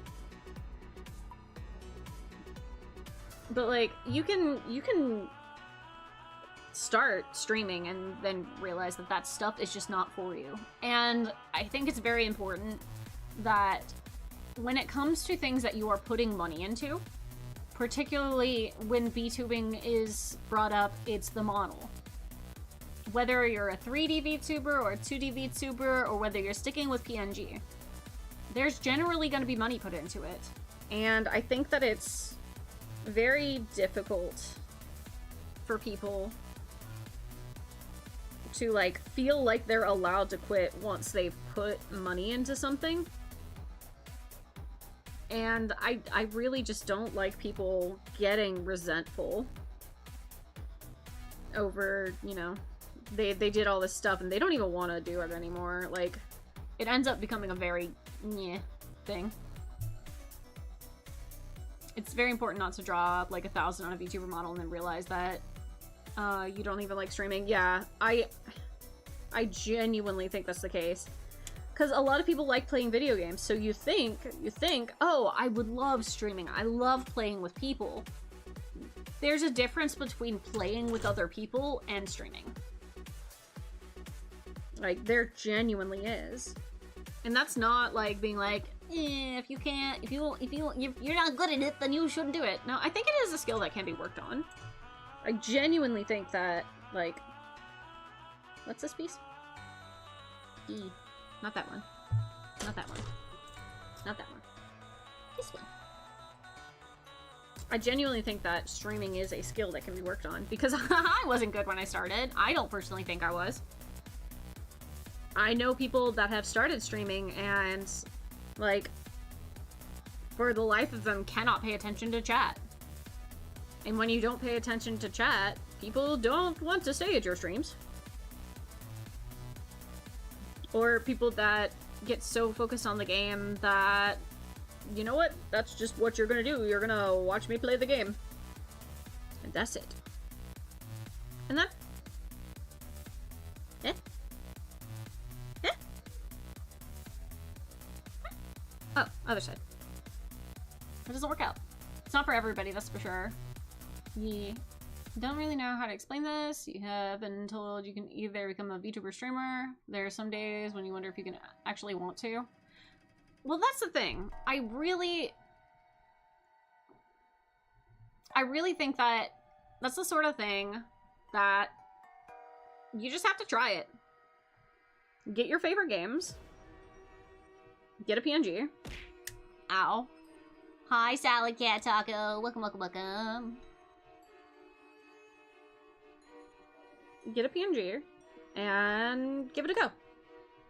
[SPEAKER 2] But like, you can start streaming and then realize that that stuff is just not for you. And I think it's very important that when it comes to things that you are putting money into, particularly when VTubing is brought up, it's the model. Whether you're a 3D VTuber or a 2D VTuber, or whether you're sticking with PNG, there's generally going to be money put into it. And I think that it's very difficult for people to, like, feel like they're allowed to quit once they've put money into something. And I really just don't like people getting resentful over, you know, they did all this stuff and they don't even want to do it anymore. Like, it ends up becoming a very meh thing. It's very important not to drop like 1,000 on a VTuber model and then realize that you don't even like streaming. Yeah, I genuinely think that's the case. Because a lot of people like playing video games, so you think, oh, I would love streaming. I love playing with people. There's a difference between playing with other people and streaming. Like, there genuinely is. And that's not like being like, if you're not good at it, then you shouldn't do it. No, I think it is a skill that can be worked on. I genuinely think that, like, what's this piece? E. Not that one. Not that one. Not that one. This one. I genuinely think that streaming is a skill that can be worked on, because I wasn't good when I started. I don't personally think I was. I know people that have started streaming and, like, for the life of them cannot pay attention to chat. And when you don't pay attention to chat, people don't want to stay at your streams. Or people that get so focused on the game that, you know what, that's just what you're gonna do. You're gonna watch me play the game. And that's it. And that... Eh? Eh? Oh, other side. It doesn't work out. It's not for everybody, that's for sure. Yeah. Don't really know how to explain this. You have been told you can either become a VTuber streamer. There are some days when you wonder if you can actually want to. Well, that's the thing. I really think that that's the sort of thing that you just have to try it. Get your favorite games. Get a PNG. Ow.
[SPEAKER 3] Hi, Salad Cat Taco. Welcome, welcome, welcome.
[SPEAKER 2] Get a PNG and give it a go.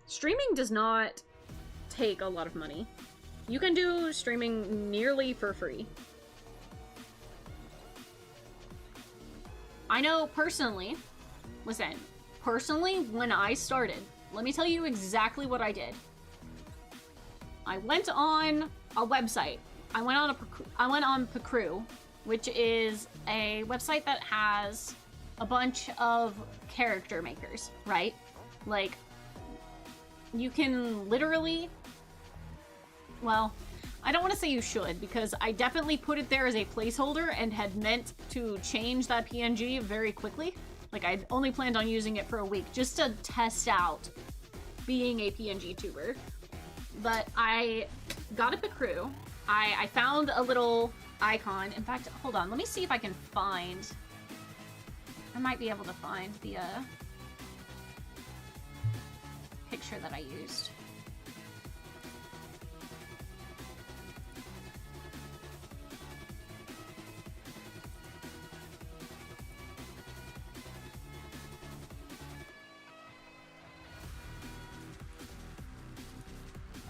[SPEAKER 2] Streaming does not take a lot of money. You can do streaming nearly for free. I know personally, listen, personally, when I started, let me tell you exactly what I did. I went on a website. I went on Pacru, which is a website that has a bunch of character makers, right? Like, you can literally, well, I don't want to say you should, because I definitely put it there as a placeholder and had meant to change that PNG very quickly. Like, I only planned on using it for a week just to test out being a PNG tuber. But I got a Pacru. I found a little icon. In fact, hold on, let me see if I can find... I might be able to find the picture that I used.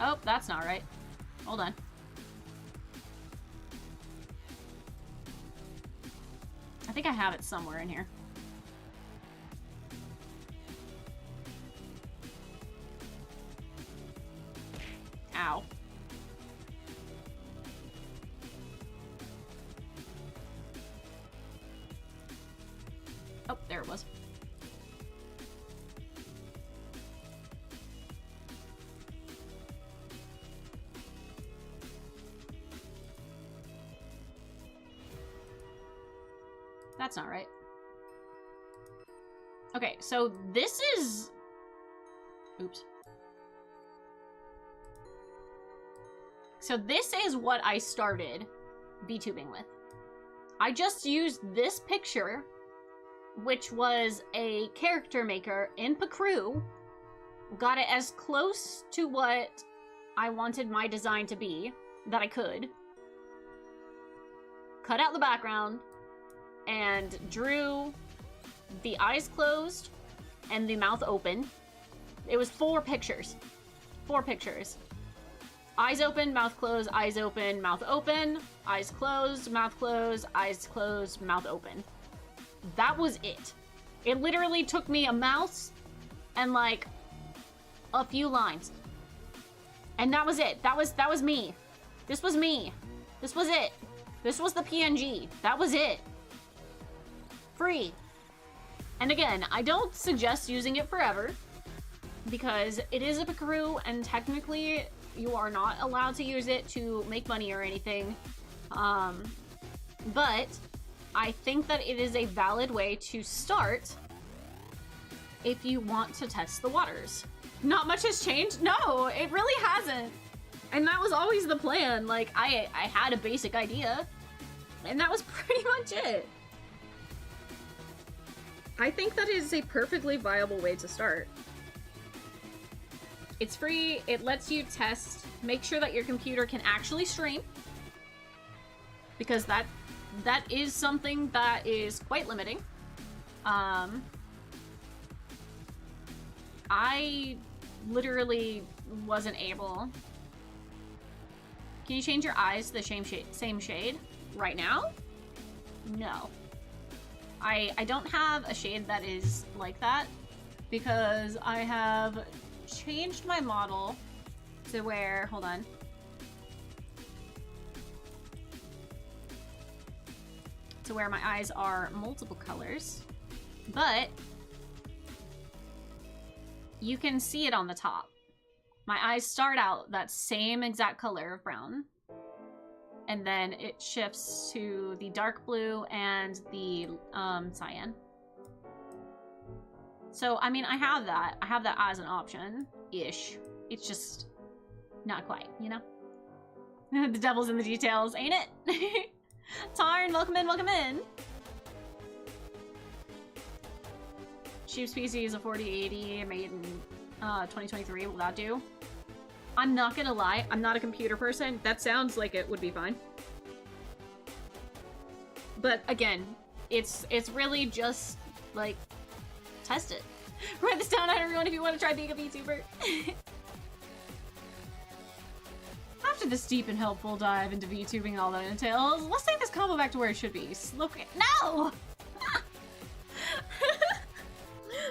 [SPEAKER 2] Oh, that's not right. Hold on. I think I have it somewhere in here. Ow. Oh, there it was. That's not right. Okay, so this is... Oops. So this is what I started VTubing with. I just used this picture, which was a character maker in Pacru, got it as close to what I wanted my design to be that I could, cut out the background, and drew the eyes closed and the mouth open. It was 4 pictures. 4 pictures. Eyes open, mouth closed, eyes open, mouth open, eyes closed, mouth closed, eyes closed, mouth open. That was it. It literally took me a mouse and like a few lines. And that was it. That was me. This was me. This was it. This was the PNG. That was it. Free. And again, I don't suggest using it forever because it is a Pickaroo and technically you are not allowed to use it to make money or anything. But I think that it is a valid way to start if you want to test the waters. Not much has changed? No, it really hasn't. And that was always the plan. Like, I had a basic idea, and that was pretty much it. I think that is a perfectly viable way to start. It's free, it lets you test, make sure that your computer can actually stream, because that is something that is quite limiting. I literally wasn't able... Can you change your eyes to the same shade right now? No. I don't have a shade that is like that because I have changed my model to where, hold on. To where my eyes are multiple colors, but you can see it on the top. My eyes start out that same exact color of brown, and then it shifts to the dark blue and the cyan. So, I mean, I have that as an option-ish. It's just not quite, you know? The devil's in the details, ain't it? Tarn, welcome in, welcome in. Sheep's PC is a 4080 made in 2023. Will that do? I'm not gonna lie, I'm not a computer person. That sounds like it would be fine. But again, it's really just like test it. Write this down, everyone, if you want to try being a VTuber. After this deep and helpful dive into VTubing and all that entails, let's take this combo back to where it should be. Look, no!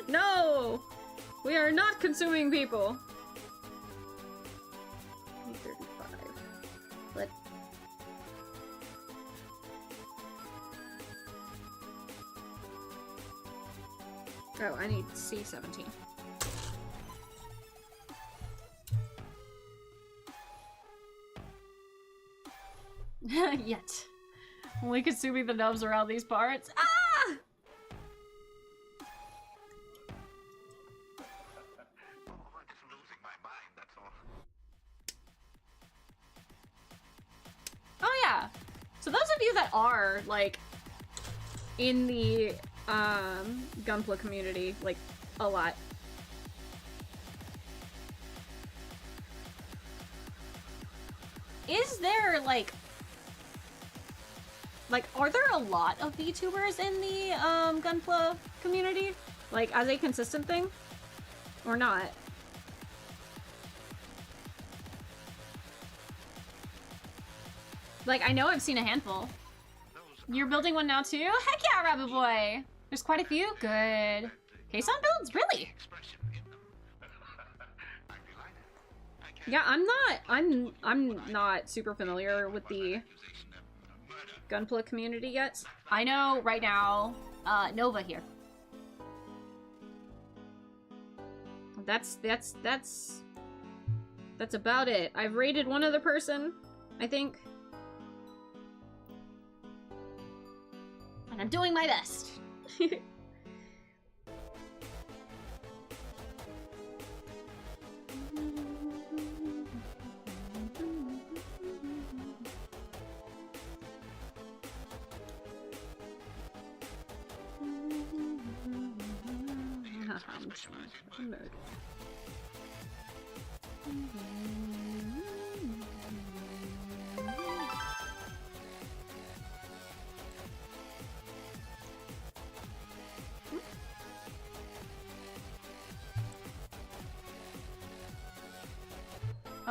[SPEAKER 2] No! We are not consuming people. 35. But... Oh, I need C17. Yet. Only consuming the nubs around these parts. Ah!
[SPEAKER 5] I'm just losing my mind, that's all.
[SPEAKER 2] Oh yeah. So those of you that are, like, in the, gunpla community, like, a lot. Is there, like, are there a lot of VTubers in the, gunpla community? Like, as a consistent thing? Or not? Like, I know I've seen a handful. You're building one now too? Heck yeah, Rabbit Boy! There's quite a few. Good. Kason builds? Really? Yeah, I'm not super familiar with the gunpla community yet. I know right now, Nova here. That's about it. I've raided one other person, I think. I
[SPEAKER 3] And I'm doing my best.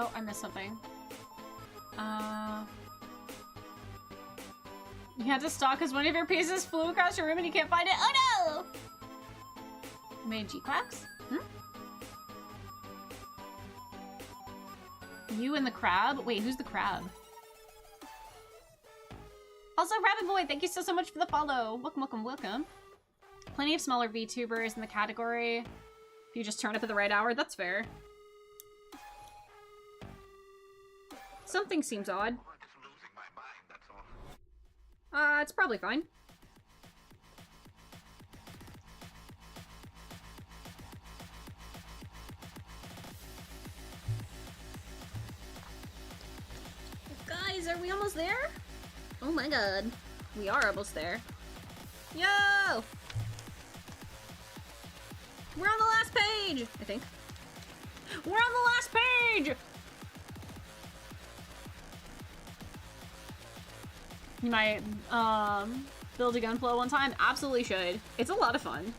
[SPEAKER 2] Oh, I missed something. You had to stop because one of your pieces flew across your room and you can't find it. Oh no! You made G-Cracks? You and the crab? Wait, who's the crab? Also, Rabbit Boy, thank you so much for the follow. Welcome, welcome, welcome. Plenty of smaller VTubers in the category. If you just turn up at the right hour, that's fair. Something seems odd. It's probably fine.
[SPEAKER 3] Guys, are we almost there? Oh my god.
[SPEAKER 2] We are almost there.
[SPEAKER 3] Yo!
[SPEAKER 2] We're on the last page, I think. We're on the last page! You might, build a gunpla one time? Absolutely should. It's a lot of fun.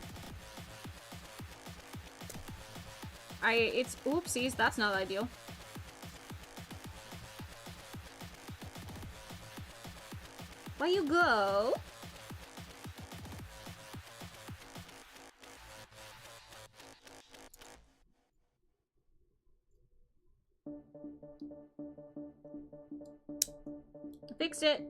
[SPEAKER 2] It's, oopsies, that's not ideal. Where you go? I fixed it.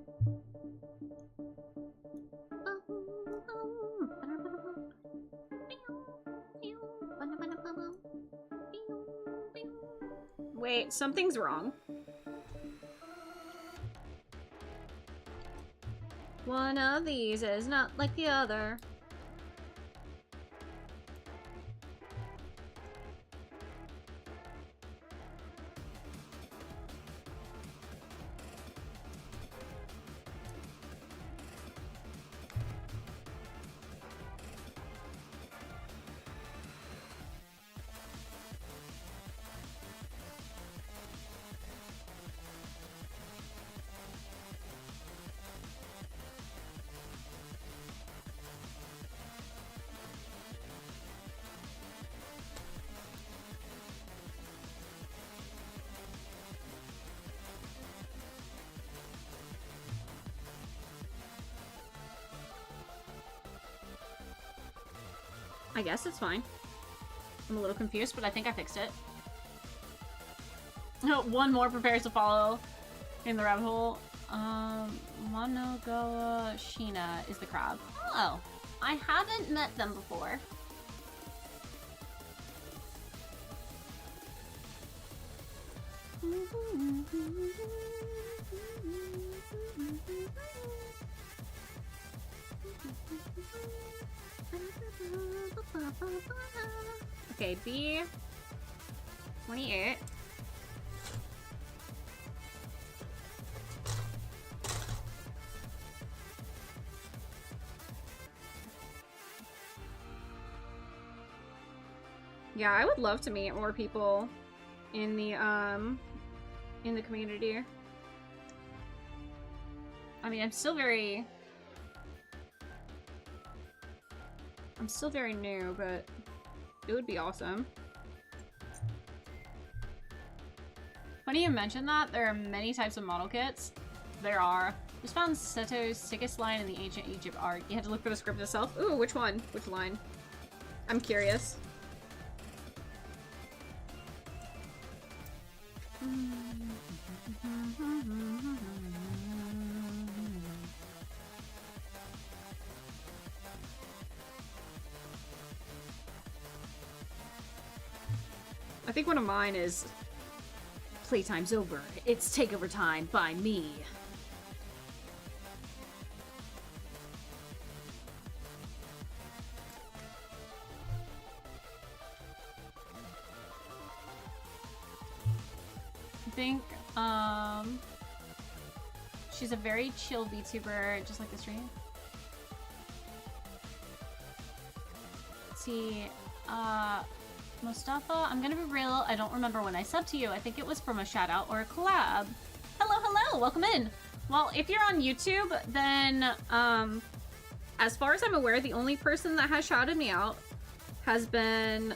[SPEAKER 2] Wait, something's wrong. One of these is not like the other. I guess it's fine. I'm a little confused, but I think I fixed it. Oh, one more prepares to follow in the rabbit hole. Monogoa Sheena is the crab.
[SPEAKER 3] Oh, I haven't met them before.
[SPEAKER 2] Okay, B 28. Yeah, I would love to meet more people in the community. I mean, I'm still very new, but it would be awesome. Funny you mentioned that. There are many types of model kits. There are. Just found Seto's sickest line in the ancient Egypt art. You had to look for the script itself. Ooh, which one? Which line? I'm curious. I think one of mine is playtime's over. It's takeover time by me. think, she's a very chill VTuber, just like the stream. Let's see, Mustafa, I'm gonna be real, I don't remember when I subbed to you. I think it was from a shout out or a collab. Hello, hello, welcome in. Well, if you're on YouTube, then, as far as I'm aware, the only person that has shouted me out has been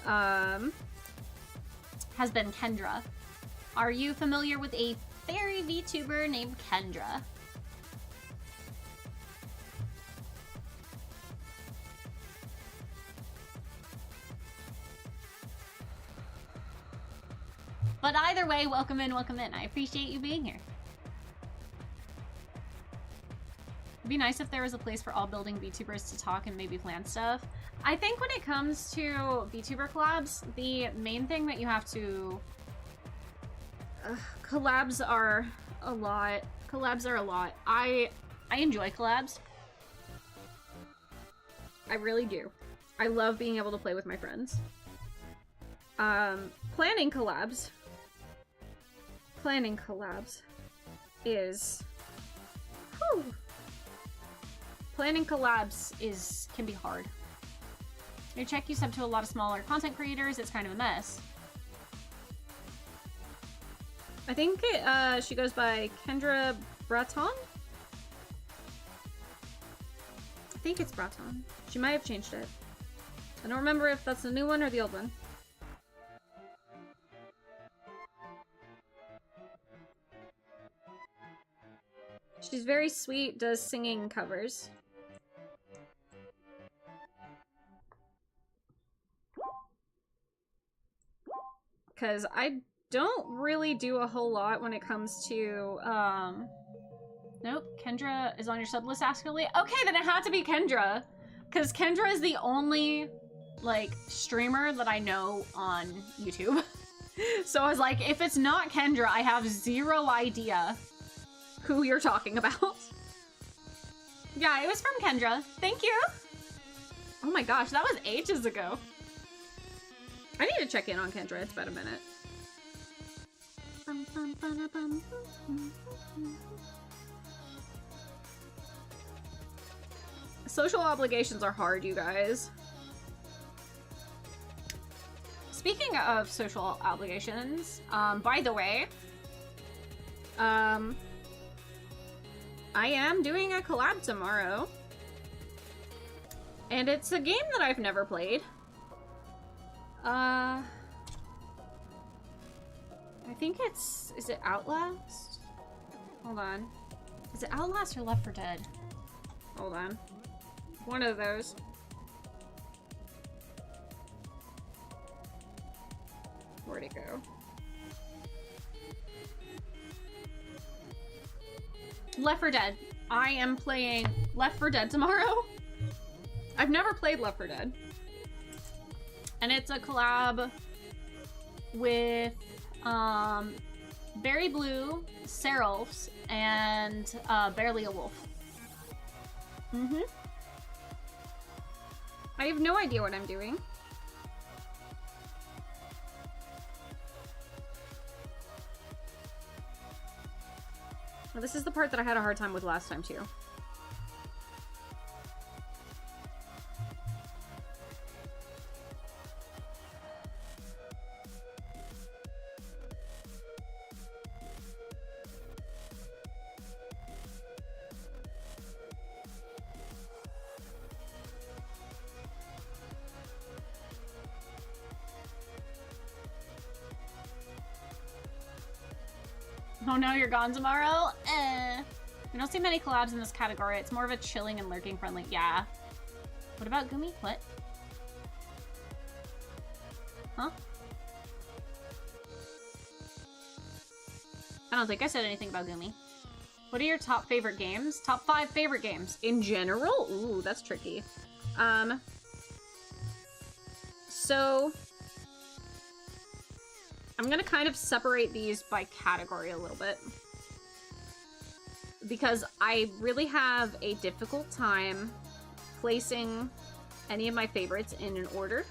[SPEAKER 2] Kendra. Are you familiar with a fairy VTuber named Kendra? But either way, welcome in, welcome in. I appreciate you being here. It'd be nice if there was a place for all building VTubers to talk and maybe plan stuff. I think when it comes to VTuber collabs, the main thing that you have to... collabs are a lot. Collabs are a lot. I enjoy collabs. I really do. I love being able to play with my friends. Planning collabs is... Whew. Planning collabs can be hard. You check you sub to a lot of smaller content creators, it's kind of a mess. I think she goes by Kendra Breton? I think it's Breton. She might have changed it. I don't remember if that's the new one or the old one. She's very sweet, does singing covers. Because I don't really do a whole lot when it comes to, Nope, Kendra is on your sub list, actually. Okay, then it had to be Kendra. Because Kendra is the only, like, streamer that I know on YouTube. So I was like, if it's not Kendra, I have zero idea who you're talking about. Yeah, it was from Kendra. Thank you. Oh my gosh, that was ages ago. I need to check in on Kendra. It's been a minute. Social obligations are hard, you guys. Speaking of social obligations, by the way, I am doing a collab tomorrow. And it's a game that I've never played. I think it's... Is it Outlast? Hold on. Is it Outlast or Left 4 Dead? Hold on. One of those. Where'd it go? Left 4 Dead. I am playing Left 4 Dead tomorrow. I've never played Left 4 Dead. And it's a collab with Berry Blue, Seraph, and Barely a Wolf. I have no idea what I'm doing. Well, this is the part that I had a hard time with last time too. Oh no, you're gone tomorrow? We don't see many collabs in this category. It's more of a chilling and lurking friendly. Yeah. What about Gumi? What? Huh? I don't think I said anything about Gumi. What are your top favorite games? Top 5 favorite games. In general? Ooh, that's tricky. So... I'm gonna kind of separate these by category a little bit. Because I really have a difficult time placing any of my favorites in an order.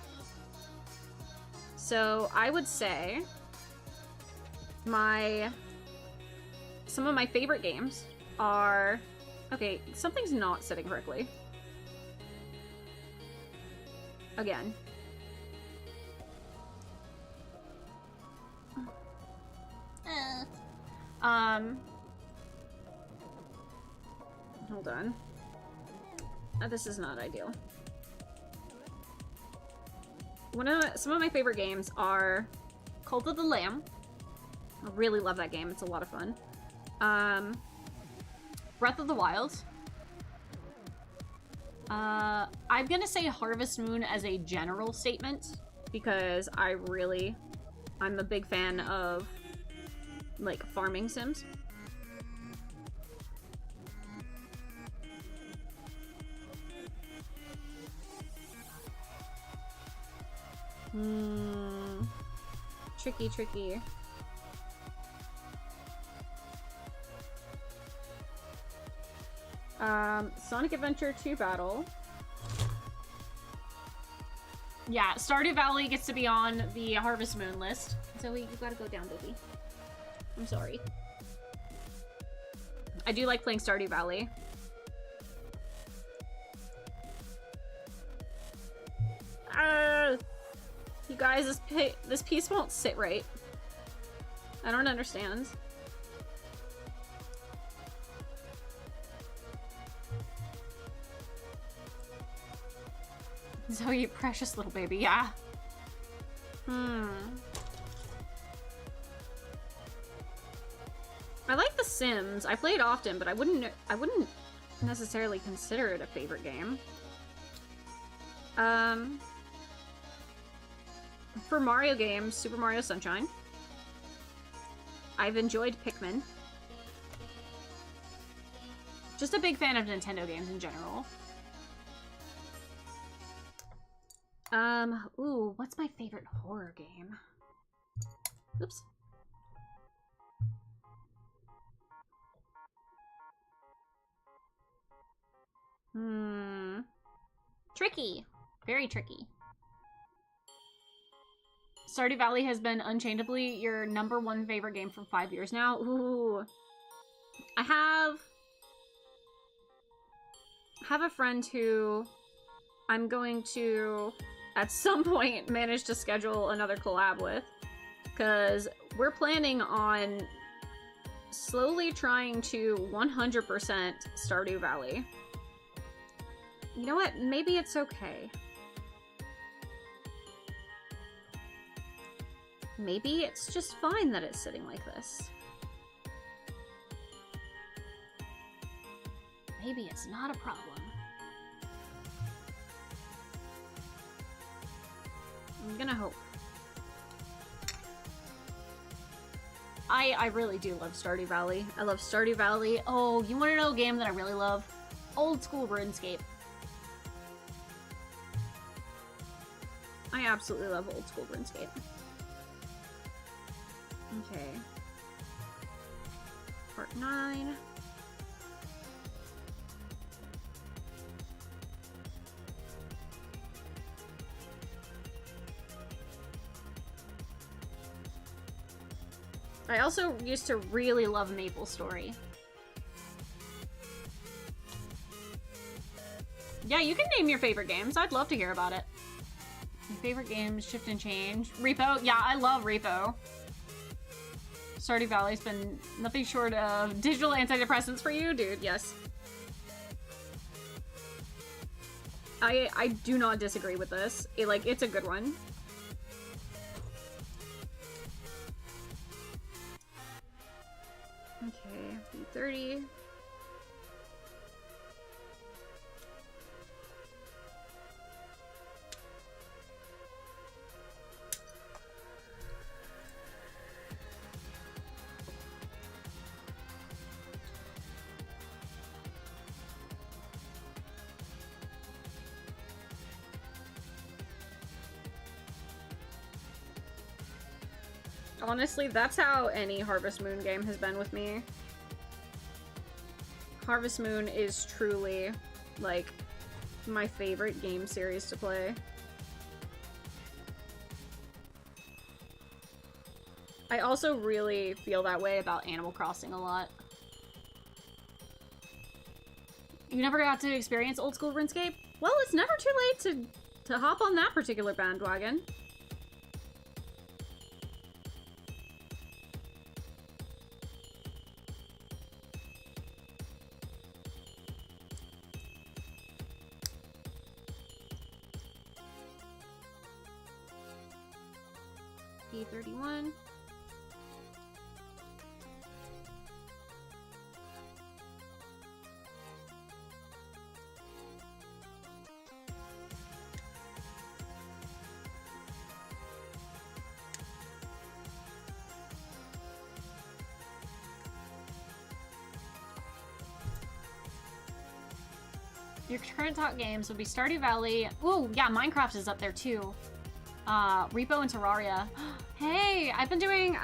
[SPEAKER 2] So I would say some of my favorite games are... Okay, something's not sitting correctly. Again. Hold on. This is not ideal. Some of my favorite games are Cult of the Lamb. I really love that game. It's a lot of fun. Breath of the Wild. I'm gonna say Harvest Moon as a general statement because I'm a big fan of like farming sims. Tricky. Sonic Adventure 2 Battle. Yeah, Stardew Valley gets to be on the Harvest Moon list. Zoe, you gotta go down, baby. I'm sorry. I do like playing Stardew Valley. You guys, this piece won't sit right. I don't understand. Zoe, you precious little baby, yeah. I like The Sims. I play it often, but I wouldn't necessarily consider it a favorite game. For Mario games, Super Mario Sunshine. I've enjoyed Pikmin. Just a big fan of Nintendo games in general. Ooh, what's my favorite horror game? Oops. Tricky. Very tricky. Stardew Valley has been unchangeably your #1 favorite game for 5 years now. Ooh. I have a friend who I'm going to, at some point, manage to schedule another collab with. Because we're planning on slowly trying to 100% Stardew Valley. You know what? Maybe it's okay. Maybe it's just fine that it's sitting like this. Maybe it's not a problem. I'm gonna hope. I really do love Stardew Valley. I love Stardew Valley. Oh, you wanna know a game that I really love? Old school RuneScape. I absolutely love old school RuneScape. Okay. Part 9. I also used to really love MapleStory. Yeah, you can name your favorite games. I'd love to hear about it. Your favorite games, Shift and Change. Repo? Yeah, I love Repo. Stardew Valley's been nothing short of digital antidepressants for you, dude. Yes. I do not disagree with this. It's a good one. Okay, B30. Honestly, that's how any Harvest Moon game has been with me. Harvest Moon is truly, like, my favorite game series to play. I also really feel that way about Animal Crossing a lot. You never got to experience old school RuneScape? Well, it's never too late to hop on that particular bandwagon. P31. Your current top games would be Stardew Valley. Ooh, yeah, Minecraft is up there too. Repo and Terraria. Hey, I've been doing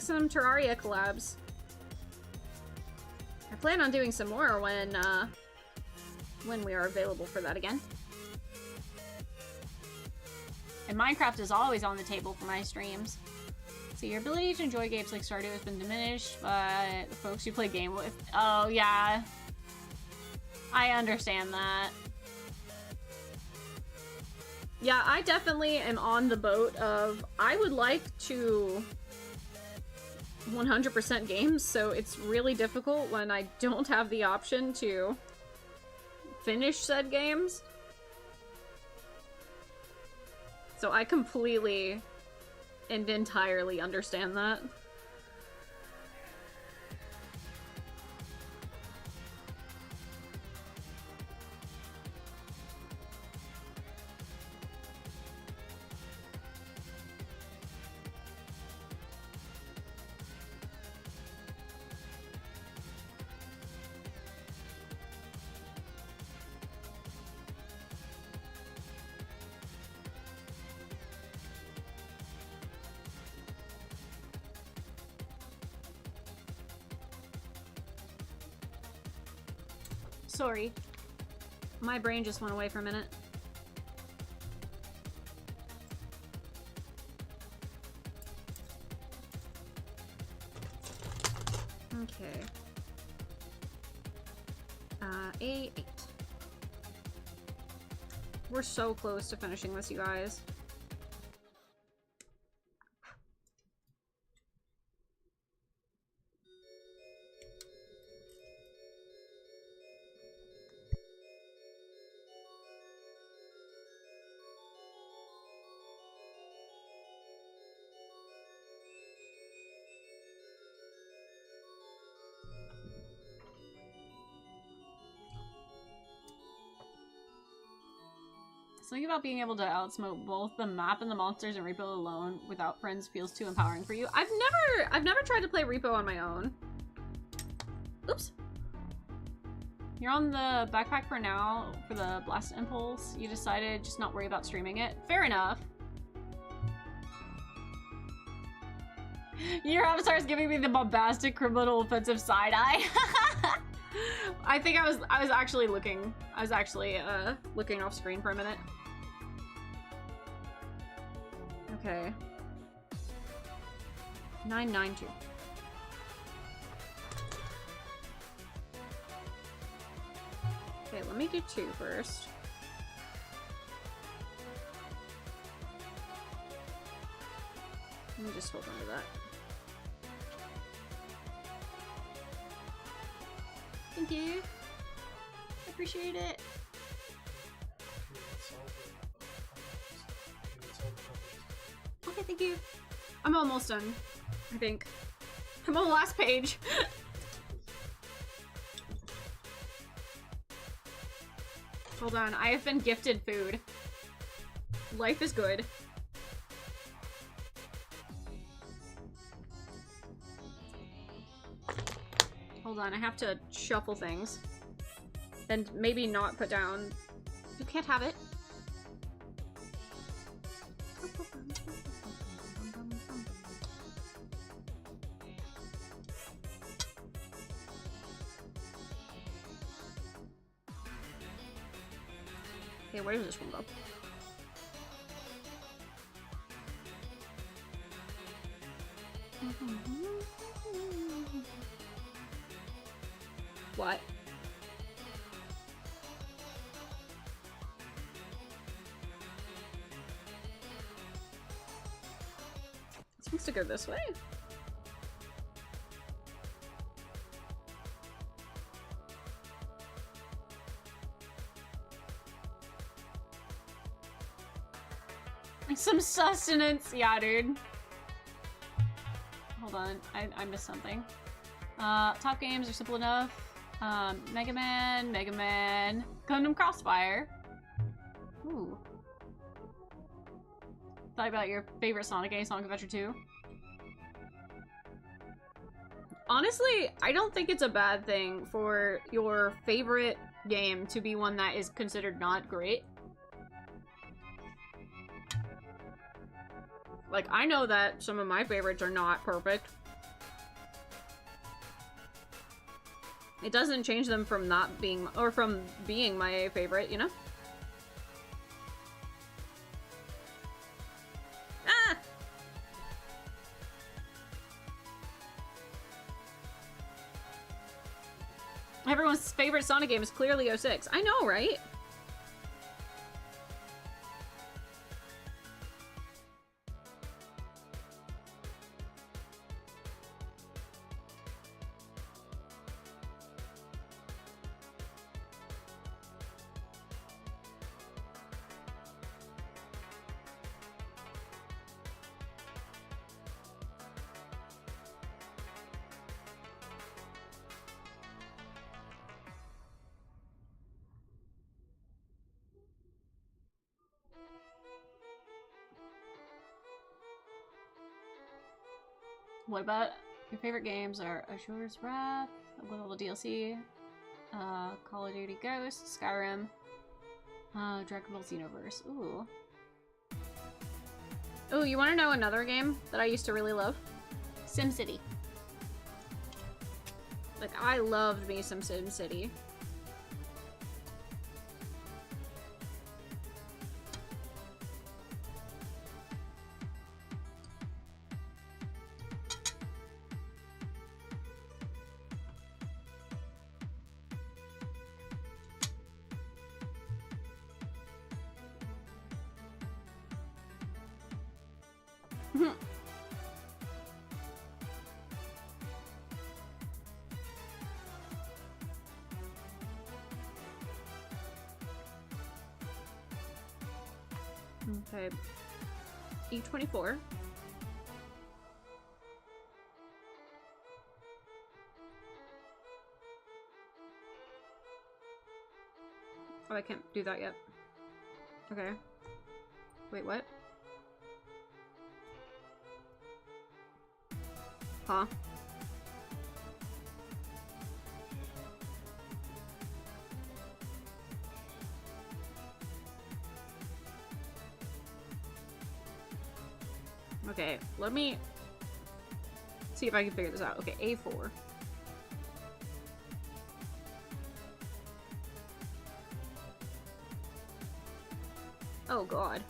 [SPEAKER 2] some Terraria collabs. I plan on doing some more when we are available for that again. And Minecraft is always on the table for my streams. So your ability to enjoy games like Stardew has been diminished by the folks you play game with. Oh yeah. I understand that. Yeah, I definitely am on the boat of I would like to 100% games, so it's really difficult when I don't have the option to finish said games. So I completely and entirely understand that. Sorry. My brain just went away for a minute. Okay. A8. We're so close to finishing this, you guys. Something about being able to outsmoke both the map and the monsters in Repo alone without friends feels too empowering for you. I've never tried to play Repo on my own. Oops. You're on the backpack for now for the Blast Impulse. You decided just not worry about streaming it. Fair enough. Your avatar is giving me the bombastic criminal offensive side eye. I think I was actually looking off screen for a minute. Okay. 992. Okay, let me do 2 first. Let me just hold on to that. Thank you. I appreciate it. Okay, thank you. I'm almost done, I think. I'm on the last page. Hold on, I have been gifted food. Life is good. Hold on, I have to shuffle things. And maybe not put down... You can't have it. Okay, where does this one go? What? It's supposed to go this way? Some sustenance. Yeah, dude. Hold on. I missed something. Top games are simple enough. Mega Man, Gundam Crossfire. Ooh. Thought about your favorite Sonic game, Sonic Adventure 2. Honestly, I don't think it's a bad thing for your favorite game to be one that is considered not great. Like, I know that some of my favorites are not perfect. It doesn't change them from not being, or from being my favorite, you know? Ah! Everyone's favorite Sonic game is clearly 06. I know, right? What about your favorite games are Assure's Wrath, with all the DLC, Call of Duty Ghosts, Skyrim, Dragon Ball Xenoverse. Ooh. Ooh, you want to know another game that I used to really love? SimCity. Like, I loved me some SimCity. Okay. E24. Oh, I can't do that yet. Okay. Wait, what? Huh? Okay, let me see if I can figure this out. Okay, A4. Oh god.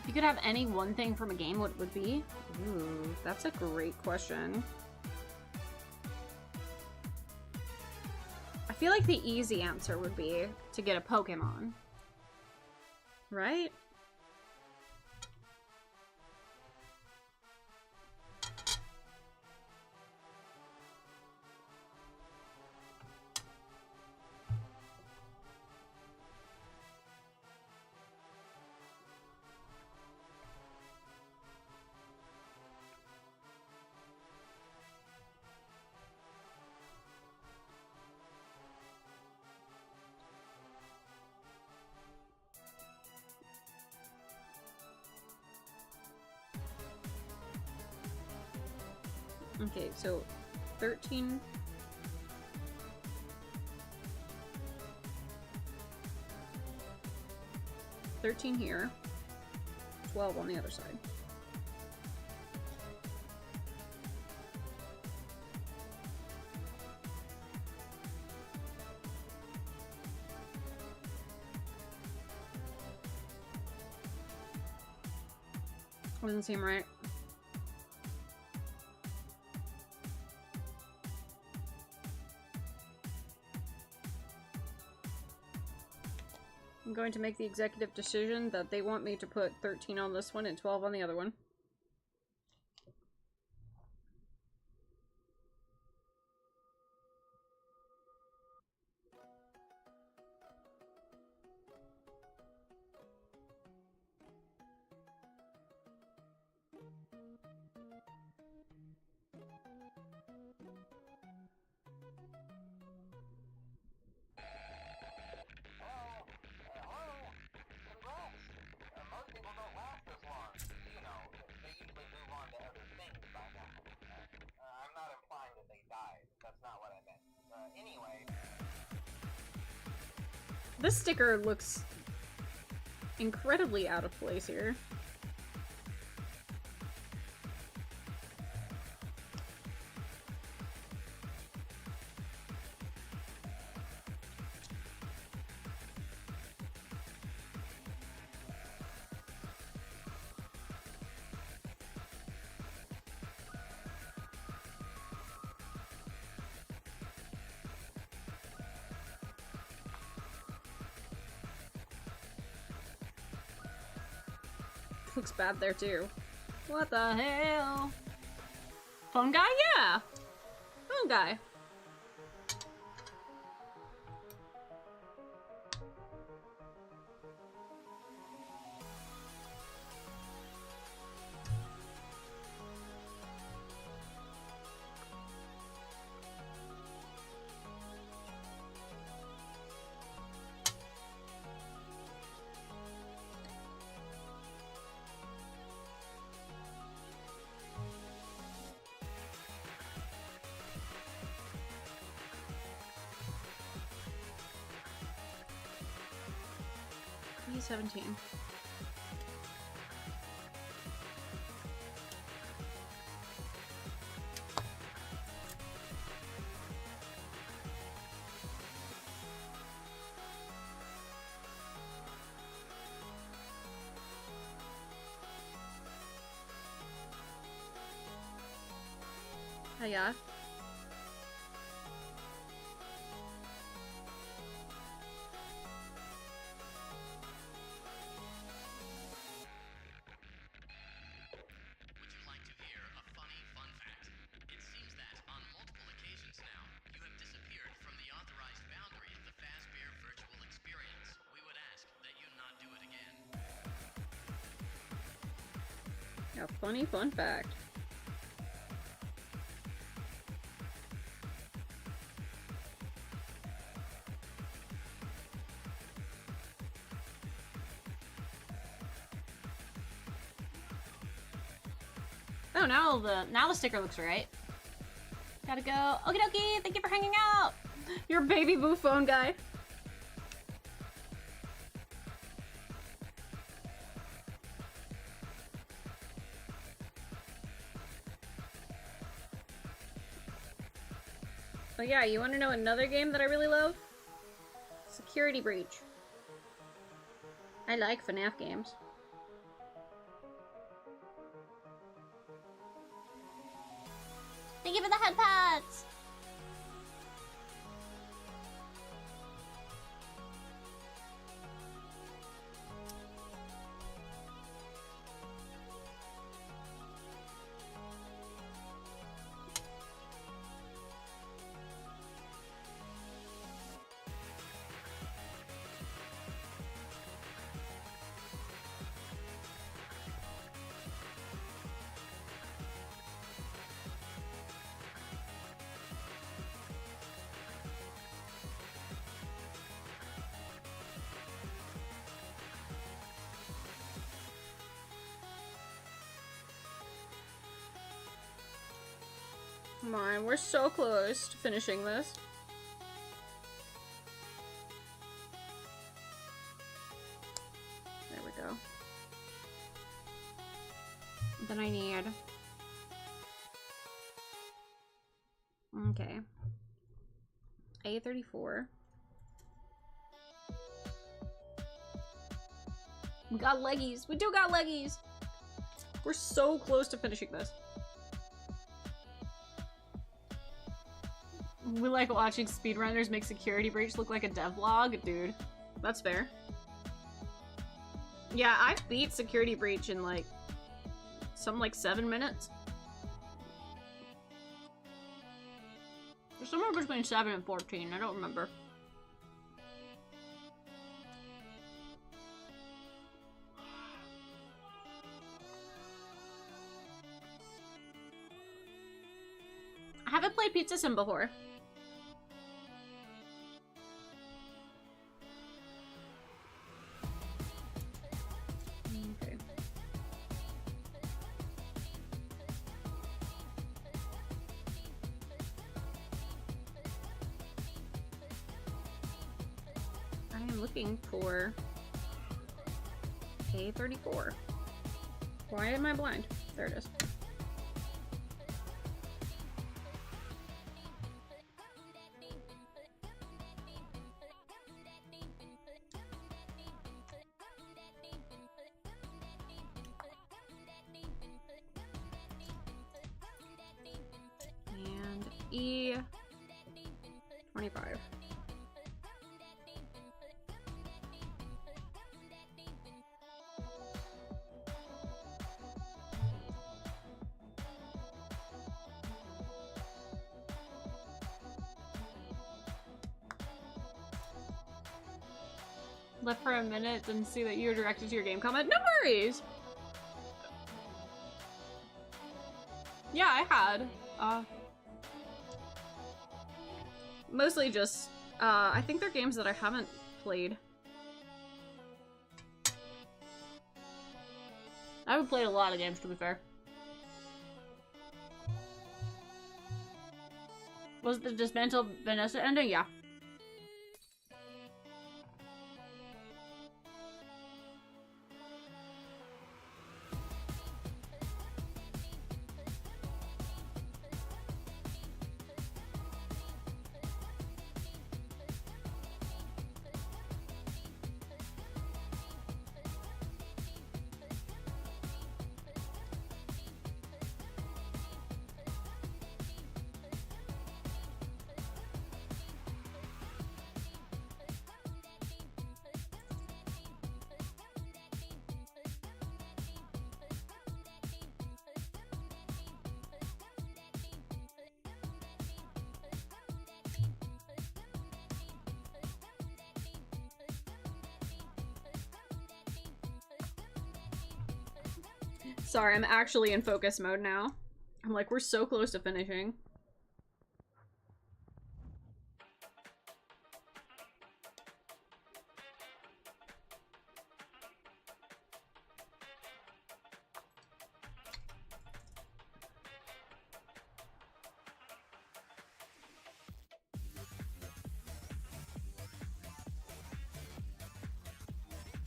[SPEAKER 2] If you could have any one thing from a game, what would it be? Ooh, that's a great question. I feel like the easy answer would be to get a Pokemon. Right? Okay, so 13 13 here. 12 on the other side. Doesn't seem right. I'm going to make the executive decision that they want me to put 13 on this one and 12 on the other one. This sticker looks incredibly out of place here. Looks bad there too. What the hell? Phone guy? Yeah! Phone guy. E17. Oh yeah. A funny fun fact. Oh, now the sticker looks right. Gotta go. Okie dokie, thank you for hanging out. Your baby boo phone guy. Oh yeah, you want to know another game that I really love? Security Breach. I like FNAF games.
[SPEAKER 3] Thank you for the head pats!
[SPEAKER 2] Come on, we're so close to finishing this.
[SPEAKER 3] Then I need... Okay. A34. We got leggies. We do got leggies. We're so close to finishing this.
[SPEAKER 2] We like watching speedrunners make Security Breach look like a devlog, dude. That's fair. Yeah, I beat Security Breach in like something like 7 minutes. Somewhere between 7 and 14, I don't remember. I haven't played Pizza Sim before.
[SPEAKER 3] Okay. I am looking for A34. Why am I blind? There it is. And E25.
[SPEAKER 2] Left for a minute, didn't see that you were directed to your game comment. No worries! Yeah, I had. Mostly just, I think they're games that I haven't played. I haven't played a lot of games, to be fair. Was it the Dismantle Vanessa ending? Yeah. Sorry, I'm actually in focus mode now. I'm like, we're so close to finishing.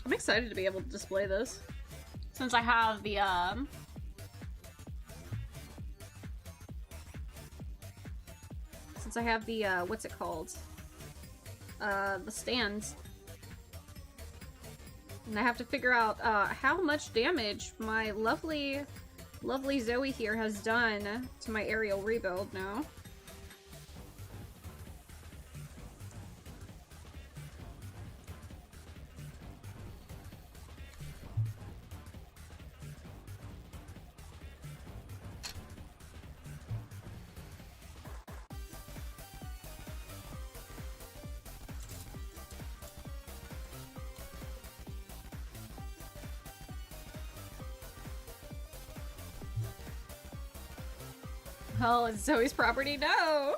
[SPEAKER 2] I'm excited to be able to display this. Since I have the, what's it called? The stands. And I have to figure out, how much damage my lovely Zoe here has done to my aerial rebuild now. Oh, it's Zoe's property? No!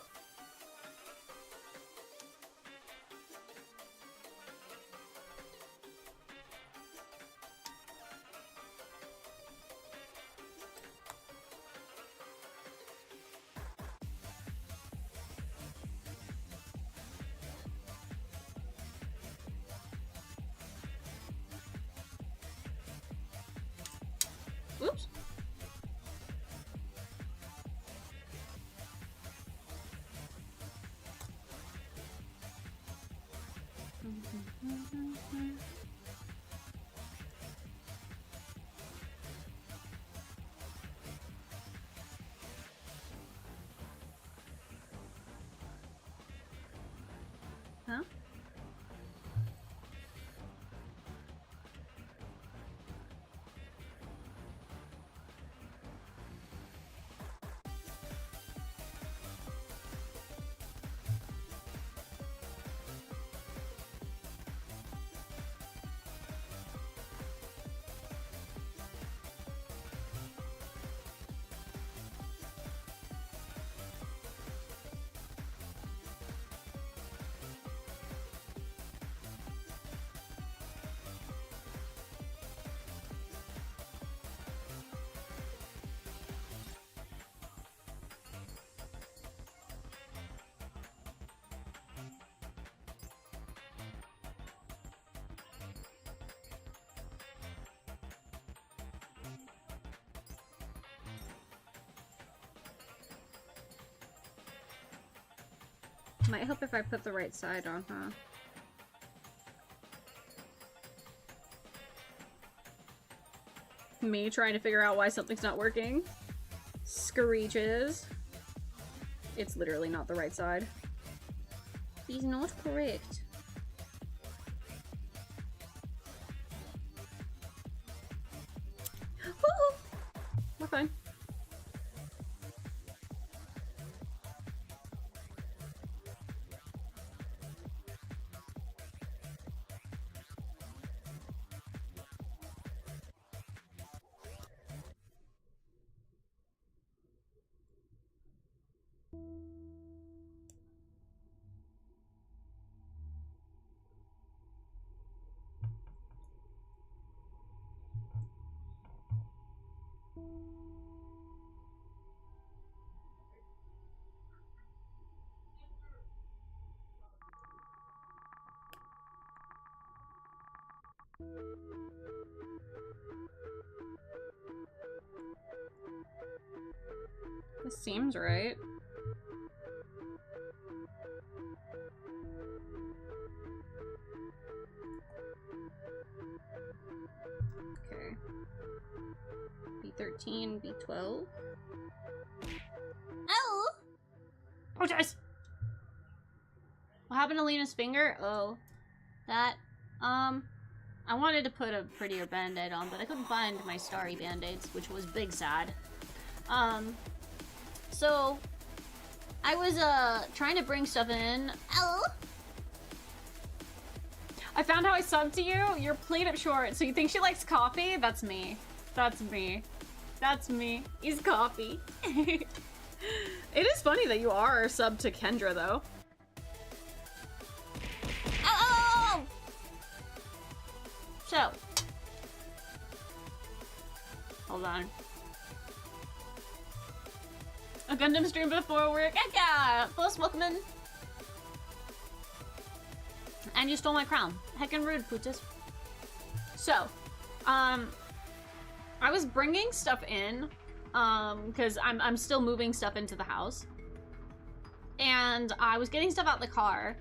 [SPEAKER 2] Oops. Might help if I put the right side on, huh? Me trying to figure out why something's not working. Screeches. It's literally not the right side.
[SPEAKER 3] He's not correct.
[SPEAKER 2] Woo! We're fine. This seems right. Okay. B13, B12.
[SPEAKER 3] Oh!
[SPEAKER 2] Apologize!
[SPEAKER 3] What happened to Lena's finger? Oh. That, I wanted to put a prettier band-aid on, but I couldn't find my starry band-aids, which was big sad. So, I was, trying to bring stuff in. Oh!
[SPEAKER 2] I found how I subbed to you. You're played up short, so you think she likes coffee? That's me. That's me. That's me. He's coffee. It is funny that you are subbed to Kendra, though.
[SPEAKER 3] Oh! So. Hold on.
[SPEAKER 2] A Gundam stream before work.
[SPEAKER 3] Yeah! First welcome in. And you stole my crown. Heckin' rude, Putus.
[SPEAKER 2] So, I was bringing stuff in, because I'm still moving stuff into the house. And I was getting stuff out the car.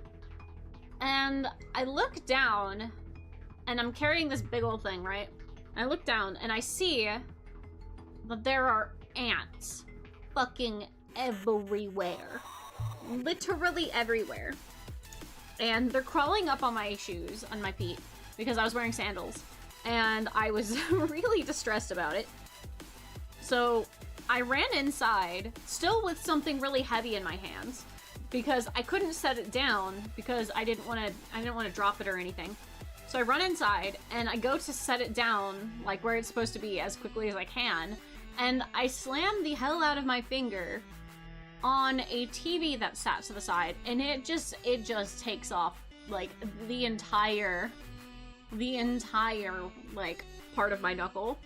[SPEAKER 2] And I look down, and I'm carrying this big old thing, right? And I look down, and I see that there are ants fucking everywhere. Literally everywhere. And they're crawling up on my shoes, on my feet, because I was wearing sandals. And I was really distressed about it. So I ran inside, still with something really heavy in my hands, because I couldn't set it down because I didn't want to drop it or anything. So I run inside and I go to set it down like where it's supposed to be as quickly as I can, and I slam the hell out of my finger on a TV that sat to the side, and it just takes off like the entire like part of my knuckle.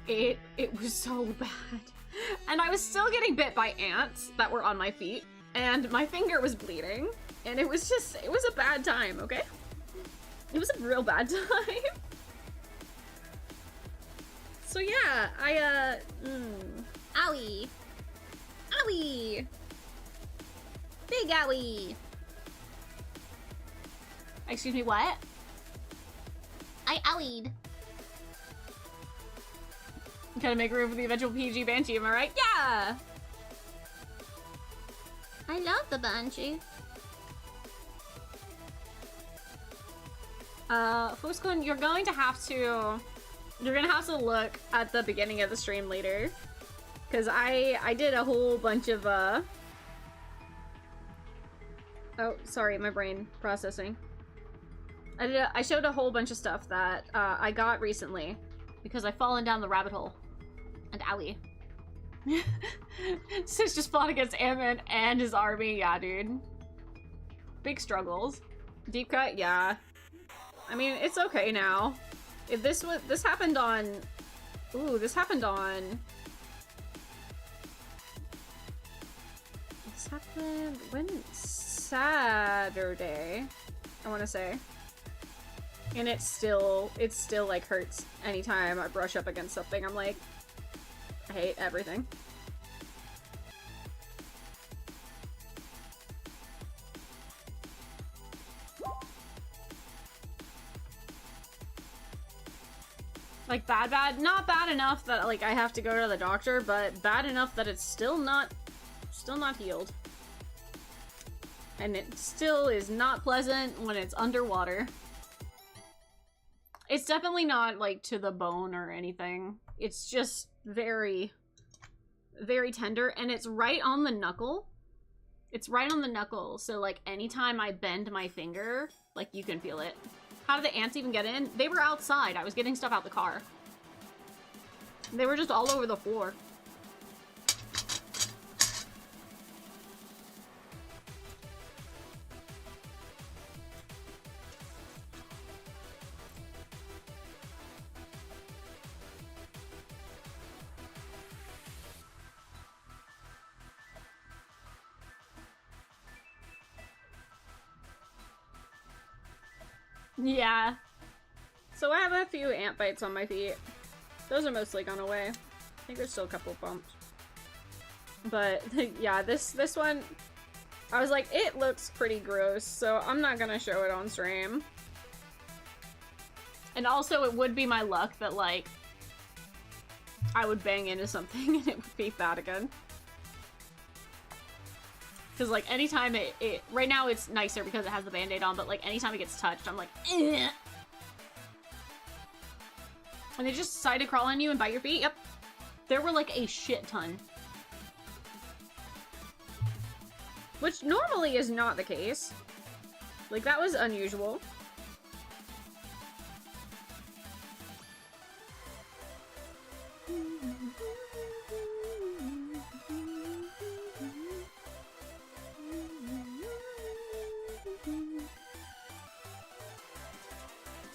[SPEAKER 2] It was so bad. And I was still getting bit by ants that were on my feet, and my finger was bleeding, and it was a bad time, okay? It was a real bad time. So yeah,
[SPEAKER 3] Owie. Owie. Big owie.
[SPEAKER 2] Excuse me, what?
[SPEAKER 3] I owied.
[SPEAKER 2] Gotta make room for the eventual PG Banshee, am I right? Yeah!
[SPEAKER 3] I love the Banshee.
[SPEAKER 2] Fuskun, you're gonna have to look at the beginning of the stream later. Cause I did a whole bunch of, oh, sorry, my brain processing. I showed a whole bunch of stuff that, I got recently. Because I've fallen down the rabbit hole.
[SPEAKER 3] And owie.
[SPEAKER 2] Sis just fought against Ammon and his army, yeah, dude. Big struggles. Deep cut, yeah. I mean, it's okay now. If this happened on... Ooh, this happened on... This happened... When? Saturday, I want to say. And it still, like, hurts anytime I brush up against something. I'm like, I hate everything. Like, bad. Not bad enough that, like, I have to go to the doctor, but bad enough that it's still not healed. And it still is not pleasant when it's underwater. It's definitely not, like, to the bone or anything. It's just very, very tender, and it's right on the knuckle. It's right on the knuckle, so, like, anytime I bend my finger, like, you can feel it. How did the ants even get in? They were outside. I was getting stuff out the car. They were just all over the floor. Yeah. So I have a few ant bites on my feet. Those are mostly gone away. I think there's still a couple bumps. But yeah, this one, I was like, it looks pretty gross, so I'm not gonna show it on stream. And also, it would be my luck that, like, I would bang into something and it would be bad again. Because, like, anytime it right now it's nicer because it has the band-aid on, but, like, anytime it gets touched, I'm like, eh. And they just decide to crawl on you and bite your feet? Yep. There were, like, a shit ton. Which normally is not the case. Like, that was unusual.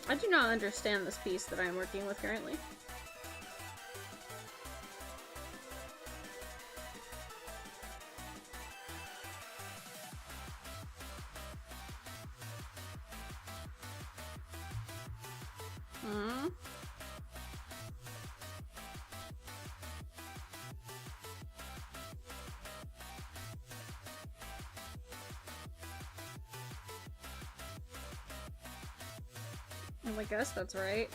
[SPEAKER 2] I do not understand this piece that I'm working with currently. Hmm. Well, I guess that's right.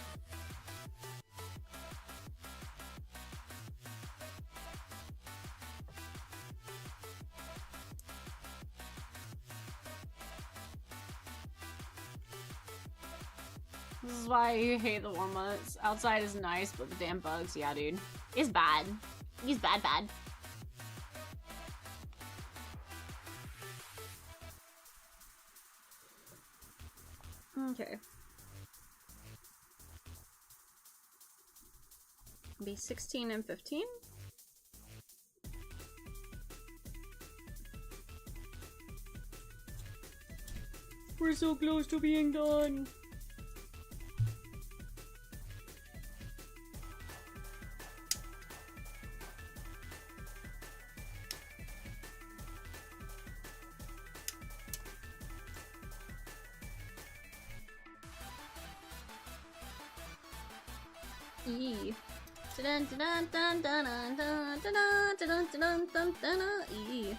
[SPEAKER 2] This is why I hate the warm months. Outside is nice, but the damn bugs, yeah, dude. It's bad. It's bad. Okay. Be 16 and 15? We're so close to being done. E. Dun dun dun dun dun dun dun dun dun dun dun E.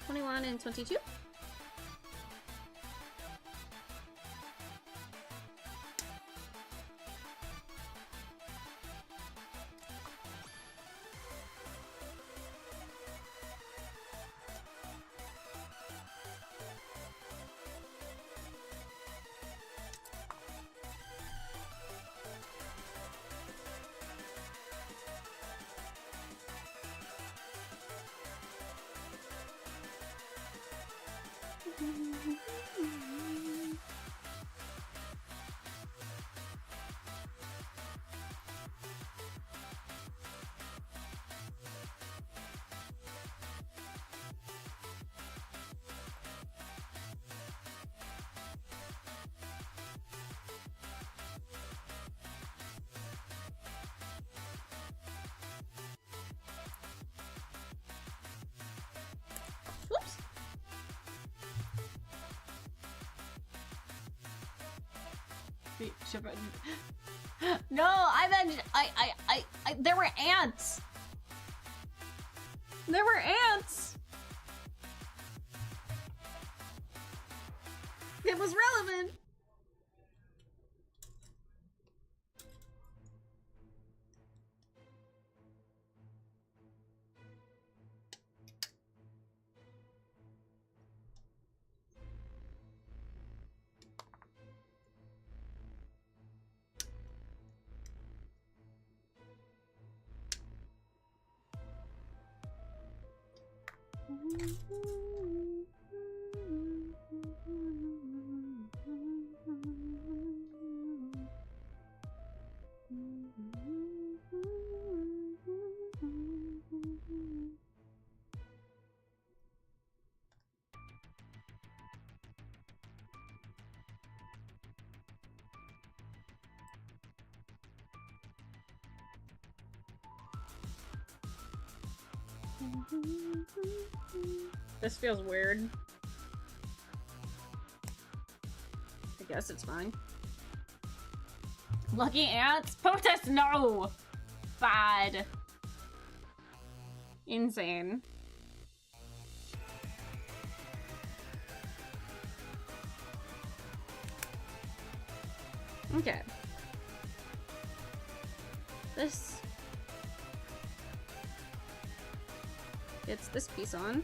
[SPEAKER 2] 21 and 22. Whoops. No, I meant I there were ants. There were ants. It was relevant. This feels weird. I guess it's fine.
[SPEAKER 1] Lucky ants? Protest no! Bad.
[SPEAKER 2] Insane. Okay. This gets this piece on.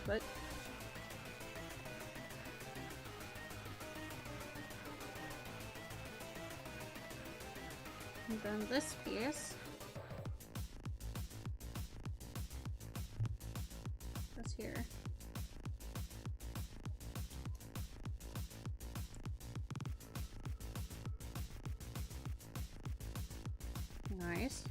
[SPEAKER 2] But and then this piece goes here. Nice.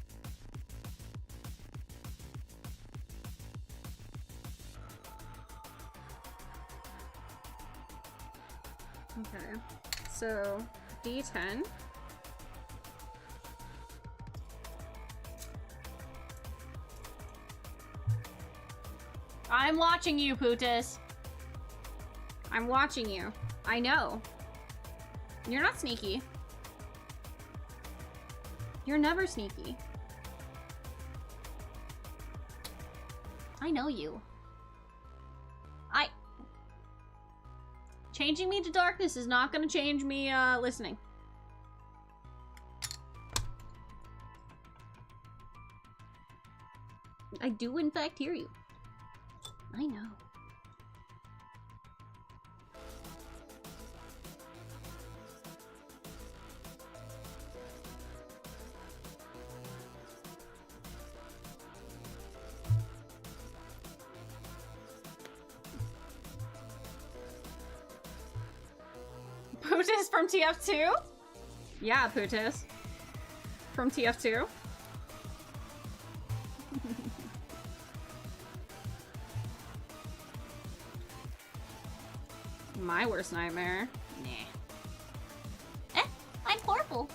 [SPEAKER 2] Okay, so D10.
[SPEAKER 1] I'm watching you, Pootis.
[SPEAKER 2] I'm watching you. I know. You're not sneaky. You're never sneaky.
[SPEAKER 3] I know you.
[SPEAKER 2] Changing me to darkness is not gonna change me, listening.
[SPEAKER 3] I do in fact hear you. I know.
[SPEAKER 2] Pootis from TF2? Yeah, Pootis. From TF2. My worst nightmare.
[SPEAKER 3] Nah. I'm purple.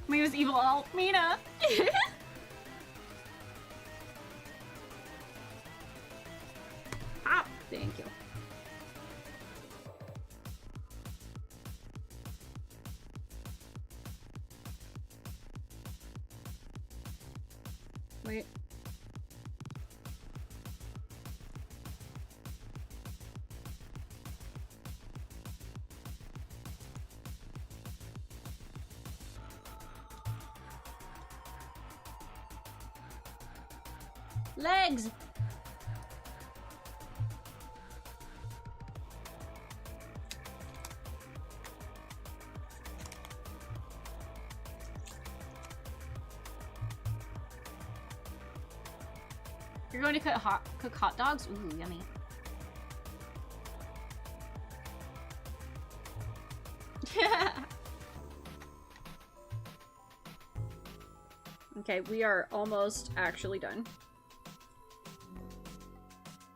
[SPEAKER 2] Mina's evil alt. Mina! Ah, thank you. Wait.
[SPEAKER 3] Legs!
[SPEAKER 2] You're going to cook hot dogs? Ooh, yummy. Okay, we are almost actually done.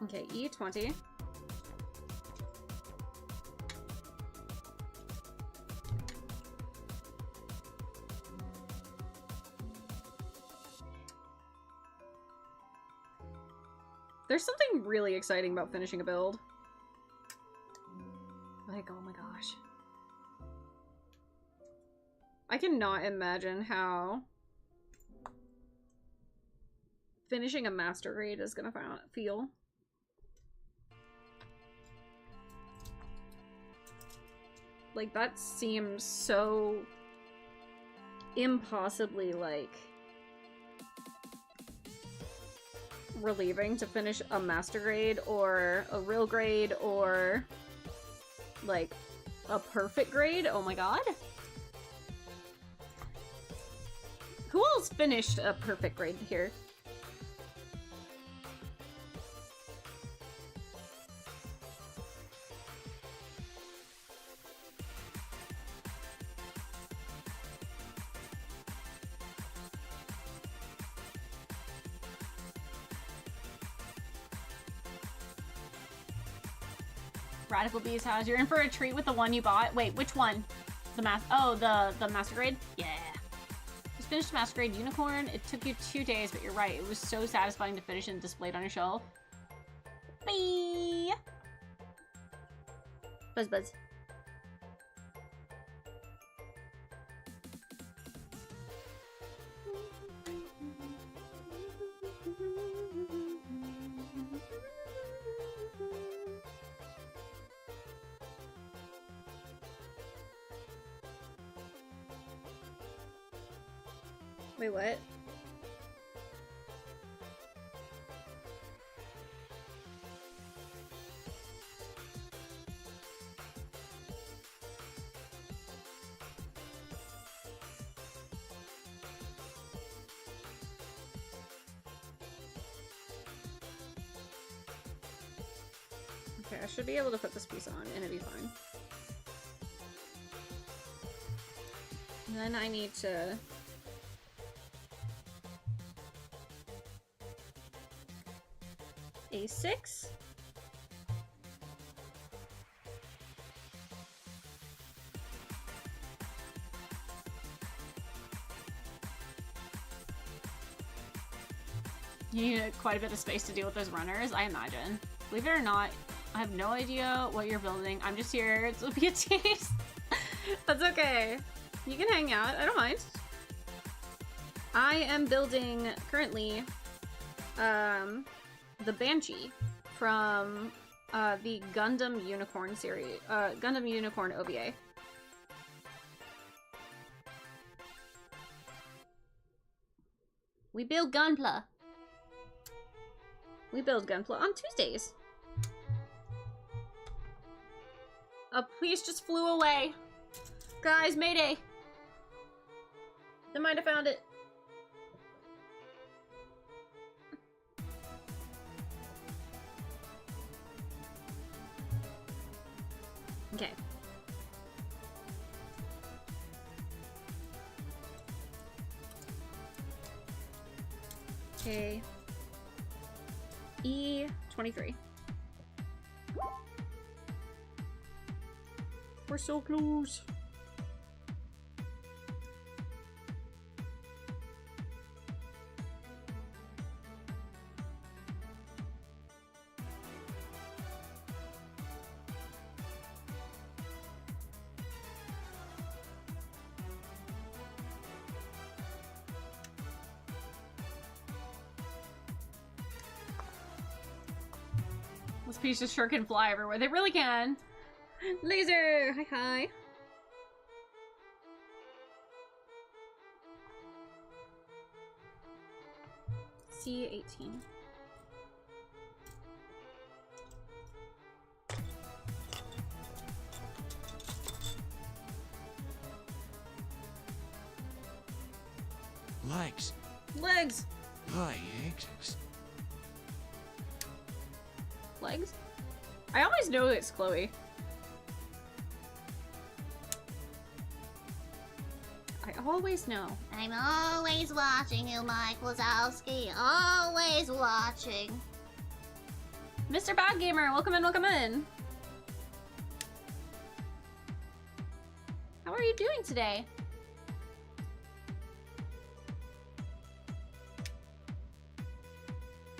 [SPEAKER 2] Okay, E20. There's something really exciting about finishing a build. Like, oh my gosh. I cannot imagine how finishing a master grade is gonna feel. Like, that seems so impossibly, like, relieving to finish a master grade or a real grade or, like, a perfect grade. Oh my god. Who else finished a perfect grade here? Radical Beast house. You're in for a treat with the one you bought. Wait, which one? The the master grade? Yeah. Just finished master grade unicorn. It took you 2 days, but you're right. It was so satisfying to finish and display it on your shelf. Bye. Buzz buzz. Wait, what? Okay, I should be able to put this piece on and it'll be fine. And then I need to... A6. You need quite a bit of space to deal with those runners, I imagine. Believe it or not, I have no idea what you're building. I'm just here to be a tease. That's okay. You can hang out, I don't mind. I am building currently the Banshee from the Gundam Unicorn series, Gundam Unicorn OVA. We build gunpla. We build gunpla on Tuesdays. A piece just flew away. Guys, mayday. They might have found it. Okay. Okay. E23. We're so close. These pieces sure can fly everywhere. They really can. Laser! Hi, hi. C18.
[SPEAKER 6] Legs.
[SPEAKER 2] Legs!
[SPEAKER 6] Legs.
[SPEAKER 2] Legs? I always know it's Chloe. I always know.
[SPEAKER 3] I'm always watching you, Mike Wazowski. Always watching.
[SPEAKER 2] Mr. Bad Gamer, welcome in, welcome in. How are you doing today?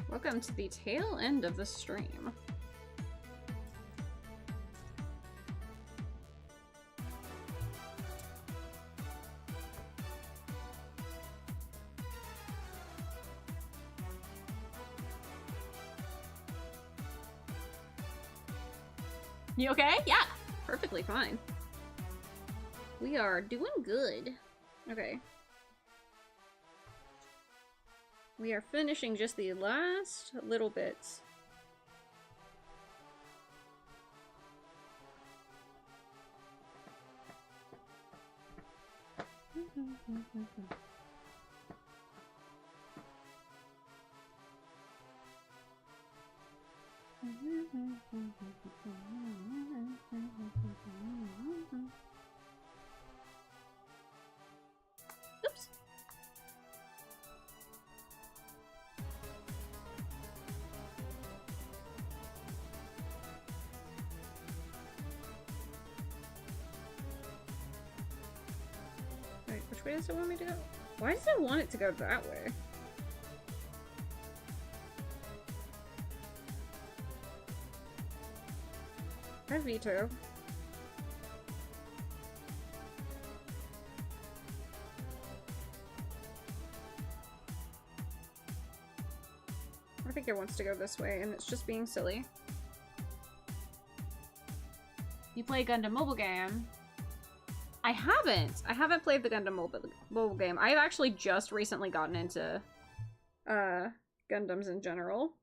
[SPEAKER 2] Welcome to the tail end of the stream. You okay? Yeah, perfectly fine. We are doing good. Okay. We are finishing just the last little bits.
[SPEAKER 3] Oops.
[SPEAKER 1] Wait, which way does it want me to go? Why does it want it to go that way? Hi, Vito. I think it wants to go this way, and it's just being silly.
[SPEAKER 2] You play Gundam mobile game.
[SPEAKER 1] I haven't! I haven't played the Gundam mobile game. I've actually just recently gotten into, Gundams in general.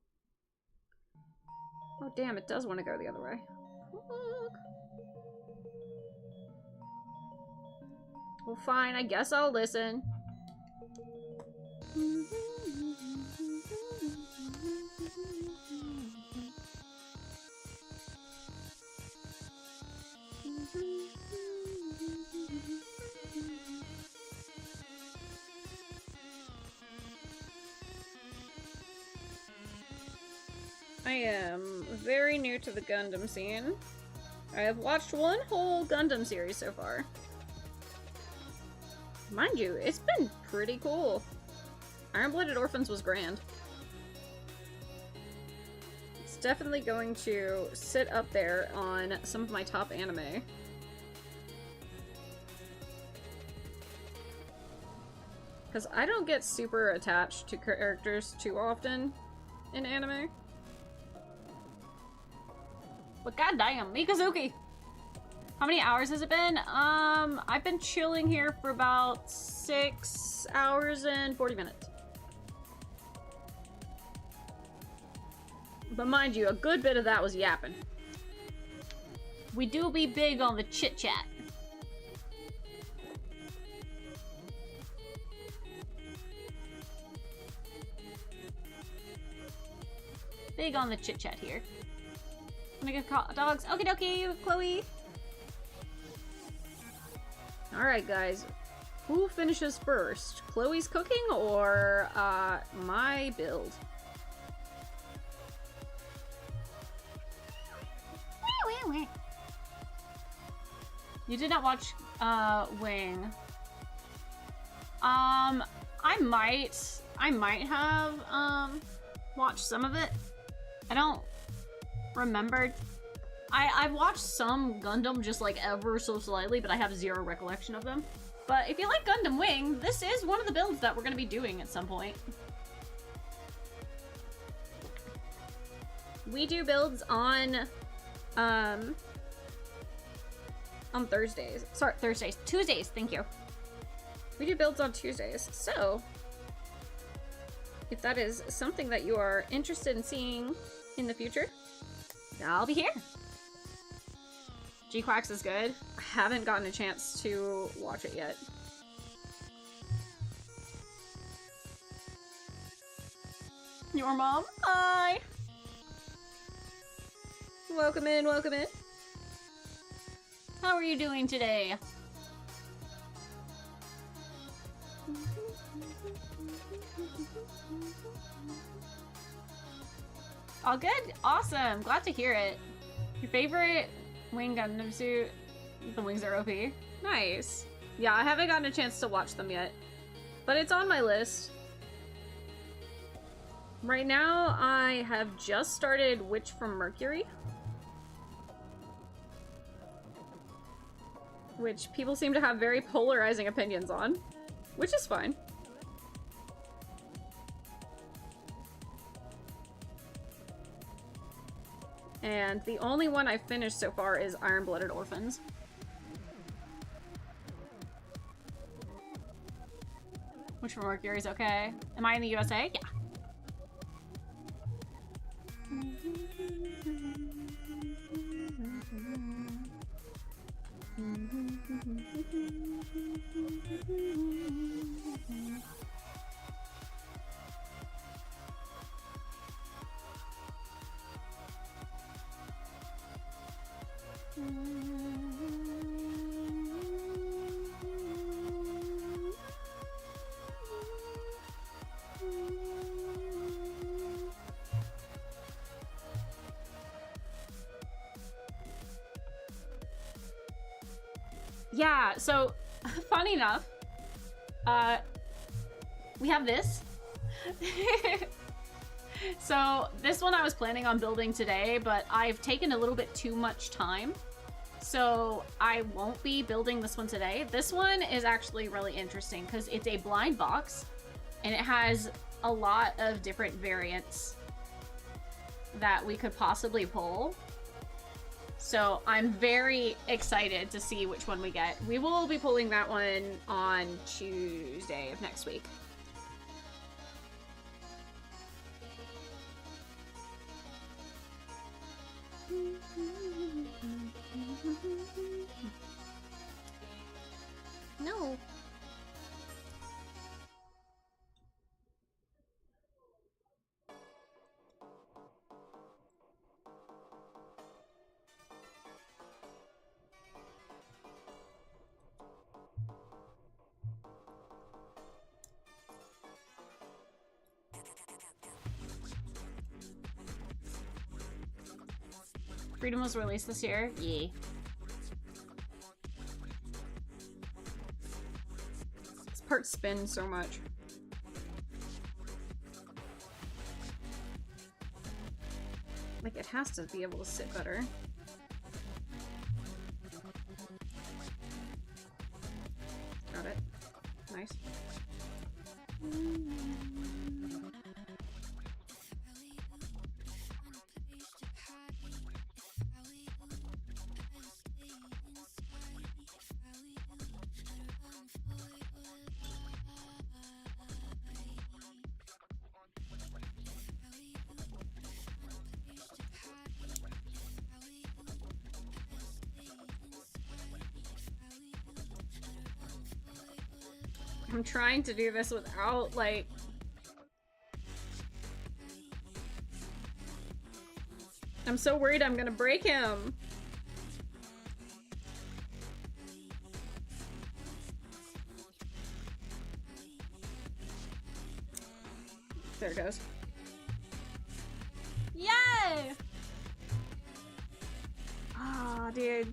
[SPEAKER 1] Oh damn, it does want to go the other way. Well, fine, I guess I'll listen. I am very new to the Gundam scene. I have watched one whole Gundam series so far. Mind you, it's been pretty cool. Iron-Blooded Orphans was grand. It's definitely going to sit up there on some of my top anime. Because I don't get super attached to characters too often in anime.
[SPEAKER 2] But goddamn, Mikazuki! How many hours has it been? I've been chilling here for about 6 hours and 40 minutes.
[SPEAKER 1] But mind you, a good bit of that was yapping.
[SPEAKER 2] We do be big on the chit-chat. Big on the chit-chat here. I'm gonna go dogs. Okie dokie, Chloe.
[SPEAKER 1] Alright guys, who finishes first? Chloe's cooking or my build?
[SPEAKER 2] You did not watch Wing. I might have watched some of it. I don't remember. I've watched some Gundam just like ever so slightly, but I have zero recollection of them. But if you like Gundam Wing, this is one of the builds that we're going to be doing at some point.
[SPEAKER 1] We do builds on Thursdays.
[SPEAKER 2] Sorry, Thursdays. Tuesdays, thank you.
[SPEAKER 1] We do builds on Tuesdays, so if that is something that you are interested in seeing in the future,
[SPEAKER 2] I'll be here.
[SPEAKER 1] G-Quacks is good. I haven't gotten a chance to watch it yet.
[SPEAKER 2] Your mom? Hi!
[SPEAKER 1] Welcome in, welcome in.
[SPEAKER 2] How are you doing today? All good? Awesome. Glad to hear it. Your favorite Wing Gundam suit? The wings are OP.
[SPEAKER 1] Nice. Yeah, I haven't gotten a chance to watch them yet, but it's on my list. Right now, I have just started Witch from Mercury, which people seem to have very polarizing opinions on, which is fine. And the only one I've finished so far is Iron-Blooded Orphans.
[SPEAKER 2] Which for Mercury is okay. Am I in the USA? Yeah. Yeah, so funny enough, we have this. So this one I was planning on building today, but I've taken a little bit too much time. So I won't be building this one today. This one is actually really interesting because it's a blind box and it has a lot of different variants that we could possibly pull. So I'm very excited to see which one we get. We will be pulling that one on Tuesday of next week.
[SPEAKER 3] No.
[SPEAKER 2] Freedom was released this year? Yeah. This part spins so much. Like, it has to be able to sit better. Got it. Nice. I'm trying to do this without, like... I'm so worried I'm gonna break him. There it goes.
[SPEAKER 3] Yay!
[SPEAKER 2] Ah, dude.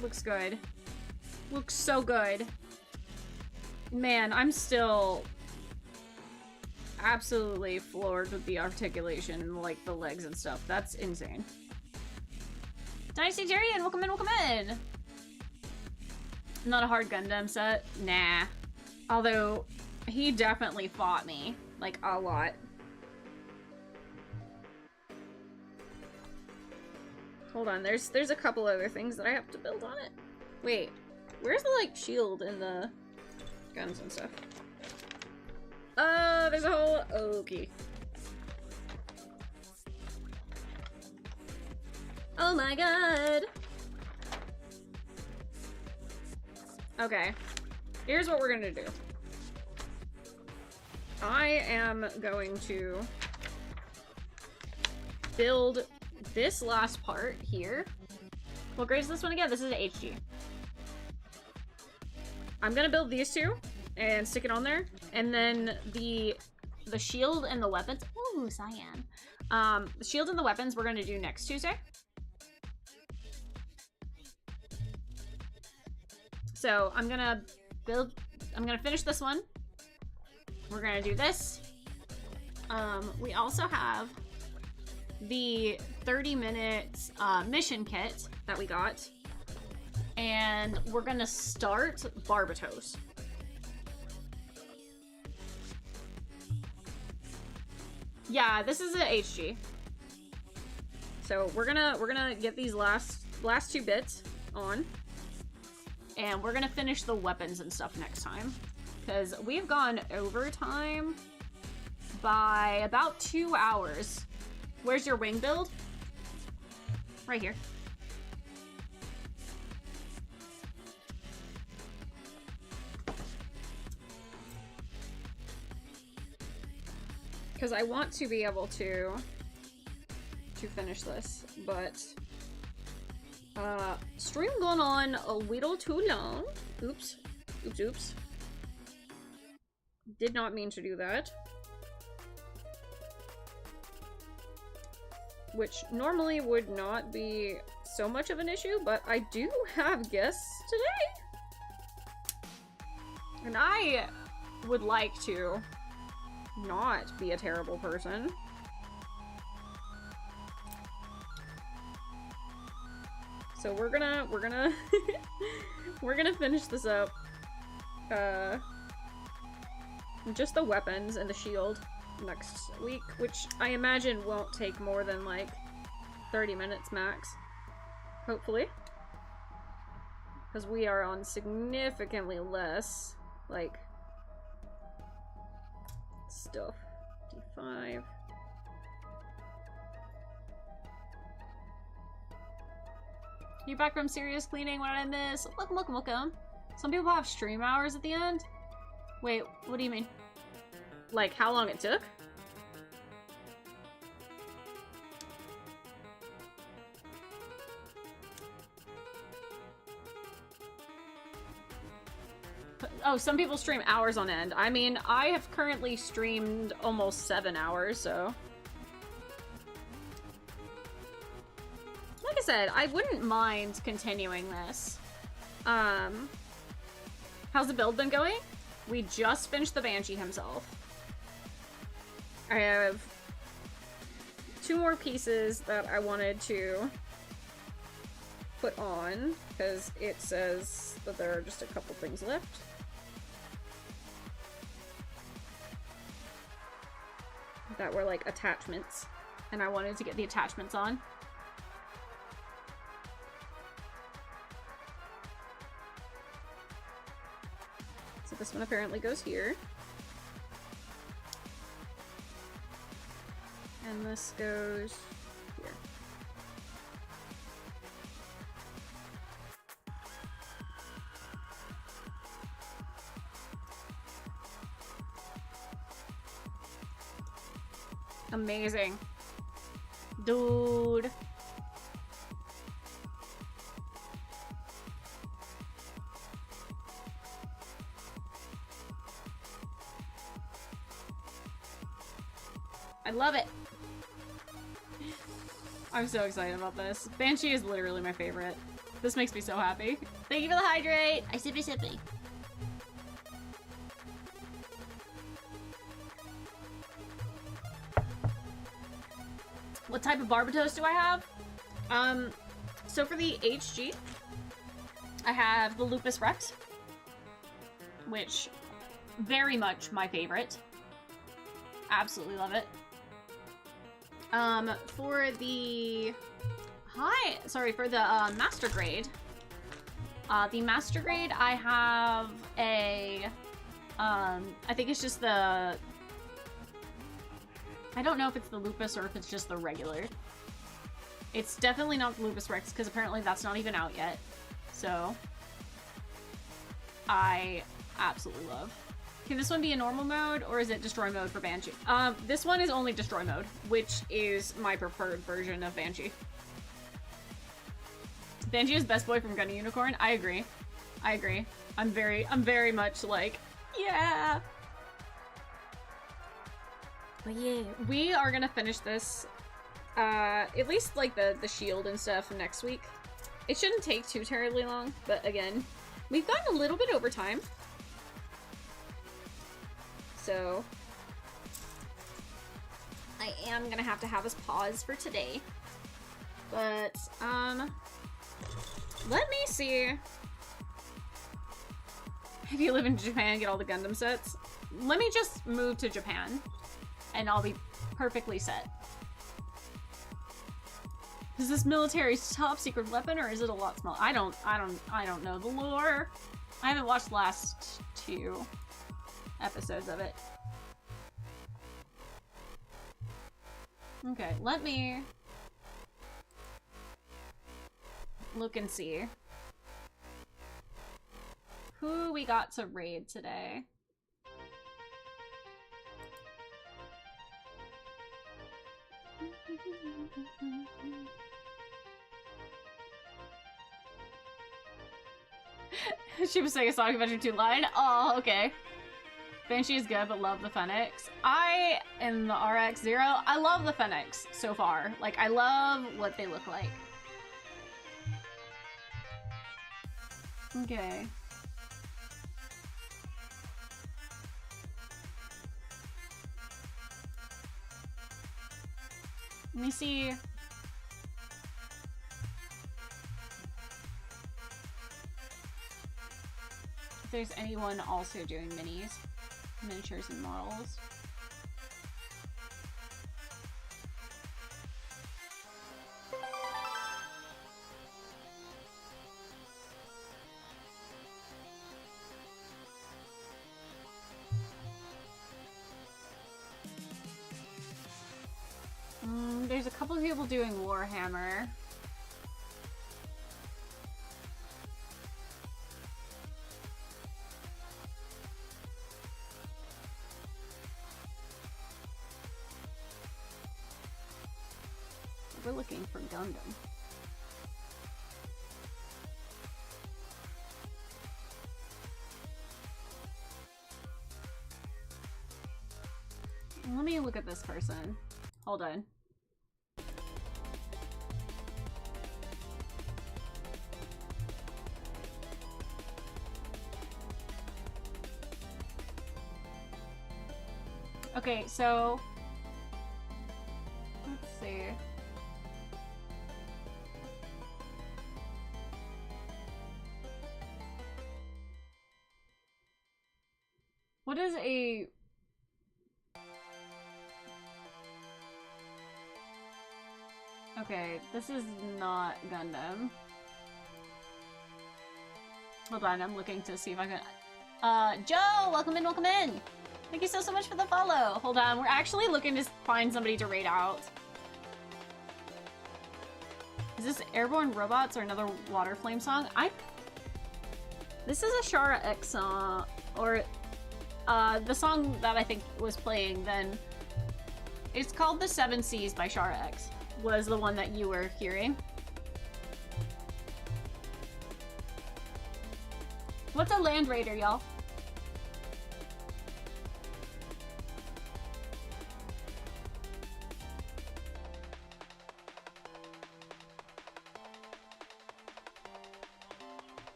[SPEAKER 2] Looks good. Looks so good. Man, I'm still absolutely floored with the articulation and, like, the legs and stuff. That's insane.
[SPEAKER 3] Dynasty Tyrion, welcome in, welcome in!
[SPEAKER 2] Not a hard Gundam set? Nah. Although, he definitely fought me. Like, a lot. Hold on, there's a couple other things that I have to build on it. Wait, where's the, like, shield and the guns and stuff? There's a whole... Okay. Oh my god! Okay. Here's what we're gonna do. I am going to build this last part here. What grade is this one again? This is an HG. I'm gonna build these two and stick it on there, and then the shield and the weapons. Ooh, cyan. The shield and the weapons we're gonna do next Tuesday. So I'm gonna finish this one. We're gonna do this. We also have the 30-minute mission kit that we got. And we're gonna start Barbatos. Yeah, this is an HG. So we're gonna get these last two bits on. And we're gonna finish the weapons and stuff next time. Because we've gone overtime by about 2 hours. Where's your wing build? Right here. Because I want to be able to finish this, but stream gone on a little too long. Oops. Oops, oops. Did not mean to do that. Which normally would not be
[SPEAKER 1] so much of an issue, but I do have guests today. And I would like to not be a terrible person. So we're gonna we're gonna finish this up. Just the weapons and the shield next week, which I imagine won't take more than like 30 minutes max. Hopefully. Because we are on significantly less, like, stuff. D5.
[SPEAKER 2] You back from serious cleaning? What did I miss? Welcome, welcome, welcome. Some people have stream hours at the end. Wait, what do you mean?
[SPEAKER 1] Like, how long it took?
[SPEAKER 2] Oh, some people stream hours on end. I mean, I have currently streamed almost 7 hours, so...
[SPEAKER 1] Like I said, I wouldn't mind continuing this.
[SPEAKER 2] How's the build been going? We just finished the Banshee himself.
[SPEAKER 1] I have 2 more pieces that I wanted to put on, because it says that there are just a couple things left. That were like attachments,
[SPEAKER 2] and I wanted to get the attachments on.
[SPEAKER 1] So this one apparently goes here. And this goes here.
[SPEAKER 2] Amazing. Dude. I love it. I'm so excited about this. Banshee is literally my favorite. This makes me so happy.
[SPEAKER 3] Thank you for the hydrate. I sippy sippy.
[SPEAKER 2] What type of Barbatos do I have? So for the HG, I have the Lupus Rex, which very much my favorite. Absolutely love it. For the for the Master Grade, I have a I think it's just the, I don't know if it's the Lupus or if it's just the regular. It's definitely not the Lupus Rex, because apparently that's not even out yet. So, I absolutely love. Can this one be a normal mode, or is it destroy mode for Banshee? This one is only destroy mode, which is my preferred version of Banshee. Banshee is best boy from Gunny Unicorn. I agree. I agree. I'm very much like, yeah.
[SPEAKER 3] But yeah,
[SPEAKER 1] We are gonna finish this, at least like the shield and stuff next week. It shouldn't take too terribly long, but again, we've gotten a little bit over time. So, I am gonna have to have us pause for today. But, let me see.
[SPEAKER 2] If you live in Japan, get all the Gundam sets. Let me just move to Japan, and I'll be perfectly set. Is this military's top secret weapon, or is it a lot smaller? I don't know the lore. I haven't watched the last 2 episodes of it. Okay, let me look and see who we got to raid today. She was saying a Sonic Adventure 2 line. Oh, okay. Banshee is good, but love the Fenix. I am the RX-0. I love the Fenix so far. Like, I love what they look like. Okay. Let me see. If there's anyone also doing minis, miniatures and models. There's a couple of people doing Warhammer. We're looking for Gundam. Let me look at this person. Hold on. Okay, so let's see. What is a Okay, this is not Gundam. Hold on, I'm looking to see if I can Joe, welcome in, welcome in! Thank you so much for the follow. Hold on, we're actually looking to find somebody to raid out. Is this Airborne Robots or another Water Flame song? This is a Shara X song, or the song that I think was playing then. It's called The Seven Seas by Shara X, was the one that you were hearing. What's a Land Raider, y'all?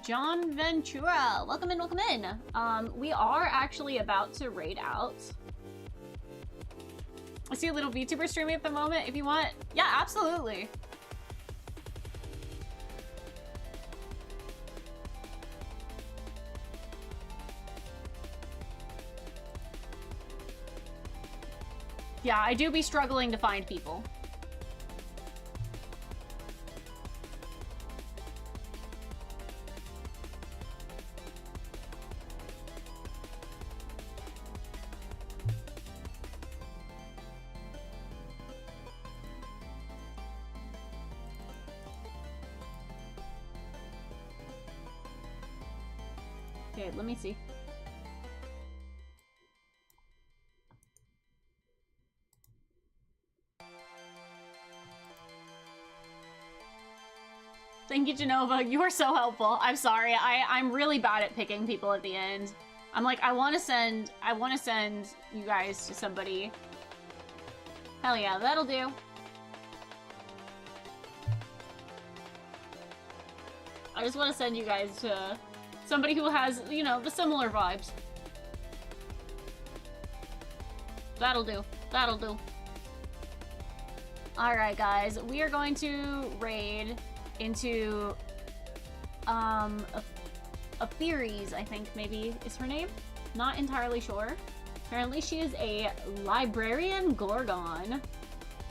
[SPEAKER 2] John Ventura, welcome in, welcome in. We are actually about to raid out. I see a little VTuber streaming at the moment, if you want. Yeah, absolutely. Yeah, I do be struggling to find people. Okay, let me see. Thank you, Genova. You are so helpful. I'm sorry. I'm really bad at picking people at the end. I'm like, I want to send you guys to somebody. Hell yeah, that'll do. I just want to send you guys to somebody who has, you know, the similar vibes. That'll do. That'll do. Alright, guys. We are going to raid into, a Theories, I think maybe is her name. Not entirely sure. Apparently she is a librarian Gorgon.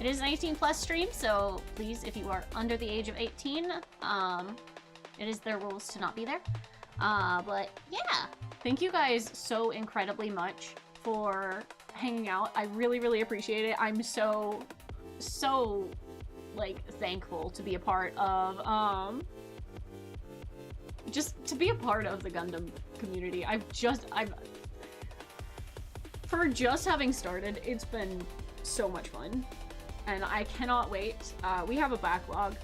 [SPEAKER 2] It is an 18+ stream, so please, if you are under the age of 18, it is their rules to not be there. But yeah, thank you guys so incredibly much for hanging out. I really, really appreciate it. I'm so, like, thankful to be a part of, just to be a part of the Gundam community. For just having started, it's been so much fun. And I cannot wait. We have a backlog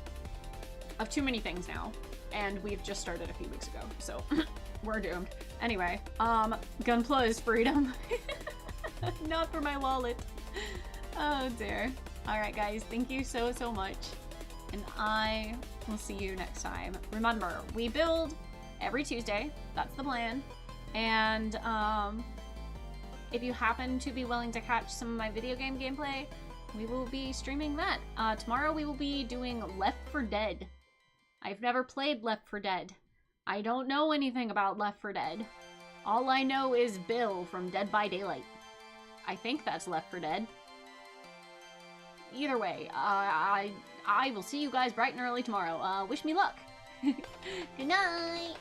[SPEAKER 2] of too many things now. And we've just started a few weeks ago, so we're doomed. Anyway, gunpla is freedom. Not for my wallet. Oh dear. Alright guys, thank you so much. And I will see you next time. Remember, we build every Tuesday. That's the plan. And if you happen to be willing to catch some of my video game gameplay, we will be streaming that. Tomorrow we will be doing Left 4 Dead. I've never played Left 4 Dead. I don't know anything about Left 4 Dead. All I know is Bill from Dead by Daylight. I think that's Left 4 Dead. Either way, I will see you guys bright and early tomorrow. Wish me luck.
[SPEAKER 3] Good night.